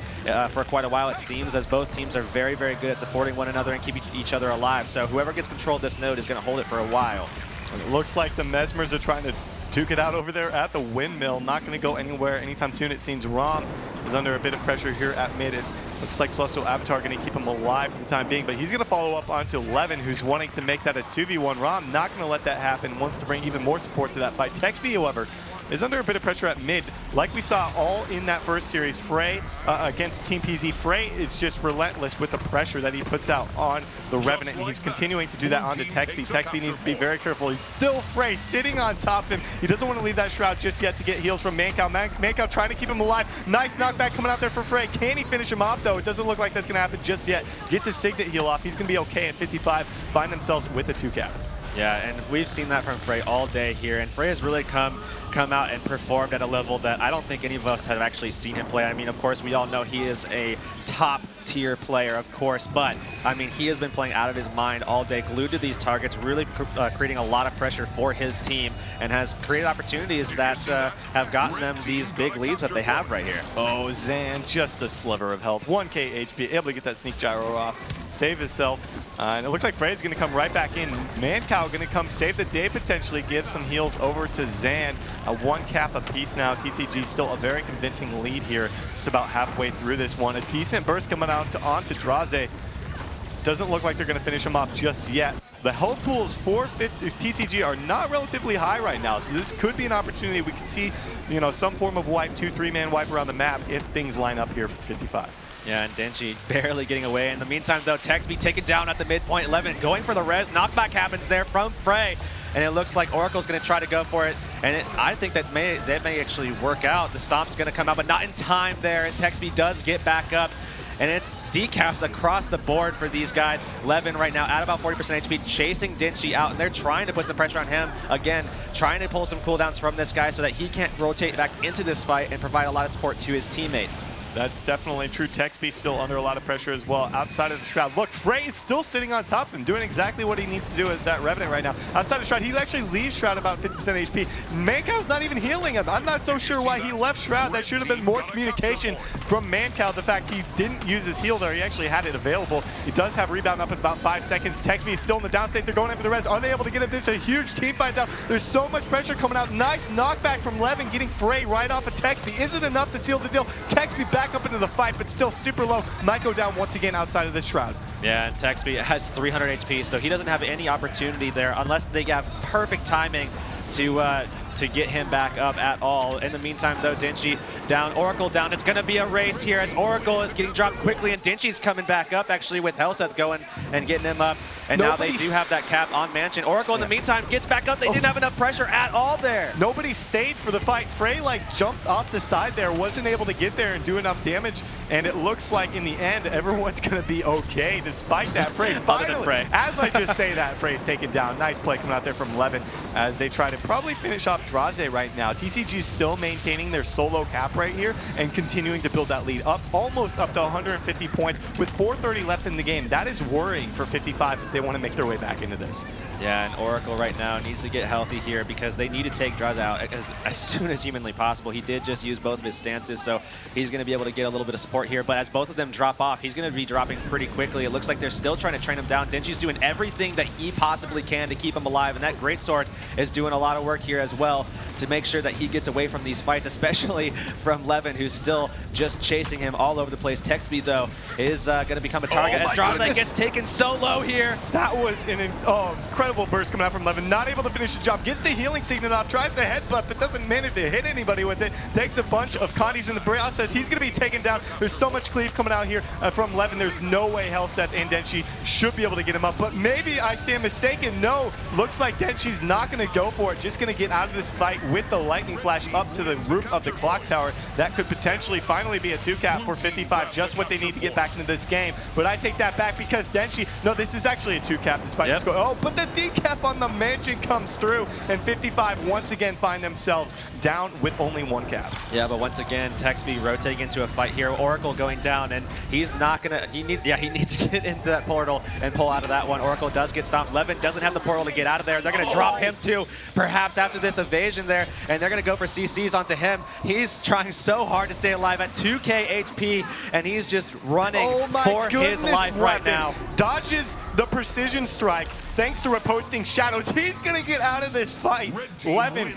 for quite a while, it seems, as both teams are very, very good at supporting one another and keeping each other alive. So whoever gets control of this node is going to hold it for a while. And it looks like the Mesmers are trying to duke it out over there at the windmill. Not going to go anywhere anytime soon, it seems. Rom is under a bit of pressure here at mid. It looks like Celestial Avatar going to keep him alive for the time being, but he's going to follow up onto Levin, who's wanting to make that a 2v1. Rom not going to let that happen, wants to bring even more support to that fight. Texby, however, is under a bit of pressure at mid. Like we saw all in that first series, Frey against Team PZ, Frey is just relentless with the pressure that he puts out on the Revenant, and he's continuing to do that onto Texby. Texby needs to be very careful. He's still Frey sitting on top of him. He doesn't want to leave that shroud just yet to get heals from Mancow. Mancow trying to keep him alive. Nice knockback coming out there for Frey. Can he finish him off, though? It doesn't look like that's going to happen just yet. Gets his Signet heal off. He's going to be okay at 55. Find themselves with a 2-cap. Yeah, and we've seen that from Frey all day here, and Frey has really come out and performed at a level that I don't think any of us have actually seen him play. I mean, of course, we all know he is a top-tier player, of course, but, I mean, he has been playing out of his mind all day, glued to these targets, really creating a lot of pressure for his team, and has created opportunities that have gotten them these big leads that they have right here. Oh, Zan, just a sliver of health. 1k HP, able to get that sneak gyro off, save himself. And it looks like Frey's going to come right back in. Mancow going to come save the day, potentially give some heals over to Zan. A 1-cap apiece now. TCG still a very convincing lead here, just about halfway through this one. A decent burst coming out onto Draze. Doesn't look like they're going to finish him off just yet. The health pools for TCG are not relatively high right now, so this could be an opportunity. We could see, you know, some form of wipe, 2-3-man wipe around the map if things line up here for 55. Yeah, and Denchi barely getting away. In the meantime, though, Texby taken down at the midpoint. Levin going for the res. Knockback happens there from Frey. And it looks like Oracle's going to try to go for it. And I think that may actually work out. The stomp's going to come out, but not in time there. And Texby does get back up. and it's decaps across the board for these guys. Levin right now at about 40% HP, chasing Dinchi out, and they're trying to put some pressure on him. Again, trying to pull some cooldowns from this guy so that he can't rotate back into this fight and provide a lot of support to his teammates. That's definitely true. Texby still under a lot of pressure as well outside of the Shroud. Look, Frey is still sitting on top of him, doing exactly what he needs to do as that Revenant right now. Outside of Shroud, he actually leaves Shroud about 50% HP. Mankow's not even healing him. I'm not so sure why he left Shroud. That should have been more communication from Mancow. The fact he didn't use his heal there, he actually had it available. He does have rebound up in about 5 seconds. Texby is still in the downstate. They're going in for the res. Are they able to get it? This is a huge team fight down. There's so much pressure coming out. Nice knockback from Levin, getting Frey right off of Texby. Is it enough to seal the deal? Texby back up into the fight, but still super low. Might go down once again outside of this Shroud. Yeah, and Texby has 300 HP, so he doesn't have any opportunity there unless they have perfect timing to get him back up at all. In the meantime, though, Dinchi down, Oracle down. It's going to be a race here as Oracle is getting dropped quickly, and Dinchi's coming back up, actually, with Helseth going and getting him up. And now they do have that cap on Mansion. Oracle, in the meantime, gets back up. They didn't have enough pressure at all there. Nobody stayed for the fight. Frey, like, jumped off the side there, wasn't able to get there and do enough damage, and it looks like, in the end, everyone's going to be okay despite that. Frey, finally, Frey. as I just say that, Frey's taken down. Nice play coming out there from Levin as they try to probably finish off Draze right now. TCG's still maintaining their solo cap right here and continuing to build that lead up, almost up to 150 points with 4:30 left in the game. That is worrying for 55 if they want to make their way back into this. Yeah, and Oracle right now needs to get healthy here because they need to take Draze out as soon as humanly possible. He did just use both of his stances, so he's going to be able to get a little bit of support here. But as both of them drop off, he's going to be dropping pretty quickly. It looks like they're still trying to train him down. Dinchi's doing everything that he possibly can to keep him alive, and that Greatsword is doing a lot of work here as well to make sure that he gets away from these fights, especially from Levin, who's still just chasing him all over the place. Texby, though, is going to become a target as Draze gets taken so low here. That was an incredible burst coming out from Levin. Not able to finish the job. Gets the healing signal off. Tries the headbutt, but doesn't manage to hit anybody with it. Takes a bunch of condies in the process. He's going to be taken down. There's so much cleave coming out here from Levin. There's no way Helseth and Denchi should be able to get him up. But maybe I stand mistaken. No. Looks like Denchi's not going to go for it. Just going to get out of this fight with the lightning flash up to the roof of the clock tower. That could potentially finally be a 2-cap for 55. Just what they need to get back into this game. But I take that back because Denchi, no, this is actually a 2-cap despite the score. Oh, but the decap on the Mansion comes through, and 55 once again find themselves down with only 1 cap. Yeah, but once again, Texby rotating into a fight here. Oracle going down, and he's not gonna. He needs to get into that portal and pull out of that one. Oracle does get stopped. Levin doesn't have the portal to get out of there. They're gonna drop him too, perhaps after this evasion there, and they're gonna go for CCs onto him. He's trying so hard to stay alive at 2K HP, and he's just running for his life right now. Dodges the precision strike. Thanks to reposting shadows, he's going to get out of this fight. Levin,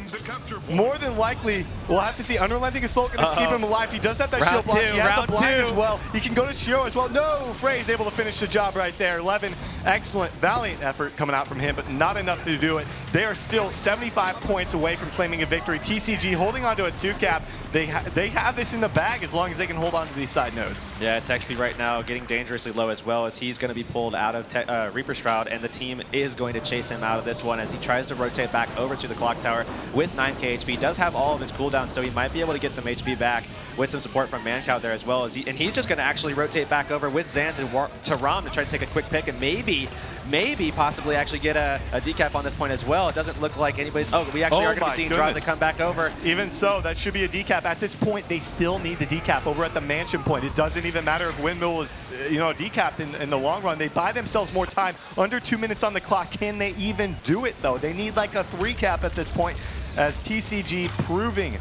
more than likely, we'll have to see Unrelenting Assault going to keep him alive. He does have that shield block. He has a blind as well. He can go to Shio as well. No, Frey's able to finish the job right there. Levin, excellent, valiant effort coming out from him, but not enough to do it. They are still 75 points away from claiming a victory. TCG holding on to a 2-cap. They have this in the bag as long as they can hold on to these side nodes. Yeah, Texby right now getting dangerously low as well as he's going to be pulled out of Reaper Shroud, and the team is going to chase him out of this one as he tries to rotate back over to the clock tower with 9k HP. Does have all of his cooldowns, so he might be able to get some HP back with some support from Mancow there as well. And he's just going to actually rotate back over with Zans and to Ram to try to take a quick pick and maybe possibly actually get a decap on this point as well. It doesn't look like anybody's... Oh, we actually are going to be seeing Draze come back over. Even so, that should be a decap. At this point, they still need the decap over at the Mansion point. It doesn't even matter if Windmill is, decapped in the long run. They buy themselves more time. Under 2 minutes on the clock. Can they even do it, though? They need like a 3-cap at this point as TCG proving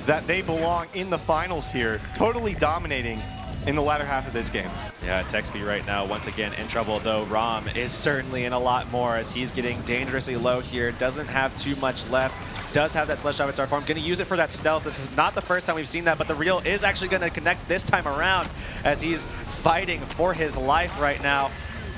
that they belong in the finals here. Totally dominating in the latter half of this game. Yeah, Texby right now, once again, in trouble, though Ram is certainly in a lot more as he's getting dangerously low here. Doesn't have too much left. Does have that Slush Avatar form. Going to use it for that stealth. This is not the first time we've seen that, but the Real is actually going to connect this time around as he's fighting for his life right now.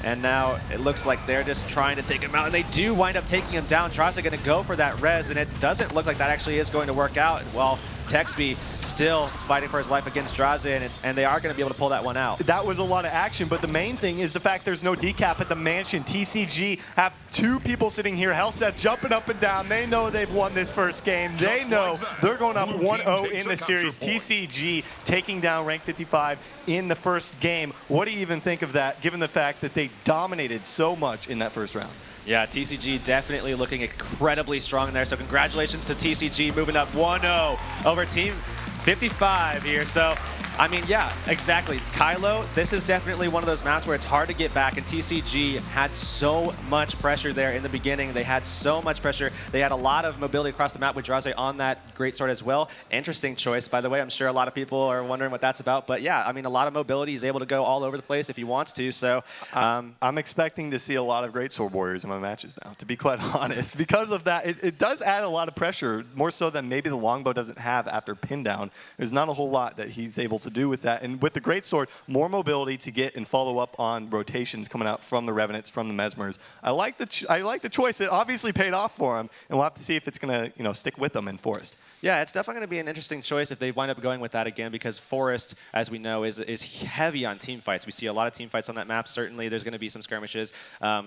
And now it looks like they're just trying to take him out, and they do wind up taking him down. Draze going to go for that res, and it doesn't look like that actually is going to work out. Well, Texby still fighting for his life against Drazen, and they are going to be able to pull that one out. That was a lot of action, but the main thing is the fact there's no decap at the mansion. TCG have two people sitting here, Hellseth jumping up and down. They know they've won this first game. They know they're going up 1-0 in the series. TCG taking down rank 55 in the first game. What do you even think of that, given the fact that they dominated so much in that first round? Yeah, TCG definitely looking incredibly strong there. So congratulations to TCG moving up 1-0 over Team 55 here. So, I mean, yeah, exactly. Kylo, this is definitely one of those maps where it's hard to get back, and TCG had so much pressure there in the beginning. They had so much pressure. They had a lot of mobility across the map with Draze on that greatsword as well. Interesting choice, by the way. I'm sure a lot of people are wondering what that's about. But yeah, I mean, a lot of mobility. He's able to go all over the place if he wants to. So I'm expecting to see a lot of greatsword warriors in my matches now, to be quite honest. Because of that, it does add a lot of pressure, more so than maybe the longbow doesn't have after pin down. There's not a whole lot that he's able to do with that. And with the greatsword, more mobility to get and follow up on rotations coming out from the Revenants, from the Mesmers. I like the choice. It obviously paid off for him, and we'll have to see if it's going to stick with them in Forest. Yeah, it's definitely going to be an interesting choice if they wind up going with that again, because Forest, as we know, is heavy on team fights. We see a lot of team fights on that map. Certainly, there's going to be some skirmishes.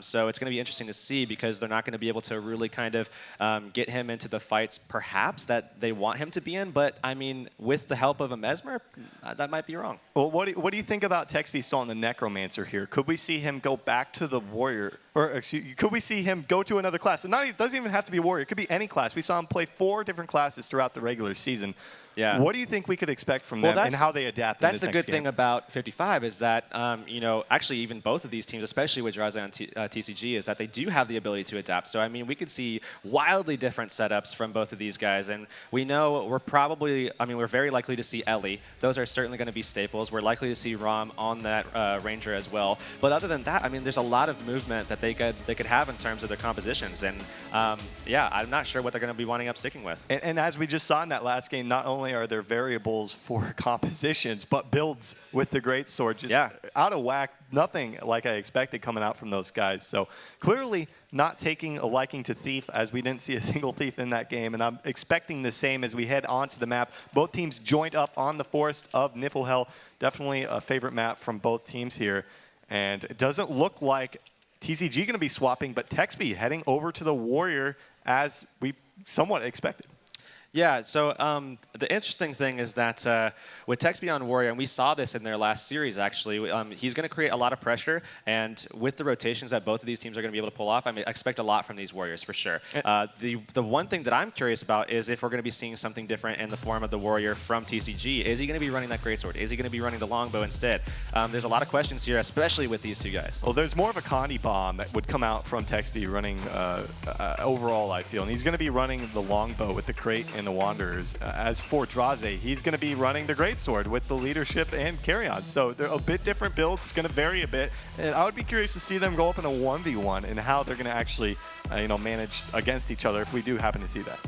So it's going to be interesting to see, because they're not going to be able to really kind of get him into the fights, perhaps, that they want him to be in. But, I mean, with the help of a Mesmer, that might be wrong. Well, what do you think about Texby still on the Necromancer here? Could we see him go back to the Warrior? Or could we see him go to another class? It doesn't even have to be Warrior. It could be any class. We saw him play 4 different classes throughout the regular season. Yeah. What do you think we could expect from them and how they adapt in That's the good thing about 55 is that, actually even both of these teams, especially with Draze and TCG, is that they do have the ability to adapt. So, I mean, we could see wildly different setups from both of these guys. And we know we're very likely to see Ellie. Those are certainly going to be staples. We're likely to see Rom on that Ranger as well. But other than that, I mean, there's a lot of movement that they could have in terms of their compositions. And, yeah, I'm not sure what they're going to be winding up sticking with. And as we just saw in that last game, not only are there variables for compositions, but builds with the greatsword just out of whack. Nothing like I expected coming out from those guys. So clearly not taking a liking to Thief, as we didn't see a single Thief in that game. And I'm expecting the same as we head onto the map. Both teams joined up on the Forest of Niflhel. Definitely a favorite map from both teams here. And it doesn't look like TCG going to be swapping, but Texby heading over to the Warrior as we somewhat expected. Yeah, so the interesting thing is that with Texby on Warrior, and we saw this in their last series actually, he's going to create a lot of pressure, and with the rotations that both of these teams are going to be able to pull off, I mean, I expect a lot from these Warriors for sure. The one thing that I'm curious about is if we're going to be seeing something different in the form of the Warrior from TCG. Is he going to be running that greatsword? Is he going to be running the longbow instead? There's a lot of questions here, especially with these two guys. Well, there's more of a Connie bomb that would come out from Texby running overall, I feel, and he's going to be running the longbow with the crate and the Wanderers. As for Draze, he's going to be running the greatsword with the leadership and carry-on. So they're a bit different builds. It's going to vary a bit. And I would be curious to see them go up in a 1v1 and how they're going to actually, manage against each other if we do happen to see that.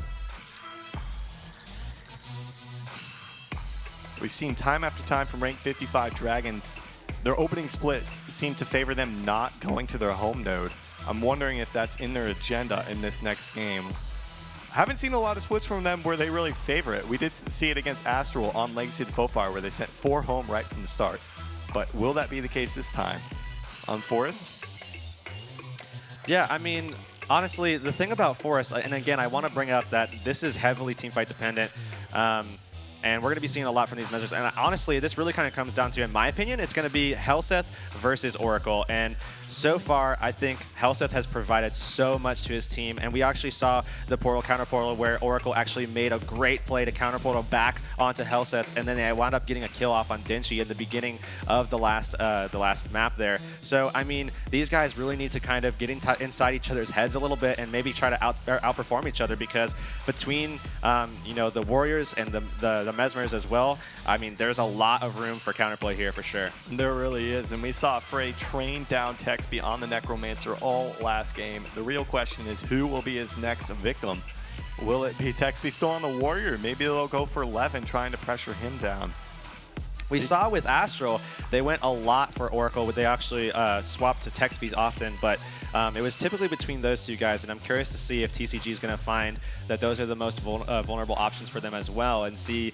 We've seen time after time from rank 55 Dragons, their opening splits seem to favor them not going to their home node. I'm wondering if that's in their agenda in this next game. Haven't seen a lot of splits from them where they really favor it. We did see it against Astral on Legacy of the Profile where they sent 4 home right from the start. But will that be the case this time on Forest? Yeah, I mean, honestly, the thing about Forest, and again, I want to bring up that this is heavily teamfight dependent. And we're going to be seeing a lot from these measures. And honestly, this really kind of comes down to, in my opinion, it's going to be Helseth versus Oracle. And so far, I think Helseth has provided so much to his team. And we actually saw the portal, counter portal, where Oracle actually made a great play to counter portal back onto Helseth. And then they wound up getting a kill off on Denchi at the beginning of the last map there. So, I mean, these guys really need to kind of get inside each other's heads a little bit and maybe try to outperform each other, because between, the Warriors and the Mesmers as well, I mean, there's a lot of room for counterplay here for sure. There really is, and we saw Frey train down Texby on the Necromancer all last game. The real question is who will be his next victim? Will it be Texby still on the Warrior? Maybe they'll go for Levin trying to pressure him down. We saw with Astral, they went a lot for Oracle. They actually swapped to Textbees often, but it was typically between those two guys, and I'm curious to see if TCG is going to find that those are the most vulnerable options for them as well, and see,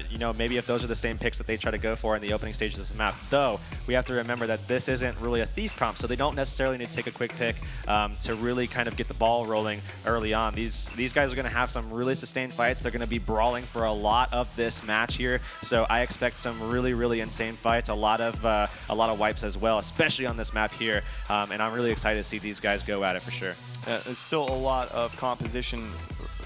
you know, maybe if those are the same picks that they try to go for in the opening stages of this map. Though, we have to remember that this isn't really a Thief comp, so they don't necessarily need to take a quick pick to really kind of get the ball rolling early on. These guys are going to have some really sustained fights. They're going to be brawling for a lot of this match here, so I expect some really insane fights, a lot of wipes as well, especially on this map here, and I'm really excited to see these guys go at it for sure. There's still a lot of composition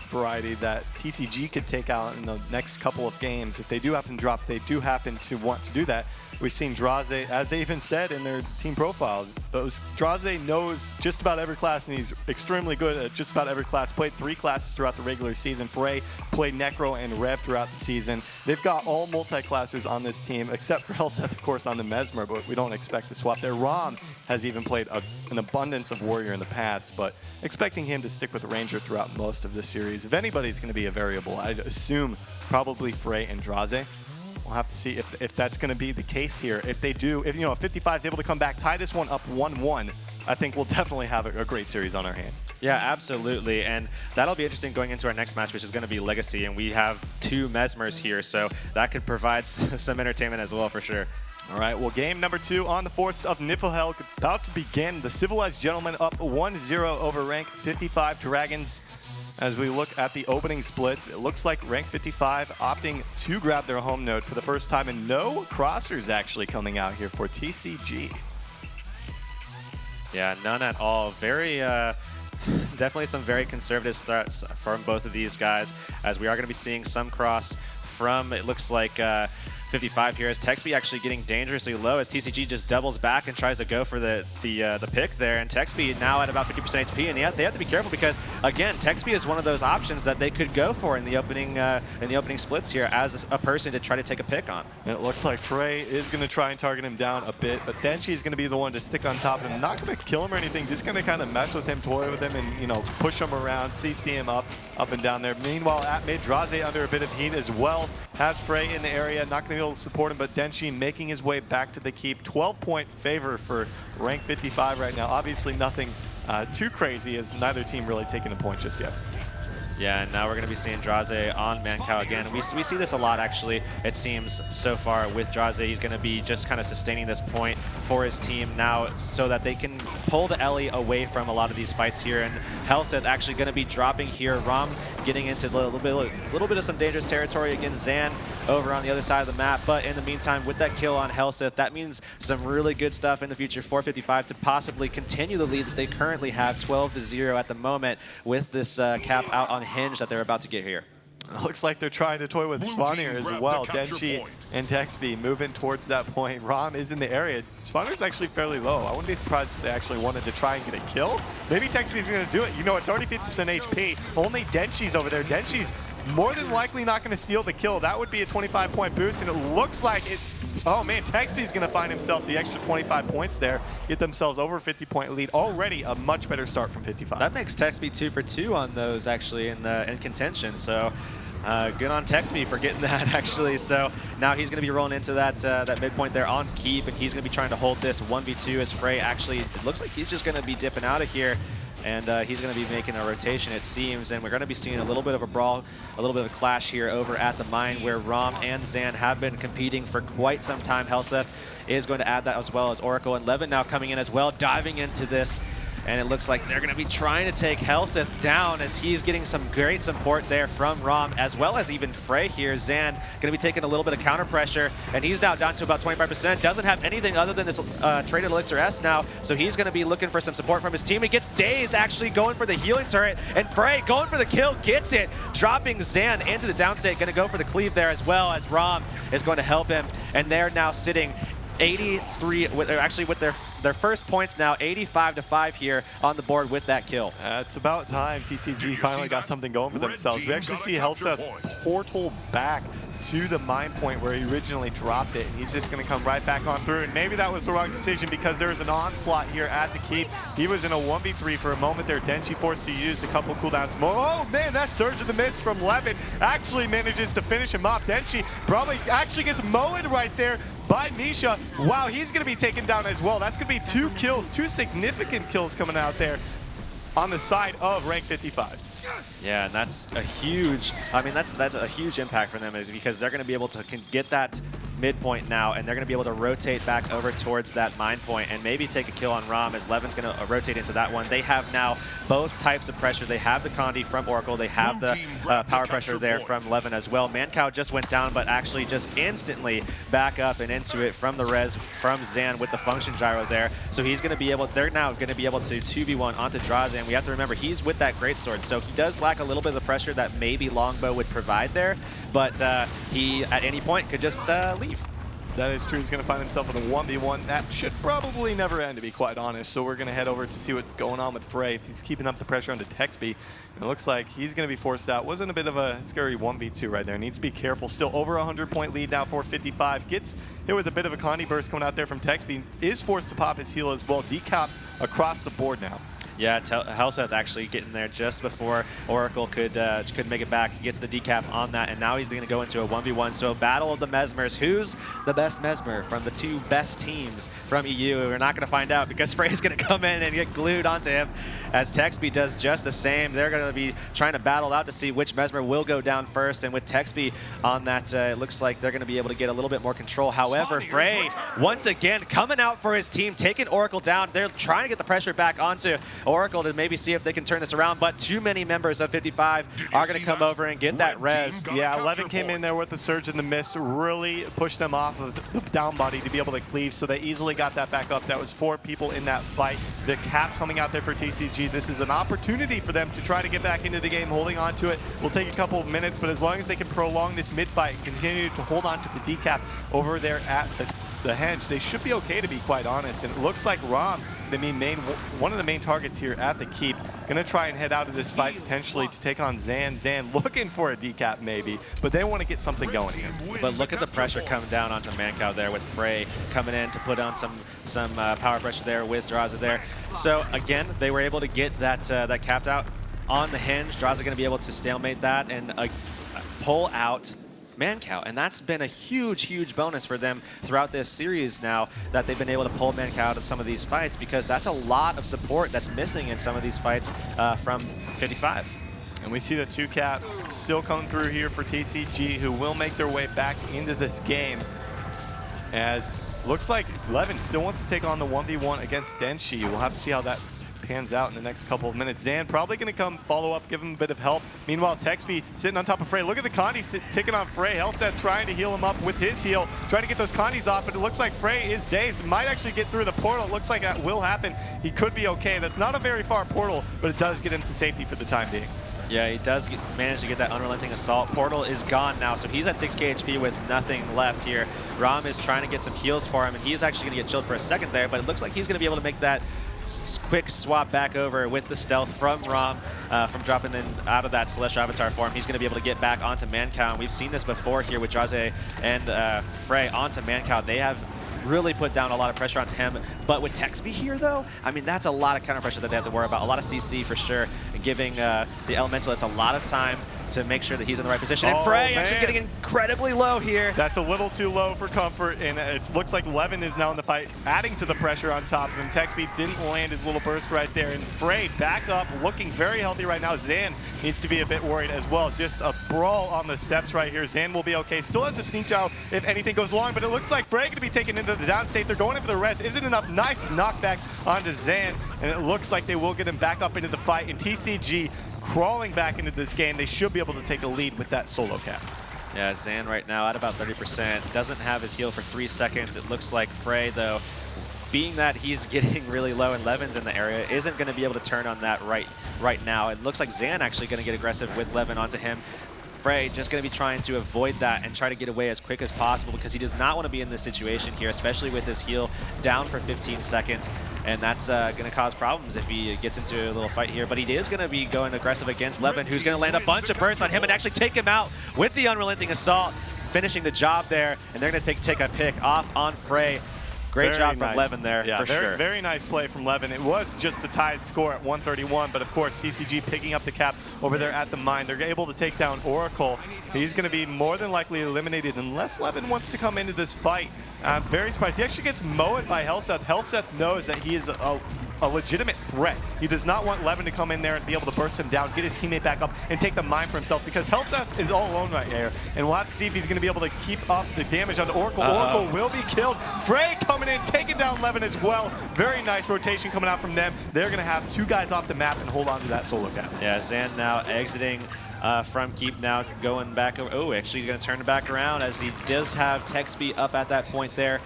variety that TCG could take out in the next couple of games. If they do happen to drop, they do happen to want to do that. We've seen Draze, as they even said in their team profile, Draze knows just about every class, and he's extremely good at just about every class. Played 3 classes throughout the regular season. Frey played Necro and Rev throughout the season. They've got all multi-classes on this team, except for Helseth, of course, on the Mesmer, but we don't expect to swap there. Rom has even played an abundance of Warrior in the past, but expecting him to stick with Ranger throughout most of this series. If anybody's going to be a variable, I'd assume probably Frey and Draze. We'll have to see if that's going to be the case here. If they do, if 55 is able to come back, tie this one up 1-1, I think we'll definitely have a great series on our hands. Yeah, absolutely, and that'll be interesting going into our next match, which is going to be Legacy, and we have 2 Mesmers here, so that could provide some entertainment as well for sure. All right, well, game number 2 on the 4th of Niflhel about to begin. The Civilized Gentlemen up 1-0 over rank 55 Dragons. As we look at the opening splits, it looks like rank 55 opting to grab their home node for the first time, and no crossers actually coming out here for TCG. Yeah, none at all. Very, definitely some very conservative starts from both of these guys, as we are going to be seeing some cross from, it looks like, 55 here, as Texby actually getting dangerously low as TCG just doubles back and tries to go for the pick there, and Texby now at about 50% HP, and they have to be careful because, again, Texby is one of those options that they could go for in the opening splits here as a person to try to take a pick on. And it looks like Frey is going to try and target him down a bit, but Denshi is going to be the one to stick on top of him. Not going to kill him or anything, just going to kind of mess with him, toy with him, and, you know, push him around, CC him up and down there. Meanwhile, at mid, Draze under a bit of heat as well. Has Frey in the area, not going to be able to support him, but Denshi making his way back to the keep. 12-point favor for rank 55 right now. Obviously nothing too crazy, as neither team really taking a point just yet. Yeah, and now we're going to be seeing Draze on Mancow again. We see this a lot, actually, it seems, so far with Draze. He's going to be just kind of sustaining this point for his team now so that they can pull the Ellie away from a lot of these fights here. And Helseth actually going to be dropping here. Rom getting into a little bit of some dangerous territory against Zan over on the other side of the map. But in the meantime, with that kill on Helseth, that means some really good stuff in the future for 55 to possibly continue the lead that they currently have, 12-0 at the moment, with this cap out on Hinge that they're about to get here. It looks like they're trying to toy with Svanir as well. Denshi and Texby moving towards that point. Rom is in the area. Svanir's actually fairly low. I wouldn't be surprised if they actually wanted to try and get a kill. Maybe Texby's going to do it. You know, it's already 50% HP. Only Denshi's over there. Denshi's more than likely not going to steal the kill. That would be a 25-point boost, and it looks like it. Oh man, Texby's going to find himself the extra 25 points there, get themselves over a 50-point lead. Already a much better start from 55. That makes Texby 2 for 2 on those actually in contention. So good on Texby for getting that actually. So now he's going to be rolling into that midpoint there on keep, and he's going to be trying to hold this 1v2 as Frey actually, it looks like he's just going to be dipping out of here. And he's going to be making a rotation, it seems, and we're going to be seeing a little bit of a brawl, a little bit of a clash here over at the mine where Rom and Zan have been competing for quite some time. Helseth is going to add that as well as Oracle and Levin now coming in as well, diving into this. And it looks like they're going to be trying to take Helseth down as he's getting some great support there from Rom, as well as even Frey here. Zan going to be taking a little bit of counter pressure, and he's now down to about 25%. Doesn't have anything other than this traded Elixir S now, so he's going to be looking for some support from his team. He gets Dazed actually going for the healing turret, and Frey going for the kill, gets it, dropping Zan into the downstate. Going to go for the cleave there as well as Rom is going to help him, and they're now sitting 83, with their their first points now, 85-5 here on the board with that kill. It's about time TCG finally got something going for themselves. We actually see Helseth portal back to the mine point where he originally dropped it, and he's just going to come right back on through. And maybe that was the wrong decision because there's an onslaught here at the keep. He was in a 1v3 for a moment there. Denshi forced to use a couple cooldowns more. Oh man, that surge of the mist from Levin actually manages to finish him off. Denshi probably actually gets mowed right there by Misha. Wow, he's going to be taken down as well. That's going to be 2 kills, 2 significant kills coming out there on the side of rank 55. Yeah, and that's a huge, I mean, that's a huge impact for them, is because they're going to be able to get that midpoint now, and they're going to be able to rotate back over towards that mine point and maybe take a kill on Rom, as Levin's going to rotate into that one. They have now both types of pressure. They have the Condi from Oracle. They have the power pressure there from Levin as well. Mancow just went down, but actually just instantly back up and into it from the res from Zan with the function gyro there. So he's going to be able, they're now going to be able to 2v1 onto Drazan. We have to remember he's with that greatsword, so he does lack a little bit of the pressure that maybe Longbow would provide there, but he at any point could just leave. That is true. He's going to find himself in a 1v1. That should probably never end, to be quite honest. So we're going to head over to see what's going on with Frey. If he's keeping up the pressure onto Texby, it looks like he's going to be forced out. Wasn't a bit of a scary 1v2 right there. Needs to be careful. Still over 100-point lead now for 55. Gets hit with a bit of a Condi burst coming out there from Texby. Is forced to pop his heal as well. Decaps across the board now. Yeah, Helseth actually getting there just before Oracle could make it back. He gets the decap on that, and now he's going to go into a 1v1. So a battle of the Mesmers. Who's the best Mesmer from the 2 best teams from EU? We're not going to find out because Frey's going to come in and get glued onto him, as Texby does just the same. They're going to be trying to battle out to see which Mesmer will go down first, and with Texby on that, it looks like they're going to be able to get a little bit more control. However, Frey, once again, coming out for his team, taking Oracle down. They're trying to get the pressure back onto Oracle to maybe see if they can turn this around, but too many members of 55 are going to come over and get that res. Yeah, 11 came in there with the surge in the mist, really pushed them off of the down body to be able to cleave, so they easily got that back up. That was 4 people in that fight. The cap coming out there for TCG. This is an opportunity for them to try to get back into the game, holding on to it. Will take a couple of minutes, but as long as they can prolong this mid fight and continue to hold on to the decap over there at the henge, they should be okay, to be quite honest. And it looks like Rom, one of the main targets here at the keep, gonna try and head out of this fight potentially to take on Zan. Zan looking for a decap maybe, but they want to get something going here. But look at the pressure coming down onto Mancow there, with Frey coming in to put on some power pressure there with Draza there. So again, they were able to get that that capped out on the hinge. Draza going to be able to stalemate that and pull out Mancow, and that's been a huge, huge bonus for them throughout this series now, that they've been able to pull Mancow out of some of these fights, because that's a lot of support that's missing in some of these fights from 55. And we see the 2 cap still coming through here for TCG, who will make their way back into this game, as looks like Levin still wants to take on the 1v1 against Denshi. We'll have to see how that pans out in the next couple of minutes. Zan probably going to come follow up, give him a bit of help. Meanwhile, Texby sitting on top of Frey. Look at the Condi taking on Frey. Helseth trying to heal him up with his heal, trying to get those Condis off, but it looks like Frey is dazed. Might actually get through the portal. It looks like that will happen. He could be okay. That's not a very far portal, but it does get him to safety for the time being. Yeah, he does manage to get that unrelenting assault. Portal is gone now, so he's at 6k HP with nothing left here. Rom is trying to get some heals for him, and he's actually going to get chilled for a second there, but it looks like he's going to be able to make that quick swap back over with the stealth from Rom, from dropping in out of that Celestial Avatar form. He's going to be able to get back onto Mancow, and we've seen this before here with Draze and Frey onto Mancow. They have really put down a lot of pressure onto him, but with Texby here though, I mean, that's a lot of counter pressure that they have to worry about. A lot of CC for sure, and giving the Elementalist a lot of time to make sure that he's in the right position. And Frey actually getting incredibly low here. That's a little too low for comfort, and it looks like Levin is now in the fight, adding to the pressure on top of him. Texby didn't land his little burst right there, and Frey back up, looking very healthy right now. Zan needs to be a bit worried as well. Just a brawl on the steps right here. Zan will be okay. Still has a sneak gyro if anything goes wrong, but it looks like Frey going to be taken into the down state. They're going in for the rest. Isn't enough. Nice knockback onto Zan, and it looks like they will get him back up into the fight, and TCG crawling back into this game. They should be able to take a lead with that solo cap. Yeah, Zan right now at about 30%. Doesn't have his heal for 3 seconds. It looks like Frey, though, being that he's getting really low and Levin's in the area, isn't going to be able to turn on that right now. It looks like Zan actually going to get aggressive with Levin onto him. Frey just going to be trying to avoid that and try to get away as quick as possible because he does not want to be in this situation here, especially with his heal down for 15 seconds. And that's going to cause problems if he gets into a little fight here. But he is going to be going aggressive against Levin, who's going to land a bunch of bursts on him and actually take him out with the Unrelenting Assault, finishing the job there. And they're going to take a pick off on Frey. Great job from Levin there, for sure. Very nice play from Levin. It was just a tied score at 131, but of course TCG picking up the cap over there at the mine. They're able to take down Oracle. He's going to be more than likely eliminated unless Levin wants to come into this fight. I'm very surprised. He actually gets mowed by Helseth. Helseth knows that he is a legitimate threat. He does not want Levin to come in there and be able to burst him down, get his teammate back up, and take the mine for himself because Helseth is all alone right here. And we'll have to see if he's going to be able to keep up the damage on Oracle. Oracle will be killed. Frey coming in, taking down Levin as well. Very nice rotation coming out from them. They're going to have 2 guys off the map and hold on to that solo cap. Yeah, Zan now exiting from Keep, now going back over. Oh, actually he's going to turn it back around as he does have Texby up at that point there.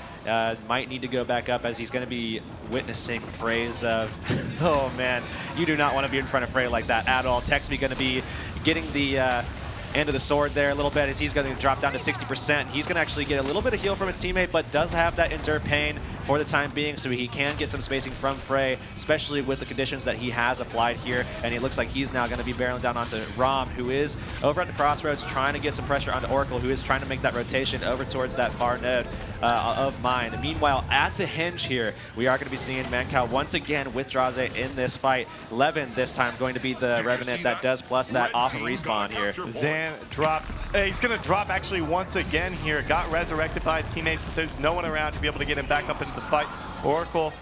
Might need to go back up as he's going to be witnessing Frey's oh man, you do not want to be in front of Frey like that at all. Texby going to be getting the end of the sword there a little bit as he's going to drop down to 60%. He's going to actually get a little bit of heal from his teammate, but does have that Endure Pain for the time being, so he can get some spacing from Frey, especially with the conditions that he has applied here. And it looks like he's now going to be barreling down onto Rom, who is over at the crossroads trying to get some pressure onto Oracle, who is trying to make that rotation over towards that far node of mine. Meanwhile, at the hinge here, we are going to be seeing Mancow once again with Draze in this fight. Levin this time going to be the Revenant that does plus that off of respawn here. Zan dropped. He's going to drop actually once again here. Got resurrected by his teammates, but there's no one around to be able to get him back up into the fight. Oracle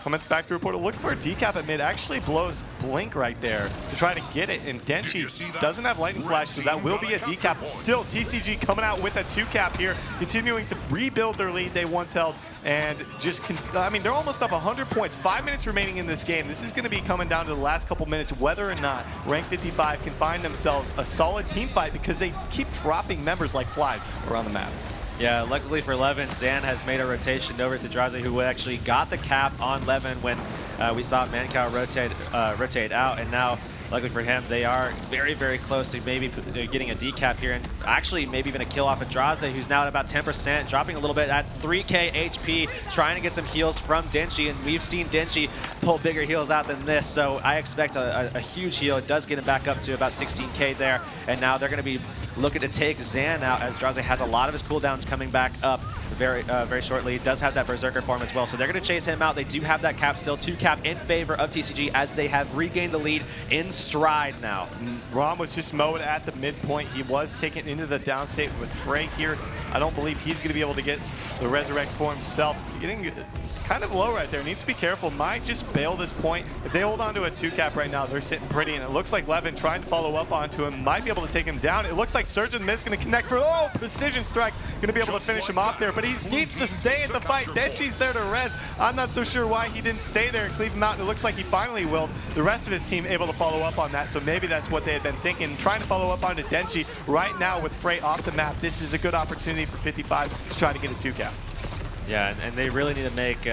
coming back through portal, looking for a decap at mid, actually blows Blink right there to try to get it, and Denchi doesn't have Lightning Flash, so that will be a decap. Still, TCG coming out with a 2-cap here, continuing to rebuild their lead they once held, and just, I mean, they're almost up 100 points, 5 minutes remaining in this game. This is going to be coming down to the last couple minutes, whether or not Rank 55 can find themselves a solid team fight, because they keep dropping members like flies around the map. Yeah, luckily for Levin, Zan has made a rotation over to Draze, who actually got the cap on Levin when we saw Mancow rotate out, and now, luckily for him, they are very, very close to maybe getting a decap here, and actually maybe even a kill off of Draze, who's now at about 10%, dropping a little bit at 3k HP, trying to get some heals from Denchi, and we've seen Denchi pull bigger heals out than this, so I expect a huge heal. It does get him back up to about 16k there, and now they're going to be looking to take Zan out as Draze has a lot of his cooldowns coming back up very shortly. He does have that Berserker form as well, so they're going to chase him out. They do have that cap still, 2-cap in favor of TCG as they have regained the lead in stride now. Rom was just mowed at the midpoint. He was taken into the downstate with Frey here. I don't believe he's going to be able to get the Resurrect for himself. Getting kind of low right there. Needs to be careful. Might just bail this point. If they hold on to a 2-cap right now, they're sitting pretty, and it looks like Levin trying to follow up onto him. Might be able to take him down. It looks like Surge in the mid's going to connect for, oh, Precision Strike. Going to be able to finish him off there, but he needs to stay in the fight. Denchi's there to res. I'm not so sure why he didn't stay there and cleave him out, and it looks like he finally will. The rest of his team able to follow up on that, so maybe that's what they had been thinking. Trying to follow up onto Denchi right now with Frey off the map. This is a good opportunity for 55 to try to get a 2-cap. Yeah, and they really need to make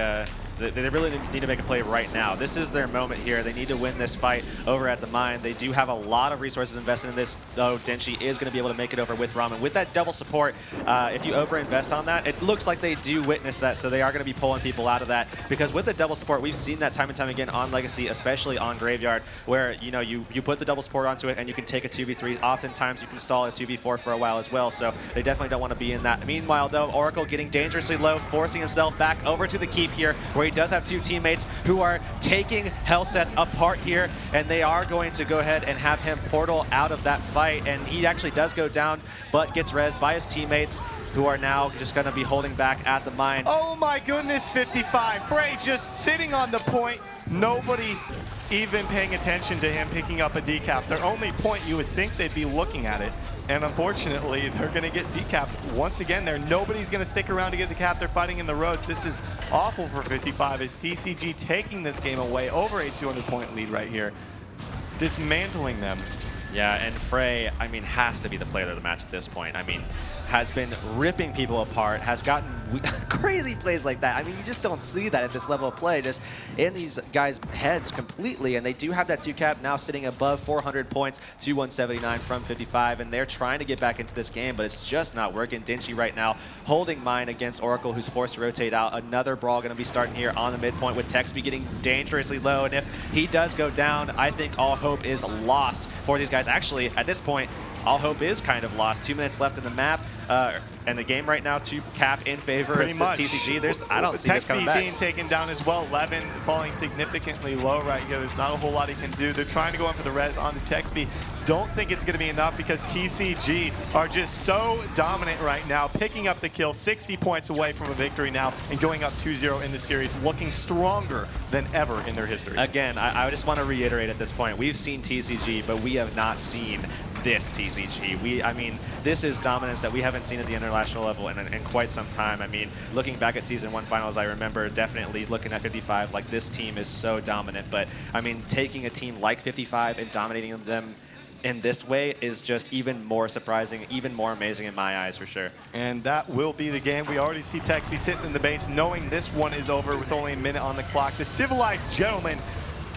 they really need to make a play right now. This is their moment here. They need to win this fight over at the mine. They do have a lot of resources invested in this, though Denchi is going to be able to make it over with Ramen. With that double support, if you over-invest on that, it looks like they do witness that, so they are going to be pulling people out of that. Because with the double support, we've seen that time and time again on Legacy, especially on Graveyard, where you put the double support onto it and you can take a 2v3. Oftentimes you can stall a 2v4 for a while as well, so they definitely don't want to be in that. Meanwhile, though, Oracle getting dangerously low, forcing himself back over to the keep here, where he does have 2 teammates who are taking Helseth apart here, and they are going to go ahead and have him portal out of that fight, and he actually does go down, but gets rezzed by his teammates, who are now just going to be holding back at the mine. Oh my goodness, 55. Frey just sitting on the point. Nobody even paying attention to him picking up a decap. Their only point, you would think they'd be looking at it. And unfortunately, they're going to get decapped once again there. Nobody's going to stick around to get the cap. They're fighting in the roads. This is awful for 55 as TCG taking this game away over a 200-point lead right here. Dismantling them. Yeah, and Frey, I mean, has to be the player of the match at this point. I mean, has been ripping people apart, has gotten crazy plays like that. I mean, you just don't see that at this level of play, just in these guys' heads completely. And they do have that 2-cap now sitting above 400 points to 179 from 55. And they're trying to get back into this game, but it's just not working. Dinchi right now holding mine against Oracle, who's forced to rotate out. Another brawl going to be starting here on the midpoint with Texby getting dangerously low. And if he does go down, I think all hope is lost for these guys. Actually, at this point, all hope is kind of lost. 2 minutes left in the map, and the game right now, 2-cap in favor of TCG. I don't see this coming back. being taken down as well. Levin falling significantly low right here. There's not a whole lot he can do. They're trying to go in for the res onto Texby. Don't think it's going to be enough because TCG are just so dominant right now, picking up the kill, 60 points away from a victory now, and going up 2-0 in the series, looking stronger than ever in their history. Again, I just want to reiterate at this point, we've seen TCG, but we have not seen this TCG. I mean, this is dominance that we haven't seen at the international level in quite some time. I mean, looking back at Season 1 finals, I remember definitely looking at 55, like this team is so dominant. But I mean, taking a team like 55 and dominating them in this way is just even more surprising, even more amazing in my eyes for sure. And that will be the game. We already see Texby sitting in the base, knowing this one is over with only a minute on the clock. The Civilized Gentlemen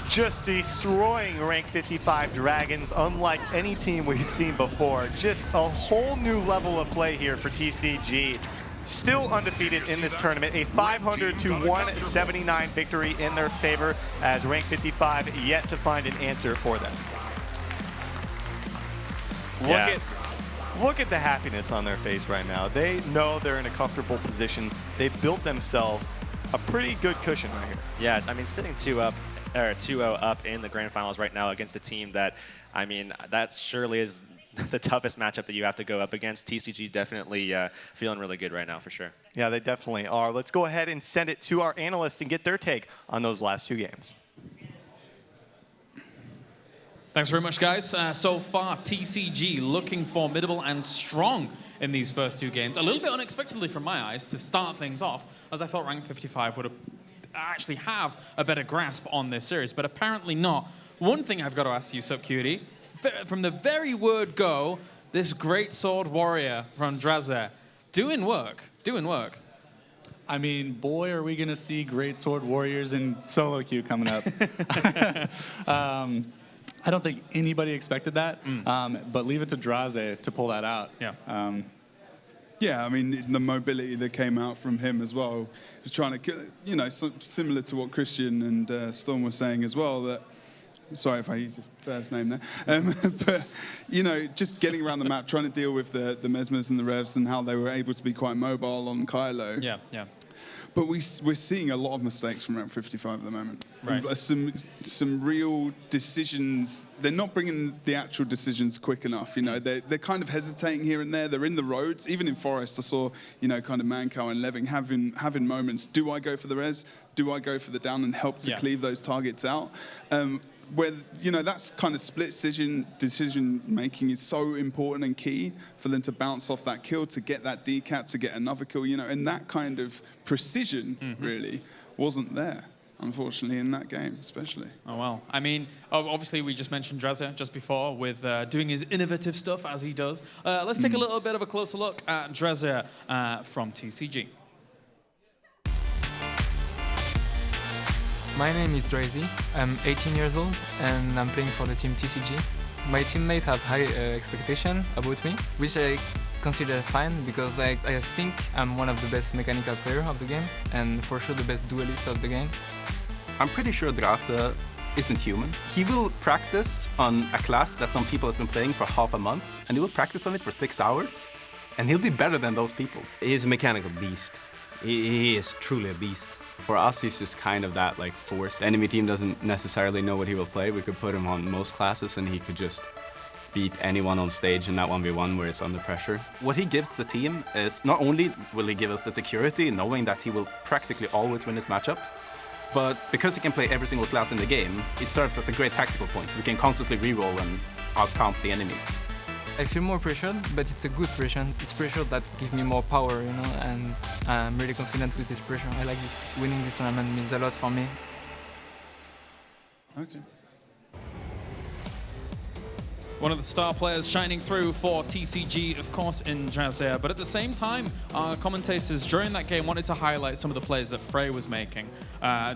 just destroying rank 55 Dragons, unlike any team we've seen before. Just a whole new level of play here for TCG. Still undefeated in this tournament, a 500 to 179 victory in their favor, as rank 55 yet to find an answer for them. Look at the happiness on their face right now. They know they're in a comfortable position. They've built themselves a pretty good cushion right here. Yeah, I mean, sitting 2-0 up in the grand finals right now against a team that, I mean, that surely is the toughest matchup that you have to go up against. TCG definitely feeling really good right now for sure. Yeah, they definitely are. Let's go ahead and send it to our analysts and get their take on those last two games. Thanks very much, guys. So far, TCG looking formidable and strong in these first two games. A little bit unexpectedly from my eyes to start things off, as I thought rank 55 would actually have a better grasp on this series, but apparently not. One thing I've got to ask you, SubQT, from the very word go, this great sword warrior from Drazer, doing work. I mean, boy, are we going to see great sword warriors in solo queue coming up. I don't think anybody expected that, but leave it to Draze to pull that out. Yeah. Yeah, I mean, the mobility that came out from him as well was trying to, you know, similar to what Christian and Storm were saying as well, that, sorry if I use your first name there, but, you know, just getting around the map, trying to deal with the Mesmers and the Revs and how they were able to be quite mobile on Kylo. Yeah. But we're seeing a lot of mistakes from round 55 at the moment. Right. Some real decisions. They're not bringing the actual decisions quick enough. You know, they're kind of hesitating here and there. They're in the roads. Even in Forest, I saw, you know, kind of Mancow and Leving having moments. Do I go for the res? Do I go for the down and help to cleave those targets out? Where, you know, that's kind of split decision making is so important and key for them to bounce off that kill, to get that decap, to get another kill, you know, and that kind of precision really wasn't there, unfortunately, in that game especially. Oh, well. I mean, obviously we just mentioned Drazer just before with doing his innovative stuff as he does. Let's take a little bit of a closer look at Drazer from TCG. My name is Drazy. I'm 18 years old and I'm playing for the team TCG. My teammates have high expectations about me, which I consider fine because I think I'm one of the best mechanical players of the game and for sure the best duelist of the game. I'm pretty sure Draze isn't human. He will practice on a class that some people have been playing for half a month, and he will practice on it for 6 hours, and he'll be better than those people. He's a mechanical beast. He is truly a beast. For us, he's just kind of that like forced. Enemy team doesn't necessarily know what he will play. We could put him on most classes and he could just beat anyone on stage in that 1v1 where it's under pressure. What he gives the team is not only will he give us the security, knowing that he will practically always win his matchup, but because he can play every single class in the game, it serves as a great tactical point. We can constantly reroll and outcount the enemies. I feel more pressured, but it's a good pressure. It's pressure that gives me more power, you know, and I'm really confident with this pressure. I like this. Winning this tournament means a lot for me. Okay. One of the star players shining through for TCG, of course, in Jazir. But at the same time, our commentators during that game wanted to highlight some of the plays that Frey was making,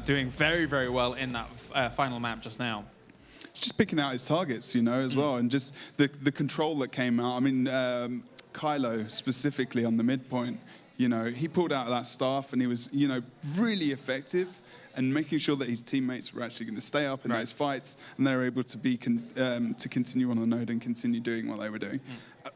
doing very, very well in that final map just now. Just picking out his targets, you know, as well, and just the control that came out. I mean, Kylo specifically on the midpoint, you know, he pulled out that staff and he was, you know, really effective and making sure that his teammates were actually going to stay up in those fights and they were able to be to continue on the node and continue doing what they were doing.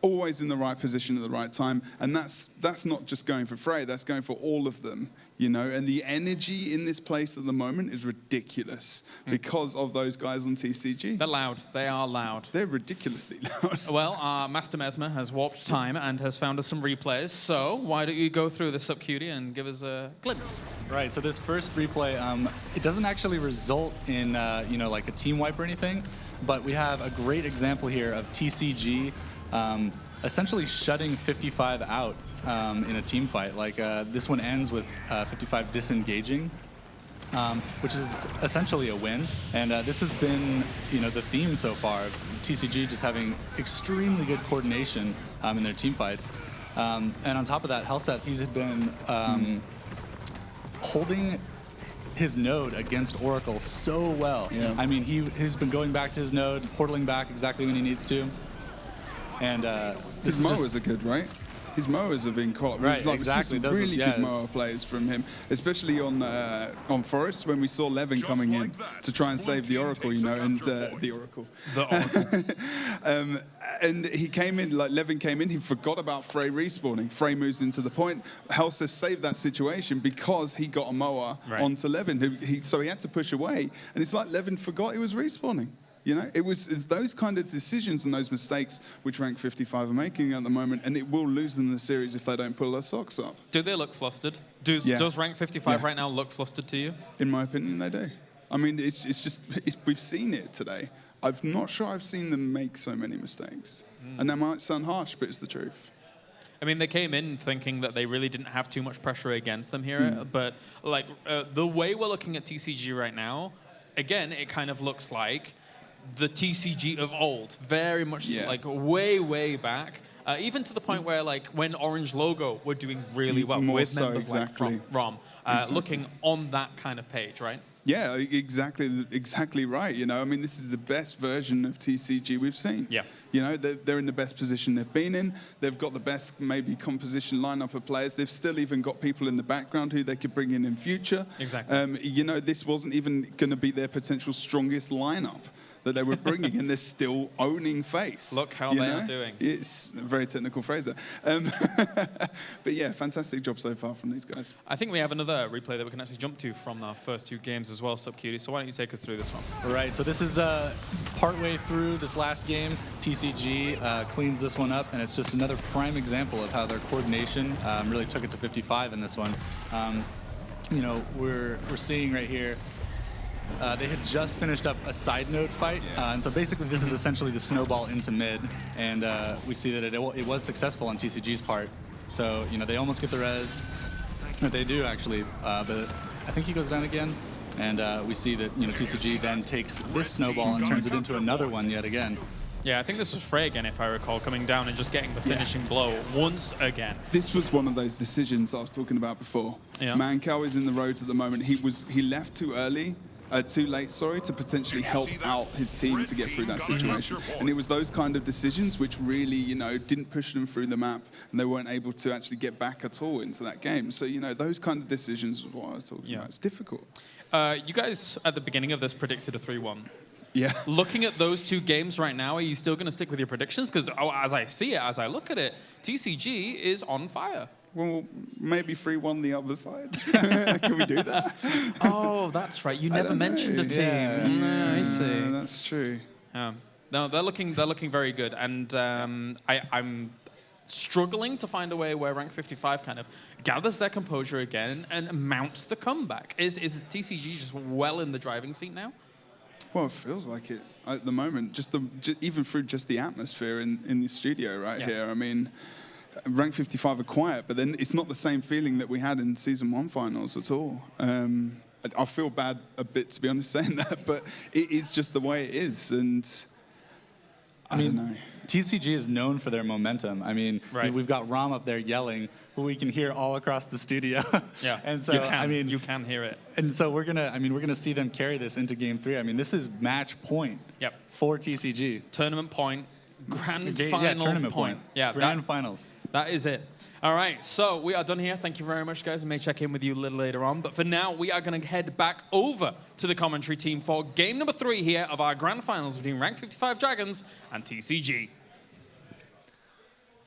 Always in the right position at the right time, and that's not just going for Frey, that's going for all of them, you know, and the energy in this place at the moment is ridiculous because of those guys on TCG. They're loud. They are loud. They're ridiculously loud. Well, Master Mesmer has warped time and has found us some replays, so why don't you go through the sub-QD and give us a glimpse? Right, so this first replay, it doesn't actually result in, you know, like a team wipe or anything, but we have a great example here of TCG essentially shutting 55 out in a team fight. Like this one ends with 55 disengaging, which is essentially a win. And this has been, you know, the theme so far of TCG just having extremely good coordination in their team fights. And on top of that, Helseth, he's been holding his node against Oracle so well. Yeah. I mean, he's been going back to his node, portaling back exactly when he needs to. And his mowers are good, right? His mowers have been quite right. Like, Exactly, some really good mower plays from him, especially on Forest when we saw Levin coming in to try and save the Oracle, you know, and the Oracle. And he came in, like Levin came in, he forgot about Frey respawning. Frey moves into the point. Helseth saved that situation because he got a mower onto Levin, so he had to push away. And it's like Levin forgot he was respawning. You know, it's those kind of decisions and those mistakes which Rank 55 are making at the moment, and it will lose them the series if they don't pull their socks up. Do they look flustered? Does Rank 55 right now look flustered to you? In my opinion, they do. I mean, we've seen it today. I'm not sure I've seen them make so many mistakes. And that might sound harsh, but it's the truth. I mean, they came in thinking that they really didn't have too much pressure against them here, but like the way we're looking at TCG right now, again, it kind of looks like the TCG of old, very much like way, way back. Even to the point where, like, when Orange Logo were doing really well with members like from ROM, looking on that kind of page, right? Yeah, exactly right. You know, I mean, this is the best version of TCG we've seen. Yeah. You know, they're in the best position they've been in. They've got the best, maybe, composition lineup of players. They've still even got people in the background who they could bring in future. Exactly. You know, this wasn't even going to be their potential strongest lineup that they were bringing, and they're still owning face. Look how they are doing. It's a very technical phrase there. But yeah, fantastic job so far from these guys. I think we have another replay that we can actually jump to from our first two games as well, Sub-QD. So why don't you take us through this one? All right, so this is partway through this last game. TCG cleans this one up, and it's just another prime example of how their coordination really took it to 55 in this one. You know, we're seeing right here, they had just finished up a side node fight, and so basically this is essentially the snowball into mid, and we see that it was successful on TCG's part. So, you know, they almost get the res. They do, actually, but I think he goes down again, and we see that, you know, TCG then takes this snowball and turns it into another one yet again. Yeah, I think this was Frey again, if I recall, coming down and just getting the finishing blow once again. This was one of those decisions I was talking about before. Yeah. Mancow is in the roads at the moment. He left too early. Too late, sorry, to potentially help out his team to get through that situation. And it was those kind of decisions which really, you know, didn't push them through the map, and they weren't able to actually get back at all into that game. So, you know, those kind of decisions was what I was talking about. It's difficult. You guys, at the beginning of this, predicted a 3-1. Yeah. Looking at those two games right now, are you still going to stick with your predictions? Because as I see it, as I look at it, TCG is on fire. Well, maybe 3-1 the other side. Can we do that? Oh, that's right. You never mentioned a team. Yeah. I see. That's true. No, they're looking very good, and I'm struggling to find a way where Rank 55 kind of gathers their composure again and mounts the comeback. Is TCG just well in the driving seat now? Well, it feels like it at the moment. Even through just the atmosphere in the studio here. I mean, Rank 55 are quiet, but then it's not the same feeling that we had in Season 1 finals at all. I feel bad a bit, to be honest, saying that, but it is just the way it is. And I mean, TCG is known for their momentum. I mean, Right. we've got Rom up there yelling, who we can hear all across the studio. Yeah, and so you can hear it. And so we're gonna see them carry this into Game 3. I mean, this is match point. Yep. For TCG. Tournament point, grand Yeah, finals tournament point. Yeah, grand finals. That is it. All right, so we are done here. Thank you very much, guys. I may check in with you a little later on. But for now, we are going to head back over to the commentary team for game number 3 here of our grand finals between Rank 55 Dragons and TCG.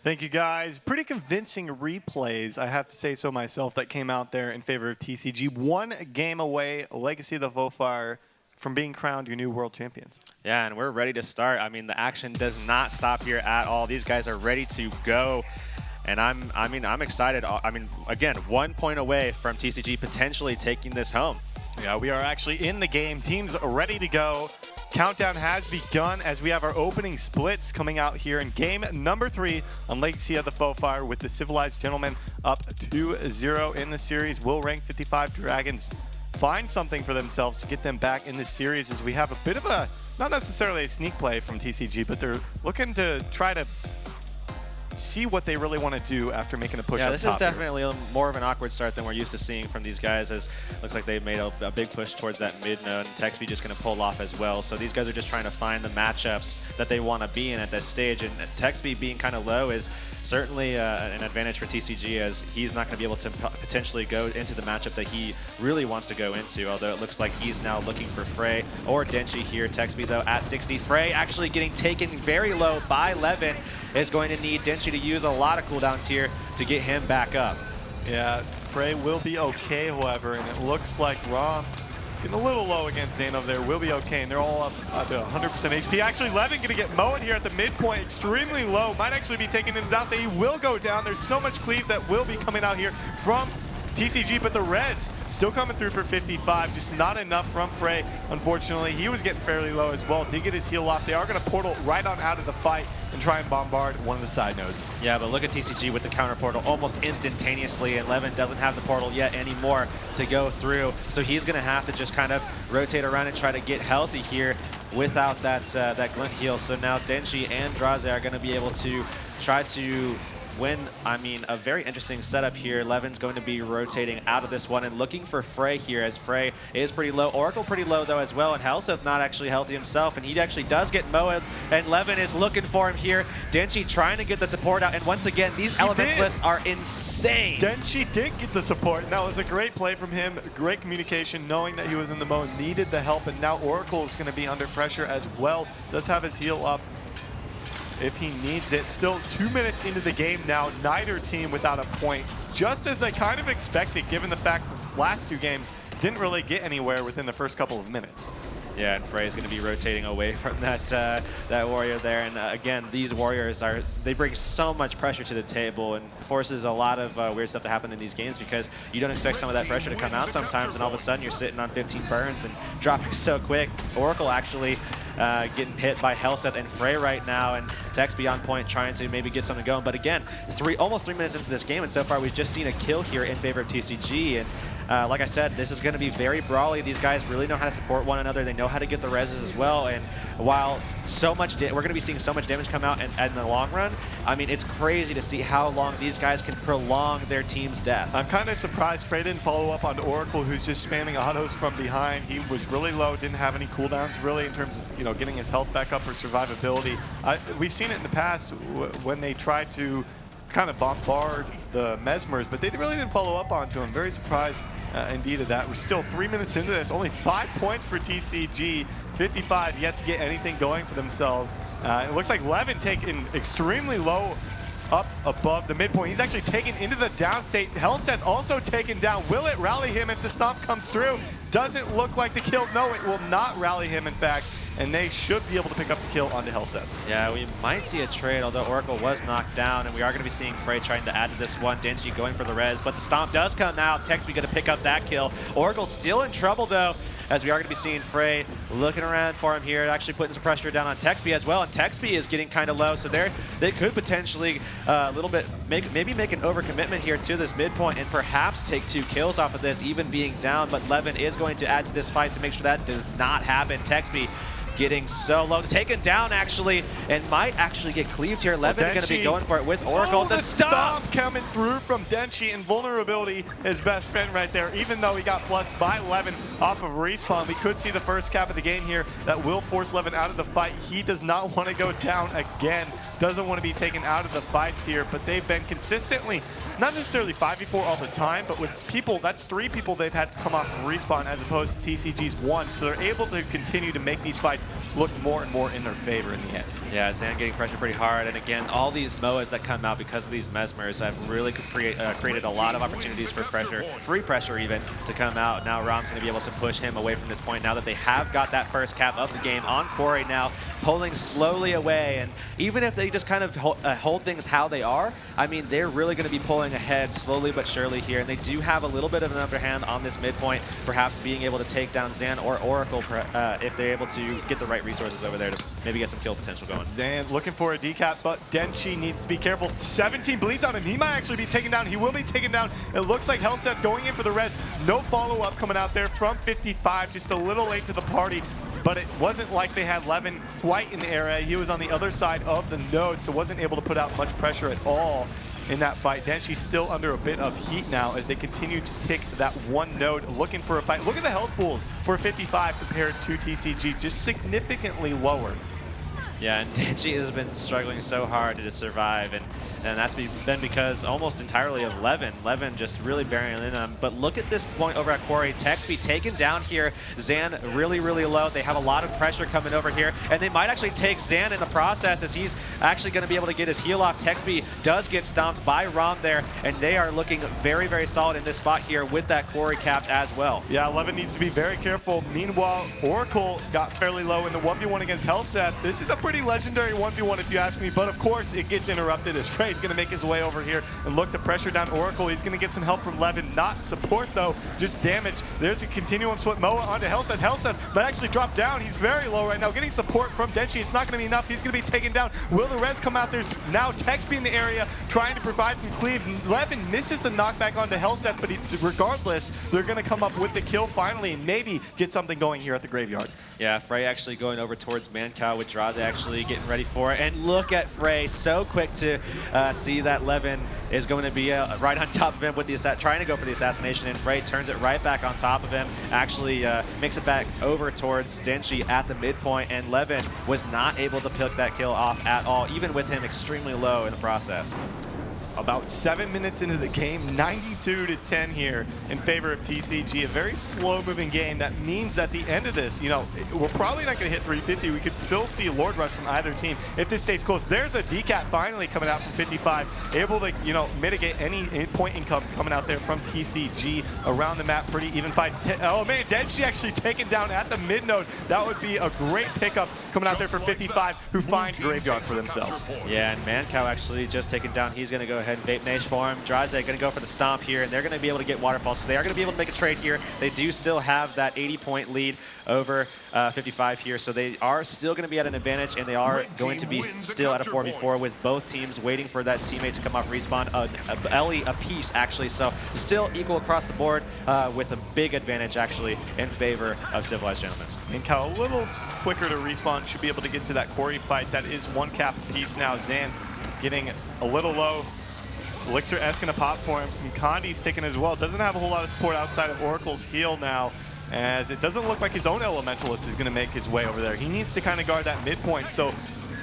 Thank you, guys. Pretty convincing replays, I have to say so myself, that came out there in favor of TCG. 1 game away, Legacy of the Vofire, from being crowned your new world champions. Yeah, and we're ready to start. I mean, the action does not stop here at all. These guys are ready to go. And I'm excited. I mean, again, 1 point away from TCG potentially taking this home. Yeah, we are actually in the game. Teams are ready to go. Countdown has begun as we have our opening splits coming out here in game number 3 on Legacy of the Vofire with the Civilized Gentlemen up 2-0 in the series. Will Rank 55 Dragons find something for themselves to get them back in this series, as we have a bit of a, not necessarily a sneak play from TCG, but they're looking to try to see what they really want to do after making a push Yeah, up this top is here. definitely more of an awkward start than we're used to seeing from these guys, as looks like they've made a big push towards that mid node, and Texby just going to pull off as well. So these guys are just trying to find the matchups that they want to be in at this stage, and Texby being kind of low is certainly an advantage for TCG, as he's not going to be able to potentially go into the matchup that he really wants to go into, although it looks like he's now looking for Frey or Denchi here. Texby, though, at 60. Frey actually getting taken very low by Levin, is going to need Denchi to use a lot of cooldowns here to get him back up. Yeah, Frey will be okay, however, and it looks like Rom getting a little low against Zanov there. Will be okay, and they're all up to 100% HP. Actually, Levin going to get mowed here at the midpoint, extremely low. Might actually be taken into down state. He will go down. There's so much cleave that will be coming out here from TCG, but the res still coming through for 55. Just not enough from Frey, unfortunately. He was getting fairly low as well. Did get his heal off. They are going to portal right on out of the fight and try and bombard one of the side nodes. Yeah, but look at TCG with the counter portal almost instantaneously, and Levin doesn't have the portal yet anymore to go through. So he's going to have to just kind of rotate around and try to get healthy here without that glint heal. So now Denchi and Draze are going to be able to try to win. I mean, a very interesting setup here. Levin's going to be rotating out of this one and looking for Frey here, as Frey is pretty low. Oracle pretty low, though, as well, and Helseth not actually healthy himself, and he actually does get mowed, and Levin is looking for him here. Denchi trying to get the support out, and once again, these elementalists are insane. Denchi did get the support, and that was a great play from him. Great communication, knowing that he was in the mode, needed the help, and now Oracle is going to be under pressure as well. Does have his heal up if he needs it. Still 2 minutes into the game now, neither team without a point. Just as I kind of expected, given the fact the last 2 games didn't really get anywhere within the first couple of minutes. Yeah, and Frey is going to be rotating away from that warrior there. And again, these warriors they bring so much pressure to the table and forces a lot of weird stuff to happen in these games, because you don't expect some of that pressure to come out sometimes, and all of a sudden you're sitting on 15 burns and dropping so quick. Oracle actually getting hit by Helseth and Frey right now, and Texby on point trying to maybe get something going. But again, almost 3 minutes into this game, and so far we've just seen a kill here in favor of TCG. And like I said, this is going to be very brawly. These guys really know how to support one another. They know how to get the reses as well. And while so much we're going to be seeing so much damage come out in the long run, I mean, it's crazy to see how long these guys can prolong their team's death. I'm kind of surprised Frey didn't follow up on Oracle, who's just spamming autos from behind. He was really low, didn't have any cooldowns really in terms of getting his health back up or survivability. We've seen it in the past when they tried to kind of bombard the Mesmers, but they really didn't follow up onto him. Very surprised indeed of that. We're still 3 minutes into this, only 5 points for TCG, 55 yet to get anything going for themselves. It looks like Levin taken extremely low up above the midpoint. He's actually taken into the downstate. Helseth also taken down. Will it rally him if the stomp comes through? Doesn't look like the kill. No, it will not rally him, in fact. And they should be able to pick up the kill onto Helseth. Yeah, we might see a trade, although Oracle was knocked down, and we are going to be seeing Frey trying to add to this one. Denchi going for the res, but the stomp does come out. Texby going to pick up that kill. Oracle still in trouble, though, as we are going to be seeing Frey looking around for him here, actually putting some pressure down on Texby as well. And Texby is getting kind of low, so they could potentially a little bit maybe make an overcommitment here to this midpoint and perhaps take 2 kills off of this, even being down. But Levin is going to add to this fight to make sure that does not happen. Texby getting so low. Taken down, actually, and might actually get cleaved here. Levin going to be going for it with Oracle. The stomp coming through from Denchi, and vulnerability, his best friend right there. Even though he got plussed by Levin off of respawn, we could see the first cap of the game here that will force Levin out of the fight. He does not want to go down again. Doesn't want to be taken out of the fights here, but they've been consistently, not necessarily 5v4 all the time, but with people, that's 3 people they've had to come off of respawn as opposed to TCG's 1. So they're able to continue to make these fights look more and more in their favor in the end. Yeah, Zan getting pressured pretty hard, and again, all these MOAs that come out because of these Mesmers have really created a lot of opportunities for pressure, free pressure even, to come out. Now Rom's going to be able to push him away from this point now that they have got that first cap of the game on Corey now, pulling slowly away, and even if they just kind of hold things how they are, I mean, they're really going to be pulling ahead slowly but surely here, and they do have a little bit of an upper hand on this midpoint, perhaps being able to take down Zan or Oracle if they're able to get the right resources over there to maybe get some kill potential going. Zan looking for a decap, but Denchi needs to be careful. 17 bleeds on him. He might actually be taken down. He will be taken down. It looks like Hellset going in for the res. No follow-up coming out there from 55, just a little late to the party. But it wasn't like they had Levin quite in the area. He was on the other side of the node, so wasn't able to put out much pressure at all in that fight. Denshi's still under a bit of heat now as they continue to take that one node, looking for a fight. Look at the health pools for 55 compared to TCG, just significantly lower. Yeah, and Denchi has been struggling so hard to survive, and that's been because almost entirely of Levin. Levin just really bearing in on him. But look at this point over at Quarry. Texby taken down here. Zan really, really low. They have a lot of pressure coming over here, and they might actually take Zan in the process as he's actually going to be able to get his heal off. Texby does get stomped by Rom there, and they are looking very, very solid in this spot here with that Quarry capped as well. Yeah, Levin needs to be very careful. Meanwhile, Oracle got fairly low in the 1v1 against Hellset. This is a pretty legendary 1v1 if you ask me, but of course it gets interrupted as Frey's going to make his way over here and look to pressure down Oracle. He's going to get some help from Levin, not support though, just damage. There's a continuum split Moa onto Hellset. Hellset might actually drop down. He's very low right now, getting support from Denchi. It's not going to be enough. He's going to be taken down. Will the res come out? There's now Texby in the area trying to provide some cleave. Levin misses the knockback onto Hellset, but regardless, they're going to come up with the kill finally and maybe get something going here at the graveyard. Yeah, Frey actually going over towards Mancow with Draze actually getting ready for it. And look at Frey, so quick to see that Levin is going to be right on top of him with the trying to go for the assassination, and Frey turns it right back on top of him, actually makes it back over towards Denchi at the midpoint, and Levin was not able to pick that kill off at all, even with him extremely low in the process. About 7 minutes into the game, 92-10 here in favor of TCG. A very slow-moving game. That means at the end of this, you know, we're probably not going to hit 350. We could still see Lord Rush from either team if this stays close. There's a decap finally coming out from 55, able to, you know, mitigate any point income coming out there from TCG around the map. Pretty even fights. Oh man, Denchi actually taken down at the mid node. That would be a great pickup coming out there for 55, who find Graveyard for themselves. Yeah, and Mancow actually just taken down. He's going to go ahead and Vape Mage for him. Draze going to go for the stomp here, and they're going to be able to get Waterfall, so they are going to be able to make a trade here. They do still have that 80-point lead over 55 here, so they are still going to be at an advantage, and they are going to be still at a 4v4 with both teams waiting for that teammate to come off respawn. Ellie apiece, actually, so still equal across the board with a big advantage, actually, in favor of Civilized Gentlemen. Mancow a little quicker to respawn, should be able to get to that Quarry fight. That is one cap apiece now. Zan getting a little low. Elixir-esque gonna pop for him. Some Condi's taken as well. Doesn't have a whole lot of support outside of Oracle's heal now, as it doesn't look like his own Elementalist is gonna make his way over there. He needs to kind of guard that midpoint. So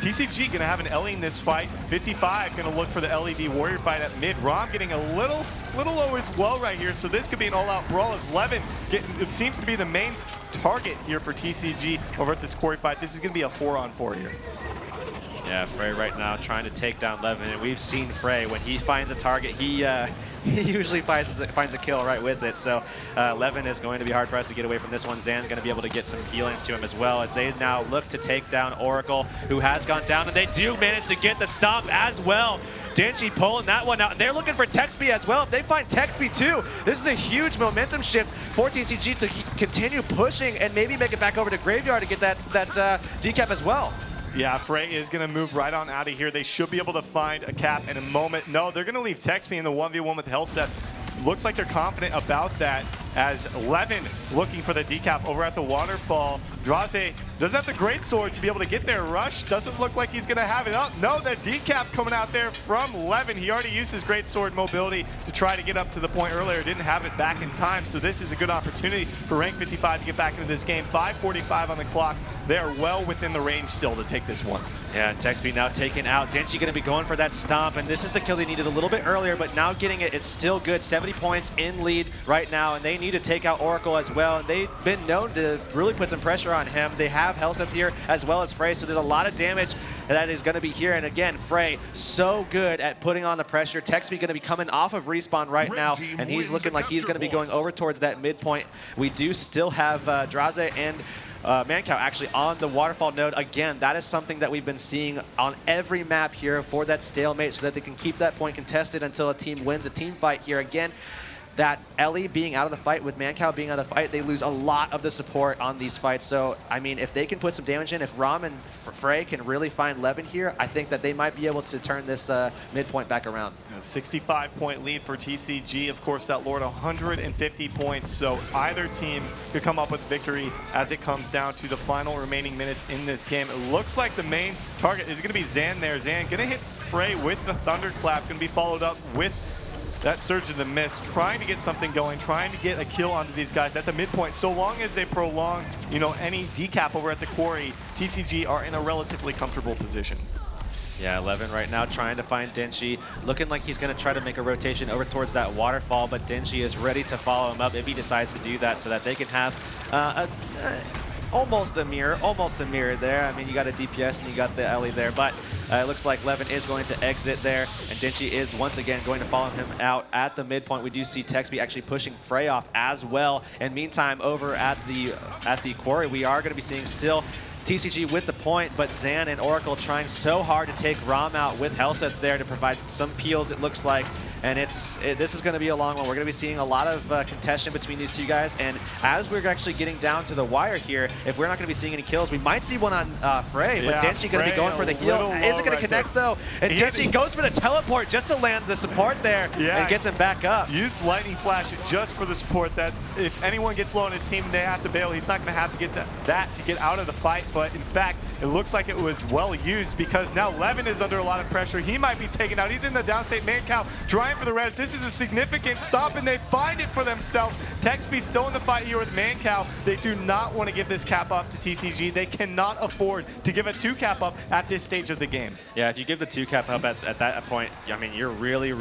TCG gonna have an Ellie in this fight. 55 gonna look for the LED Warrior fight at mid. Rom getting a little low as well right here. So this could be an all-out brawl. It's Levin getting, it seems to be the main target here for TCG over at this Quarry fight. This is gonna be a 4-on-4 here. Yeah, Frey right now trying to take down Levin, and we've seen Frey, when he finds a target, he usually finds a kill right with it. So Levin is going to be hard pressed to get away from this one. Zan's going to be able to get some healing to him as well, as they now look to take down Oracle, who has gone down, and they do manage to get the stomp as well. Denchi pulling that one out, and they're looking for Texby as well. If they find Texby too, this is a huge momentum shift for TCG to continue pushing and maybe make it back over to Graveyard to get that decap as well. Yeah, Frey is going to move right on out of here. They should be able to find a cap in a moment. No, they're going to leave Texby in the 1v1 with Hellset. Looks like they're confident about that, as Levin looking for the decap over at the waterfall. Draze Does have the great sword to be able to get there. Rush doesn't look like he's going to have it up. No, that decap coming out there from Levin. He already used his great sword mobility to try to get up to the point earlier. Didn't have it back in time, so this is a good opportunity for rank 55 to get back into this game. 5:45 on the clock. They are well within the range still to take this one. Yeah, Texby now taken out. Denchi going to be going for that stomp, and this is the kill they needed a little bit earlier, but now getting it, it's still good. 70 points in lead right now, and they need to take out Oracle as well. And they've been known to really put some pressure on him. They have Helseth here as well as Frey, so there's a lot of damage that is going to be here. And again, Frey, so good at putting on the pressure. Texby going to be coming off of respawn right now, and he's looking like he's going to be going over towards that midpoint. We do still have Draze and Mancow actually on the waterfall node. Again, that is something that we've been seeing on every map here for that stalemate so that they can keep that point contested until a team wins a team fight here. Again, that Ellie being out of the fight with Mancow being out of the fight, they lose a lot of the support on these fights. So, I mean, if they can put some damage in, if Ram and Frey can really find Levin here, I think that they might be able to turn this midpoint back around. A 65-point lead for TCG. Of course, that Lord 150 points, so either team could come up with victory as it comes down to the final remaining minutes in this game. It looks like the main target is going to be Zan there. Zan going to hit Frey with the Thunderclap, going to be followed up with that Surge of the Mist, trying to get something going, trying to get a kill onto these guys at the midpoint. So long as they prolong, you know, any decap over at the quarry, TCG are in a relatively comfortable position. Yeah, Levin right now trying to find Denchi, looking like he's going to try to make a rotation over towards that waterfall, but Denchi is ready to follow him up if he decides to do that so that they can have almost a mirror there. I mean, you got a DPS and you got the Ellie there, but it looks like Levin is going to exit there, and Denchi is once again going to follow him out at the midpoint. We do see Texby actually pushing Frey off as well. And meantime, over at the quarry, we are going to be seeing still TCG with the point, but Zan and Oracle trying so hard to take Ram out with Helseth there to provide some peels, it looks like. And this is going to be a long one. We're going to be seeing a lot of contention between these two guys. And as we're actually getting down to the wire here, if we're not going to be seeing any kills, we might see one on Frey, but Denchi going to be going for the heal. Is it going to connect though? And Denchi goes for the teleport just to land the support there and gets him back up. Use Lightning Flash just for the support. That if anyone gets low on his team and they have to bail, he's not going to have to get that to get out of the fight. But in fact, it looks like it was well used because now Levin is under a lot of pressure. He might be taken out. He's in the downstate. Mancow trying for the res. This is a significant stop, and they find it for themselves. Texby still in the fight here with Mancow. They do not want to give this cap up to TCG. They cannot afford to give a 2 cap up at this stage of the game. Yeah, if you give the 2 cap up at that point, I mean, you're really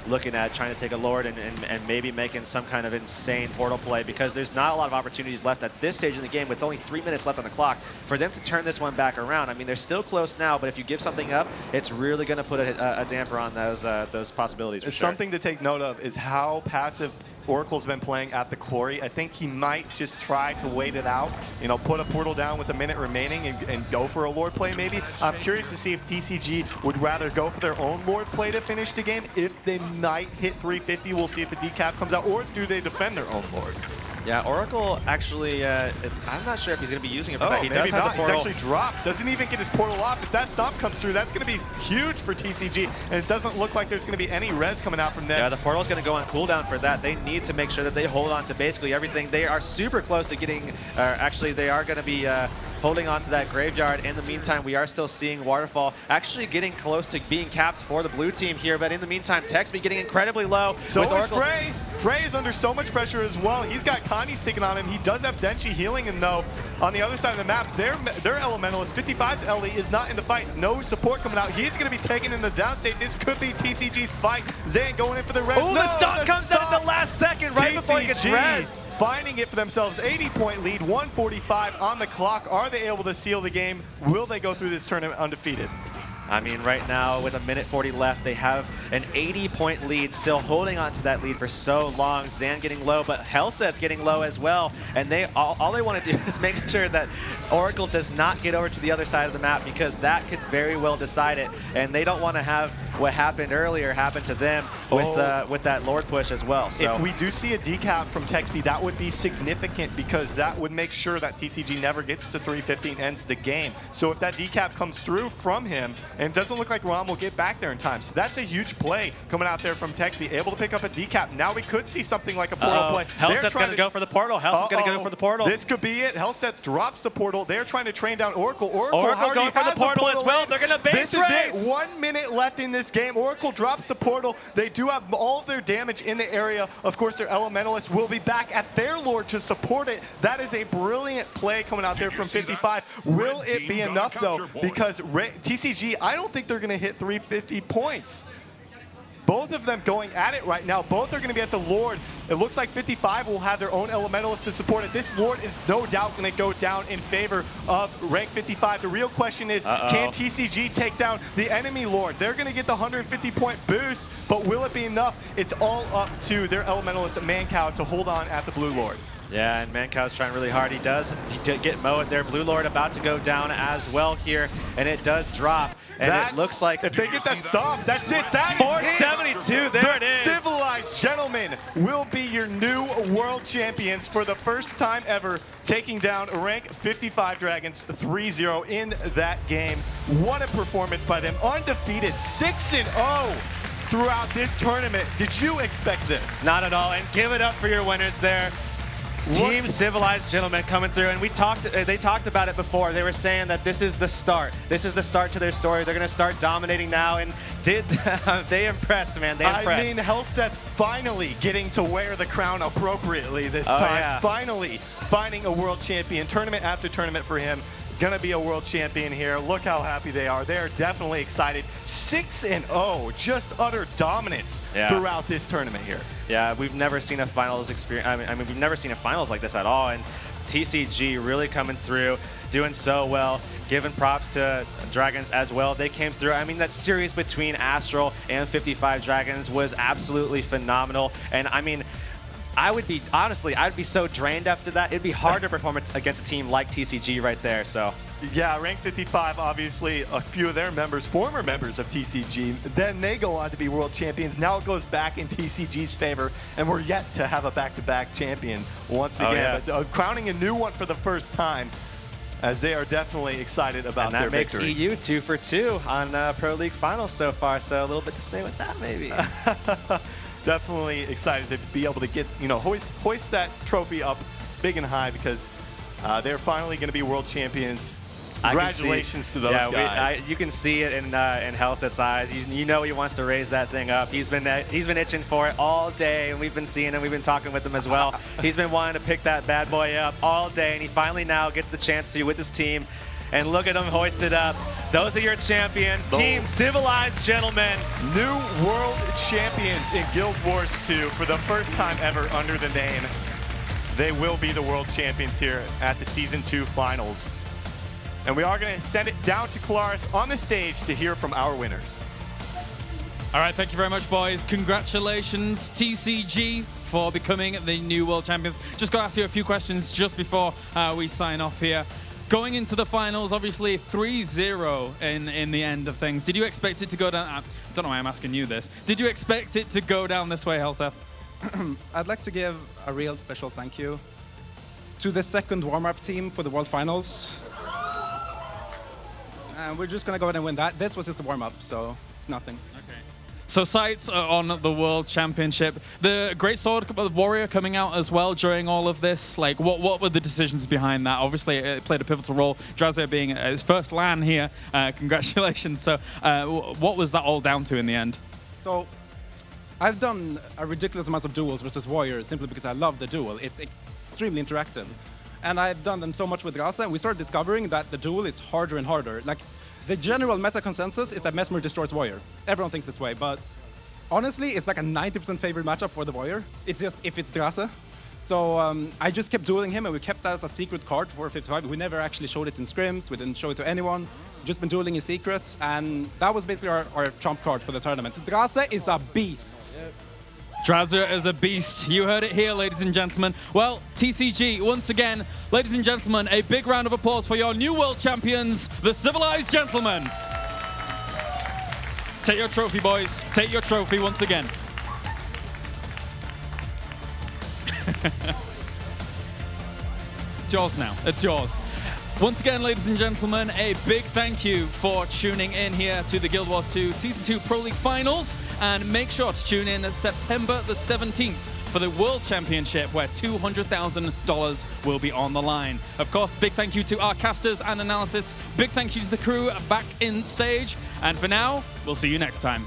looking at trying to take a Lord and maybe making some kind of insane portal play because there's not a lot of opportunities left at this stage in the game with only 3 minutes left on the clock for them to turn this one back around. I mean, they're still close now, but if you give something up, it's really going to put a damper on those possibilities. For sure. Something to take note of is how passive Oracle's been playing at the quarry. I think he might just try to wait it out, you know, put a portal down with a minute remaining and go for a Lord play maybe. I'm curious to see if TCG would rather go for their own Lord play to finish the game. If they might hit 350, we'll see if a decap comes out, or do they defend their own Lord? Yeah, Oracle actually, I'm not sure if he's going to be using it for that. He maybe does have not. the portal. He's actually dropped. Doesn't even get his portal off. If that stomp comes through, that's going to be huge for TCG, and it doesn't look like there's going to be any res coming out from them. Yeah, the portal's going to go on cooldown for that. They need to make sure that they hold on to basically everything. They are super close to getting, actually they are going to be holding on to that graveyard. In the meantime, we are still seeing Waterfall actually getting close to being capped for the blue team here, but in the meantime, Texby getting incredibly low. So is Frey. Frey is under so much pressure as well. He's got Connie sticking on him. He does have Denchi healing him though. On the other side of the map, their Elementalist, 55's Ellie, is not in the fight. No support coming out. He's going to be taken in the downstate. This could be TCG's fight. Zan going in for the res. Oh, the stop comes out at the last second, right before he gets rezzed. Finding it for themselves, 80-point lead, 1:45 on the clock. Are they able to seal the game? Will they go through this tournament undefeated? I mean, right now, with 1:40 left, they have an 80-point lead, still holding on to that lead for so long. Zan getting low, but Helseth getting low as well. And they all they want to do is make sure that Oracle does not get over to the other side of the map, because that could very well decide it. And they don't want to have what happened earlier happen to them with that Lord push as well. So if we do see a decap from Texby, that would be significant, because that would make sure that TCG never gets to 350 and ends the game. So if that decap comes through from him, and it doesn't look like Rom will get back there in time. So that's a huge play coming out there from Texby, able to pick up a decap. Now we could see something like a portal play. Hellset's going to go for the portal. Hellset's going to go for the portal. This could be it. Hellset drops the portal. They're trying to train down Oracle. Oracle going for the portal as well. They're going to base This race. is it. 1 minute left in this game. Oracle drops the portal. They do have all of their damage in the area. Of course, their Elementalist will be back at their Lord to support it. That is a brilliant play coming out there from 55. Will it be enough, though? Because TCG, I don't think they're going to hit 350 points. Both of them going at it right now. Both are going to be at the Lord. It looks like 55 will have their own Elementalist to support it. This Lord is no doubt going to go down in favor of rank 55. The real question is, can TCG take down the enemy Lord? They're going to get the 150-point boost, but will it be enough? It's all up to their Elementalist, Mancow, to hold on at the Blue Lord. Yeah, and Mancow's trying really hard. He did get mowed there. Blue Lord about to go down as well here, and it does drop. And it looks like if they get that stop, that's it. That 472. Is it. There it is. Civilized Gentlemen will be your new world champions for the first time ever, taking down rank 55 Dragons 3-0 in that game. What a performance by them. Undefeated, 6-0 throughout this tournament. Did you expect this? Not at all. And give it up for your winners there. Team Civilized Gentlemen coming through, and they talked about it before. They were saying that this is the start. This is the start to their story. They're going to start dominating now, and they impressed, man. They impressed. I mean, Hellset finally getting to wear the crown appropriately this time. Yeah. Finally finding a world champion, tournament after tournament for him. Gonna be a world champion here. Look how happy they are. They're definitely excited. 6-0, just utter dominance throughout this tournament here. Yeah, we've never seen a finals experience. I mean, we've never seen a finals like this at all. And TCG really coming through, doing so well. Giving props to Dragons as well. They came through. I mean, that series between Astral and 55 Dragons was absolutely phenomenal. And I mean, honestly, I'd be so drained after that. It'd be hard to perform against a team like TCG right there. So yeah, rank 55, obviously a few of their members, former members of TCG, then they go on to be world champions. Now it goes back in TCG's favor, and we're yet to have a back-to-back champion once again. But crowning a new one for the first time, as they are definitely excited about their victory. And that makes EU 2 for 2 on Pro League Finals so far. So a little bit to say with that, maybe. Definitely excited to be able to get, hoist that trophy up big and high, because they're finally going to be world champions. Congratulations to those guys. You can see it in Hellset's eyes. You know he wants to raise that thing up. He's been itching for it all day, and we've been seeing him. We've been talking with him as well. He's been wanting to pick that bad boy up all day, and he finally now gets the chance to with his team. And look at them hoisted up. Those are your champions. Team Civilized Gentlemen. New world champions in Guild Wars 2 for the first time ever under the name. They will be the world champions here at the Season 2 Finals. And we are going to send it down to Kalaris on the stage to hear from our winners. All right, thank you very much, boys. Congratulations, TCG, for becoming the new world champions. Just got to ask you a few questions just before we sign off here. Going into the finals, obviously 3-0 in the end of things. Did you expect it to go down? I don't know why I'm asking you this. Did you expect it to go down this way, Hellset? I'd like to give a real special thank you to the second warm-up team for the World Finals. And we're just going to go ahead and win that. This was just a warm-up, so it's nothing. Okay. So sights on the World Championship. The Great Sword Warrior coming out as well during all of this. Like, what were the decisions behind that? Obviously, it played a pivotal role. Drazir being his first LAN here. Congratulations. So what was that all down to in the end? So I've done a ridiculous amount of duels versus Warrior simply because I love the duel. It's extremely interactive. And I've done them so much with Raza, and we started discovering that the duel is harder and harder. Like, the general meta consensus is that Mesmer destroys Warrior. Everyone thinks this way, but honestly, it's like a 90% favorite matchup for the Warrior. It's just if it's Raza. So I just kept dueling him, and we kept that as a secret card for 55. We never actually showed it in scrims. We didn't show it to anyone. Just been dueling in secret, and that was basically our trump card for the tournament. Raza is a beast. Yep. Drazir is a beast. You heard it here, ladies and gentlemen. Well, TCG, once again, ladies and gentlemen, a big round of applause for your new world champions, the Civilized Gentlemen. Take your trophy, boys. Take your trophy once again. It's yours now. It's yours. Once again, ladies and gentlemen, a big thank you for tuning in here to the Guild Wars 2 Season 2 Pro League Finals. And make sure to tune in September the 17th for the World Championship, where $200,000 will be on the line. Of course, big thank you to our casters and analysis. Big thank you to the crew back in stage. And for now, we'll see you next time.